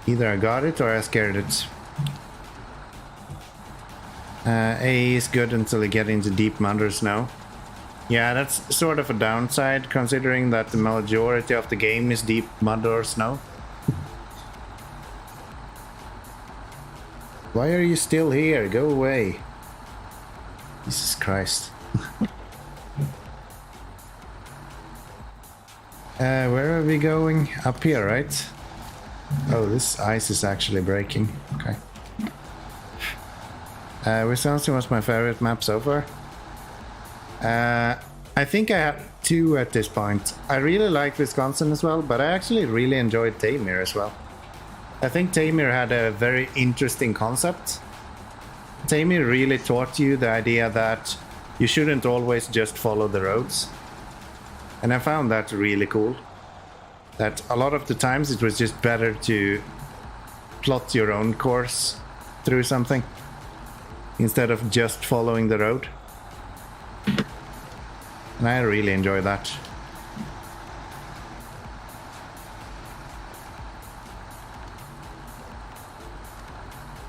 Either I got it or I scared it. A is good until you get into deep mud or snow. Yeah, that's sort of a downside considering that the majority of the game is deep mud or snow. Why are you still here? Go away. Jesus Christ. Where are we going? Up here, right? Oh, this ice is actually breaking. Okay. Wisconsin was my favorite map so far. I think I have 2 at this point. I really like Wisconsin as well, but I actually really enjoyed Tamir as well. I think Tamir had a very interesting concept. Tamir really taught you the idea that you shouldn't always just follow the roads. And I found that really cool. That a lot of the times it was just better to plot your own course through something instead of just following the road. And I really enjoy that.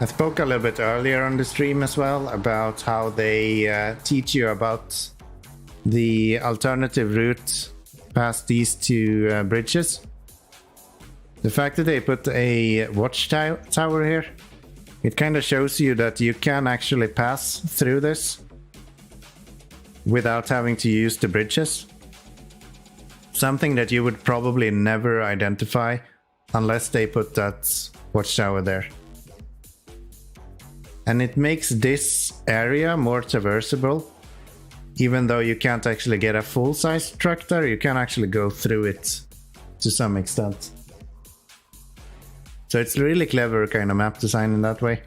I spoke a little bit earlier on the stream as well about how they teach you about the alternative route past these two bridges. The fact that they put a watchtower here, it kind of shows you that you can actually pass through this without having to use the bridges. Something that you would probably never identify unless they put that watchtower there. And it makes this area more traversable. Even though you can't actually get a full-size truck there, you can actually go through it to some extent. So it's really clever kind of map design in that way.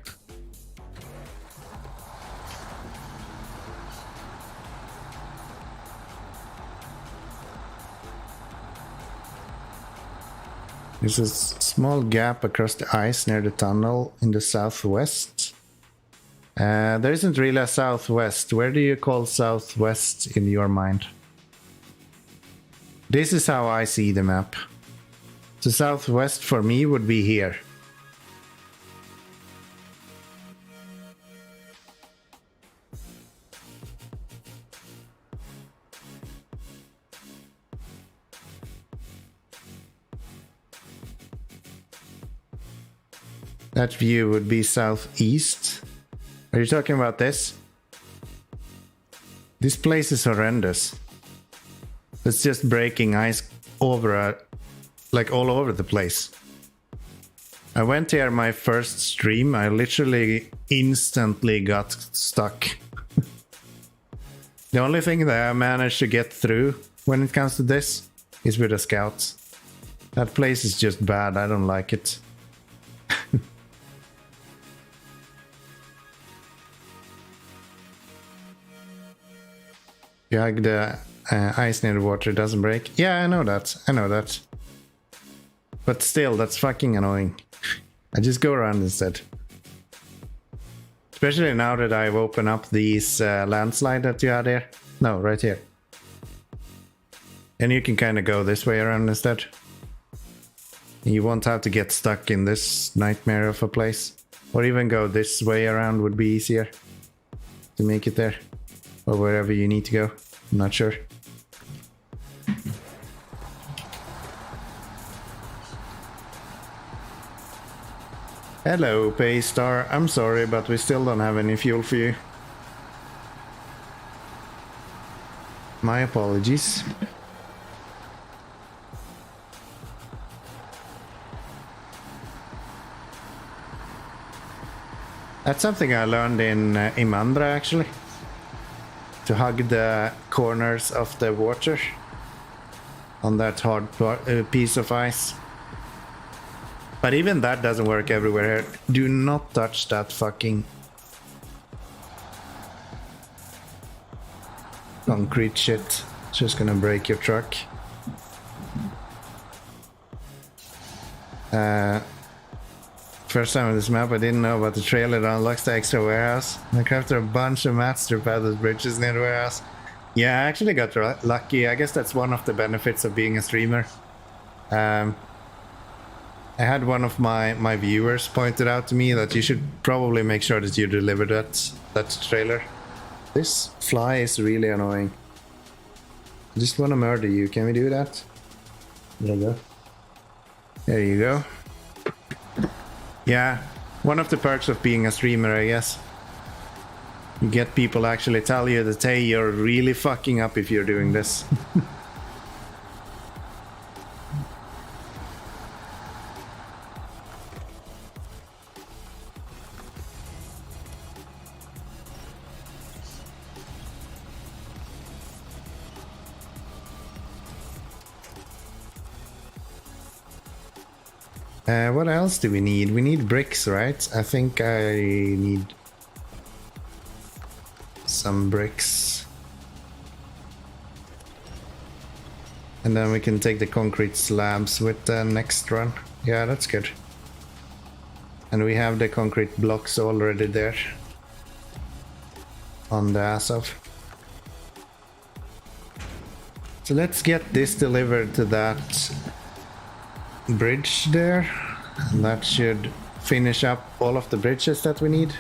There's a small gap across the ice near the tunnel in the southwest. There isn't really a southwest. Where do you call southwest in your mind? This is how I see the map. The southwest for me would be here. That view would be southeast. Are you talking about this? This place is horrendous. It's just breaking ice over, like all over the place. I went here my first stream. I literally instantly got stuck. The only thing that I managed to get through when it comes to this is with the scouts. That place is just bad. I don't like it. You hug the ice near the water, it doesn't break. Yeah, I know that. I know that. But still, that's fucking annoying. I just go around instead. Especially now that I've opened up these landslide that you had here. No, right here. And you can kind of go this way around instead. You won't have to get stuck in this nightmare of a place. Or even go this way around would be easier to make it there. Or wherever you need to go. I'm not sure. Hello, Paystar. I'm sorry, but we still don't have any fuel for you. My apologies. That's something I learned in Imandra, actually. To hug the corners of the water on that hard piece of ice. But even that doesn't work everywhere here. Do not touch that fucking concrete shit. It's just gonna break your truck. First time on this map, I didn't know about the trailer that unlocks the extra warehouse. I crafted a bunch of mats to repair those bridges near the warehouse. Yeah, I actually got lucky. I guess that's one of the benefits of being a streamer. I had one of my viewers pointed out to me that you should probably make sure that you deliver that trailer. This fly is really annoying. I just want to murder you. Can we do that? There you go. There you go. Yeah, one of the perks of being a streamer, I guess. You get people actually tell you that, hey, you're really fucking up if you're doing this. What else do we need? We need bricks, right? I think I need some bricks. And then we can take the concrete slabs with the next run. Yeah, that's good. And we have the concrete blocks already there on the Azov. So let's get this delivered to that bridge there. And that should finish up all of the bridges that we need.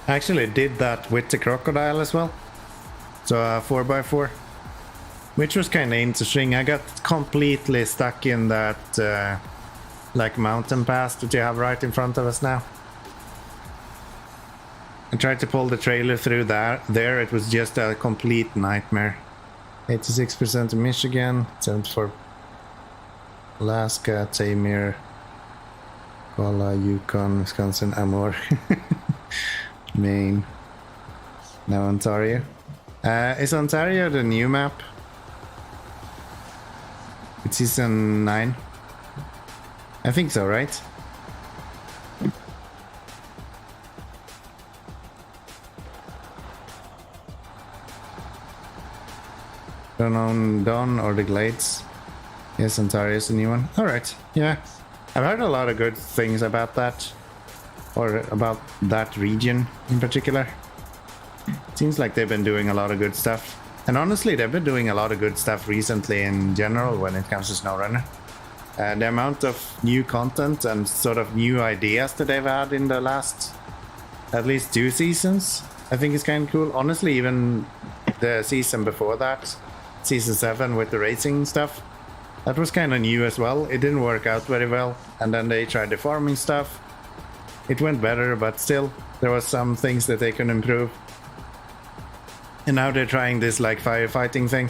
I actually did that with the crocodile as well. So 4x4, which was kind of interesting. I got completely stuck in that like mountain pass that you have right in front of us now. I tried to pull the trailer through there. It was just a complete nightmare. 86% in Michigan, 74 Alaska, Amur, Kola, Yukon, Wisconsin, Amur. Maine. Now Ontario. Is Ontario the new map? It's season 9. I think so, right? Dawn or the Glades. Yes, Ontario is the new one. Alright, yeah. I've heard a lot of good things about that. Or about that region in particular. Seems like they've been doing a lot of good stuff. And honestly, they've been doing a lot of good stuff recently in general when it comes to SnowRunner. The amount of new content and sort of new ideas that they've had in the last at least 2 seasons, I think is kind of cool. Honestly, even the season before that, season 7 with the racing stuff, that was kind of new as well. It didn't work out very well. And then they tried the farming stuff. It went better, but still, there was some things that they can improve. And now they're trying this like firefighting thing.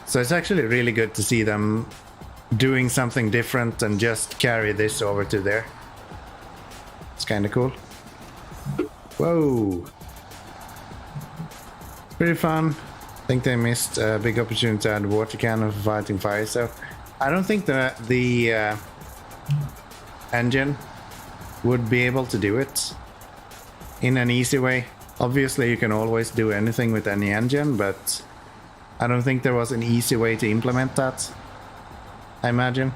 So it's actually really good to see them doing something different and just carry this over to there. It's kind of cool. Whoa. It's pretty fun. I think they missed a big opportunity to add water cannon for fighting fire. So I don't think that the engine would be able to do it in an easy way. Obviously, you can always do anything with any engine, but I don't think there was an easy way to implement that, I imagine.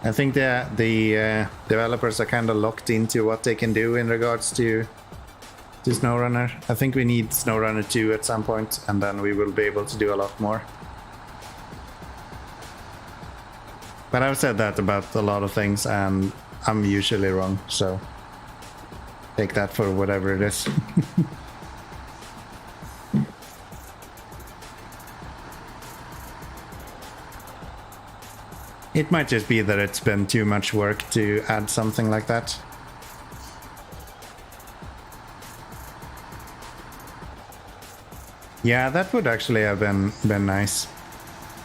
I think the developers are kind of locked into what they can do in regards to SnowRunner. I think we need SnowRunner 2 at some point, and then we will be able to do a lot more. But I've said that about a lot of things, and I'm usually wrong, so take that for whatever it is. It might just be that it's been too much work to add something like that. Yeah, that would actually have been nice.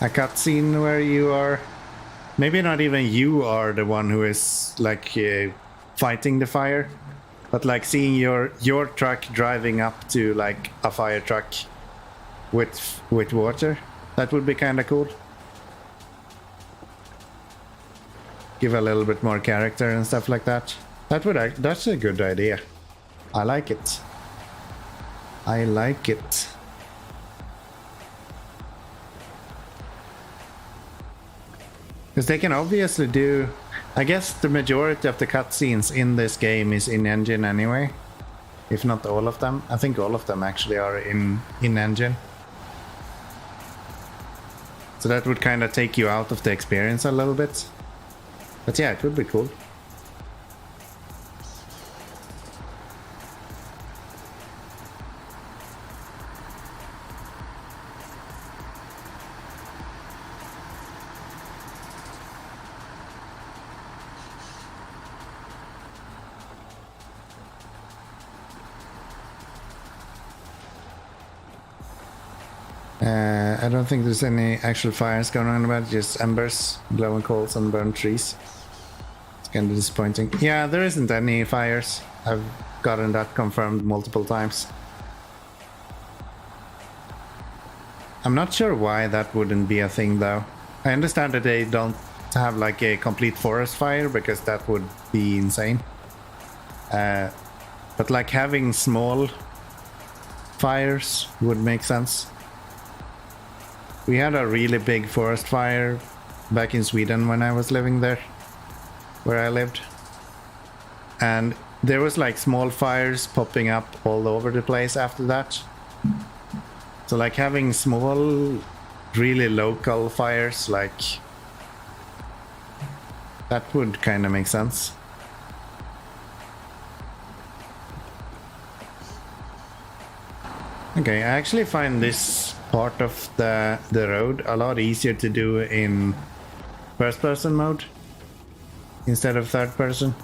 A cutscene where you are... Maybe not even you are the one who is like fighting the fire, but like seeing your truck driving up to like a fire truck with water. That would be kind of cool. Give a little bit more character and stuff like that. That's a good idea. I like it. I like it. Because they can obviously do... I guess the majority of the cutscenes in this game is in-engine anyway. If not all of them. I think all of them actually are in-engine. So that would kind of take you out of the experience a little bit. But yeah, it would be cool. I don't think there's any actual fires going on about it, just embers, glowing coals and burned trees. It's kind of disappointing. Yeah, there isn't any fires. I've gotten that confirmed multiple times. I'm not sure why that wouldn't be a thing though. I understand that they don't have like a complete forest fire because that would be insane. But like having small fires would make sense. We had a really big forest fire back in Sweden when I was living there, where I lived. And there was like small fires popping up all over the place after that. So like having small, really local fires, like that would kind of make sense. Okay, I actually find this part of the road a lot easier to do in first person mode instead of third person.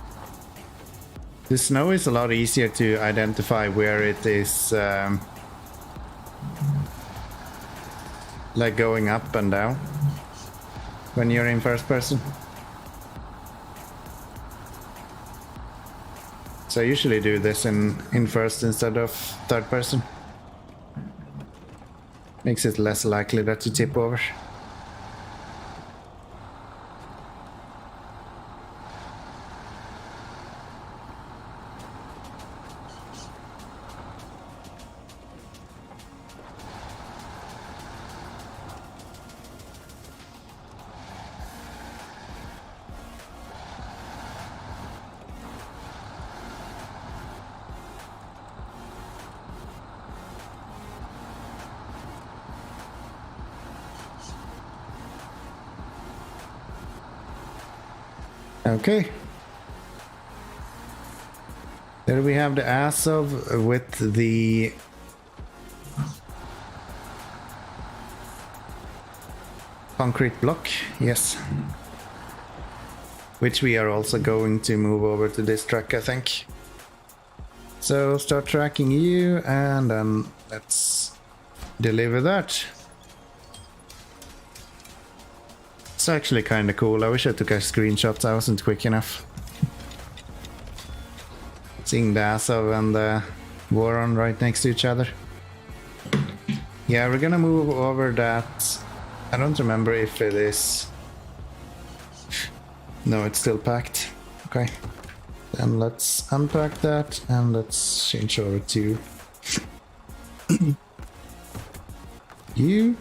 The snow is a lot easier to identify where it is like going up and down when you're in first person. So I usually do this in first instead of third person. Makes it less likely that you tip over. Okay. There we have the Azov with the concrete block, yes. Which we are also going to move over to this truck, I think. So start tracking you and then let's deliver that. It's actually kind of cool. I wish I took a screenshot. I wasn't quick enough. Seeing the Azov and the Voron right next to each other. Yeah, we're gonna move over that. I don't remember if it is. No, it's still packed. Okay. Then let's unpack that and let's change over to you.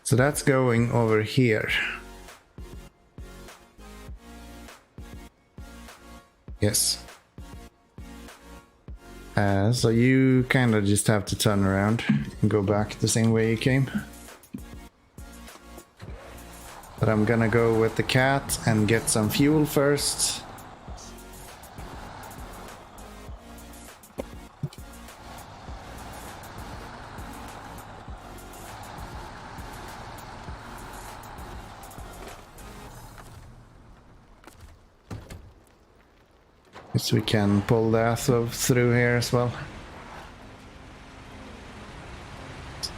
So that's going over here. Yes. So you kind of just have to turn around and go back the same way you came. But I'm gonna go with the cat and get some fuel first. So we can pull the Azov through here as well.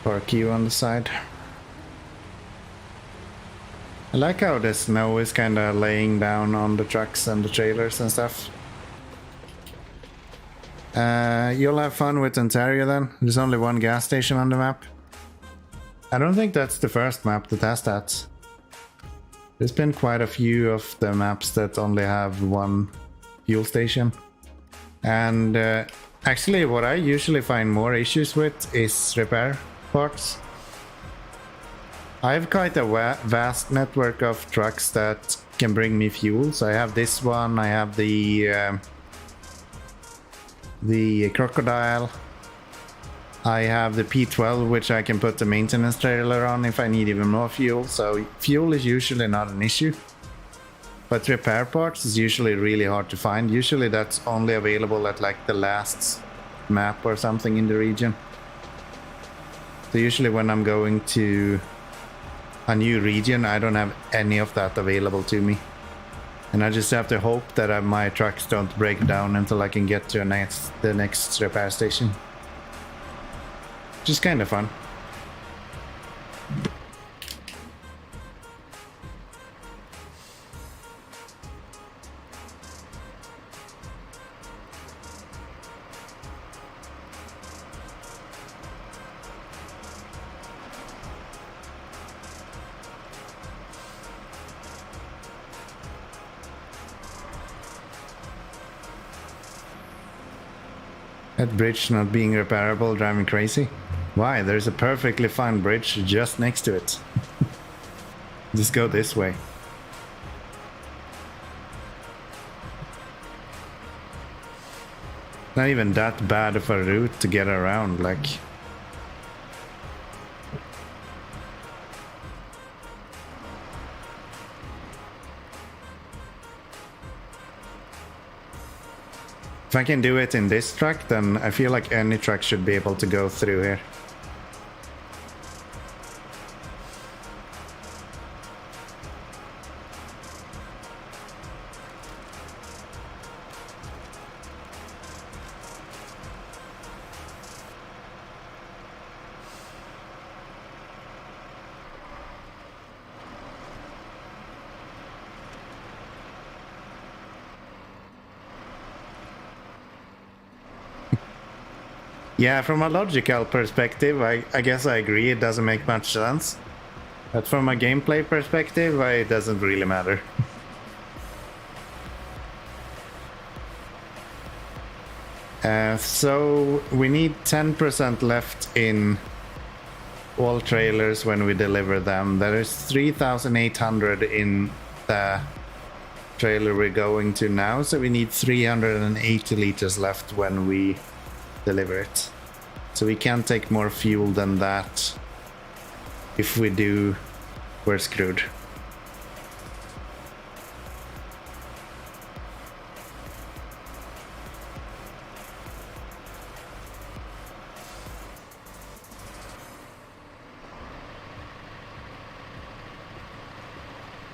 Park you on the side. I like how the snow is kind of laying down on the trucks and the trailers and stuff. You'll have fun with Ontario then. There's only one gas station on the map. I don't think that's the first map that has that. There's been quite a few of the maps that only have one fuel station. And actually what I usually find more issues with is repair parts. I have quite a vast network of trucks that can bring me fuel. So I have this one, I have the crocodile, I have the P12, which I can put the maintenance trailer on if I need even more fuel, so fuel is usually not an issue. But repair parts is usually really hard to find. Usually that's only available at like the last map or something in the region. So usually when I'm going to a new region, I don't have any of that available to me. And I just have to hope that my trucks don't break down until I can get to the next repair station. Which is kind of fun. That bridge not being repairable, driving crazy. Why? There's a perfectly fine bridge just next to it. Just go this way. Not even that bad of a route to get around, like. If I can do it in this truck, then I feel like any truck should be able to go through here. Yeah, from a logical perspective, I guess I agree, it doesn't make much sense. But from a gameplay perspective, it doesn't really matter. So we need 10% left in all trailers when we deliver them. There is 3,800 in the trailer we're going to now, so we need 380 liters left when we deliver it. So we can't take more fuel than that. If we do, we're screwed.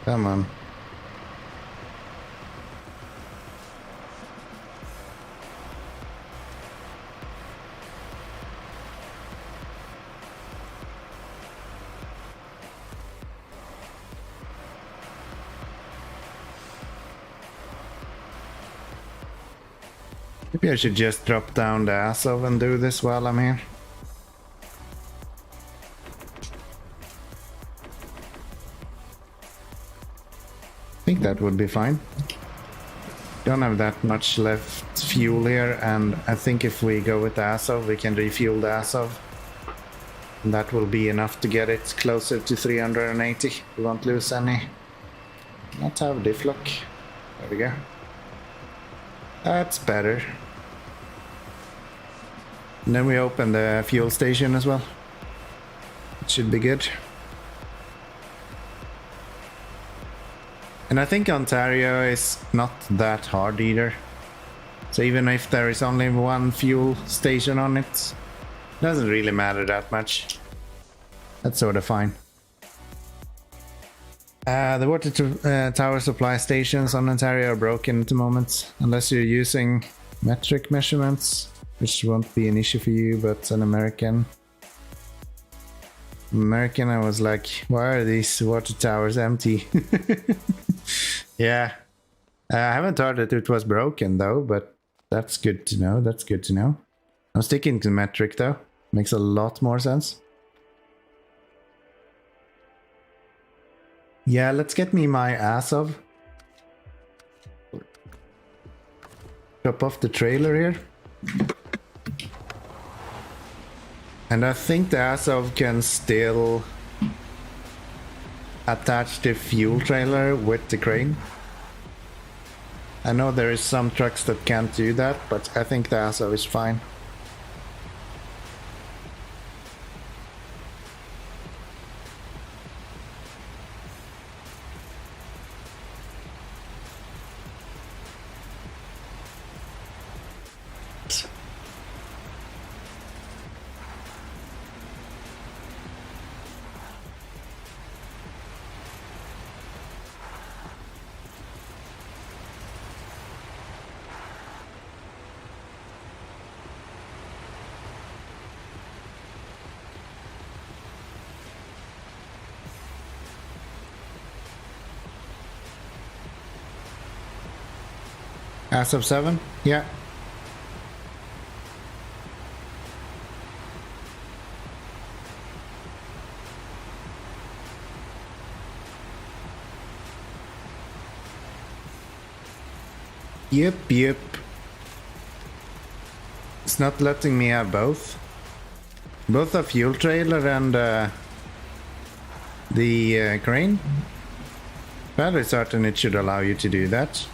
Come on. Maybe I should just drop down the Azov and do this while I'm here. I think that would be fine. Don't have that much left fuel here, and I think if we go with the Azov, we can refuel the Azov. And that will be enough to get it closer to 380. We won't lose any. Not have diff lock. There we go. That's better. And then we open the fuel station as well. It should be good. And I think Ontario is not that hard either. So even if there is only one fuel station on it, doesn't really matter that much. That's sort of fine. The water tower supply stations on Ontario are broken at the moment, unless you're using metric measurements, which won't be an issue for you, but an American, I was like, why are these water towers empty? Yeah, I haven't heard that it was broken though, but that's good to know. That's good to know. I'm sticking to metric though. Makes a lot more sense. Yeah, let's get me my Azov. Drop off the trailer here. And I think the Azov can still attach the fuel trailer with the crane. I know there is some trucks that can't do that, but I think the Azov is fine. As of 7? Yeah. Yep. It's not letting me have both. Both a fuel trailer and the crane. Fairly certain it should allow you to do that.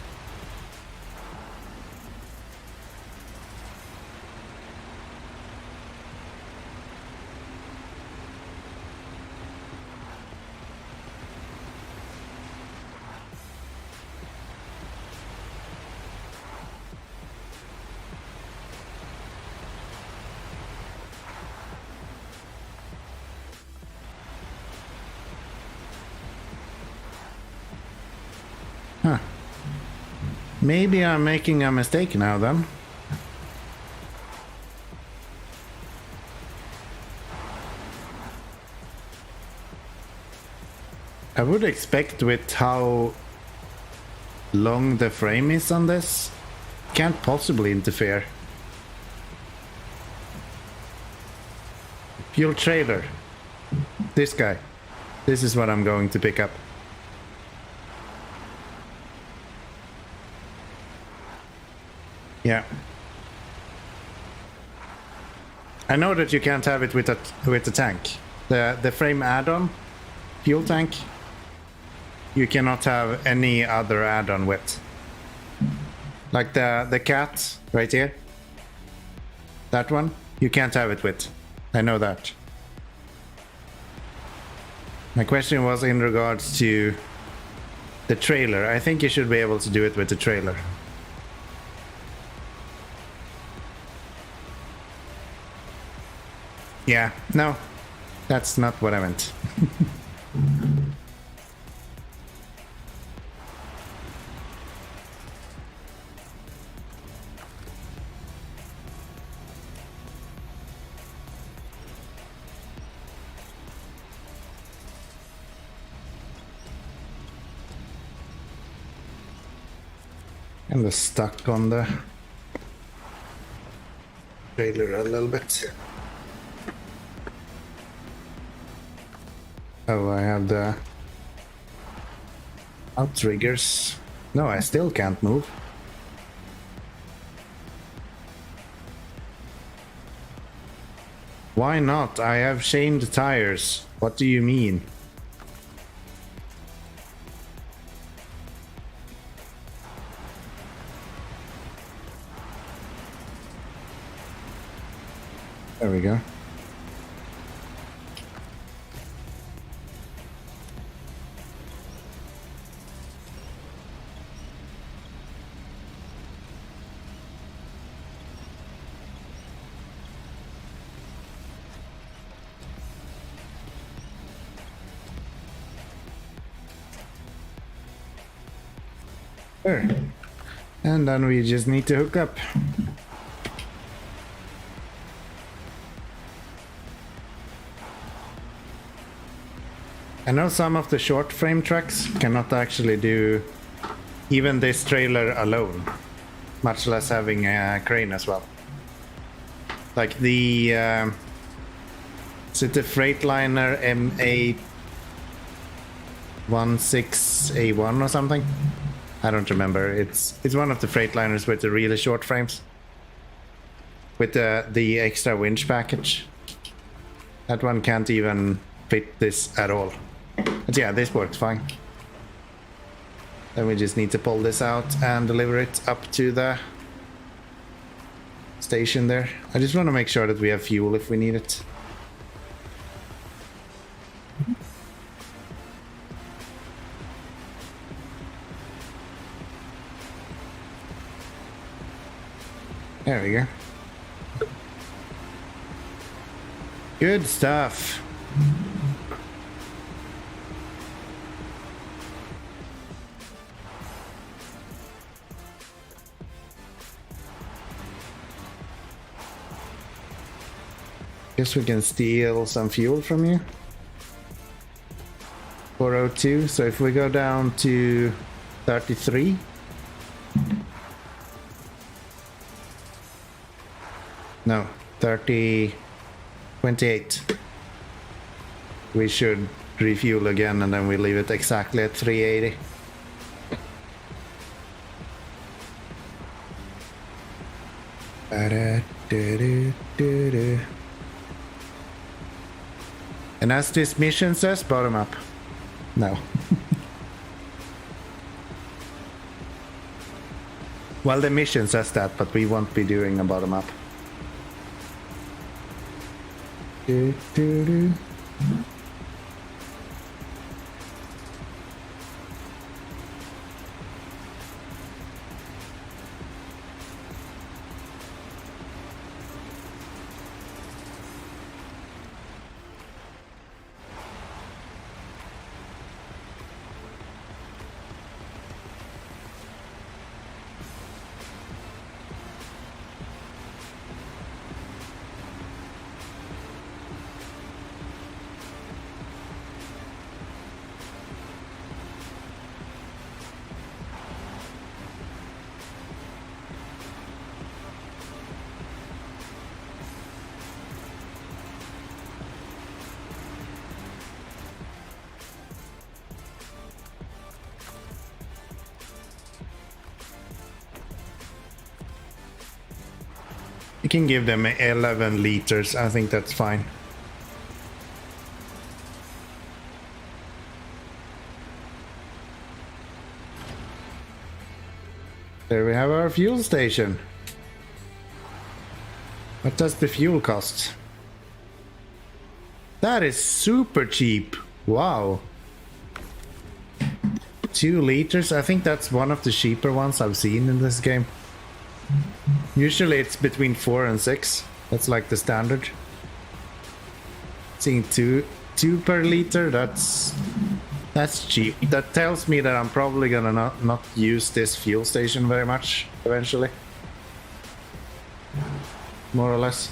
Huh. Maybe I'm making a mistake now then. I would expect with how long the frame is on this, can't possibly interfere. Fuel trailer. This guy. This is what I'm going to pick up. Yeah. I know that you can't have it with the tank. The frame add-on, fuel tank, you cannot have any other add-on with. Like the cat right here. That one, you can't have it with. I know that. My question was in regards to the trailer. I think you should be able to do it with the trailer. Yeah, no, that's not what I meant. I'm just stuck on the trailer a little bit. Oh, I have the outriggers. No, I still can't move. Why not? I have chained tires. What do you mean? There we go. There. And then we just need to hook up. I know some of the short frame trucks cannot actually do even this trailer alone, much less having a crane as well. Like the is it the Freightliner MA16A1 or something? I don't remember. It's one of the Freightliners with the really short frames, with the extra winch package. That one can't even fit this at all. But yeah, this works fine. Then we just need to pull this out and deliver it up to the station there. I just want to make sure that we have fuel if we need it. There we go. Good stuff. Guess we can steal some fuel from you. 402. So if we go down to 33. No, 30... 28. We should refuel again and then we leave it exactly at 380. And as this mission says, bottom up. No. Well, the mission says that, but we won't be doing a bottom up. You can give them 11 liters. I think that's fine. There we have our fuel station. What does the fuel cost? That is super cheap. Wow. 2 liters. I think that's one of the cheaper ones I've seen in this game. Usually it's between 4 and 6. That's like the standard. Seeing 2 per liter, that's cheap. That tells me that I'm probably gonna not use this fuel station very much eventually. More or less.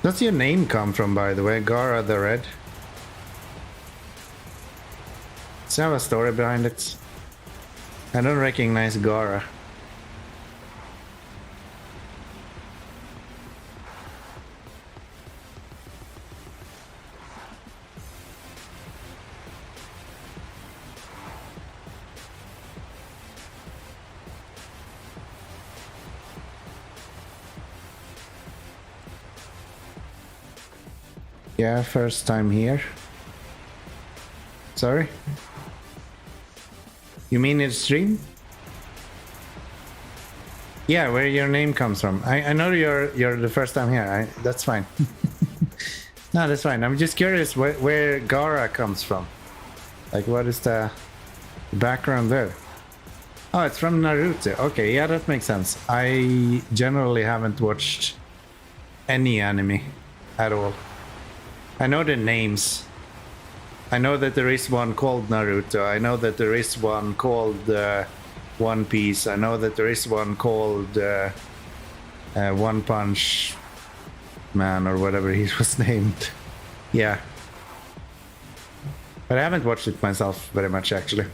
Does your name come from, by the way? Gara the Red? Does it have a story behind it? I don't recognize Gara. Yeah, first time here. Sorry? You mean in stream? Yeah, where your name comes from. I know you're the first time here. That's fine. No, that's fine. I'm just curious where Gara comes from. Like, what is the background there? Oh, it's from Naruto. Okay, yeah, that makes sense. I generally haven't watched any anime at all. I know the names. I know that there is one called Naruto. I know that there is one called One Piece. I know that there is one called One Punch Man or whatever he was named. Yeah. But I haven't watched it myself very much actually.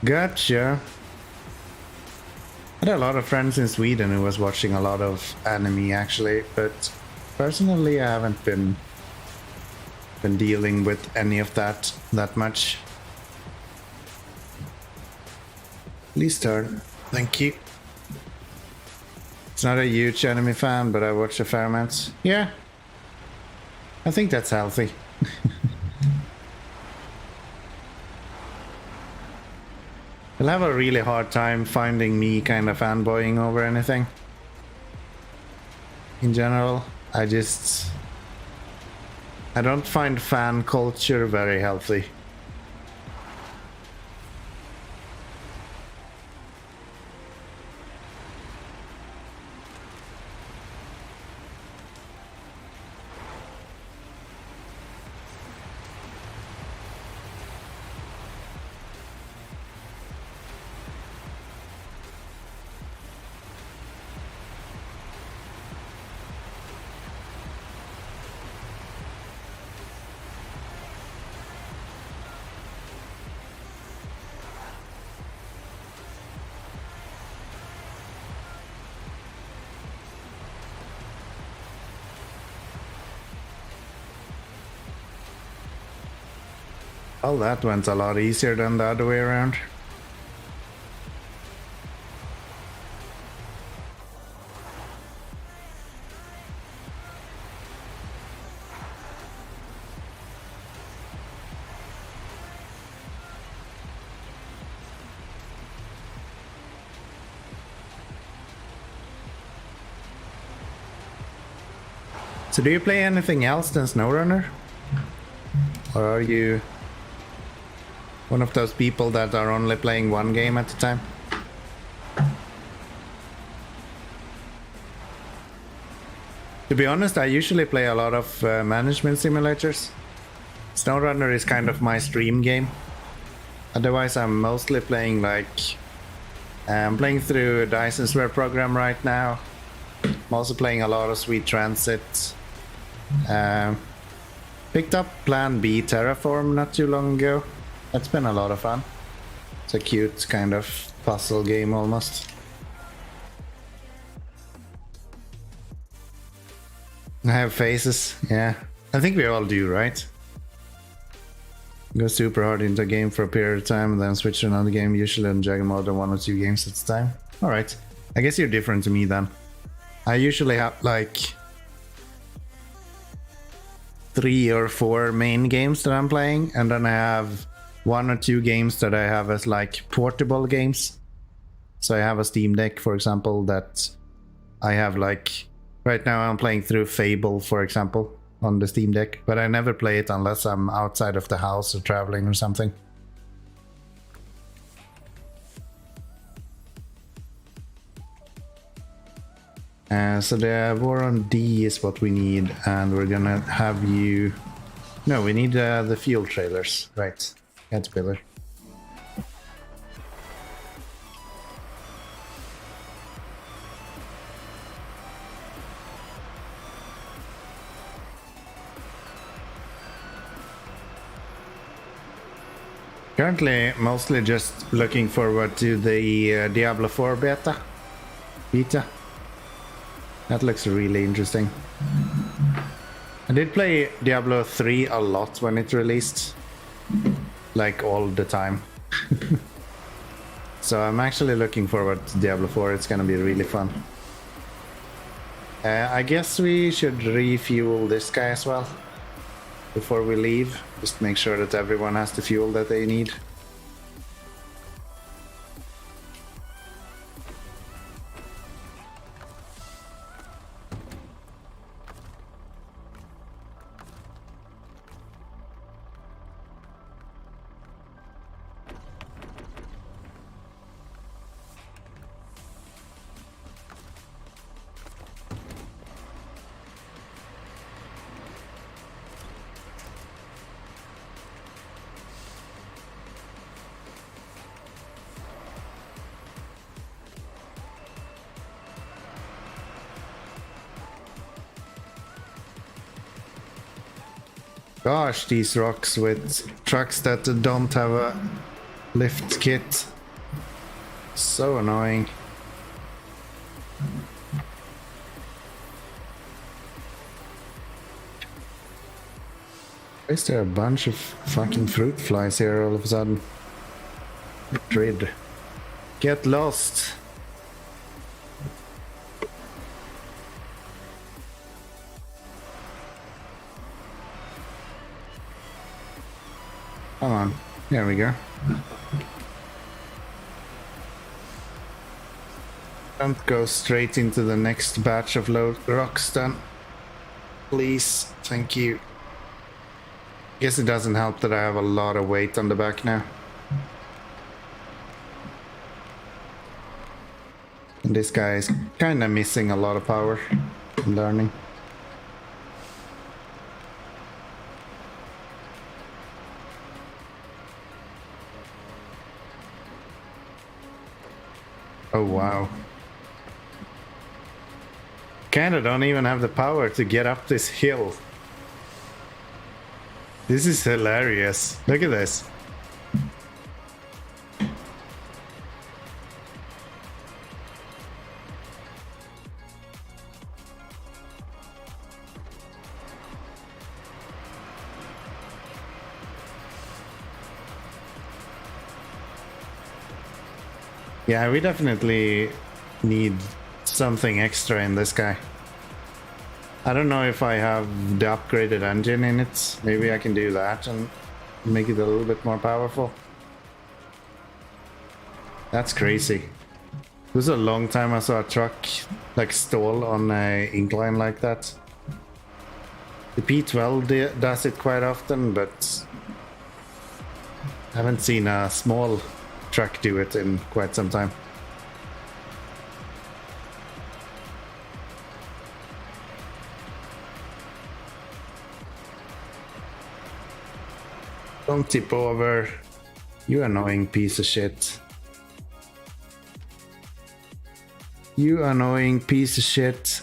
Gotcha. I had a lot of friends in Sweden who was watching a lot of anime actually, but personally I haven't been dealing with any of that much. Please turn. Thank you. It's not a huge anime fan, but I watch a fair amount. Yeah. I think that's healthy. You'll have a really hard time finding me kind of fanboying over anything. In general, I don't find fan culture very healthy. Well, that went a lot easier than the other way around. So do you play anything else than SnowRunner? Or are you one of those people that are only playing one game at a time? To be honest, I usually play a lot of management simulators. SnowRunner is kind of my stream game. Otherwise, I'm mostly playing like... I'm playing through Dyson's Sphere program right now. I'm also playing a lot of Sweet Transit. Picked up Plan B Terraform not too long ago. That's been a lot of fun. It's a cute kind of puzzle game almost. I have phases, yeah. I think we all do, right? Go super hard into a game for a period of time and then switch to another game, usually enjoy more than 1 or 2 games at a time. Alright, I guess you're different to me then. I usually have like 3 or 4 main games that I'm playing, and then I have 1 or 2 games that I have as like portable games. So I have a Steam Deck, for example, that I have like... Right now I'm playing through Fable, for example, on the Steam Deck, but I never play it unless I'm outside of the house or traveling or something. So the War on D is what we need, and we're gonna have you... No, we need the fuel trailers, right? Caterpillar. Currently, mostly just looking forward to the Diablo 4 beta. That looks really interesting. I did play Diablo 3 a lot when it released. Like all the time. So I'm actually looking forward to Diablo 4, it's gonna be really fun. I guess we should refuel this guy as well before we leave. Just make sure that everyone has the fuel that they need. Gosh, these rocks with trucks that don't have a lift kit. So annoying. Why is there a bunch of fucking fruit flies here all of a sudden? Madrid. Get lost. Come on, there we go. Don't go straight into the next batch of load rocks then. Please, thank you. Guess it doesn't help that I have a lot of weight on the back now. And this guy is kinda missing a lot of power. Learning. Oh wow. Kinda don't even have the power to get up this hill. This is hilarious. Look at this. Yeah, we definitely need something extra in this guy. I don't know if I have the upgraded engine in it. Maybe I can do that and make it a little bit more powerful. That's crazy. It was a long time I saw a truck like stall on an incline like that. The P12 does it quite often, but I haven't seen a small truck do it in quite some time. Don't tip over, you annoying piece of shit. You annoying piece of shit.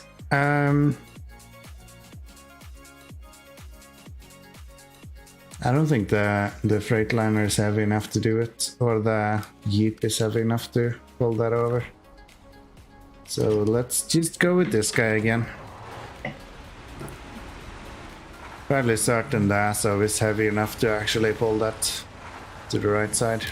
I don't think the Freightliner is heavy enough to do it, or the Jeep is heavy enough to pull that over. So let's just go with this guy again. Fairly certain the Azov is heavy enough to actually pull that to the right side.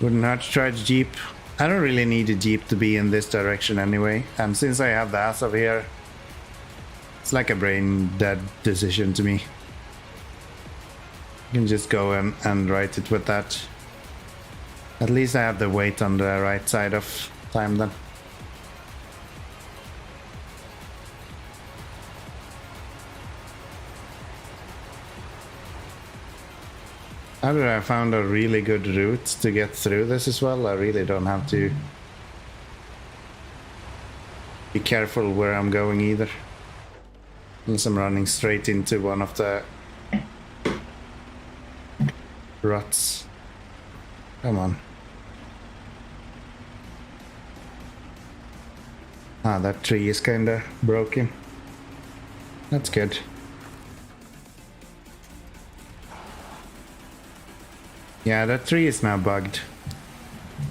Wouldn't hurt to try the Jeep. I don't really need a Jeep to be in this direction anyway, and since I have the Azov here, it's like a brain dead decision to me. You can just go and write it with that. At least I have the weight on the right side of time then. After I found a really good route to get through this as well, I really don't have to be careful where I'm going either. Unless I'm running straight into one of the ruts. Come on. Ah, that tree is kinda broken. That's good. Yeah, that tree is now bugged.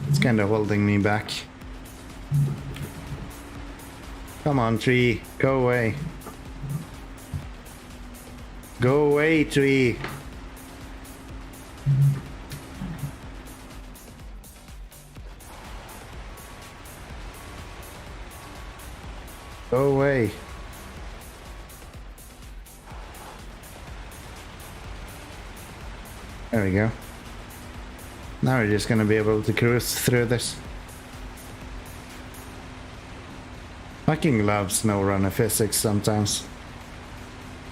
It's kinda holding me back. Come on, tree, go away. Go away, tree. Go away. There we go. Now we're just gonna be able to cruise through this. Fucking love SnowRunner physics sometimes.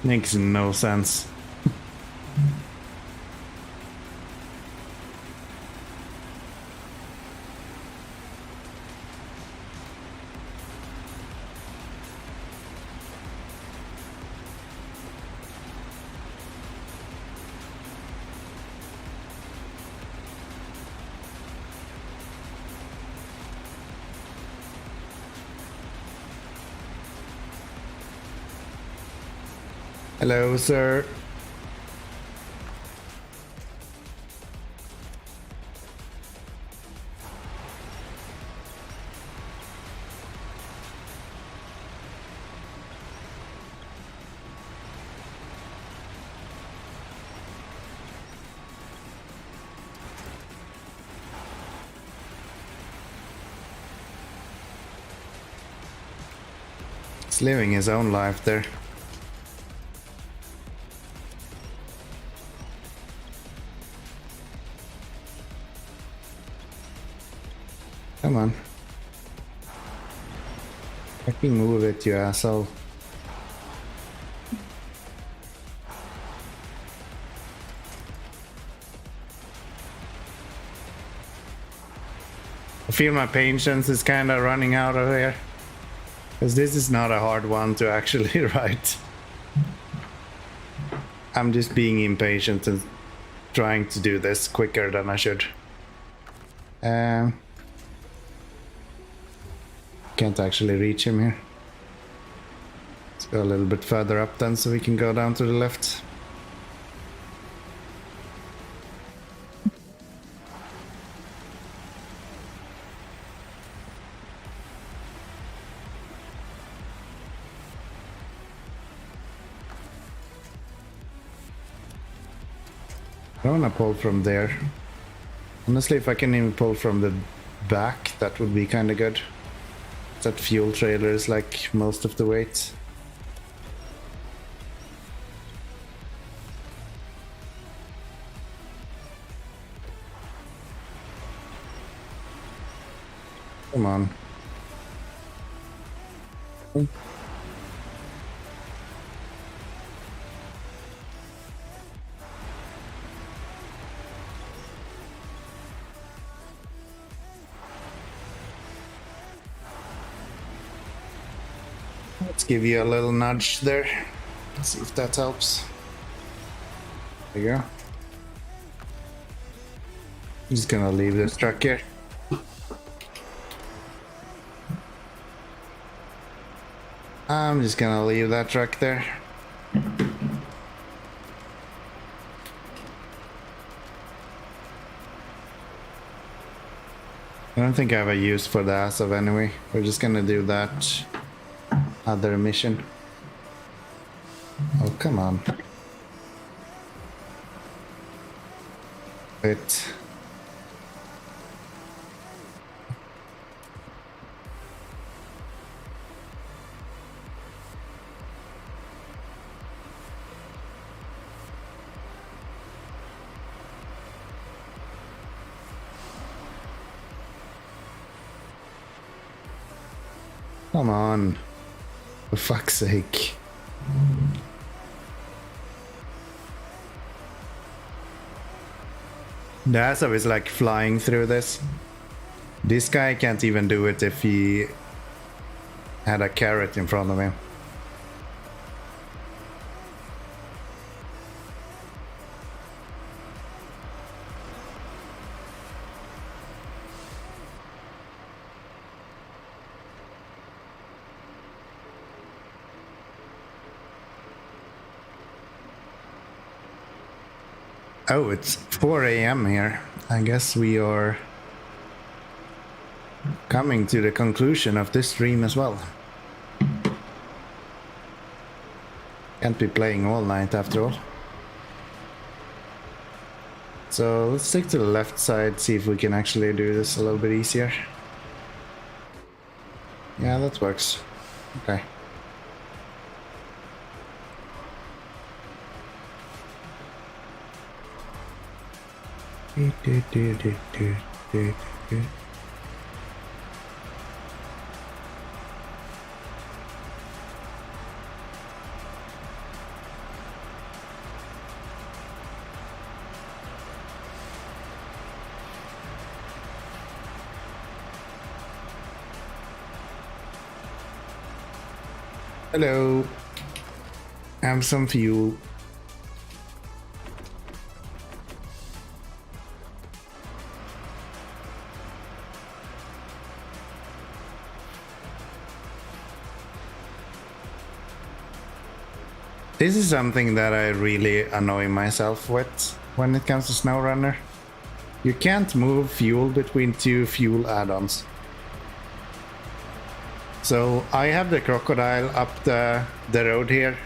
Makes no sense. Hello, sir. He's living his own life there. Come on. Fucking move it, you asshole. I feel my patience is kind of running out of here. Because this is not a hard one to actually write. I'm just being impatient and trying to do this quicker than I should. Can't actually reach him here. Let's go a little bit further up then so we can go down to the left. I don't want to pull from there. Honestly, if I can even pull from the back, that would be kind of good. That fuel trailer is like most of the weight. Come on. Let's give you a little nudge there. Let's see if that helps. There you go. I'm just gonna leave this truck here. I'm just gonna leave that truck there. I don't think I have a use for the ASAV anyway. We're just gonna do that other mission. Oh, come on. Wait. Come on. For fuck's sake. The ASAV is like flying through this. This guy can't even do it if he had a carrot in front of him. Oh, it's 4 a.m. here. I guess we are coming to the conclusion of this stream as well. Can't be playing all night after all. So let's take to the left side, see if we can actually do this a little bit easier. Yeah, that works. Okay. Hello. Have some fuel. This is something that I really annoy myself with when it comes to SnowRunner. You can't move fuel between two fuel add-ons. So I have the Crocodile up the road here,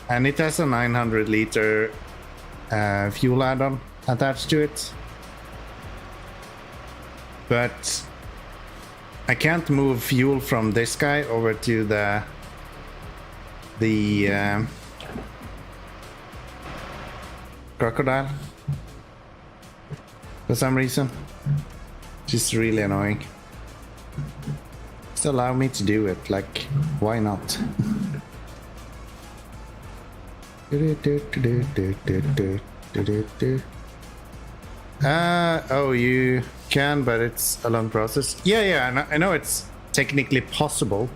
and it has a 900 liter fuel add-on attached to it. But I can't move fuel from this guy over to the Crocodile for some reason. Just really annoying. Just allow me to do it, like, why not? Oh, you can, but it's a long process. Yeah, I know it's technically possible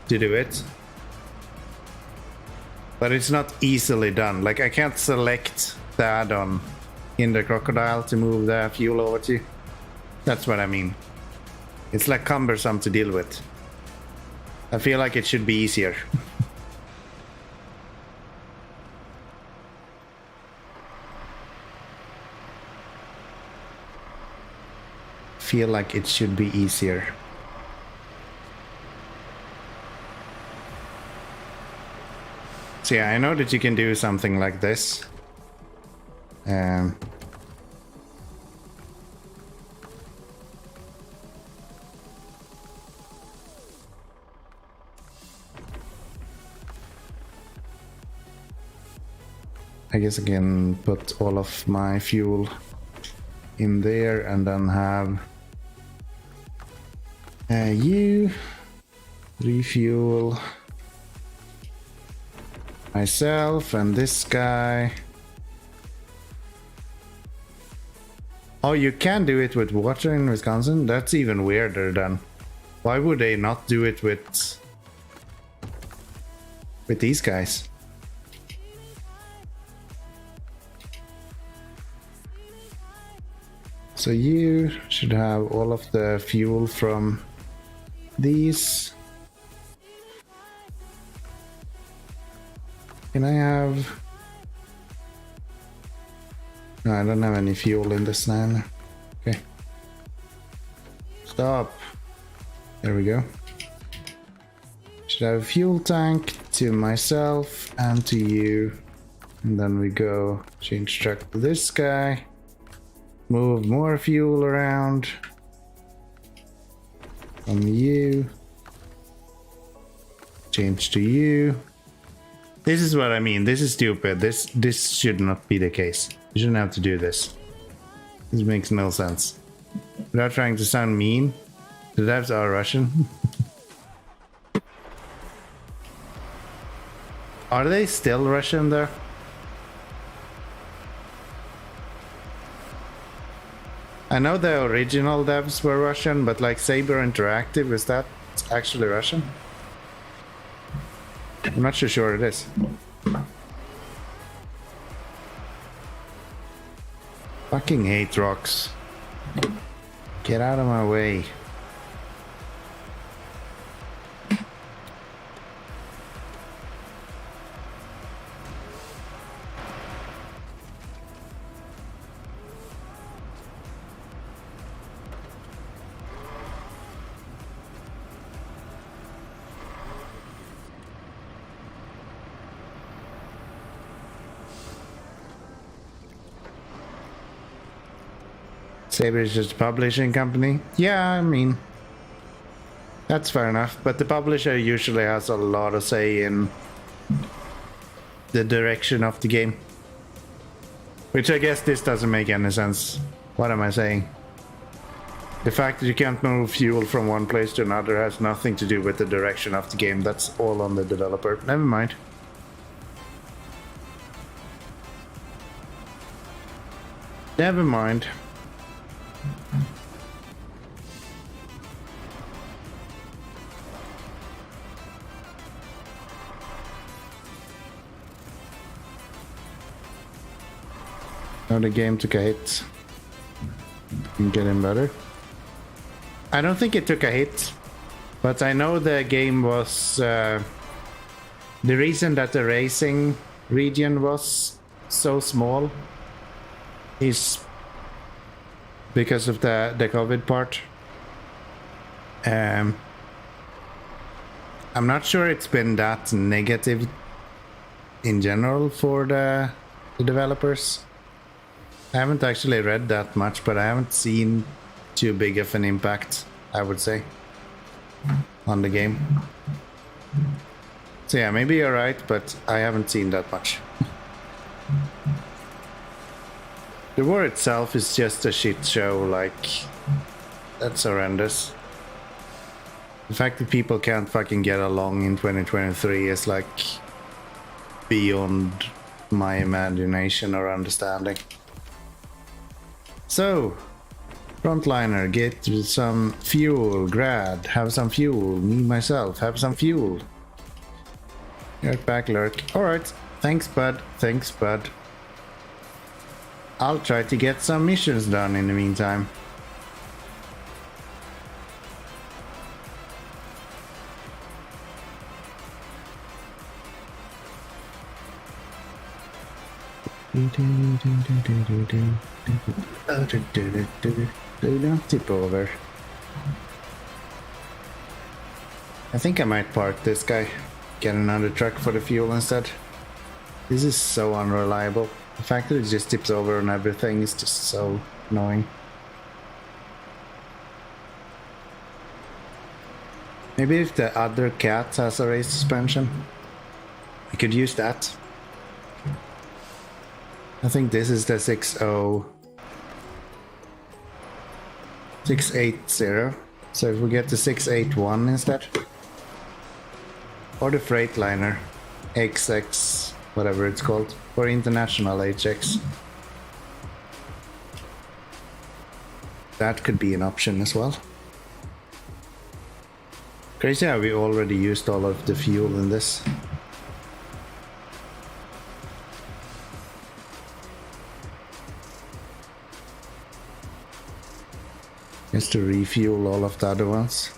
to do it, but it's not easily done. Like, I can't select the add-on in the Crocodile to move the fuel over to. That's what I mean. It's like cumbersome to deal with. I feel like it should be easier. Feel like it should be easier. So yeah, I know that you can do something like this. I guess I can put all of my fuel in there and then have you refuel myself and this guy. Oh, you can do it with water in Wisconsin? That's even weirder then. Why would they not do it with these guys? So you should have all of the fuel from these. Can I have... No, I don't have any fuel in this now. Okay. Stop. There we go. Should have a fuel tank to myself and to you. And then we go change track to this guy. Move more fuel around. From you. Change to you. This is what I mean. This is stupid. This should not be the case. You shouldn't have to do this. This makes no sense. Without trying to sound mean, the devs are Russian. Are they still Russian there? I know the original devs were Russian, but like Saber Interactive, is that actually Russian? I'm not so sure it is. Fucking hate rocks. Get out of my way. Saber is just a publishing company. Yeah, I mean, that's fair enough. But the publisher usually has a lot of say in the direction of the game. Which I guess this doesn't make any sense. What am I saying? The fact that you can't move fuel from one place to another has nothing to do with the direction of the game. That's all on the developer. Never mind. Never mind. Now the game took a hit. I'm getting better. I don't think it took a hit, but I know the game was... the reason that the racing region was so small is because of the COVID part. I'm not sure it's been that negative in general for the developers. I haven't actually read that much, but I haven't seen too big of an impact, I would say, on the game. So yeah, maybe you're right, but I haven't seen that much. The war itself is just a shit show, like, that's horrendous. The fact that people can't fucking get along in 2023 is like beyond my imagination or understanding. So, frontliner, get some fuel. Grad, have some fuel. Me, myself, have some fuel. Get back, lurk. Alright, thanks, bud. Thanks, bud. I'll try to get some missions done in the meantime. Don't tip over. I think I might park this guy. Get another truck for the fuel instead. This is so unreliable. The fact that it just tips over and everything is just so annoying. Maybe if the other cat has a race suspension, I could use that. I think this is the 680. So if we get the 681 instead. Or the Freightliner XX, whatever it's called, or International HX. That could be an option as well. Crazy how we already used all of the fuel in this. Just to refuel all of the other ones.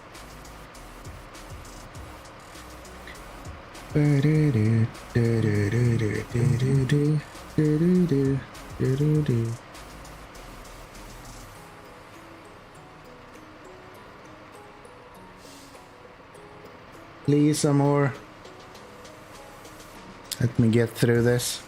Please, Amur. Let me get through this.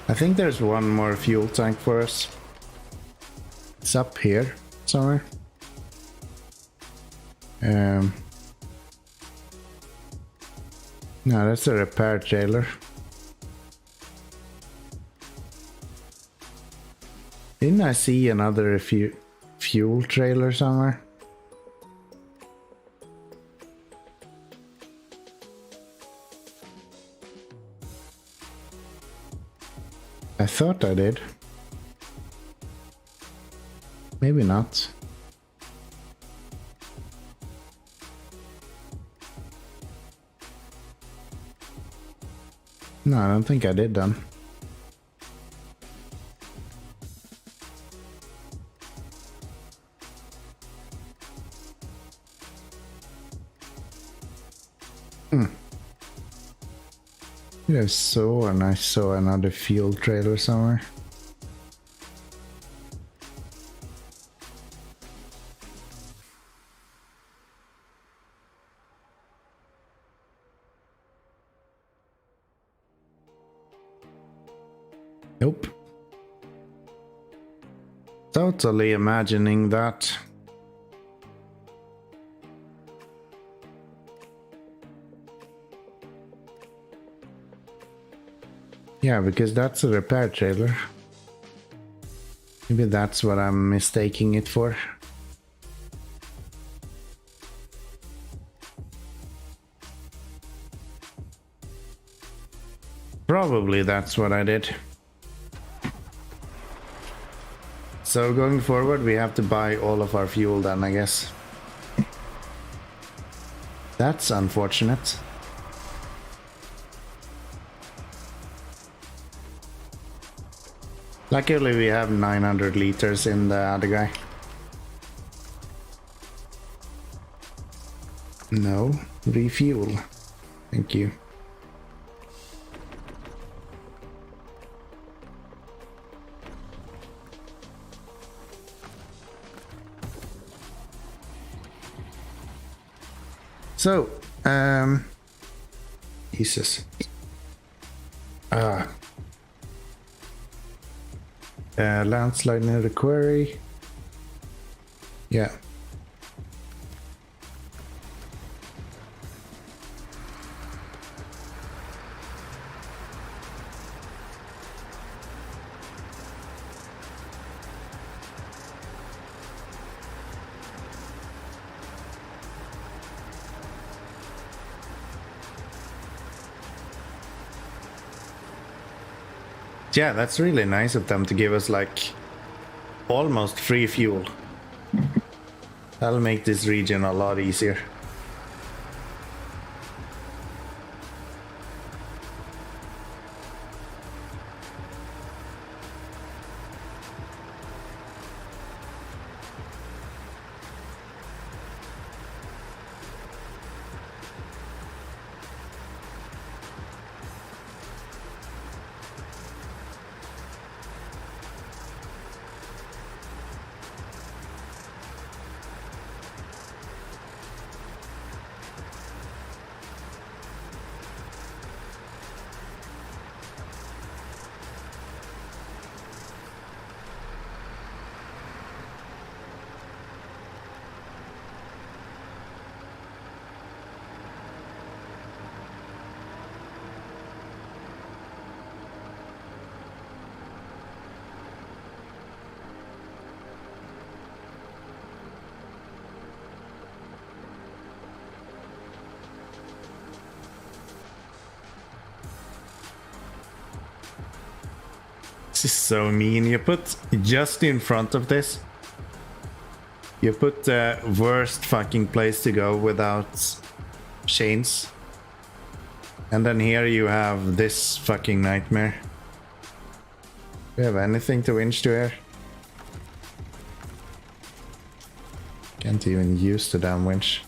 I think there's one more fuel tank for us. It's up here somewhere. No, that's a repair trailer. Didn't I see another fuel trailer somewhere? I thought I did. Maybe not. No, I don't think I did then. I saw another fuel trailer somewhere. Nope. Totally imagining that. Yeah, because that's a repair trailer. Maybe that's what I'm mistaking it for. Probably that's what I did. So going forward, we have to buy all of our fuel then, I guess. That's unfortunate. Luckily we have 900 liters in the other guy. No, refuel. Thank you. So, Jesus. Landslide near the quarry. Yeah. Yeah, that's really nice of them to give us like almost free fuel. That'll make this region a lot easier. This is so mean. You put just in front of this, you put the worst fucking place to go without chains. And then here you have this fucking nightmare. Do you have anything to winch to here? Can't even use the damn winch.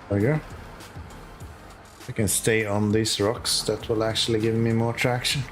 There we go. I can stay on these rocks. That will actually give me more traction.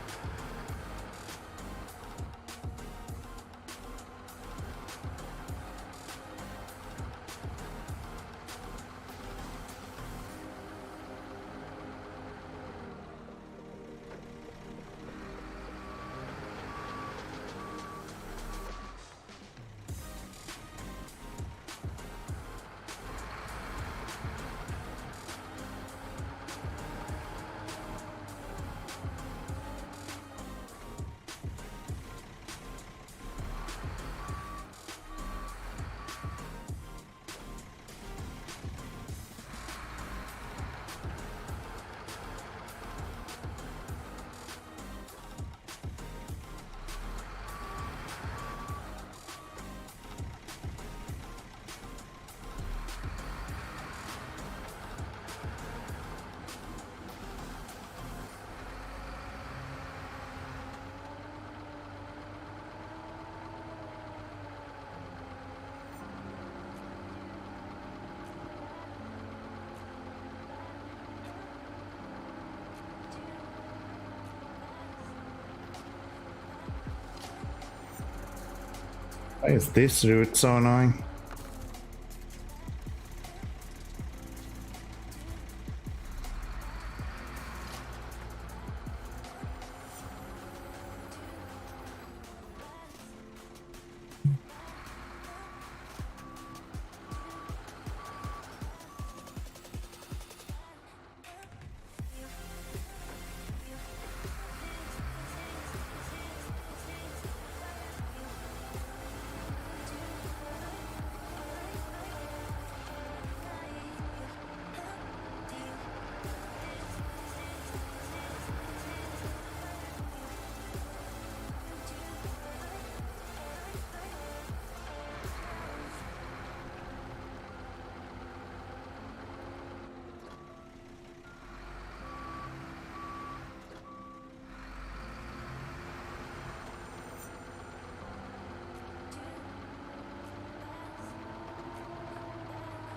Why is this route so annoying?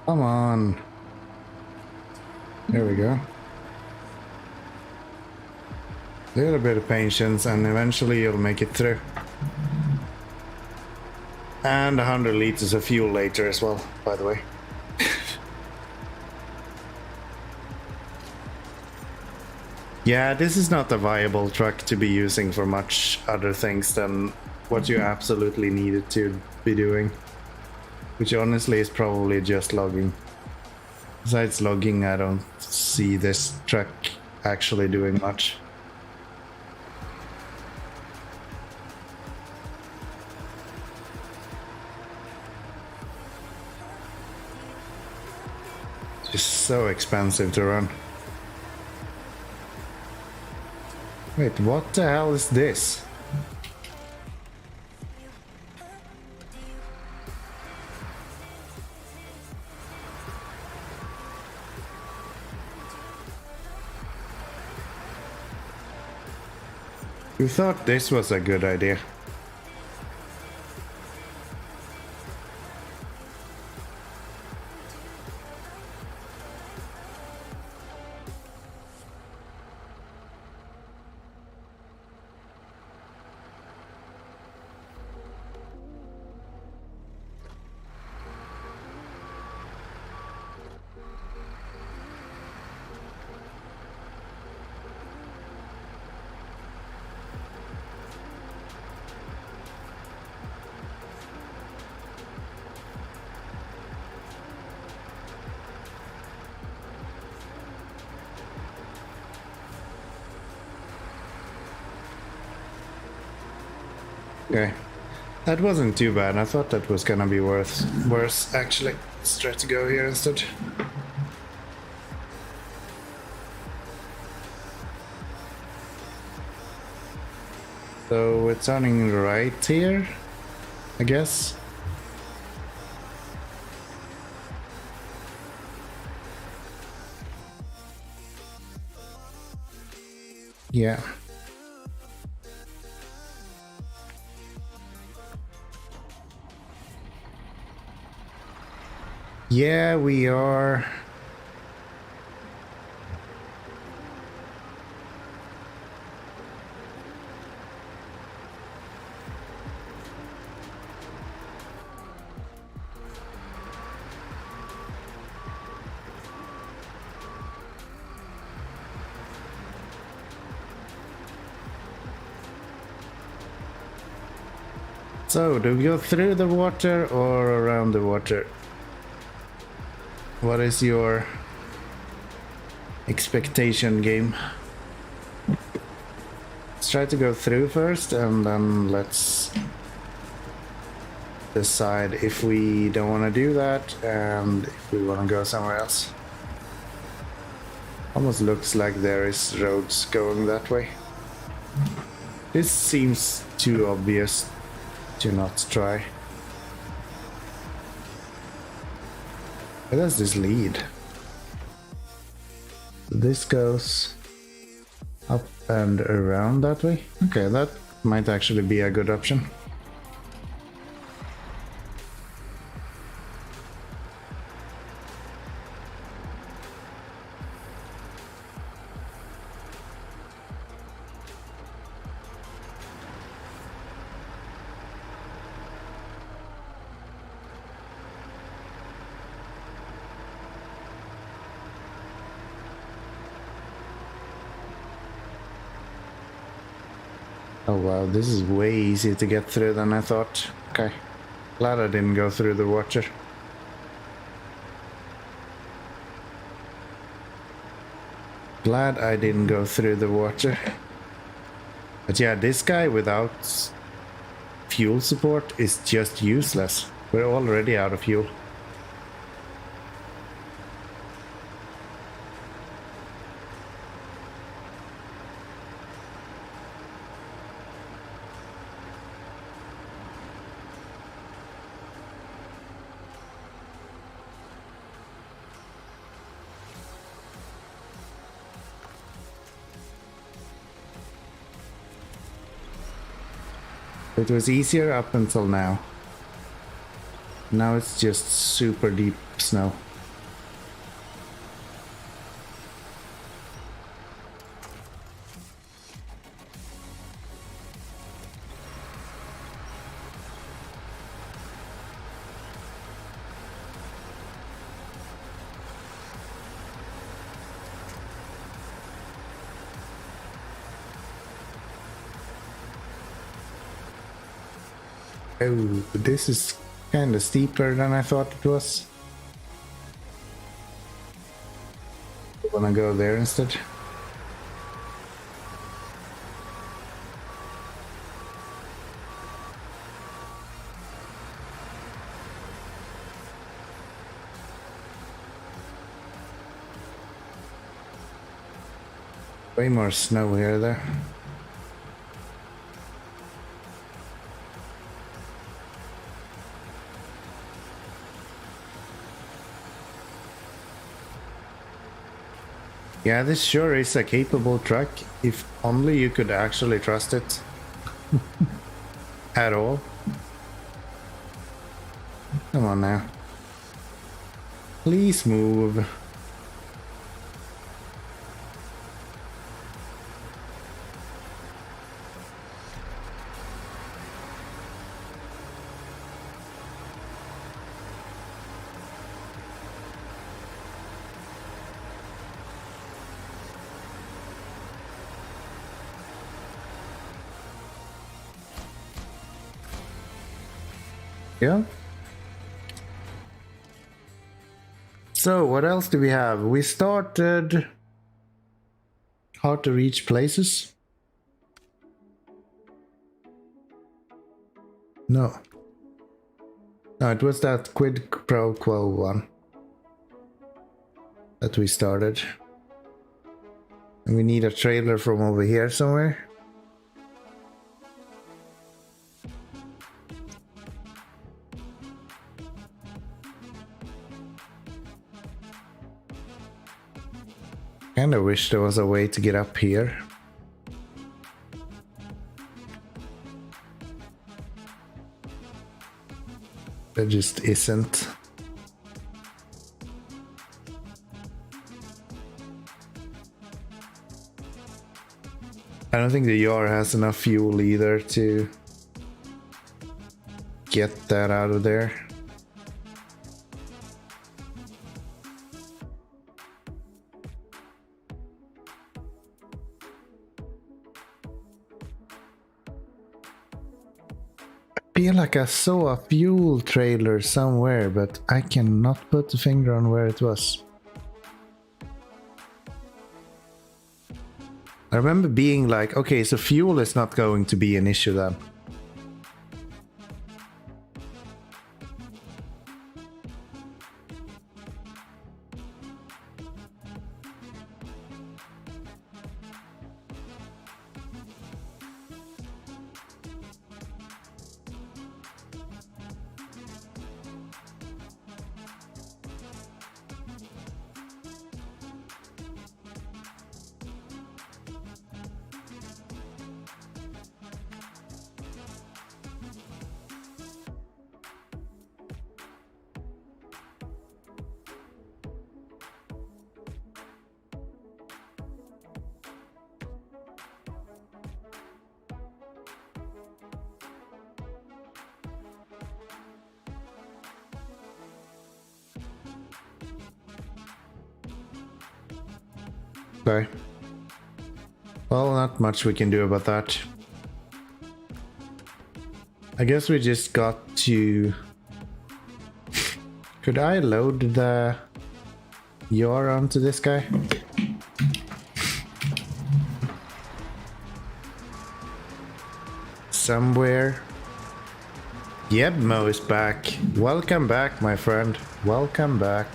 Come on. There we go. A little bit of patience and eventually you'll make it through. And 100 liters of fuel later as well, by the way. Yeah, this is not a viable truck to be using for much other things than what you absolutely needed to be doing. Which honestly is probably just logging. Besides logging, I don't see this truck actually doing much. It's just so expensive to run. Wait, what the hell is this? You thought this was a good idea. Okay. That wasn't too bad. I thought that was gonna be worse actually. Let's try to go here instead. So we're turning right here, I guess. Yeah. Yeah, we are. So, do we go through the water or around the water? What is your expectation, game? Let's try to go through first and then let's decide if we don't want to do that and if we want to go somewhere else. Almost looks like there is roads going that way. This seems too obvious to not try. Where does this lead? This goes up and around that way. Okay, that might actually be a good option. Oh wow, this is way easier to get through than I thought. Okay, glad I didn't go through the water. Glad I didn't go through the water. But yeah, this guy without fuel support is just useless. We're already out of fuel. It was easier up until now. Now it's just super deep snow. Oh, this is kind of steeper than I thought it was. I wanna go there instead. Way more snow here there. Yeah, this sure is a capable truck, if only you could actually trust it. At all. Come on now. Please move. Yeah. So what else do we have? We started hard to reach places. No. No, it was that quid pro quo one that we started. And we need a trailer from over here somewhere. Kinda wish there was a way to get up here. There just isn't. I don't think the Yar has enough fuel either to get that out of there. I feel like I saw a fuel trailer somewhere, but I cannot put the finger on where it was. I remember being like, okay, so fuel is not going to be an issue then. Okay. Well, not much we can do about that. I guess we just got to... Could I load the Yar onto this guy? Somewhere. Yebmo is back. Welcome back, my friend. Welcome back.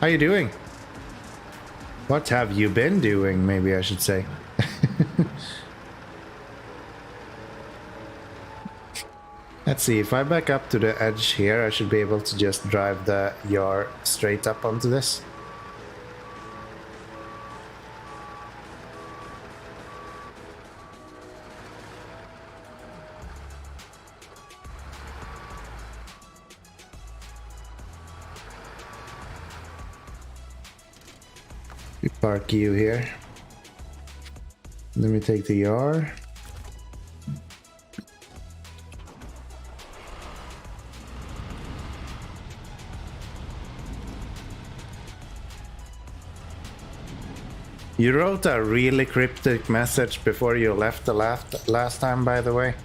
How you doing? What have you been doing, maybe I should say. Let's see, if I back up to the edge here, I should be able to just drive the Yar straight up onto this. We park you here. Let me take the Yar. You wrote a really cryptic message before you left the last time, by the way.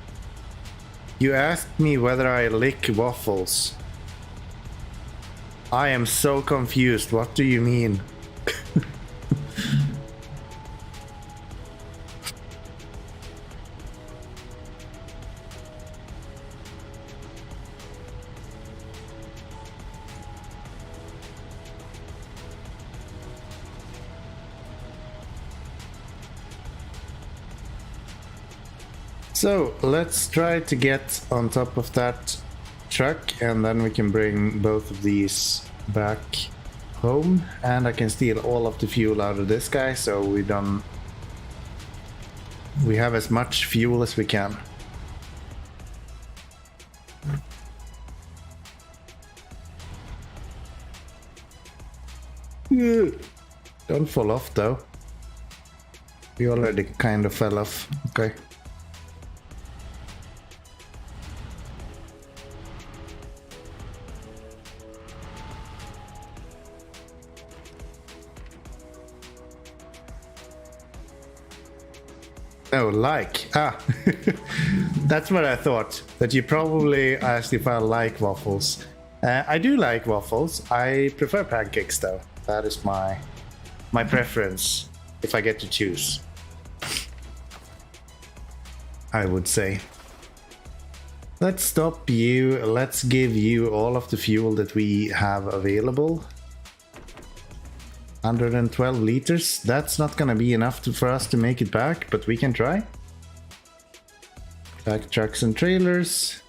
You asked me whether I lick waffles. I am so confused. What do you mean? So let's try to get on top of that truck, and then we can bring both of these back home, and I can steal all of the fuel out of this guy, so we have as much fuel as we can. Don't fall off though. We already kind of fell off. Okay. Oh, like. Ah. That's what I thought. That you probably asked if I like waffles. I do like waffles. I prefer pancakes though. That is my preference if I get to choose. I would say. Let's stop you. Let's give you all of the fuel that we have available. 112 liters. That's not gonna be enough for us to make it back, but we can try. Back trucks and trailers.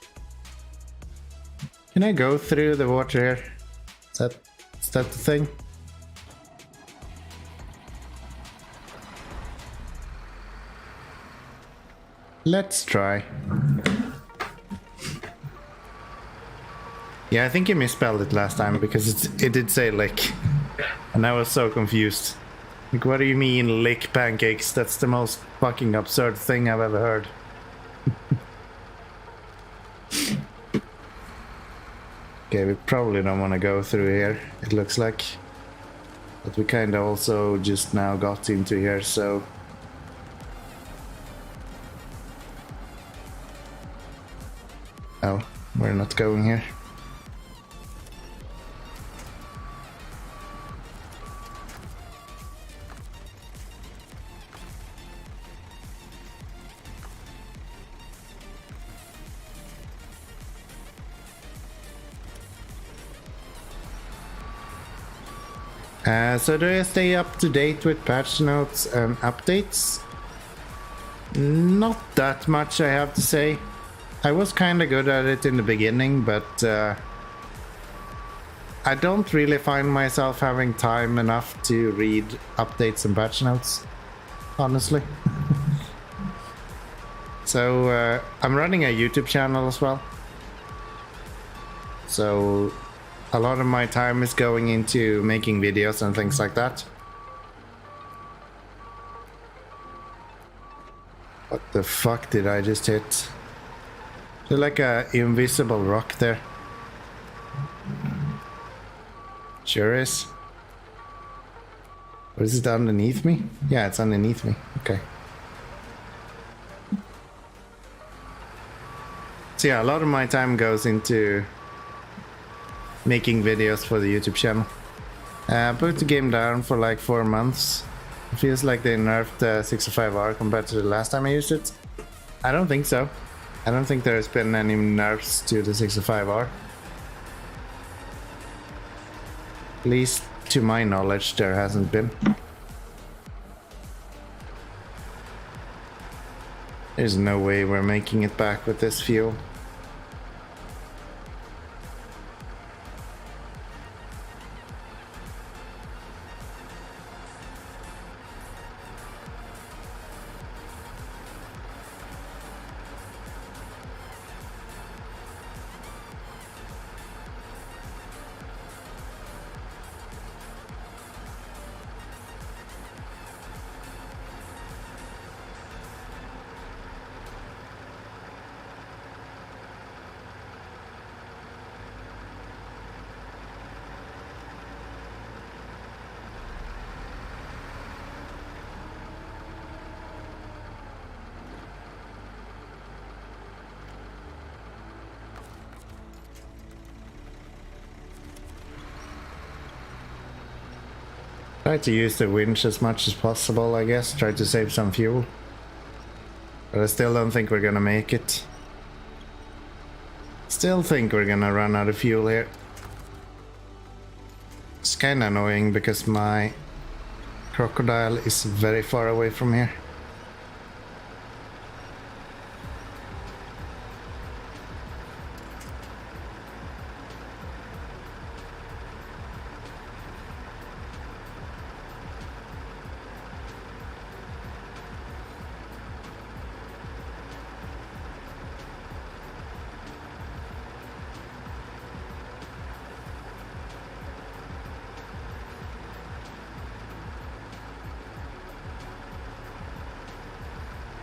Can I go through the water here? Is that the thing? Let's try. Yeah, I think you misspelled it last time because it did say lick. And I was so confused. Like, what do you mean lick pancakes? That's the most fucking absurd thing I've ever heard. Okay, we probably don't want to go through here, it looks like. But we kind of also just now got into here, so... Oh, we're not going here. So do I stay up to date with patch notes and updates? Not that much, I have to say. I was kind of good at it in the beginning, but I don't really find myself having time enough to read updates and patch notes, honestly. So I'm running a YouTube channel as well. So a lot of my time is going into making videos and things like that. What the fuck did I just hit? There's like a invisible rock there. Sure is. Or is it underneath me? Yeah, it's underneath me. Okay. So yeah, a lot of my time goes into making videos for the YouTube channel. Put the game down for like 4 months. It feels like they nerfed the 605R compared to the last time I used it. I don't think so. I don't think there's been any nerfs to the 605R. At least to my knowledge there hasn't been. There's no way we're making it back with this fuel. Try to use the winch as much as possible, I guess. Try to save some fuel. But I still don't think we're gonna make it. Still think we're gonna run out of fuel here. It's kinda annoying because my crocodile is very far away from here.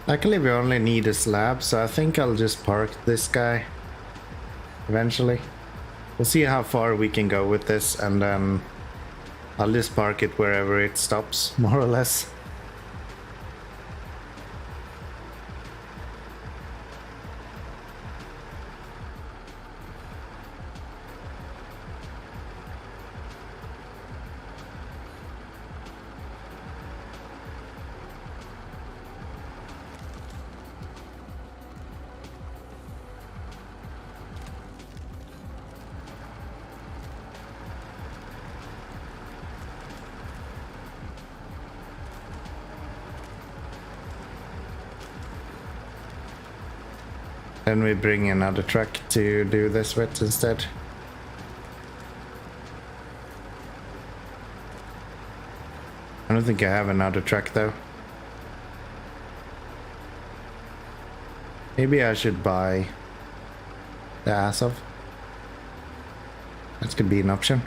Luckily we only need a slab, so I think I'll just park this guy eventually. We'll see how far we can go with this, and then I'll just park it wherever it stops, more or less. Then we bring another truck to do this with instead. I don't think I have another truck though. Maybe I should buy the Azov. That could be an option.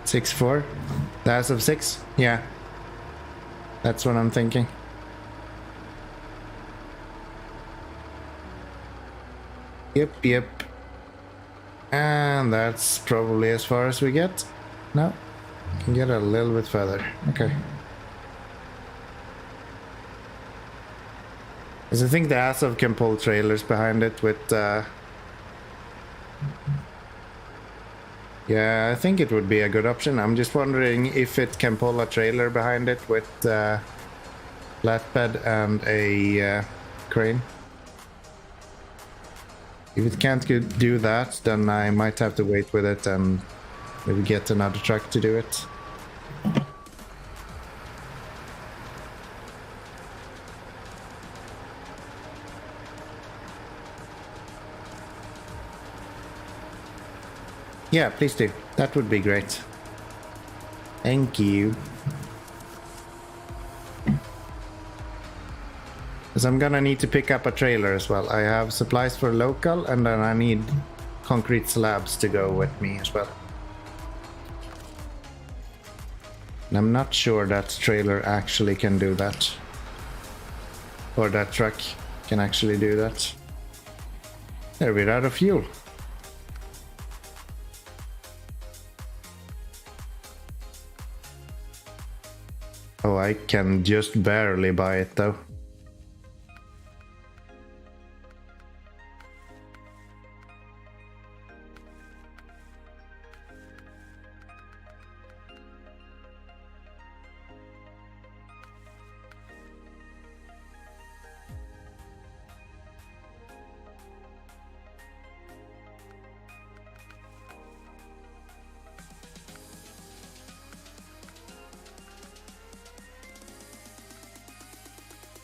Six four. The Azov 6? Yeah. That's what I'm thinking. Yep. And that's probably as far as we get. No, can get a little bit further. Okay. Because I think the Azov can pull trailers behind it with... Yeah, I think it would be a good option. I'm just wondering if it can pull a trailer behind it with flatbed and a crane. If it can't do that, then I might have to wait with it and maybe get another truck to do it. Yeah, please do. That would be great. Thank you. Because I'm gonna need to pick up a trailer as well. I have supplies for local, and then I need concrete slabs to go with me as well. And I'm not sure that trailer actually can do that. Or that truck can actually do that. There, we're out of fuel. Oh, I can just barely buy it though.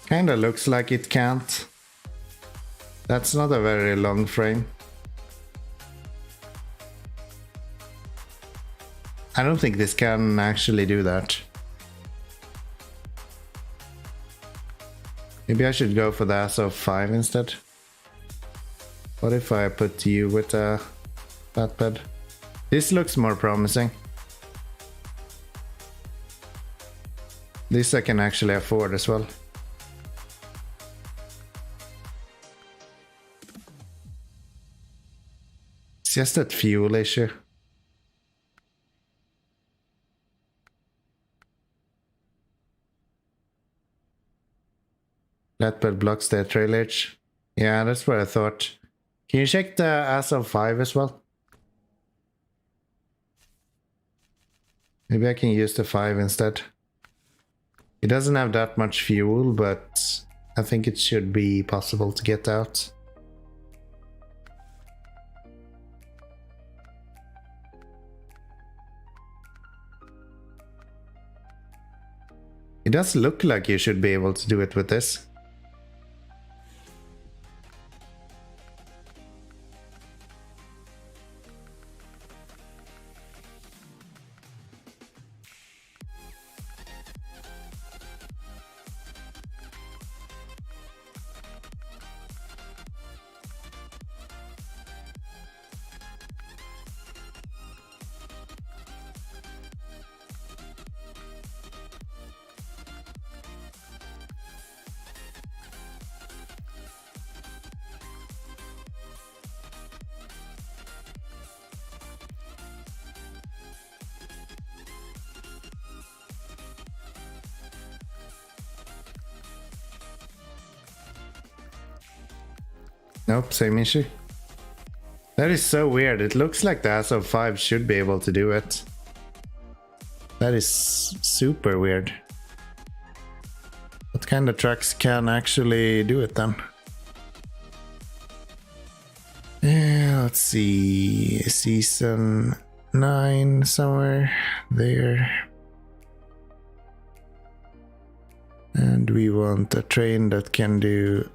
Kinda looks like it can't. That's not a very long frame. I don't think this can actually do that. Maybe I should go for the Azov 5 instead. What if I put you with a flatbed? This looks more promising. This I can actually afford as well. It's just that fuel issue. Flatbed blocks the trailage. Yeah, that's what I thought. Can you check the Azov 5 as well? Maybe I can use the 5 instead. It doesn't have that much fuel, but I think it should be possible to get out. It does look like you should be able to do it with this. Nope, same issue. That is so weird. It looks like the Azov 5 should be able to do it. That is super weird. What kind of trucks can actually do it then? Let's see, season 9 somewhere there. And we want a train that can do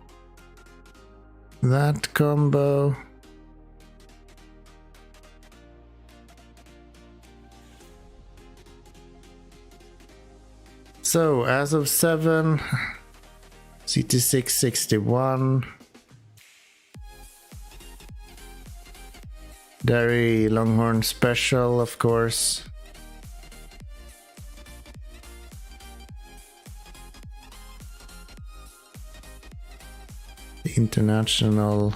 that combo. So as of 7, CT661, Dairy Longhorn Special, of course. The International.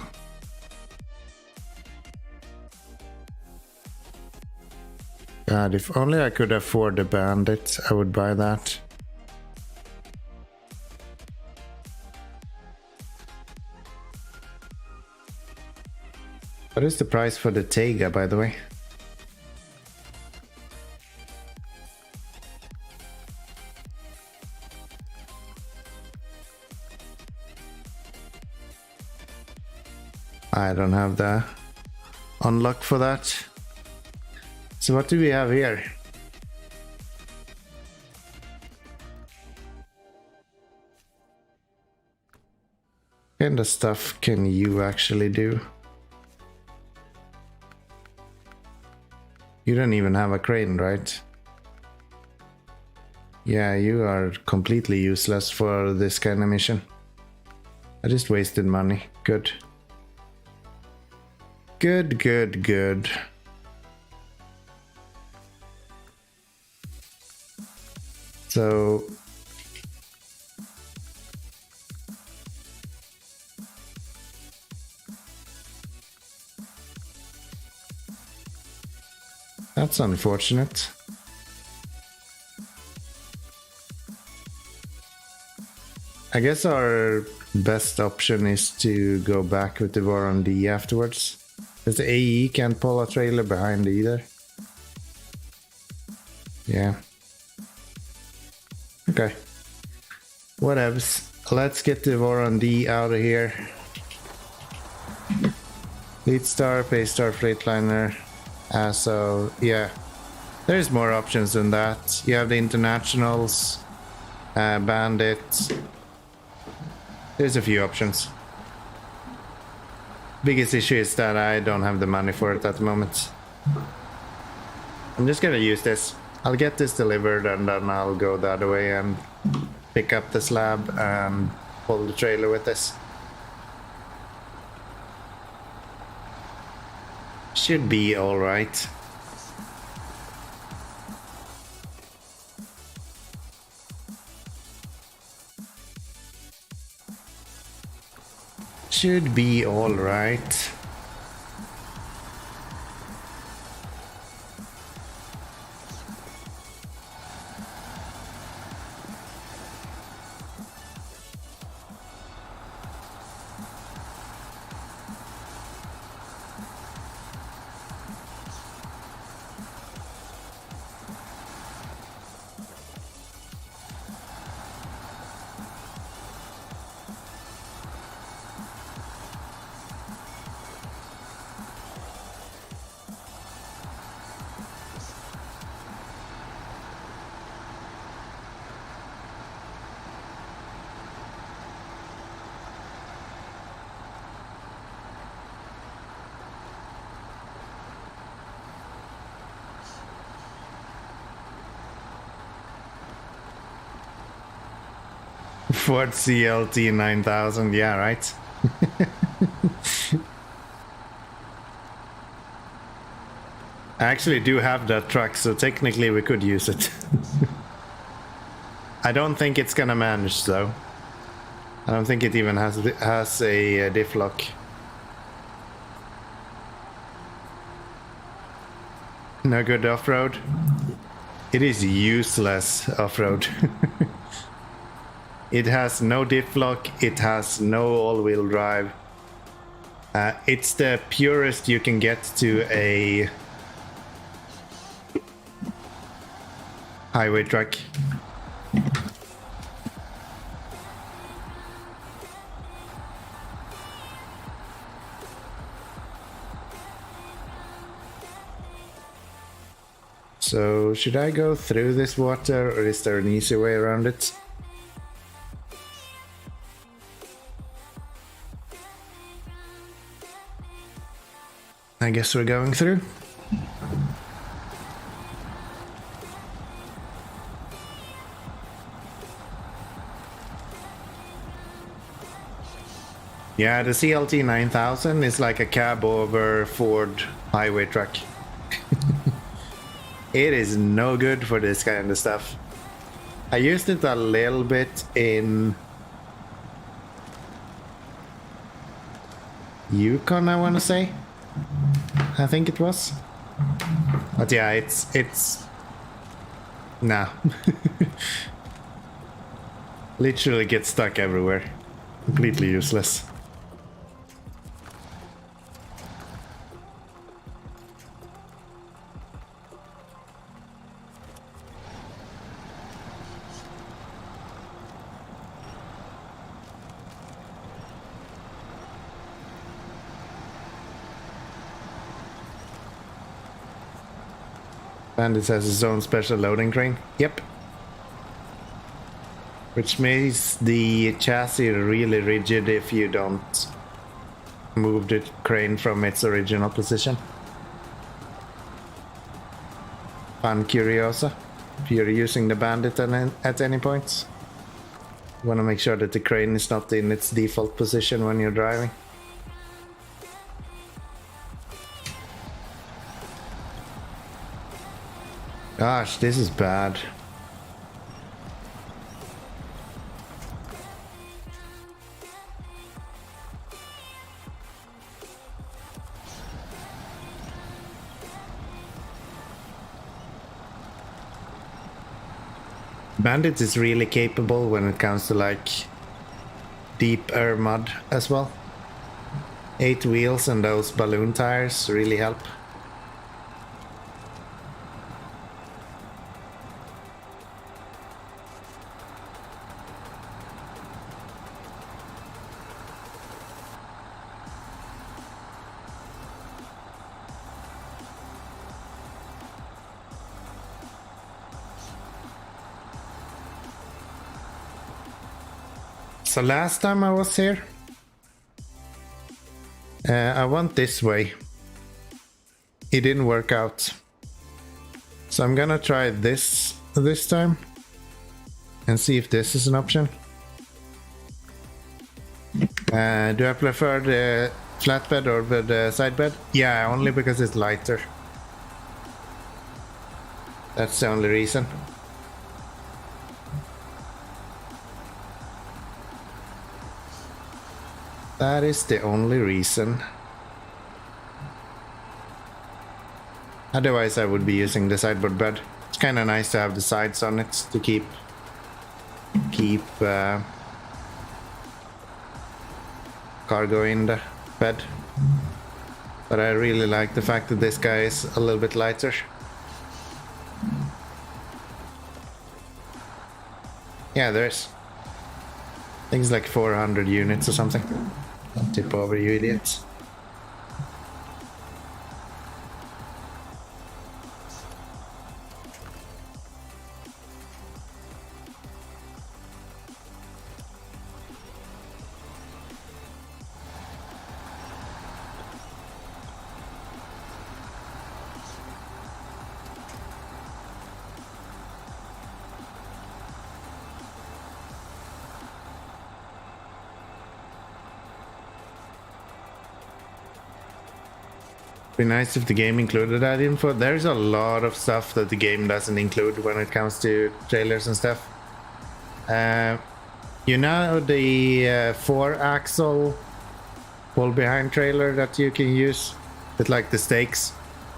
God, if only I could afford the Bandit, I would buy that. What is the price for the Tega, by the way? I don't have the unlock for that. So what do we have here? What kind of stuff can you actually do? You don't even have a crane, right? Yeah, you are completely useless for this kind of mission. I just wasted money. Good. Good, good, good. So... that's unfortunate. I guess our best option is to go back with the War on D afterwards. Because the AE can't pull a trailer behind either. Yeah. Okay. Whatevs. Let's get the War on D out of here. Lead Star, Paystar, Freightliner. So yeah, there's more options than that. You have the Internationals, Bandits. There's a few options. Biggest issue is that I don't have the money for it at the moment. I'm just gonna use this. I'll get this delivered and then I'll go the other way and pick up the slab and pull the trailer with this. Should be alright. Should be alright. Ford CLT 9000, yeah, right? I actually do have that truck, so technically we could use it. I don't think it's gonna manage though. I don't think it even has a diff lock. No good off-road. It is useless off-road. It has no diff lock, it has no all-wheel drive. It's the purest you can get to a highway truck. So should I go through this water, or is there an easy way around it? I guess we're going through. Yeah, the CLT 9000 is like a cab over Ford highway truck. It is no good for this kind of stuff. I used it a little bit in Yukon, I want to say. I think it was. But yeah, it's nah. Literally gets stuck everywhere. Completely useless. Bandits has its own special loading crane. Yep. Which makes the chassis really rigid if you don't move the crane from its original position. Fun curiosa. If you're using the Bandit at any point, you want to make sure that the crane is not in its default position when you're driving. Gosh, this is bad. Bandit is really capable when it comes to like deep air mud as well. 8 wheels and those balloon tires really help. So last time I was here, I went this way. It didn't work out. So I'm gonna try this time and see if this is an option. Do I prefer the flatbed or the side bed? Yeah, only because it's lighter. That's the only reason. That is the only reason. Otherwise I would be using the sideboard bed. It's kind of nice to have the sides on it to keep cargo in the bed. But I really like the fact that this guy is a little bit lighter. Yeah, there's things like 400 units or something. Don't tip over, you idiots. Be nice if the game included that info. There's a lot of stuff that the game doesn't include when it comes to trailers and stuff. You know the 4-axle pull behind trailer that you can use with like the stakes,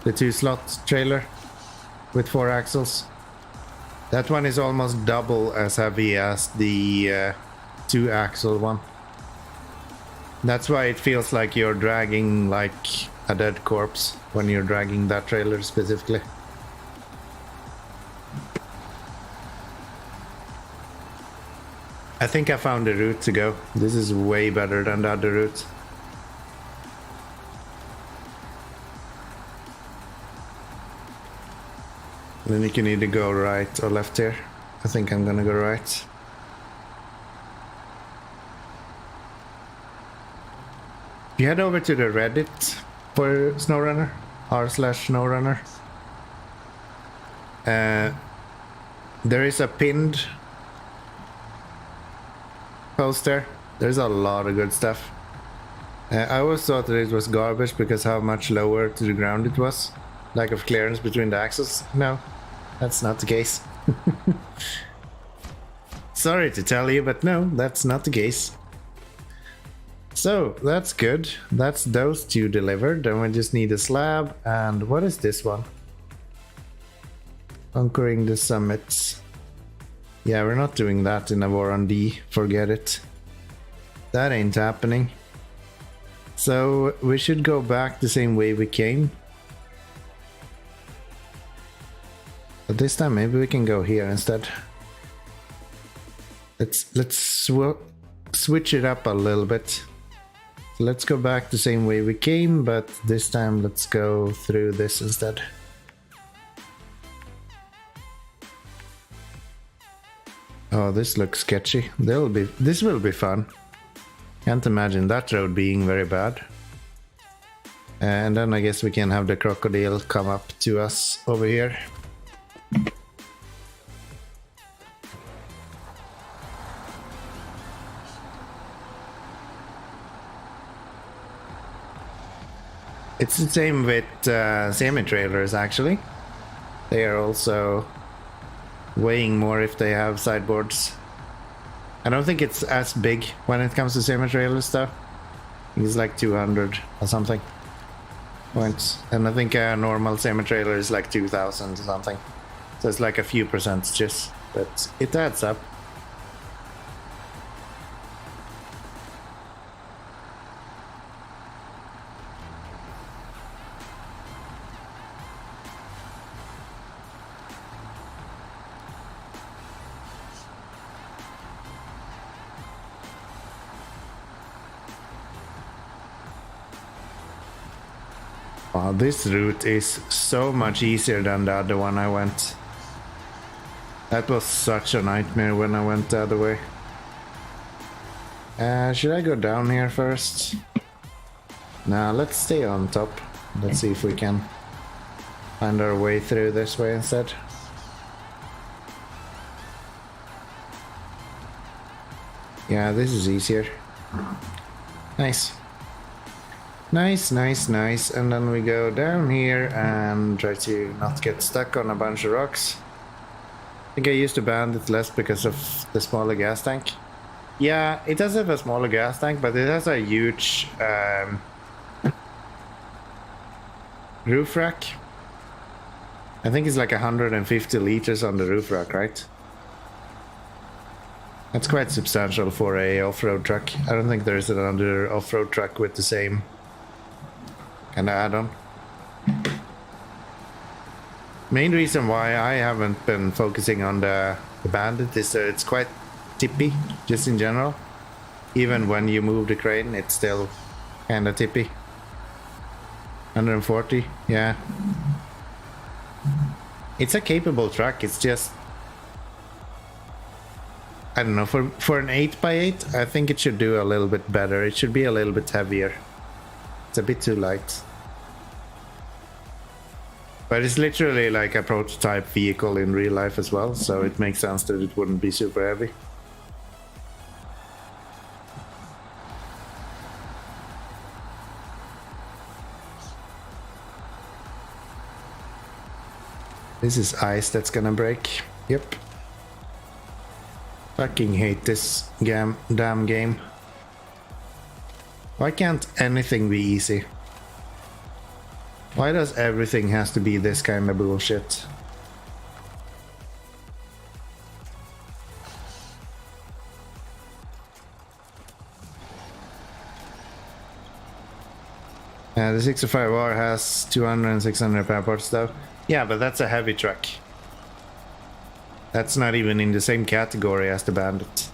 the 2-slot trailer with 4 axles. That one is almost double as heavy as the 2-axle one. That's why it feels like you're dragging like a dead corpse when you're dragging that trailer specifically. I think I found the route to go. This is way better than the other route. Then you can either go right or left here. I think I'm gonna go right. If you head over to the Reddit for SnowRunner, r/SnowRunner, there is a pinned poster. There's a lot of good stuff. I always thought that it was garbage because how much lower to the ground it was. Lack of clearance between the axles. No, that's not the case. Sorry to tell you, but no, that's not the case. So, that's good. That's those two delivered. Then we just need a slab. And what is this one? Conquering the summits. Yeah, we're not doing that in a war on D. Forget it. That ain't happening. So, we should go back the same way we came. But this time maybe we can go here instead. Let's switch it up a little bit. So let's go back the same way we came, but this time let's go through this instead. Oh, this looks sketchy. This will be fun. Can't imagine that road being very bad. And then I guess we can have the crocodile come up to us over here. It's the same with semi-trailers actually. They are also weighing more if they have sideboards. I don't think it's as big when it comes to semi-trailer stuff. It's like 200 or something points. And I think a normal semi-trailer is like 2000 or something. So it's like a few percentages, but it adds up. Wow, this route is so much easier than the other one I went. That was such a nightmare when I went the other way. Should I go down here first? Nah, let's stay on top. Let's see if we can find our way through this way instead. Yeah, this is easier. Nice. Nice, nice, nice. And then we go down here and try to not get stuck on a bunch of rocks. I think I used to Bandit less because of the smaller gas tank. Yeah, it does have a smaller gas tank, but it has a huge roof rack. I think it's like 150 liters on the roof rack, right? That's quite substantial for a off-road truck. I don't think there's another off-road truck with the same kind of add-on. Main reason why I haven't been focusing on the Bandit is that it's quite tippy, just in general. Even when you move the crane, it's still kind of tippy. 140, yeah. It's a capable truck, it's just... I don't know, for an 8x8, I think it should do a little bit better. It should be a little bit heavier. It's a bit too light. But it's literally like a prototype vehicle in real life as well, so it makes sense that it wouldn't be super heavy. This is ice that's gonna break. Yep. Fucking hate this damn game. Why can't anything be easy? Why does everything has to be this kind of bullshit? The 65R has 200 and 600 power parts though. Yeah, but that's a heavy truck. That's not even in the same category as the Bandit.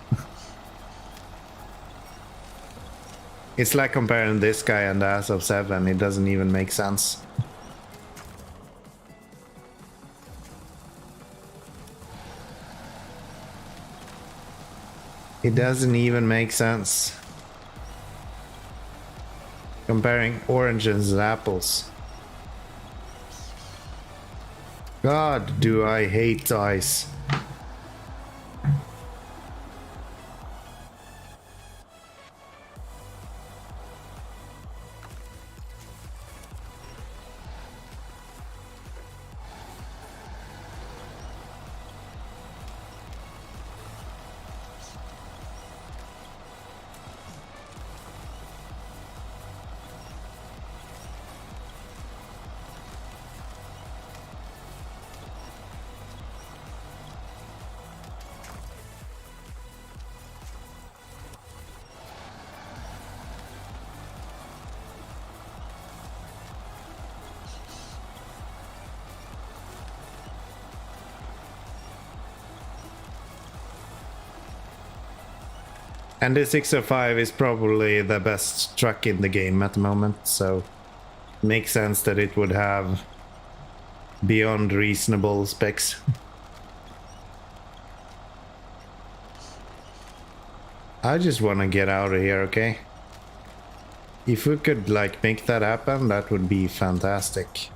It's like comparing this guy and the ASOP 7, it doesn't even make sense. It doesn't even make sense. Comparing oranges and apples. God, do I hate ice. And the 605 is probably the best truck in the game at the moment, so it makes sense that it would have beyond reasonable specs. I just want to get out of here, okay? If we could like make that happen, that would be fantastic.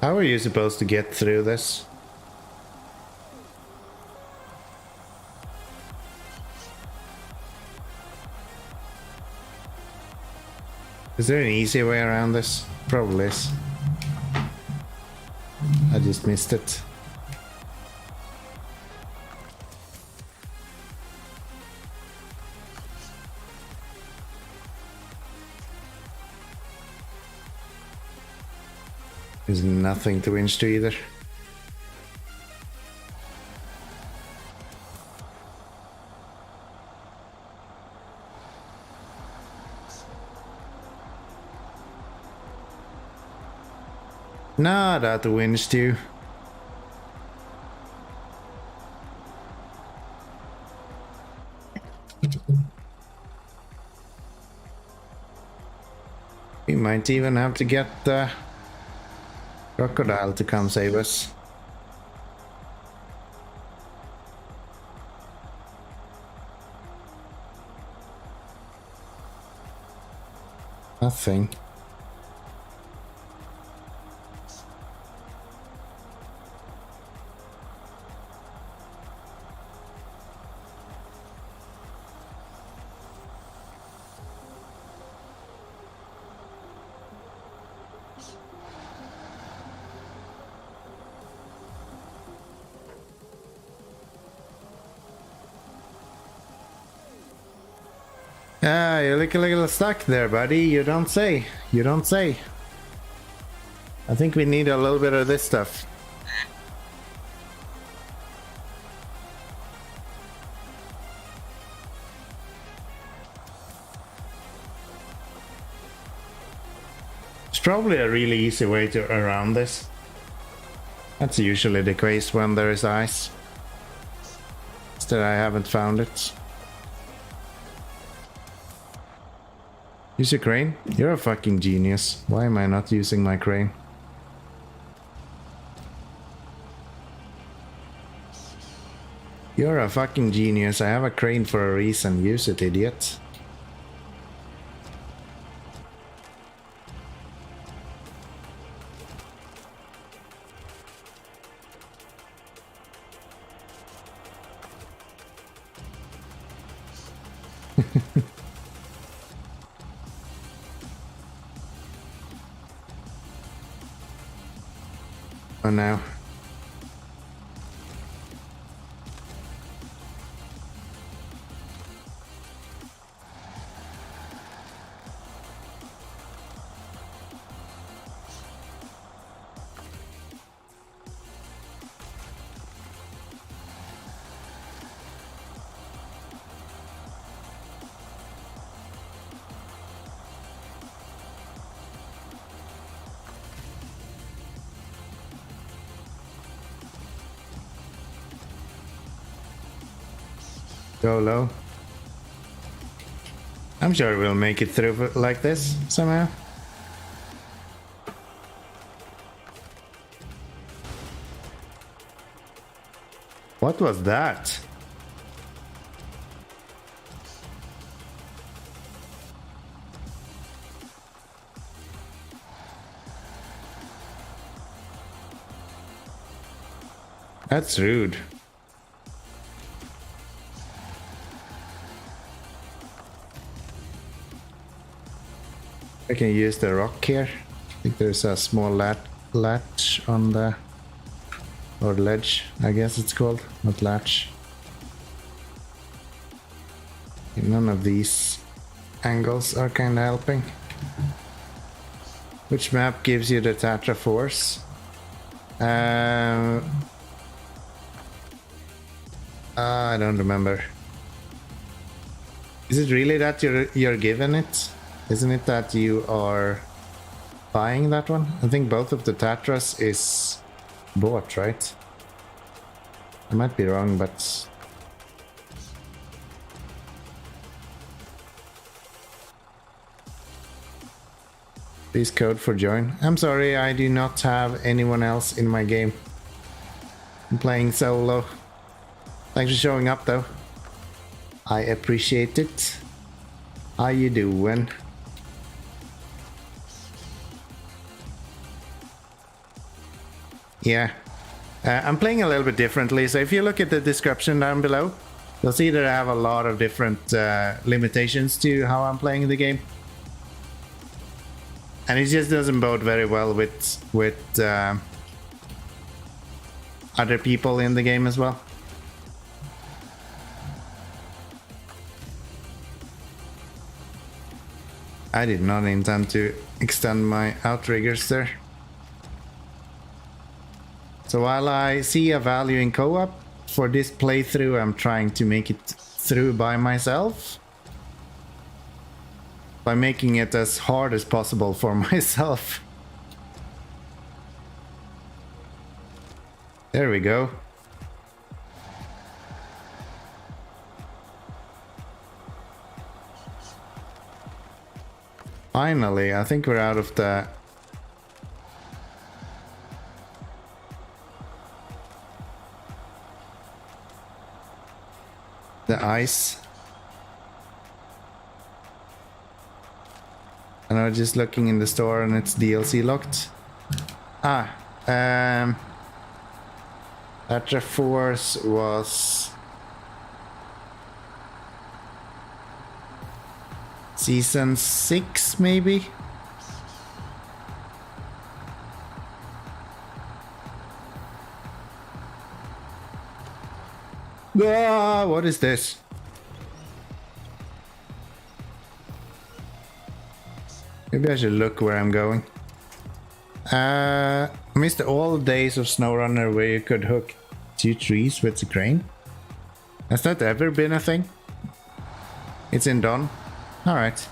How are you supposed to get through this? Is there an easy way around this? Probably is. I just missed it. There's nothing to winch to either. Not at the winch to. We might even have to get the crocodile to come save us. Nothing. Ah, you look a little stuck there, buddy. You don't say. You don't say. I think we need a little bit of this stuff. There's probably a really easy way to around this. That's usually the case when there is ice. It's that I haven't found it. Use your crane? You're a fucking genius. Why am I not using my crane? You're a fucking genius. I have a crane for a reason. Use it, idiot. Oh no. Go low. I'm sure we'll make it through like this somehow. What was that? That's rude. I can use the rock here. I think there's a small latch on the... or ledge, I guess it's called, not latch. None of these angles are kind of helping. Which map gives you the Tatra Force? I don't remember. Is it really that you're given it? Isn't it that you are buying that one? I think both of the Tatras is bought, right? I might be wrong, but... Please code for join. I'm sorry, I do not have anyone else in my game. I'm playing solo. Thanks for showing up though. I appreciate it. How you doing? Yeah. I'm playing a little bit differently, so if you look at the description down below, you'll see that I have a lot of different limitations to how I'm playing the game. And it just doesn't bode very well with other people in the game as well. I did not intend to extend my outriggers there. So while I see a value in co-op, for this playthrough I'm trying to make it through by myself. By making it as hard as possible for myself. There we go. Finally, I think we're out of the... ice. And I was just looking in the store and it's DLC locked. Tatra Force was Season 6 maybe? Ah, what is this? Maybe I should look where I'm going. I missed the old days of SnowRunner where you could hook 2 trees with the crane. Has that ever been a thing? It's in Dawn. Alright.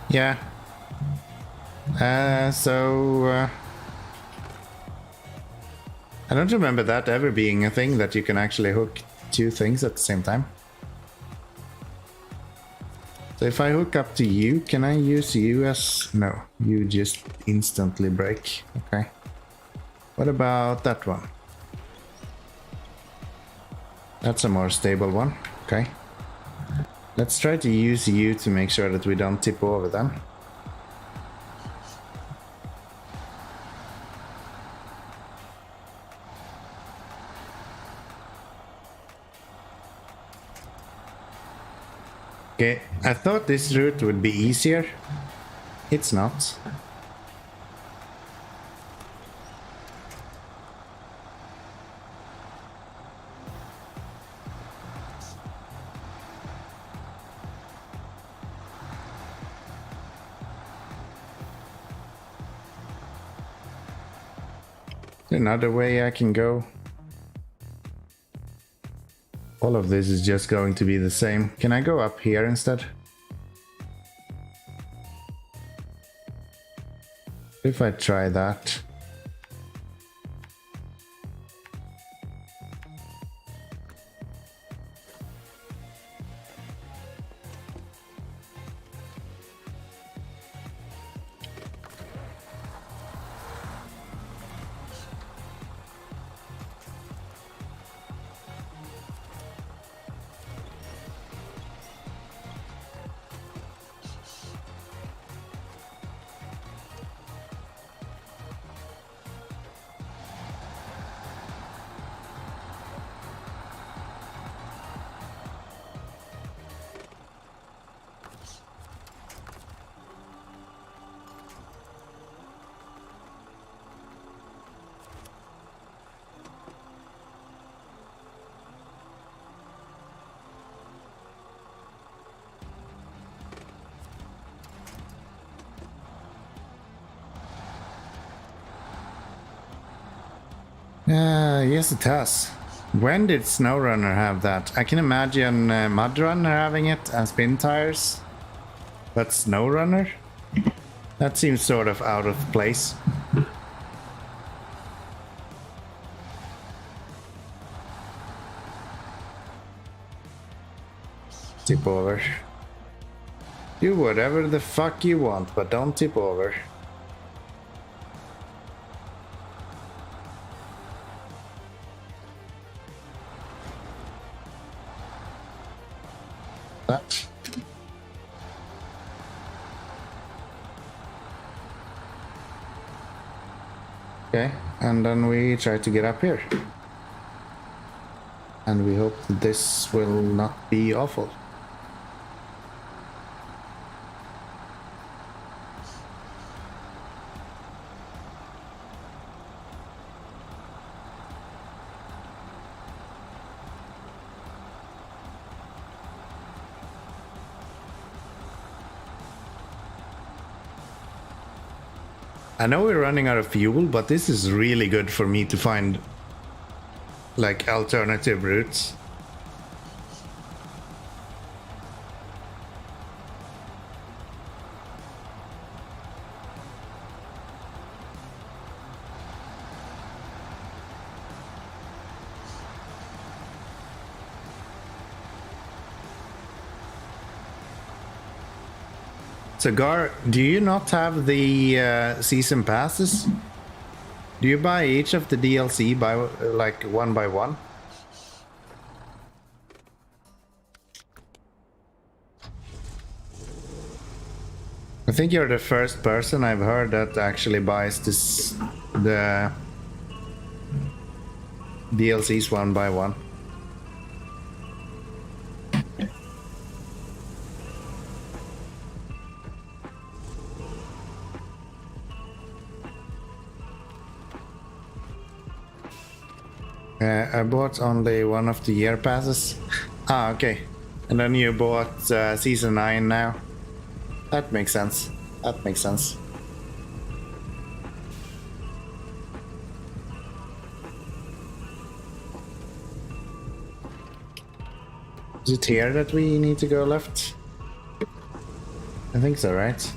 Yeah. I don't remember that ever being a thing that you can actually hook 2 things at the same time. So if I hook up to you, can I use you as... No, you just instantly break. Okay. What about that one? That's a more stable one. Okay. Let's try to use you to make sure that we don't tip over them. Okay, I thought this route would be easier. It's not. Another way I can go. All of this is just going to be the same. Can I go up here instead? If I try that. Yes, it has. When did SnowRunner have that? I can imagine MudRunner having it and spin tires. But SnowRunner? That seems sort of out of place. Tip over. Do whatever the fuck you want, but don't tip over. That. Okay, and then we try to get up here. And we hope that this will not be awful. I know we're running out of fuel, but this is really good for me to find like alternative routes. So Gar, do you not have the season passes? Do you buy each of the DLC by like one by one? I think you're the first person I've heard that actually buys the DLCs one by one. I bought only one of the year passes. Ah, okay. And then you bought season 9 now. That makes sense. That makes sense. Is it here that we need to go left? I think so, right?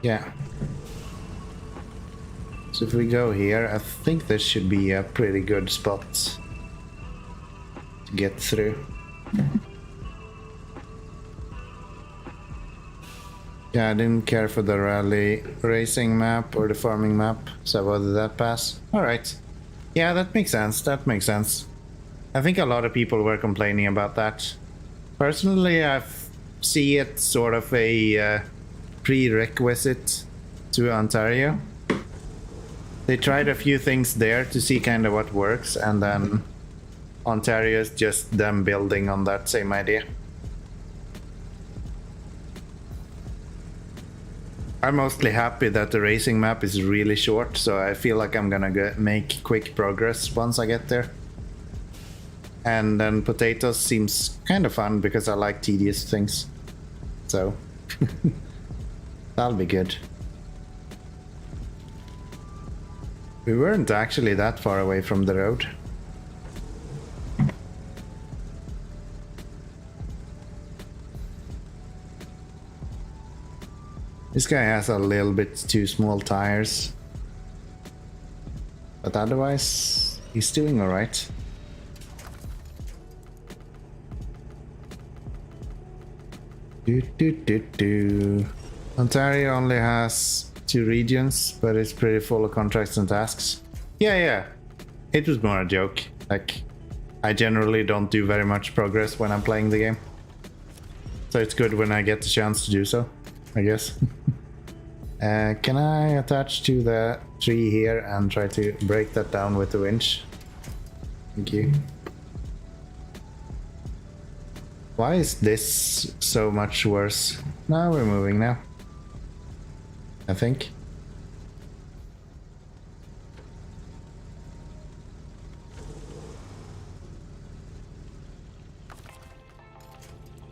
Yeah. So if we go here, I think this should be a pretty good spot to get through. Yeah, I didn't care for the rally racing map or the farming map, so what did that pass? Alright. Yeah, that makes sense, that makes sense. I think a lot of people were complaining about that. Personally, I see it sort of a prerequisite to Ontario. They tried a few things there to see kind of what works, and then Ontario is just them building on that same idea. I'm mostly happy that the racing map is really short, so I feel like I'm gonna make quick progress once I get there. And then potatoes seems kind of fun because I like tedious things. So that'll be good. We weren't actually that far away from the road. This guy has a little bit too small tires. But otherwise, he's doing alright. Ontario only has 2 regions, but it's pretty full of contracts and tasks. Yeah. It was more a joke. Like, I generally don't do very much progress when I'm playing the game. So it's good when I get the chance to do so, I guess. Can I attach to the tree here and try to break that down with the winch? Thank you. Why is this so much worse? Now we're moving now, I think.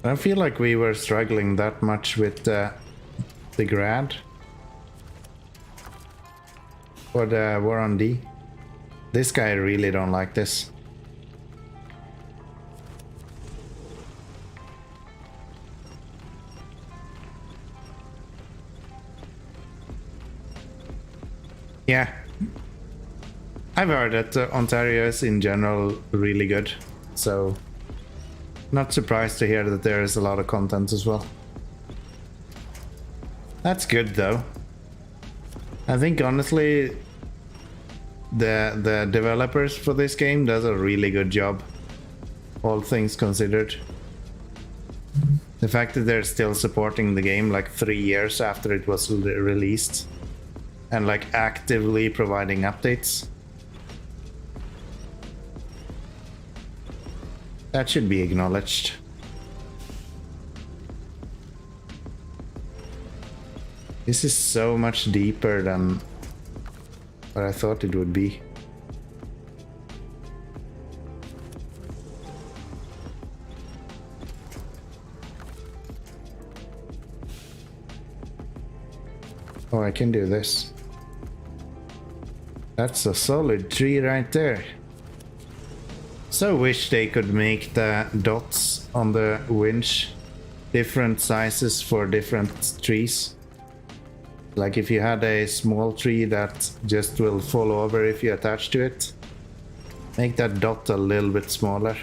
I don't feel like we were struggling that much with the grad. For the war on D. This guy really don't like this. Yeah. I've heard that Ontario is in general really good, so not surprised to hear that there is a lot of content as well. That's good though. I think honestly the developers for this game does a really good job, all things considered. The fact that they're still supporting the game like 3 years after it was released and like actively providing updates, that should be acknowledged. This is so much deeper than what I thought it would be. Oh, I can do this. That's a solid tree right there. So wish they could make the dots on the winch different sizes for different trees. Like if you had a small tree that just will fall over if you attach to it, make that dot a little bit smaller.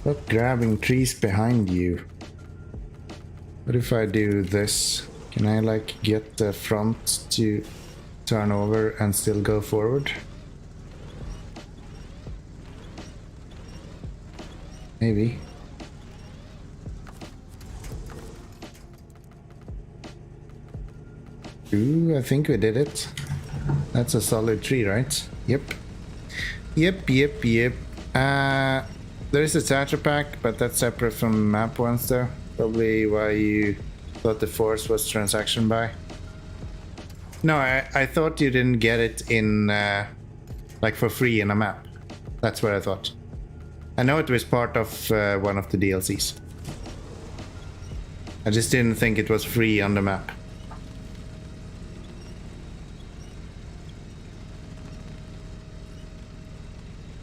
Stop grabbing trees behind you. What if I do this? Can I like get the front to turn over and still go forward? Maybe. Ooh, I think we did it. That's a solid tree, right? Yep. Yep. There is a starter pack, but that's separate from map ones there. Probably why you thought the force was transaction buy. No, I thought you didn't get it in like for free in a map. That's what I thought. I know it was part of one of the DLCs. I just didn't think it was free on the map.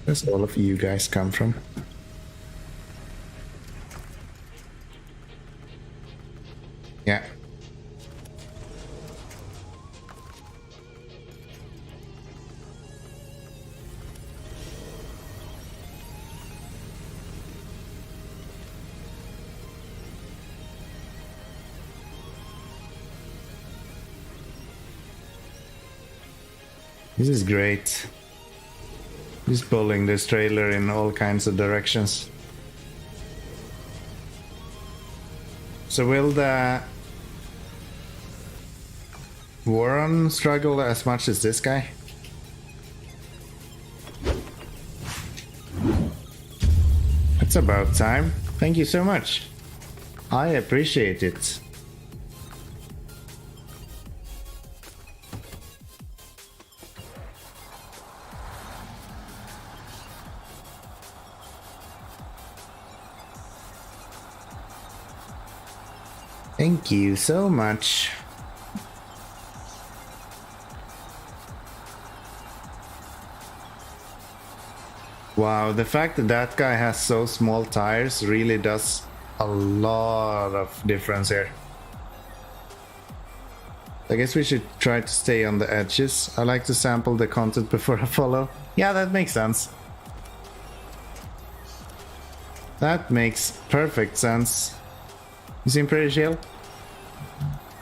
Where's all of you guys come from? Yeah. This is great. Just pulling this trailer in all kinds of directions. So will the Warren struggle as much as this guy? It's about time. Thank you so much. I appreciate it. Thank you so much. Wow, the fact that that guy has so small tires really does a lot of difference here. I guess we should try to stay on the edges. I like to sample the content before I follow. Yeah, that makes sense. That makes perfect sense. You seem pretty chill.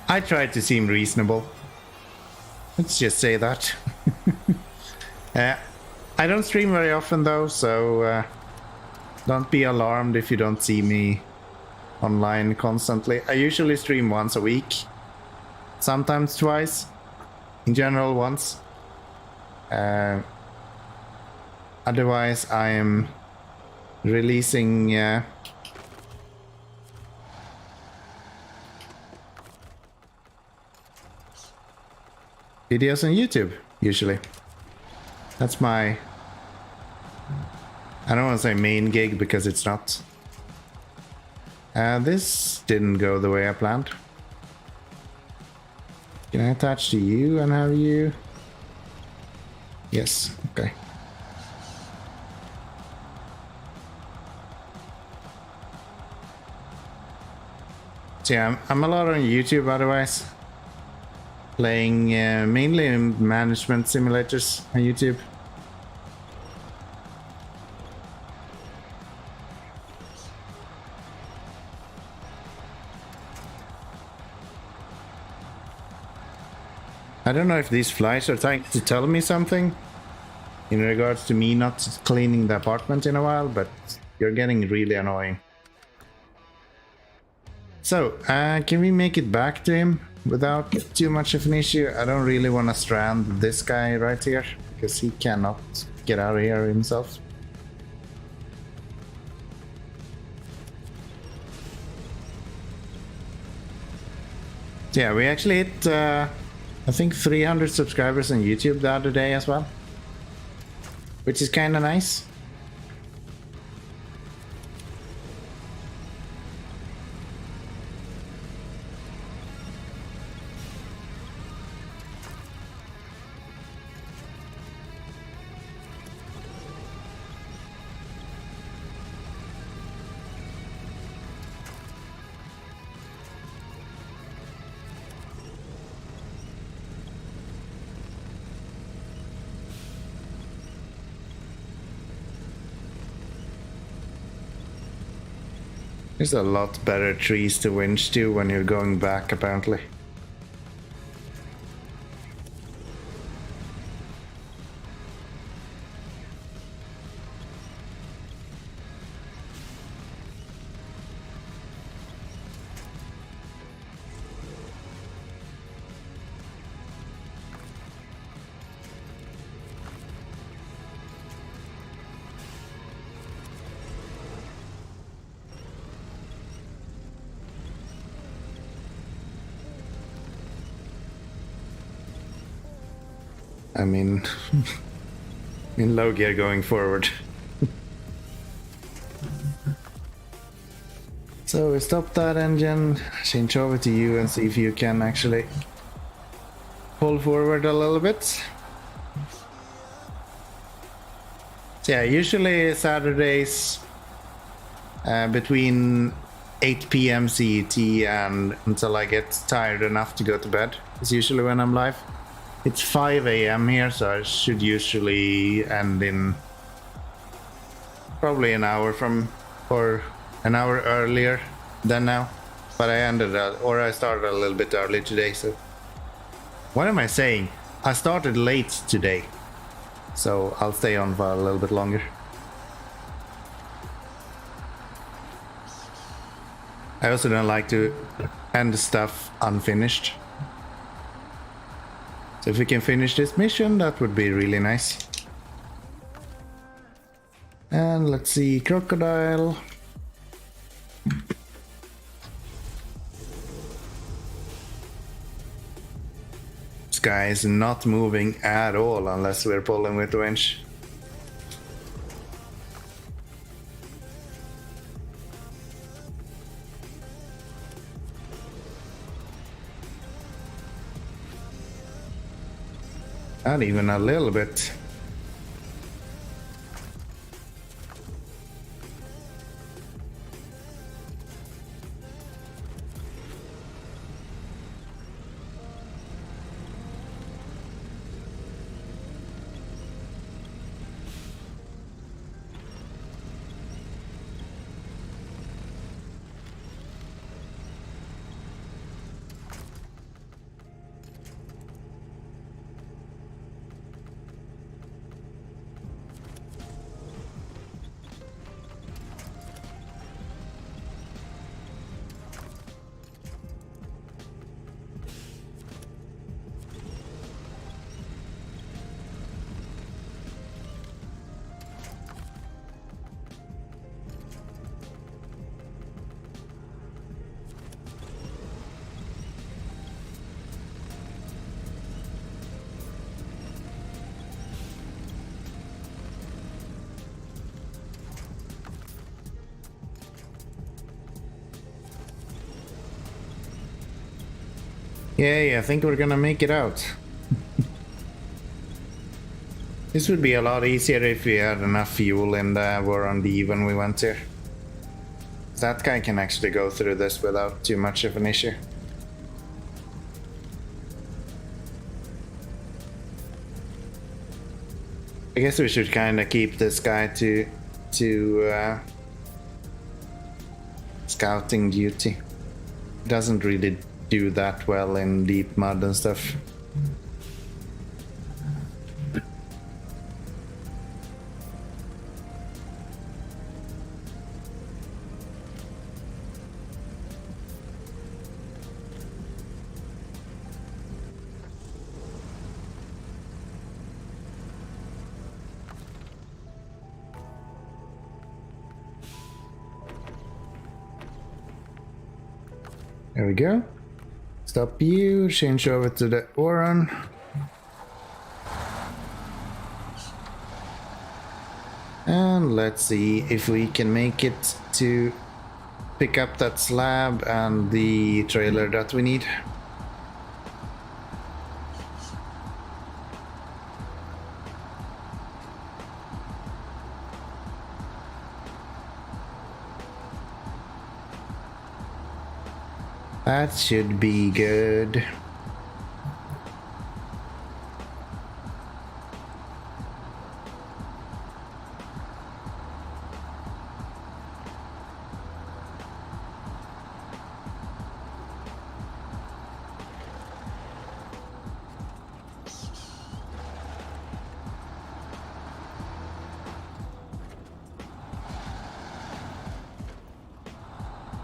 I tried to seem reasonable. Let's just say that. I don't stream very often though, so don't be alarmed if you don't see me online constantly. I usually stream once a week, sometimes twice, in general once. Otherwise I am releasing videos on YouTube usually. That's my, I don't want to say main gig because it's not. This didn't go the way I planned. Can I attach to you and have you? Yes, okay. So yeah, I'm a lot on YouTube otherwise. Playing mainly in management simulators on YouTube. I don't know if these flies are trying to tell me something in regards to me not cleaning the apartment in a while, but you're getting really annoying. So, can we make it back to him without too much of an issue? I don't really want to strand this guy right here, because he cannot get out of here himself. So yeah, we actually hit, I think 300 subscribers on YouTube the other day as well, which is kind of nice. There's a lot better trees to winch to when you're going back, apparently. I mean, in low gear going forward. So we stop that engine, change over to you and see if you can actually pull forward a little bit. So yeah, usually Saturdays between 8 p.m. CET and until I get tired enough to go to bed is usually when I'm live. It's 5 a.m. here, so I should usually end in probably an hour from, or an hour earlier than now. But I ended, or I started a little bit early today, so. What am I saying? I started late today, so I'll stay on for a little bit longer. I also don't like to end stuff unfinished. So if we can finish this mission, that would be really nice. And let's see, crocodile. This guy is not moving at all unless we're pulling with the winch. Not even a little bit. Yay, I think we're gonna make it out. This would be a lot easier if we had enough fuel in the war on D when we went here. That guy can actually go through this without too much of an issue. I guess we should kind of keep this guy to scouting duty. Doesn't really do that well in deep mud and stuff. There we go. Stop you, change over to the Oran. And let's see if we can make it to pick up that slab and the trailer that we need. That should be good.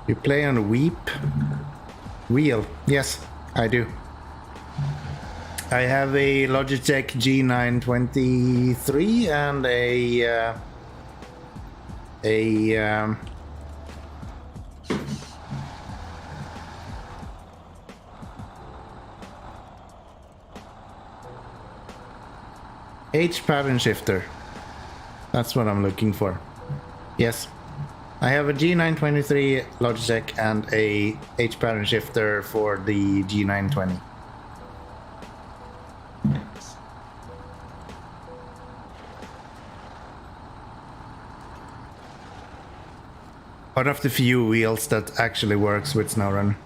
You play on Wheel, yes, I do. I have a Logitech G923 and a H pattern shifter. That's what I'm looking for. Yes. I have a G923 Logitech and a H pattern shifter for the G920. One of the few wheels that actually works with SnowRunner.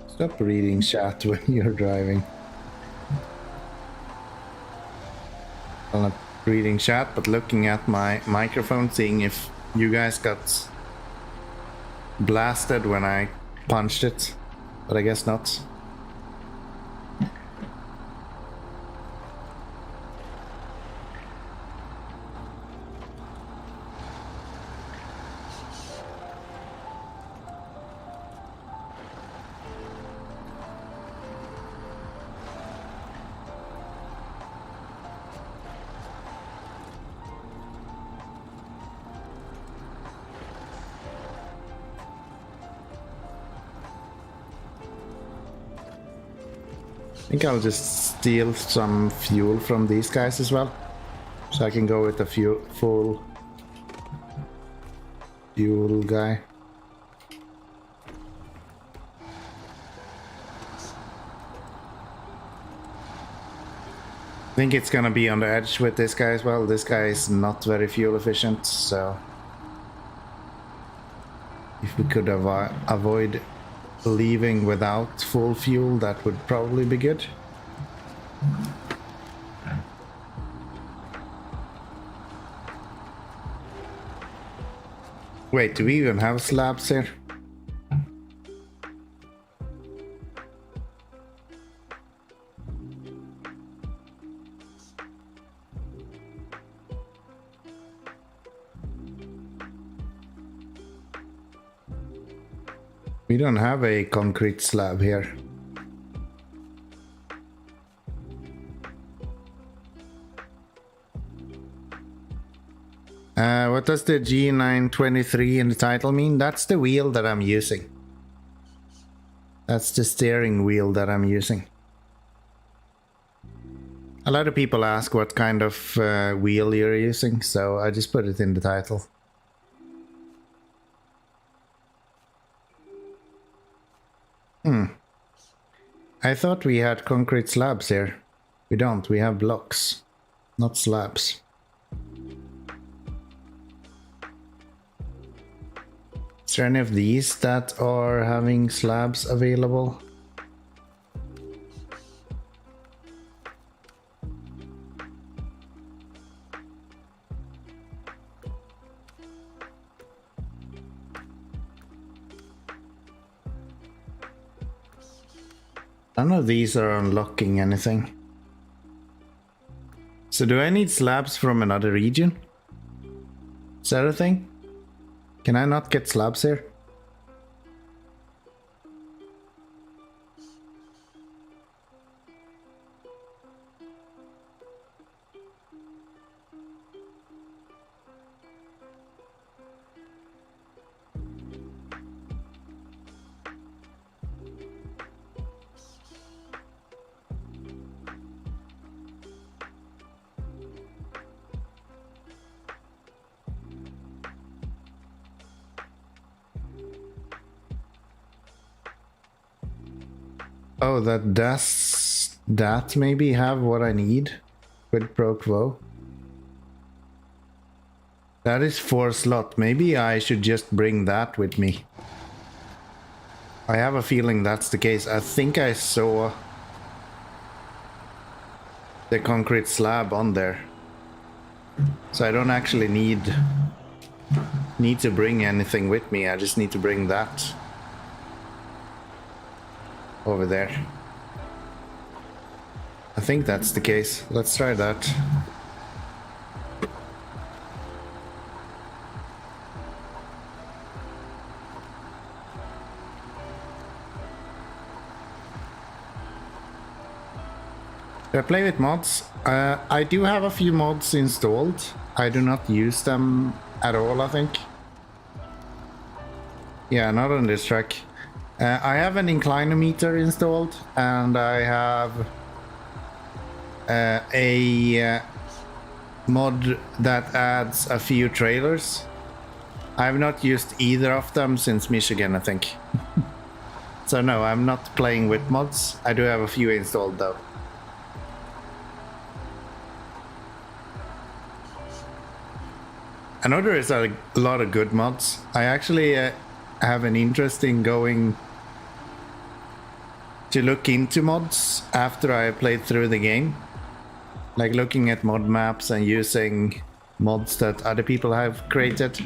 Stop reading chat when you're driving. I'm not reading chat, but looking at my microphone, seeing if you guys got blasted when I punched it, but I guess not. I think I'll just steal some fuel from these guys as well, so I can go with the full fuel guy. I think it's gonna be on the edge with this guy as well. This guy is not very fuel efficient, so if we could avoid leaving without full fuel, that would probably be good. Wait, do we even have slabs here? We don't have a concrete slab here. What does the G923 in the title mean? That's the wheel that I'm using. That's the steering wheel that I'm using. A lot of people ask what kind of wheel you're using, so I just put it in the title. I thought we had concrete slabs here. We don't, we have blocks, not slabs. Is there any of these that are having slabs available? None of these are unlocking anything. So do I need slabs from another region? Is that a thing? Can I not get slabs here? Oh, that maybe have what I need. Quid pro quo. That is 4 slot. Maybe I should just bring that with me. I have a feeling that's the case. I think I saw the concrete slab on there. So I don't actually need to bring anything with me. I just need to bring that over there. I think that's the case. Let's try that. Do I play with mods? I do have a few mods installed. I do not use them at all, I think. Yeah, not on this track. I have an inclinometer installed, and I have a mod that adds a few trailers. I have not used either of them since Michigan, I think. So no, I'm not playing with mods. I do have a few installed though. I know there is a lot of good mods. I actually have an interest in going to look into mods after I played through the game. Like looking at mod maps and using mods that other people have created.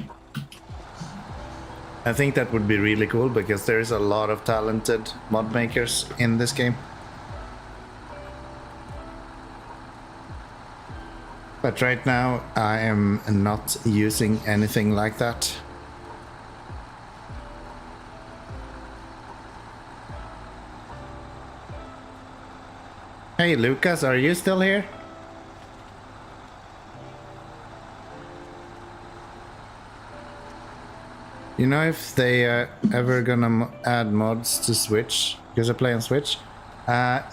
I think that would be really cool because there is a lot of talented mod makers in this game. But right now I am not using anything like that. Hey Lucas, are you still here? You know if they are ever gonna add mods to Switch? Because I play on Switch.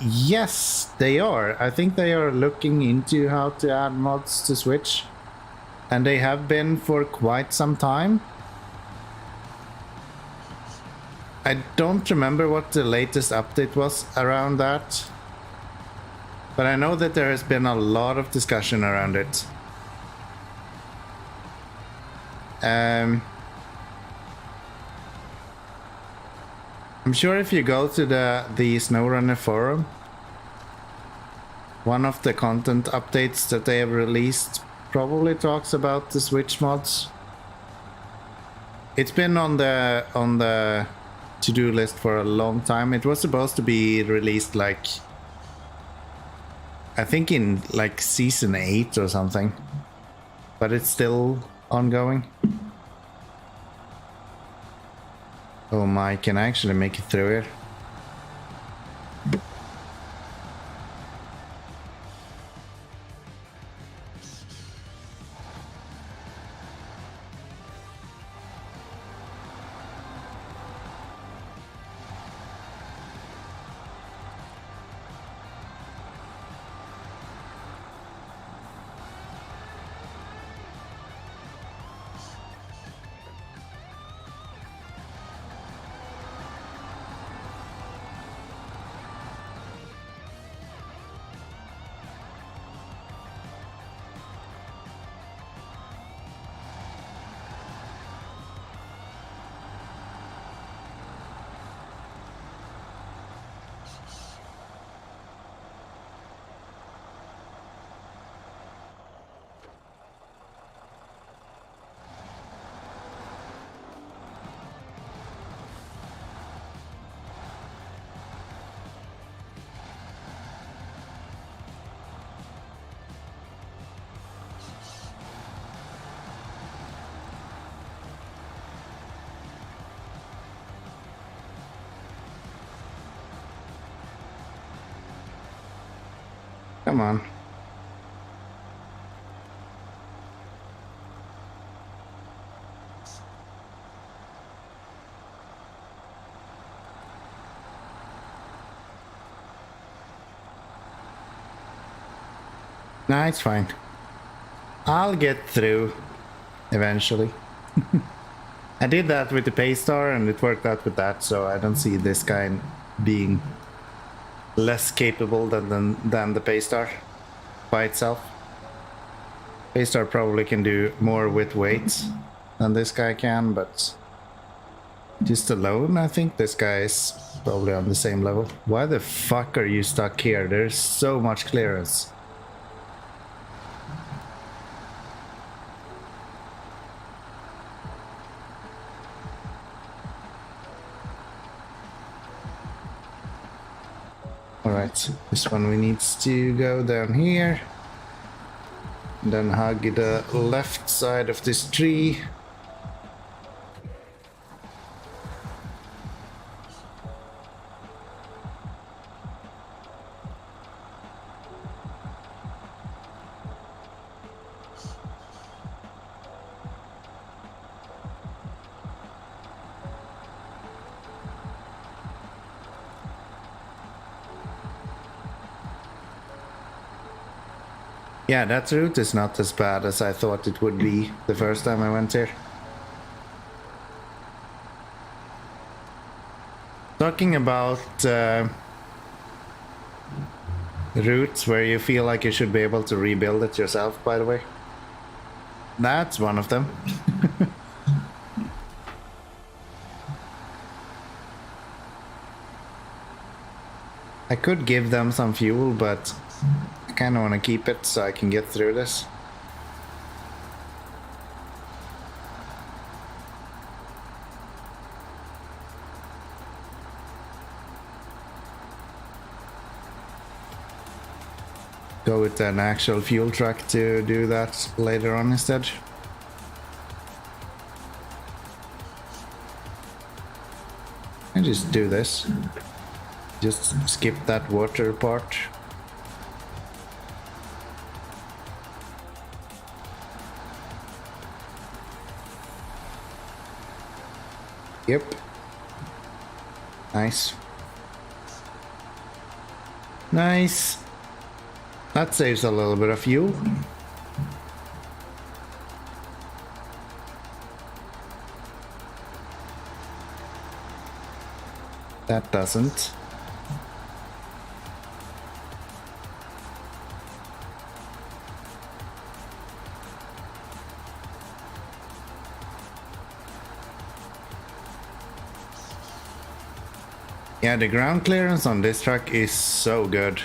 Yes, they are. I think they are looking into how to add mods to Switch. And they have been for quite some time. I don't remember what the latest update was around that. But I know that there has been a lot of discussion around it. I'm sure if you go to the SnowRunner forum, one of the content updates that they have released probably talks about the Switch mods. It's been on the to-do list for a long time. It was supposed to be released like I think in like season 8 or something, but it's still ongoing. Oh my, can I actually make it through here? Come on. Nah, it's fine. I'll get through eventually. I did that with the Paystar and it worked out with that, so I don't see this guy being less capable than the Paystar by itself. Paystar probably can do more with weights than this guy can, but just alone I think this guy is probably on the same level. Why the fuck are you stuck here? There's so much clearance. Alright, this one we need to go down here. And then hug the left side of this tree. Yeah, that route is not as bad as I thought it would be the first time I went here. Talking about routes where you feel like you should be able to rebuild it yourself, by the way. That's one of them. I could give them some fuel, but I kind of want to keep it so I can get through this. Go with an actual fuel truck to do that later on instead. And just do this. Just skip that water part. Yep. Nice. Nice. That saves a little bit of fuel. That doesn't. Yeah, the ground clearance on this truck is so good.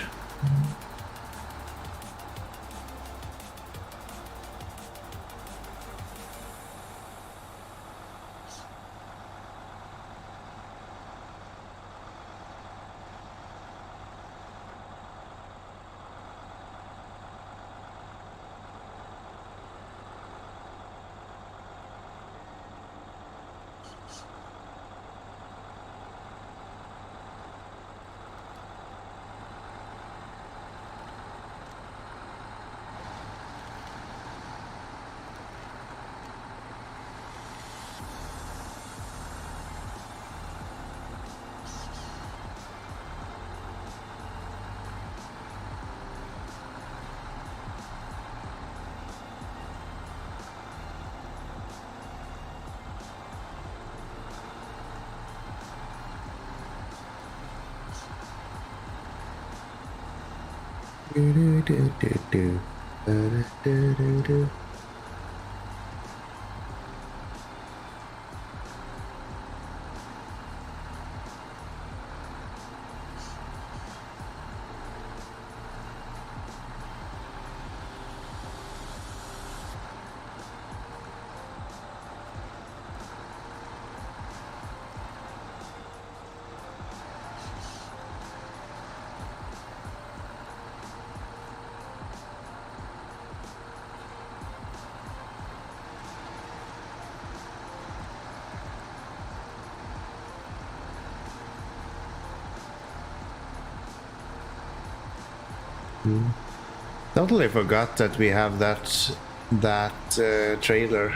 Totally forgot that we have that trailer.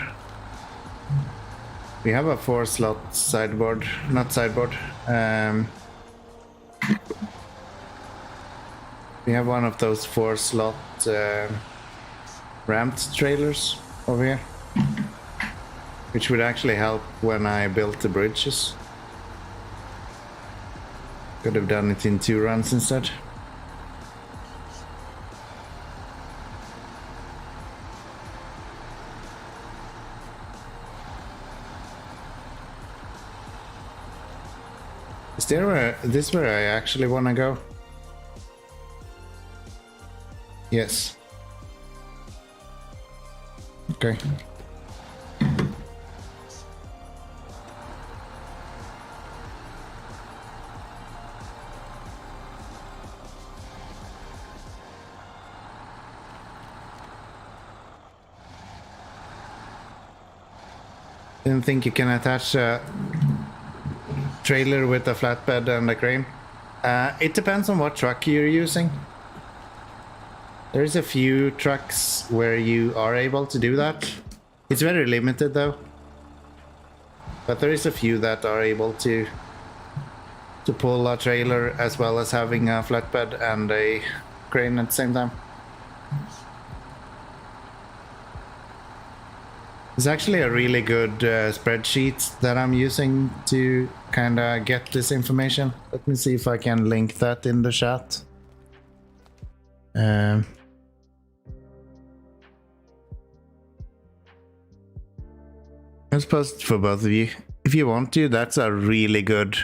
We have a 4-slot sideboard, not sideboard. We have one of those 4-slot ramped trailers over here, which would actually help when I built the bridges. Could have done it in 2 runs instead. Is there this where I actually want to go? Yes. Okay. Didn't think you can attach a trailer with a flatbed and a crane. It depends on what truck you're using. There's a few trucks where you are able to do that. It's very limited though. But there is a few that are able to pull a trailer as well as having a flatbed and a crane at the same time. It's actually a really good spreadsheet that I'm using to kind of get this information. Let me see if I can link that in the chat. Let's post it for both of you. If you want to, that's a really good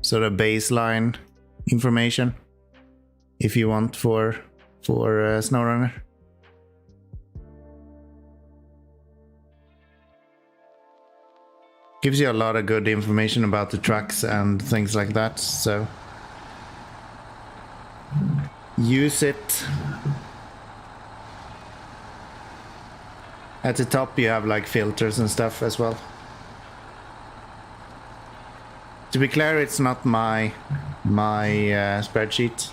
sort of baseline information if you want for SnowRunner. Gives you a lot of good information about the trucks and things like that, so use it. At the top you have like filters and stuff as well. To be clear, it's not my spreadsheet.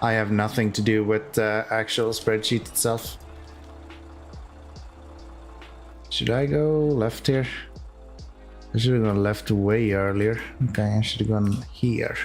I have nothing to do with the actual spreadsheet itself. Should I go left here? I should have gone left way earlier. Okay, I should have gone here.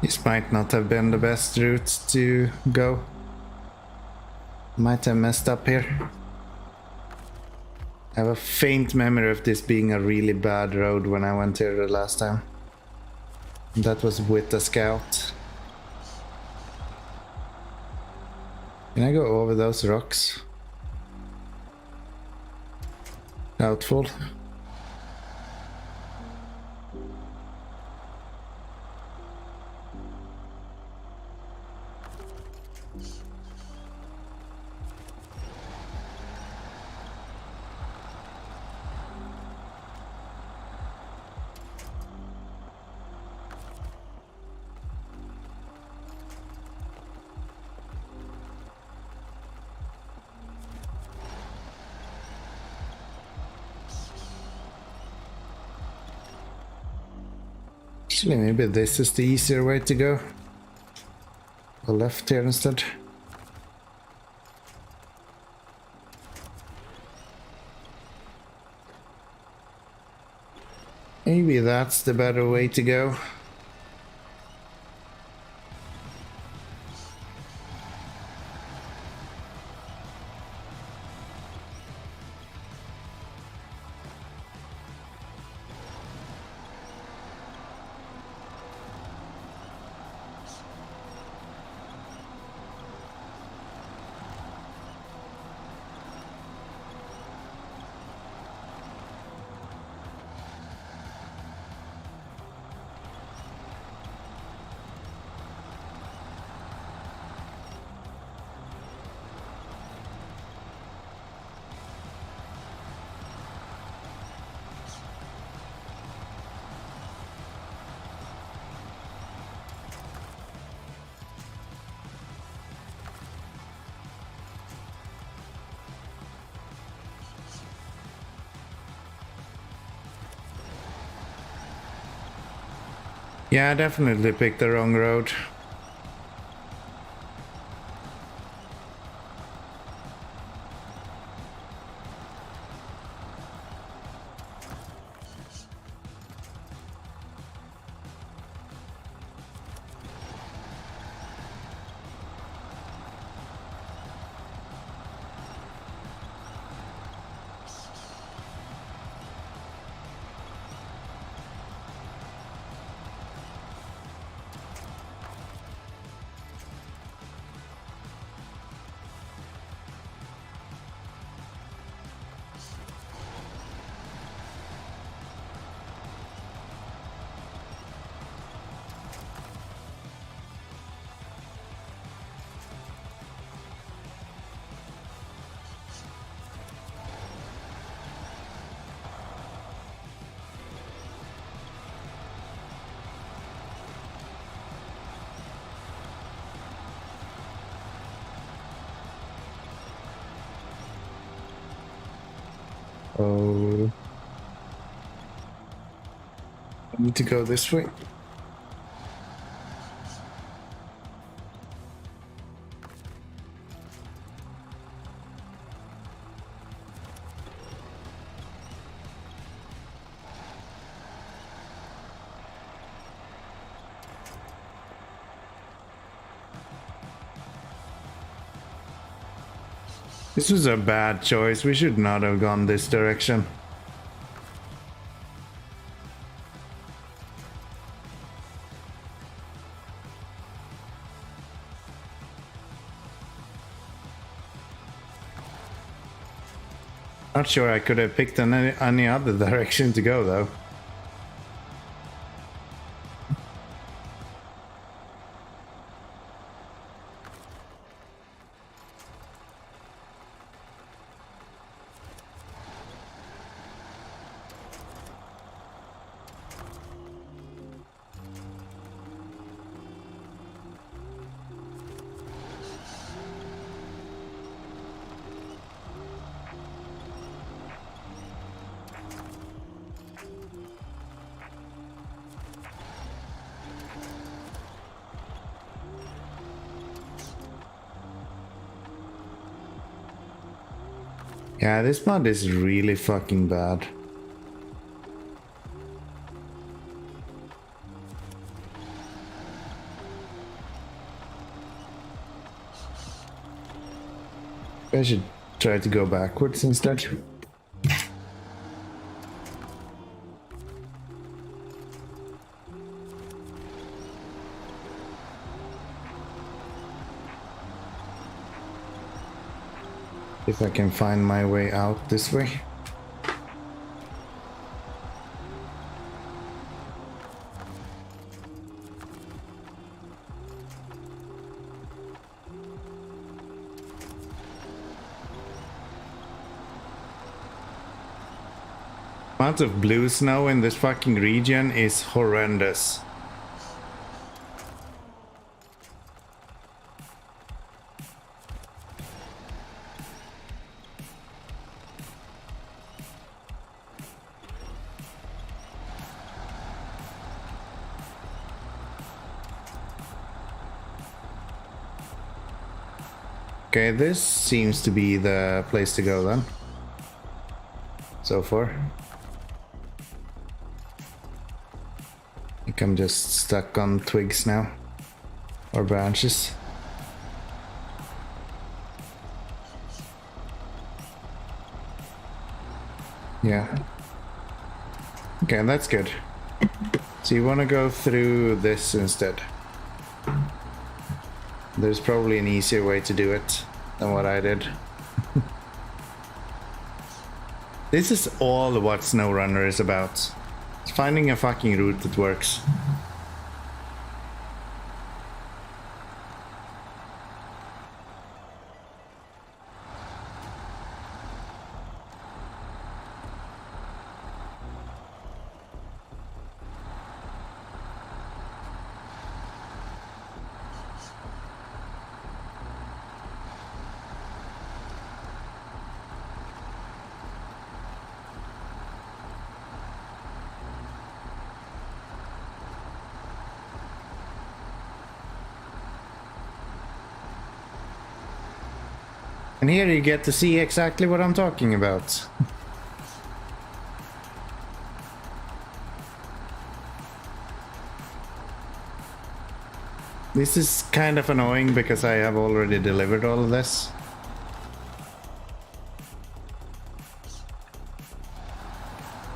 This might not have been the best route to go. Might have messed up here. I have a faint memory of this being a really bad road when I went here the last time. That was with the scout. Can I go over those rocks? Doubtful. Actually, maybe this is the easier way to go. Go left here instead. Maybe that's the better way to go. Yeah, I definitely picked the wrong road. Oh, I need to go this way. This was a bad choice. We should not have gone this direction. Not sure I could have picked any other direction to go though. Yeah, this mod is really fucking bad. I should try to go backwards instead. If I can find my way out this way. Amount of blue snow in this fucking region is horrendous. Okay, this seems to be the place to go then. So far. I think I'm just stuck on twigs now. Or branches. Yeah. Okay, that's good. So you want to go through this instead. There's probably an easier way to do it than what I did. This is all what SnowRunner is about. It's finding a fucking route that works. And here you get to see exactly what I'm talking about. This is kind of annoying because I have already delivered all of this.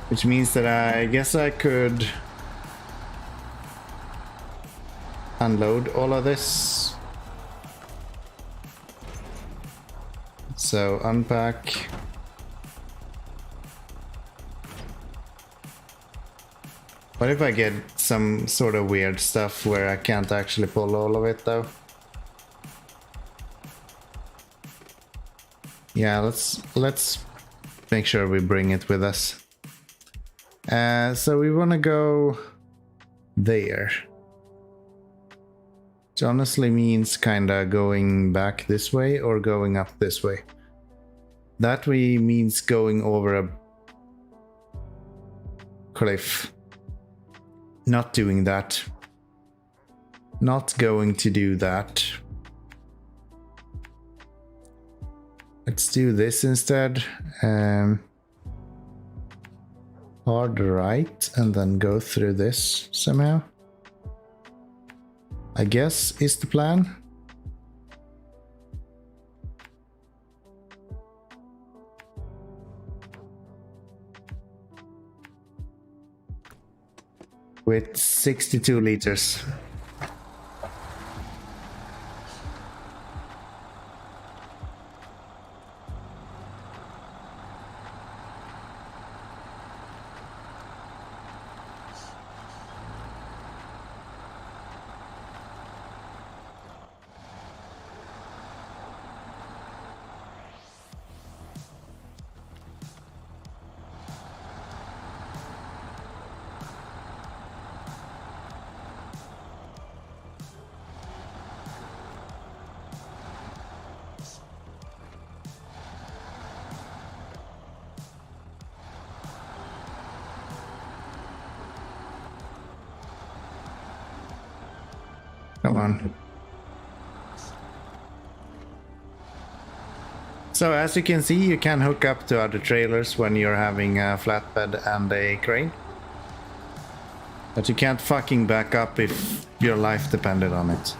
Which means that I guess I could unload all of this. So unpack. What if I get some sort of weird stuff where I can't actually pull all of it though? Yeah, let's make sure we bring it with us. So we want to go there. Which honestly means kinda going back this way or going up this way. That way means going over a cliff. Not doing that. Not going to do that. Let's do this instead. Hard right and then go through this somehow. I guess is the plan. With 62 liters. Come on. So as you can see, you can hook up to other trailers when you're having a flatbed and a crane. But you can't fucking back up if your life depended on it.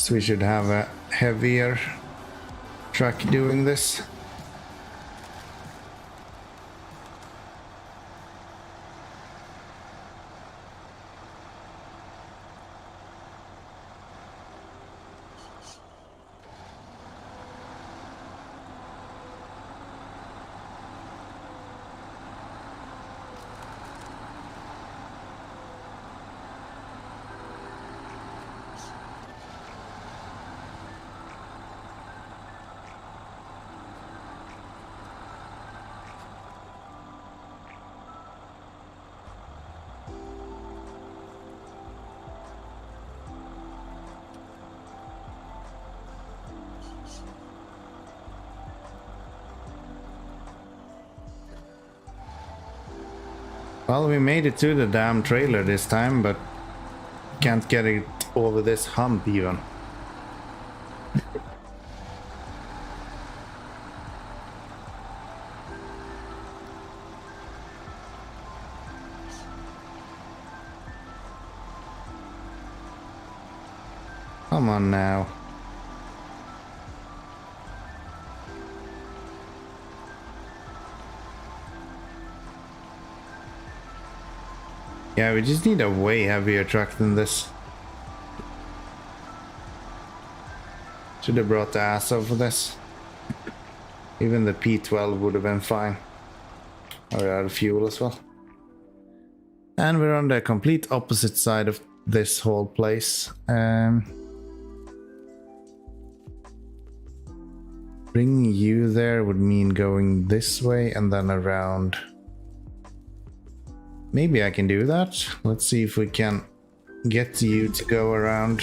So we should have a heavier truck doing this. Well, we made it to the damn trailer this time, but can't get it over this hump even. Come on now. Yeah, we just need a way heavier truck than this. Should have brought the ass over this. Even the P12 would have been fine. Or out of fuel as well. And we're on the complete opposite side of this whole place. Bringing you there would mean going this way and then around. Maybe I can do that. Let's see if we can get you to go around.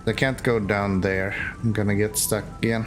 I can't go down there. I'm gonna get stuck again.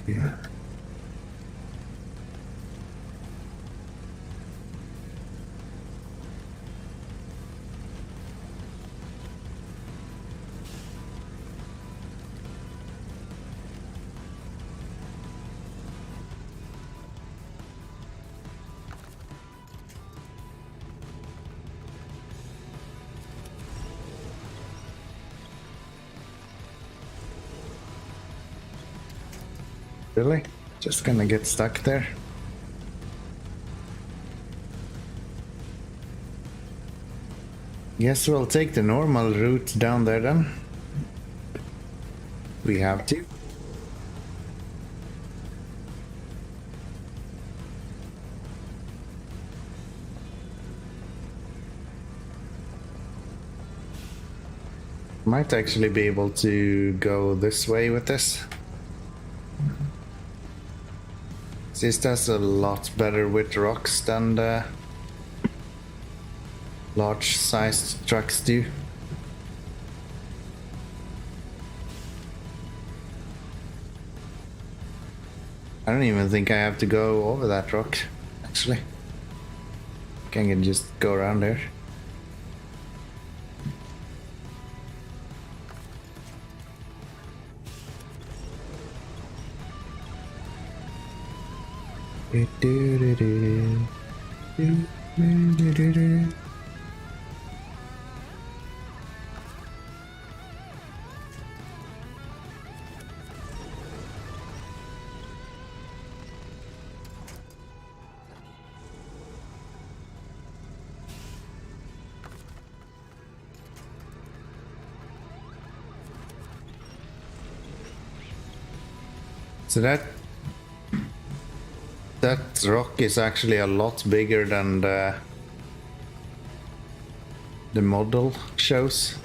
Yeah. Really? Just gonna get stuck there? Guess we'll take the normal route down there then. We have to. Might actually be able to go this way with this. This does a lot better with rocks than the large sized trucks do. I don't even think I have to go over that rock, actually. I can just go around there. So that rock is actually a lot bigger than the model shows.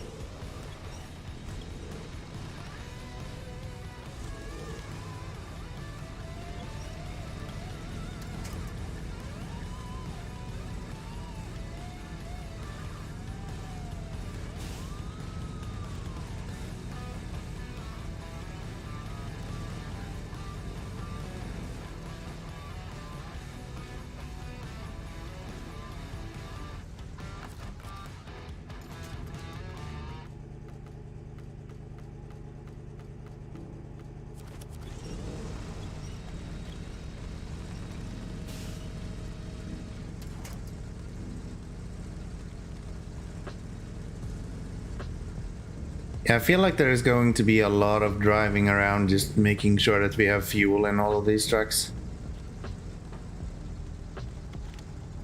Yeah, I feel like there is going to be a lot of driving around, just making sure that we have fuel in all of these trucks.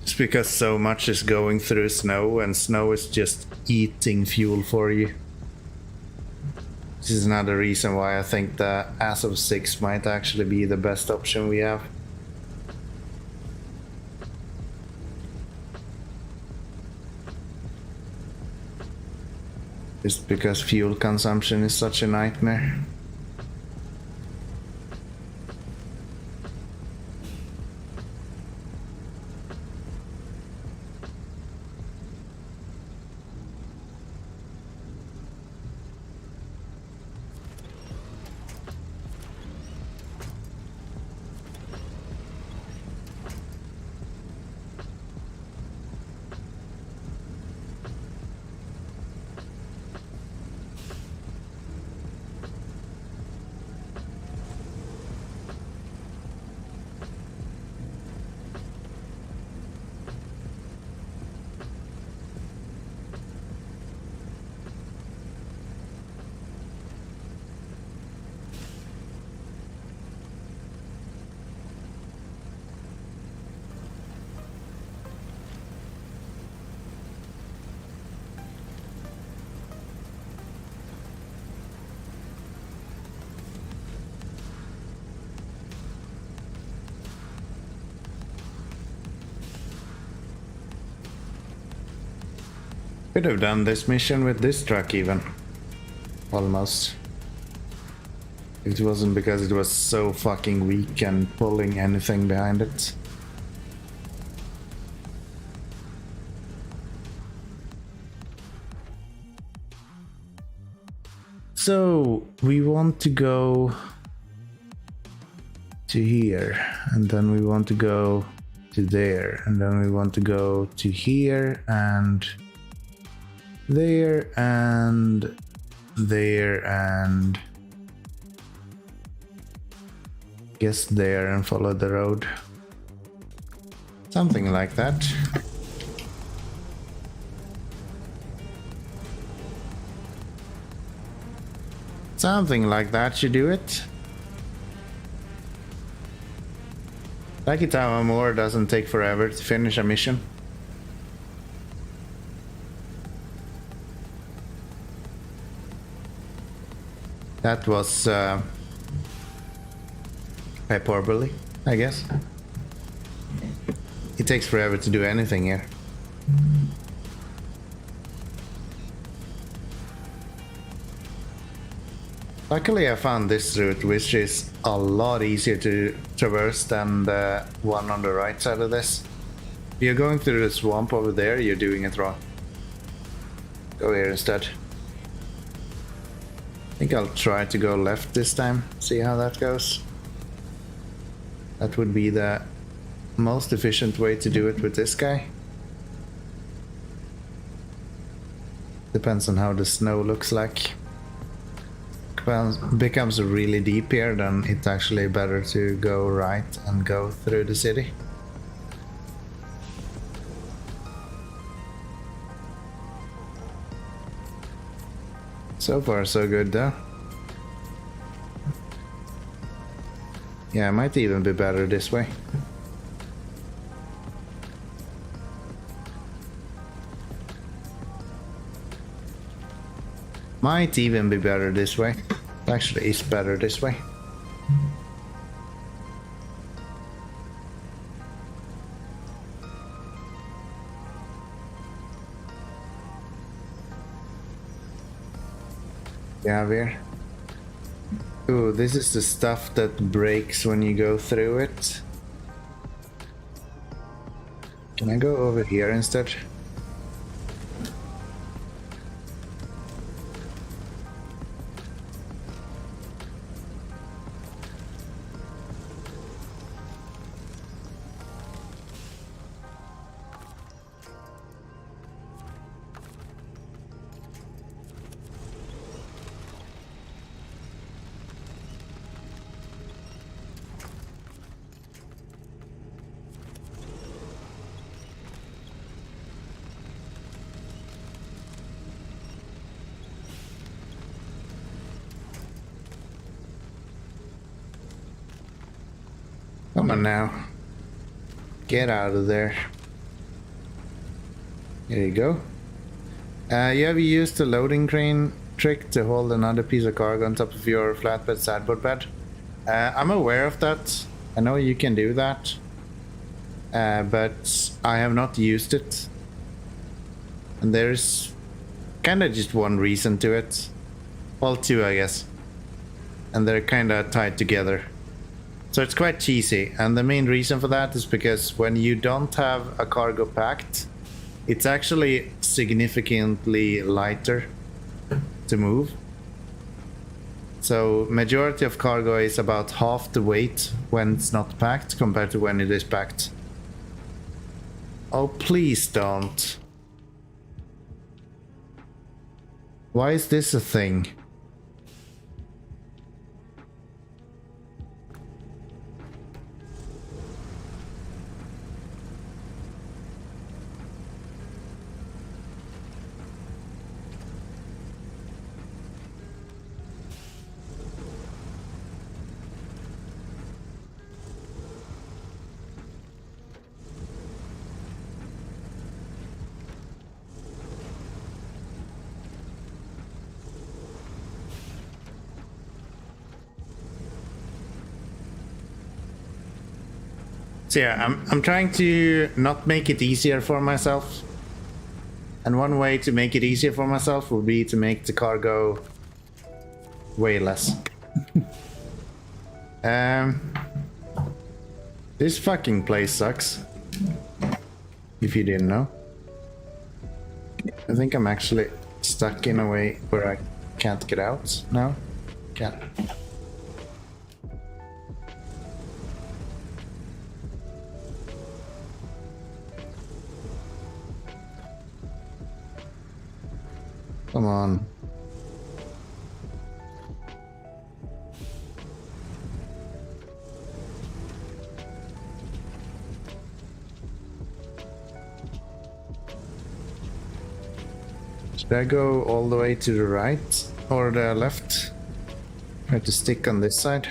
Just because so much is going through snow, and snow is just eating fuel for you. This is another reason why I think the ASO 6 might actually be the best option we have. Just because fuel consumption is such a nightmare. Could have done this mission with this truck even. Almost. If it wasn't because it was so fucking weak and pulling anything behind it. So we want to go to here, and then we want to go to there, and then we want to go to here and there and there and guess there and follow the road. Something like that. Something like that should do it. Like it how Amur doesn't take forever to finish a mission. That was hyperbole, I guess. It takes forever to do anything here. Luckily I found this route, which is a lot easier to traverse than the one on the right side of this. If you're going through the swamp over there, you're doing it wrong. Go here instead. I think I'll try to go left this time, see how that goes. That would be the most efficient way to do it with this guy. Depends on how the snow looks like. Becomes really deep here, then it's actually better to go right and go through the city. So far so good though. Yeah, it might even be better this way. Might even be better this way. Actually, it's better this way. Yeah, here. Ooh, this is the stuff that breaks when you go through it. Can I go over here instead? Come on now. Get out of there. There you go. You have used the loading crane trick to hold another piece of cargo on top of your flatbed sideboard bed. I'm aware of that. I know you can do that. But I have not used it. And there's kinda just one reason to it. Well, two, I guess. And they're kinda tied together. So it's quite cheesy, and the main reason for that is because when you don't have a cargo packed, it's actually significantly lighter to move. So majority of cargo is about half the weight when it's not packed compared to when it is packed. Oh, please don't. Why is this a thing? So yeah, I'm trying to not make it easier for myself. And one way to make it easier for myself would be to make the cargo way less. This fucking place sucks. If you didn't know. I think I'm actually stuck in a way where I can't get out now. Can't. Come on. Should I go all the way to the right or the left? I have to stick on this side.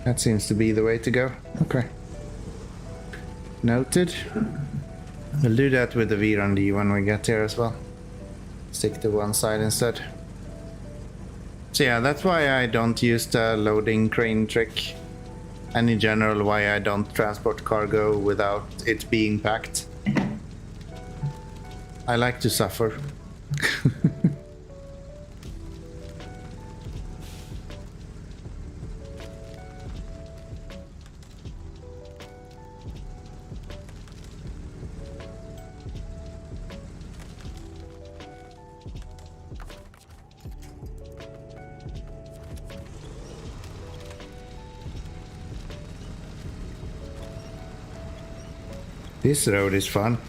That seems to be the way to go. Okay. Noted. We'll do that with the V-Run-D when we get here as well. Stick to one side instead. So yeah, that's why I don't use the loading crane trick. And in general, why I don't transport cargo without it being packed. I like to suffer. This road is fun.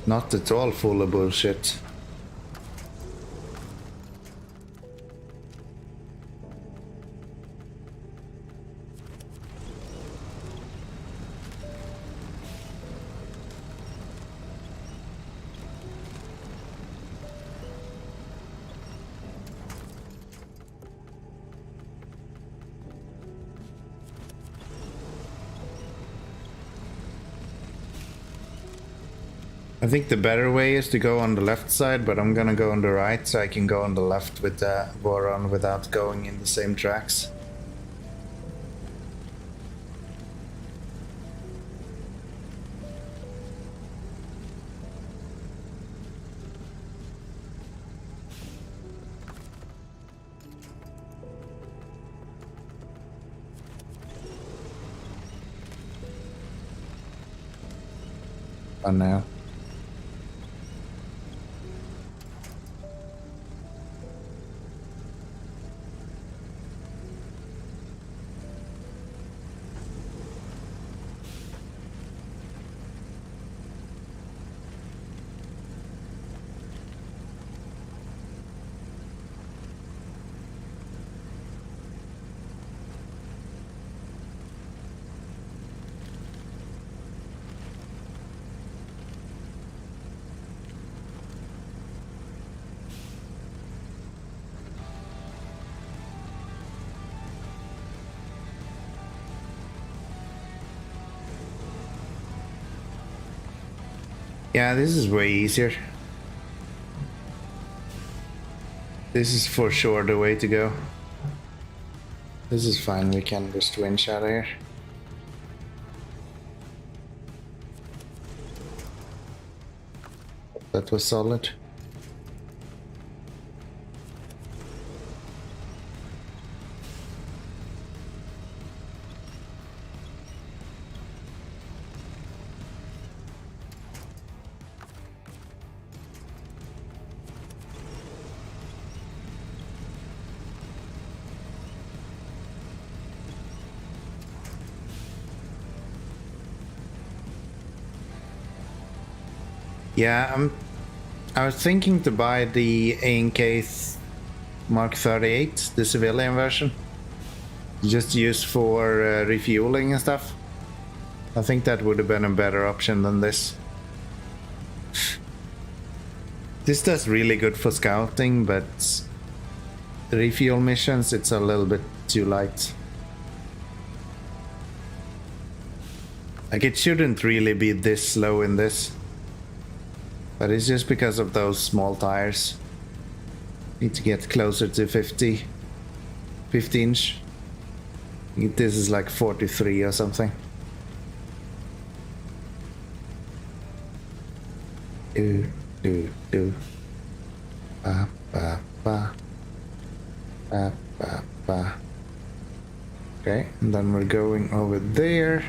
Not at all full of bullshit. I think the better way is to go on the left side, but I'm gonna go on the right so I can go on the left with the Voron without going in the same tracks. Oh no. Yeah, this is way easier. This is for sure the way to go. This is fine, we can just winch out of here. That was solid. Yeah, I was thinking to buy the A&K Mark 38, the civilian version, just used for refueling and stuff. I think that would have been a better option than this. This does really good for scouting, but refuel missions, it's a little bit too light. Like, it shouldn't really be this slow in this. But it's just because of those small tires. Need to get closer to 50 inch. I think this is like 43 or something. Do. Ba ba ba. Ba ba ba. Okay, and then we're going over there.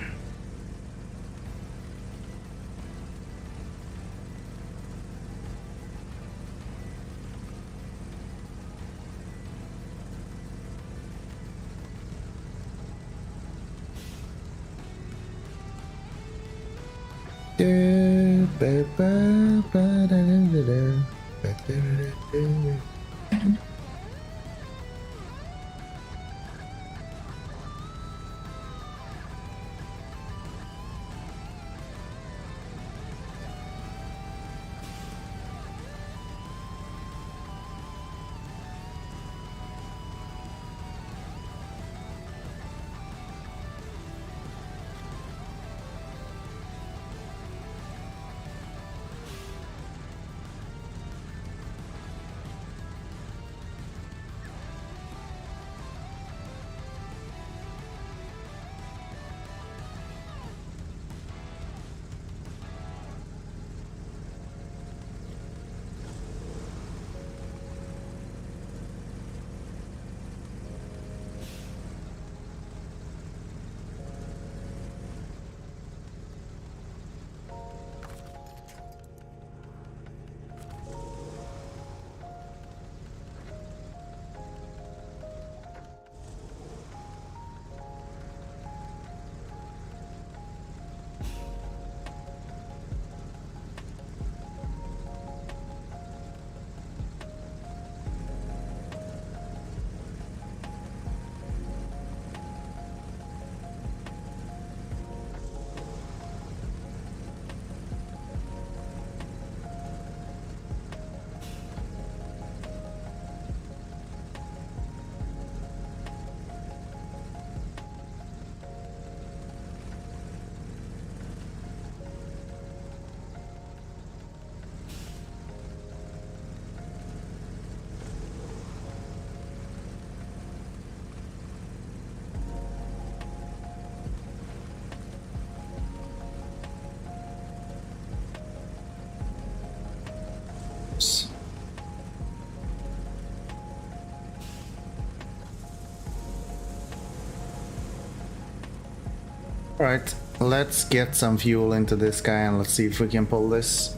Alright, let's get some fuel into this guy and let's see if we can pull this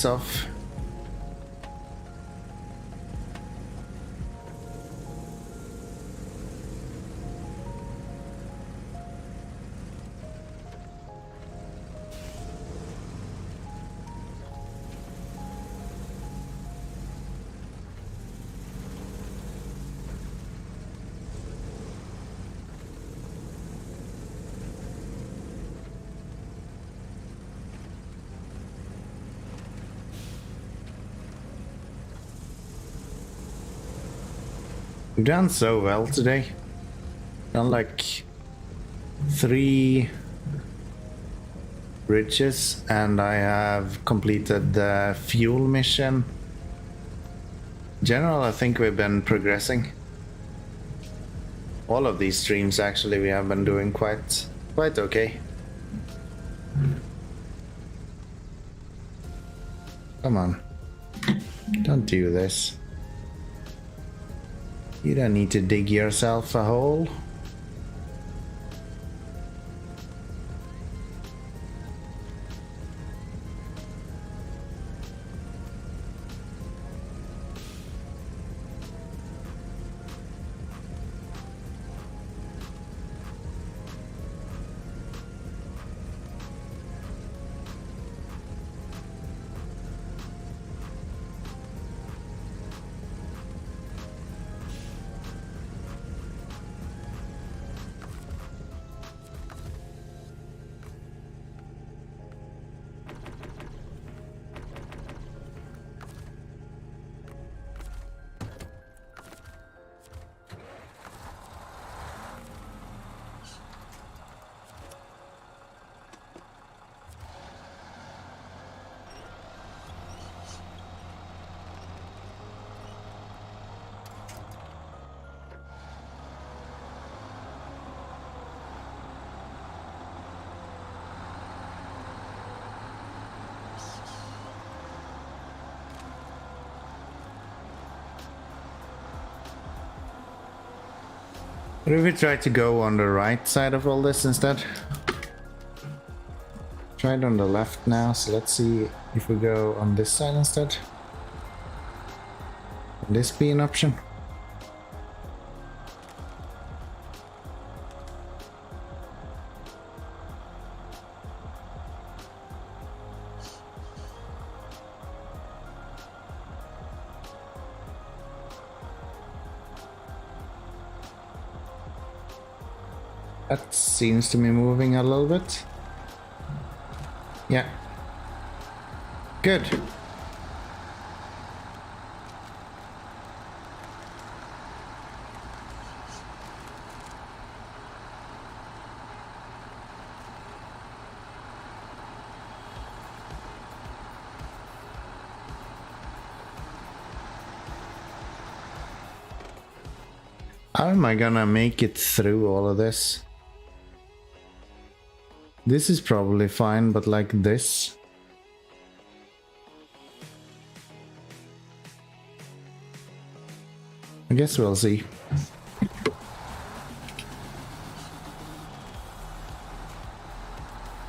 off. We've done so well today. Done like 3 bridges, and I have completed the fuel mission. In general, I think we've been progressing. All of these streams actually we have been doing quite okay. Come on. Don't do this. You don't need to dig yourself a hole. What if we try to go on the right side of all this instead? Tried on the left now, so let's see if we go on this side instead. Would this be an option? That seems to be moving a little bit. Yeah. Good. How am I gonna make it through all of this? This is probably fine, but like this. I guess we'll see.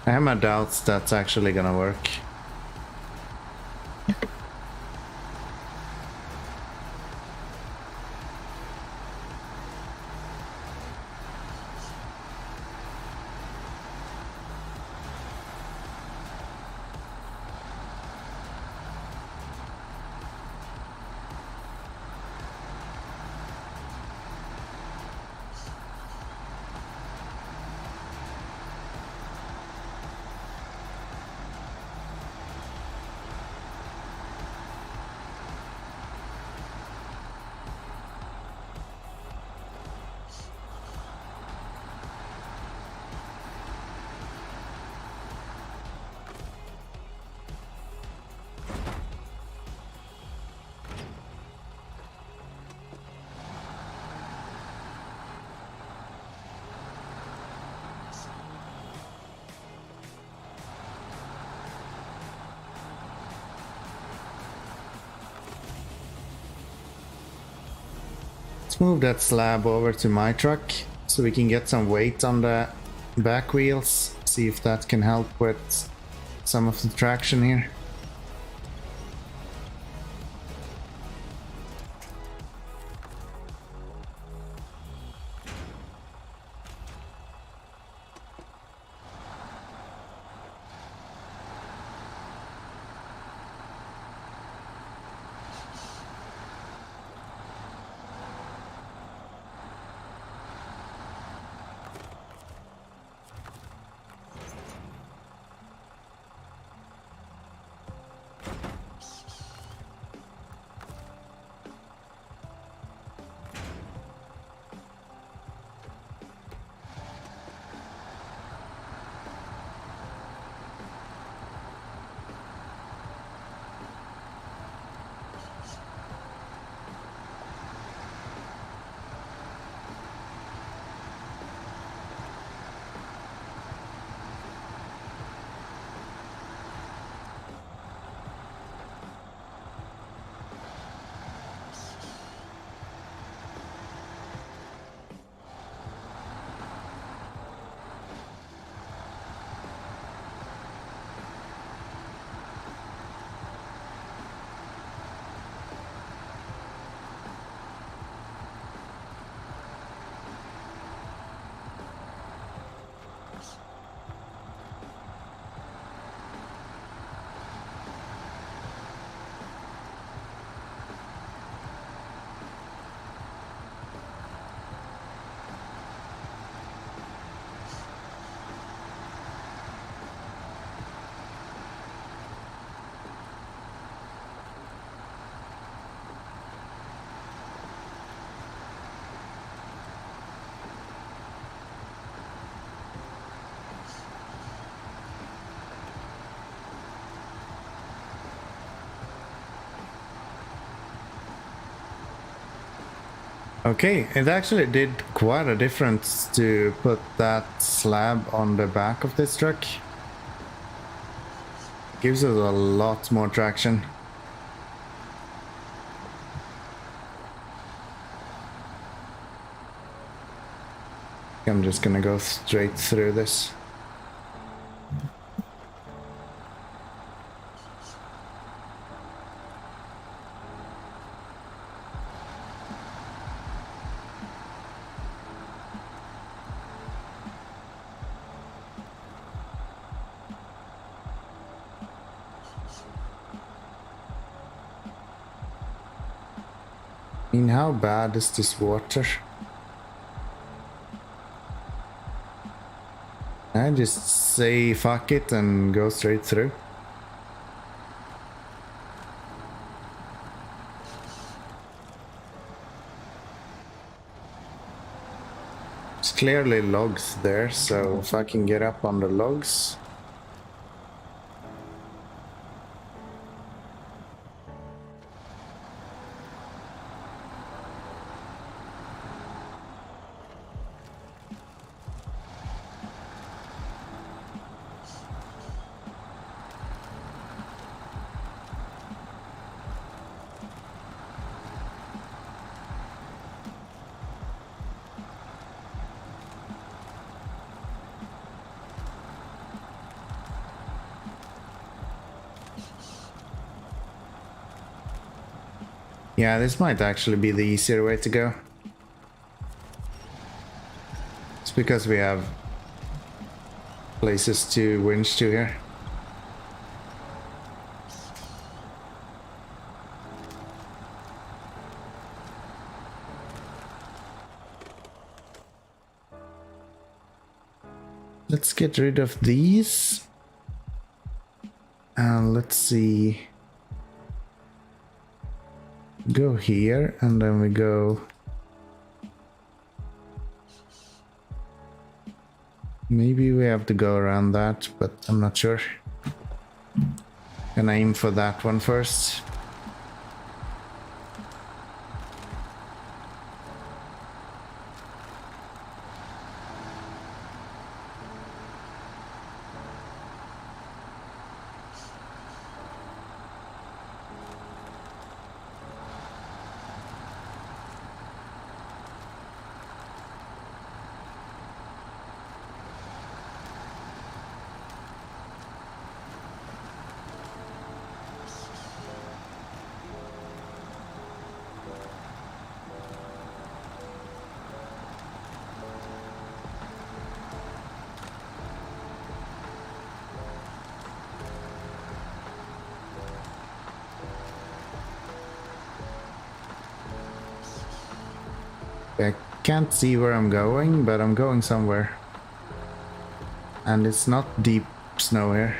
I have my doubts that's actually gonna work. Let's move that slab over to my truck so we can get some weight on the back wheels, see if that can help with some of the traction here. Okay, it actually did quite a difference to put that slab on the back of this truck. Gives us a lot more traction. I'm just gonna go straight through this. I mean, how bad is this water? I just say fuck it and go straight through. There's clearly logs there, so if I can get up on the logs. Yeah, this might actually be the easier way to go. It's because we have places to winch to here. Let's get rid of these. And let's see. Go here, and then we go. Maybe we have to go around that, but I'm not sure. Gonna aim for that one first. can't see where I'm going, but I'm going somewhere. And it's not deep snow here.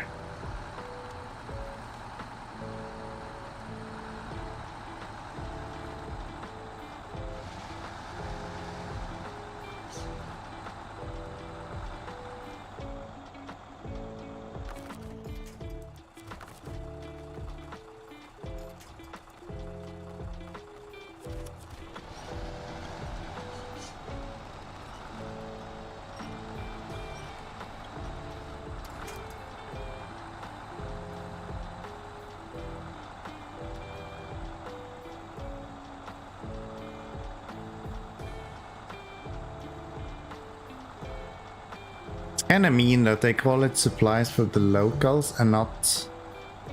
Kinda mean that they call it supplies for the locals and not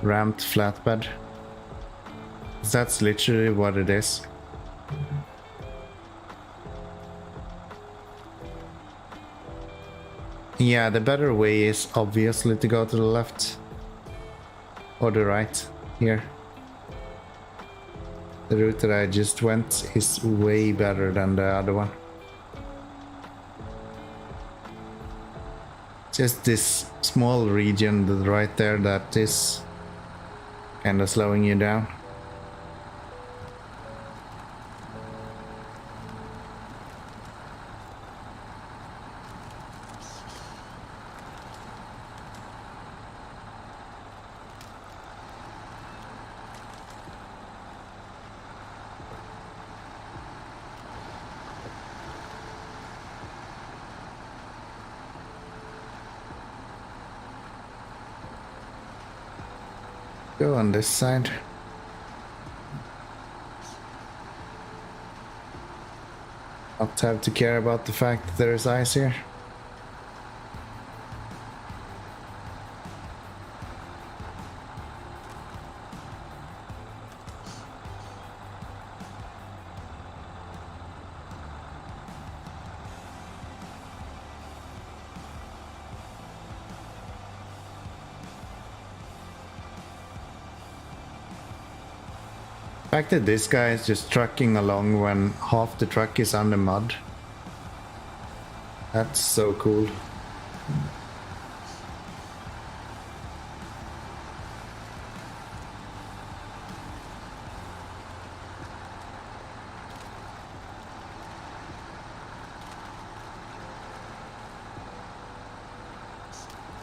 ramped flatbed. That's literally what it is. Yeah, the better way is obviously to go to the left. Or the right, here. The route that I just went is way better than the other one. Just this small region right there that is kind of slowing you down. Go on this side. Not have to care about the fact that there's ice here. The fact that this guy is just trucking along when half the truck is under mud. That's so cool.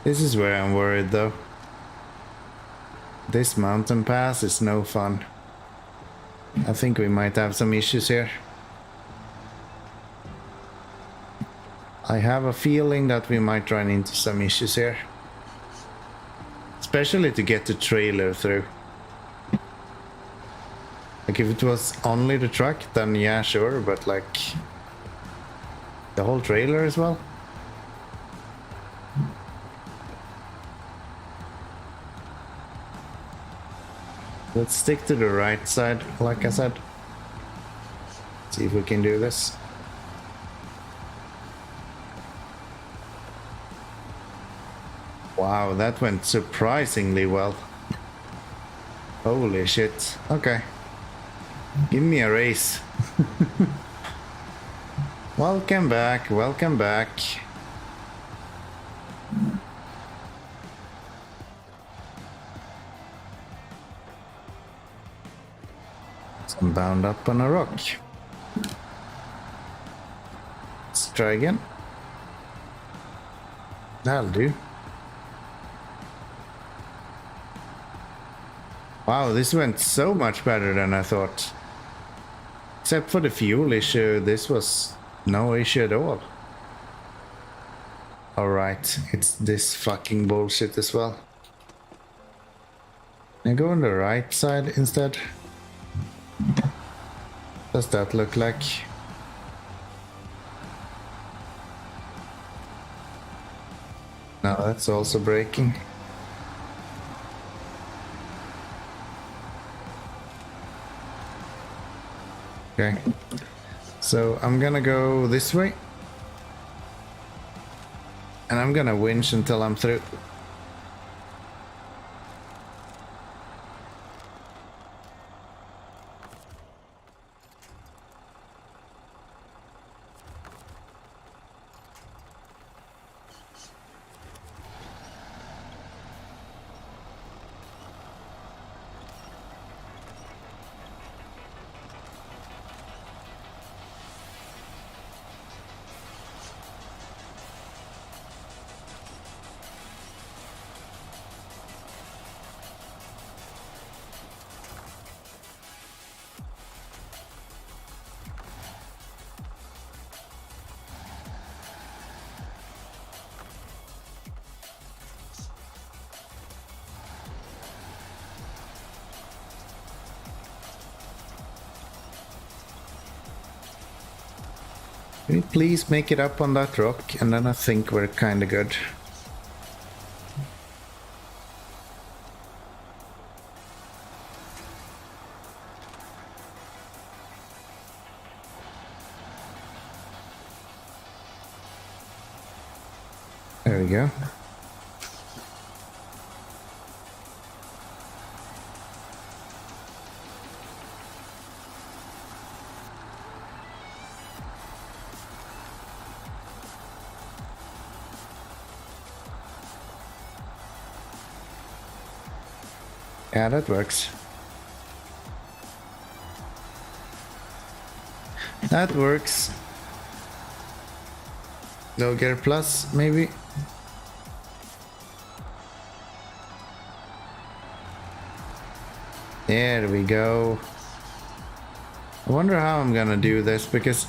This is where I'm worried though. This mountain pass is no fun. I think we might have some issues here. I have a feeling that we might run into some issues here. Especially to get the trailer through. Like if it was only the truck, then yeah, sure, but like the whole trailer as well. Let's stick to the right side, like I said. See if we can do this. Wow, that went surprisingly well. Holy shit. Okay. Give me a race. Welcome back, welcome back. I'm bound up on a rock. Let's try again. That'll do. Wow, this went so much better than I thought. Except for the fuel issue, this was no issue at all. Alright, it's this fucking bullshit as well. I go on the right side instead. Does that look like? No, that's also braking. Okay, so I'm gonna go this way. And I'm gonna winch until I'm through. Can we please make it up on that rock? And then I think we're kind of good. There we go. Yeah, that works. That works. No gear plus, maybe. There we go. I wonder how I'm gonna do this, because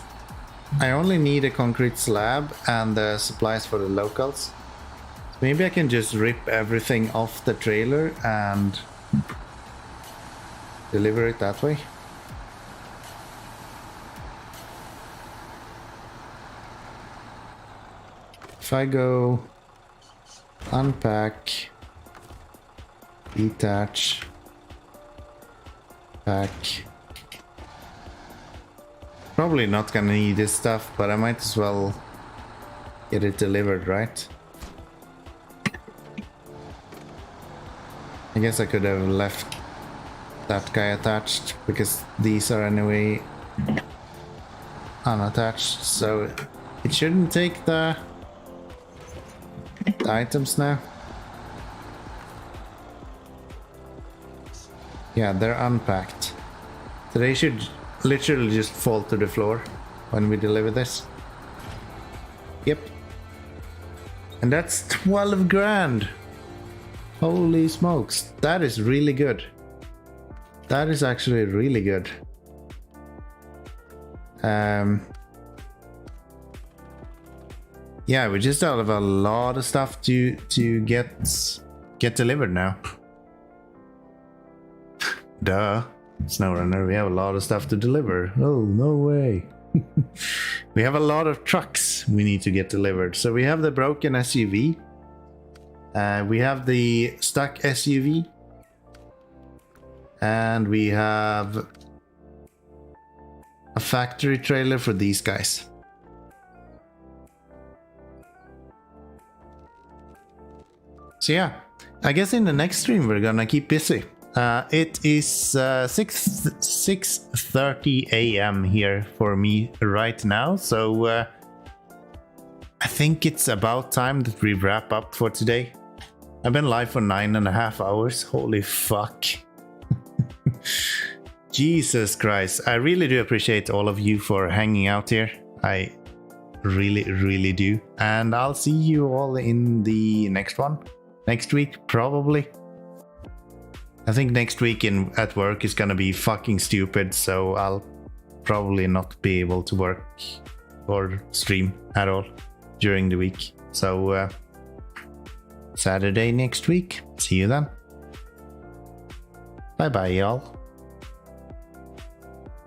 I only need a concrete slab and the supplies for the locals. Maybe I can just rip everything off the trailer and deliver it that way. If I go unpack, detach, pack. Probably not gonna need this stuff, but I might as well get it delivered, right? I guess I could have left that guy attached, because these are anyway unattached, so it shouldn't take the items now. Yeah, they're unpacked. So they should literally just fall to the floor when we deliver this. Yep. And that's 12 grand. Holy smokes. That is really good. That is actually really good. Yeah, we just have a lot of stuff to get delivered now. Duh. SnowRunner, we have a lot of stuff to deliver. Oh, no way. We have a lot of trucks we need to get delivered. So we have the broken SUV. We have the stuck SUV. And we have a factory trailer for these guys. So yeah, I guess in the next stream we're gonna keep busy. It is 6:30 a.m. here for me right now, so I think it's about time that we wrap up for today. I've been live for 9.5 hours. Holy fuck. Jesus Christ. I really do appreciate all of you for hanging out here. I really do. And I'll see you all in the next one. Next week, probably. I think next week at work is gonna be fucking stupid, so I'll probably not be able to work or stream at all during the week. So Saturday next week. See you then. Bye bye, y'all.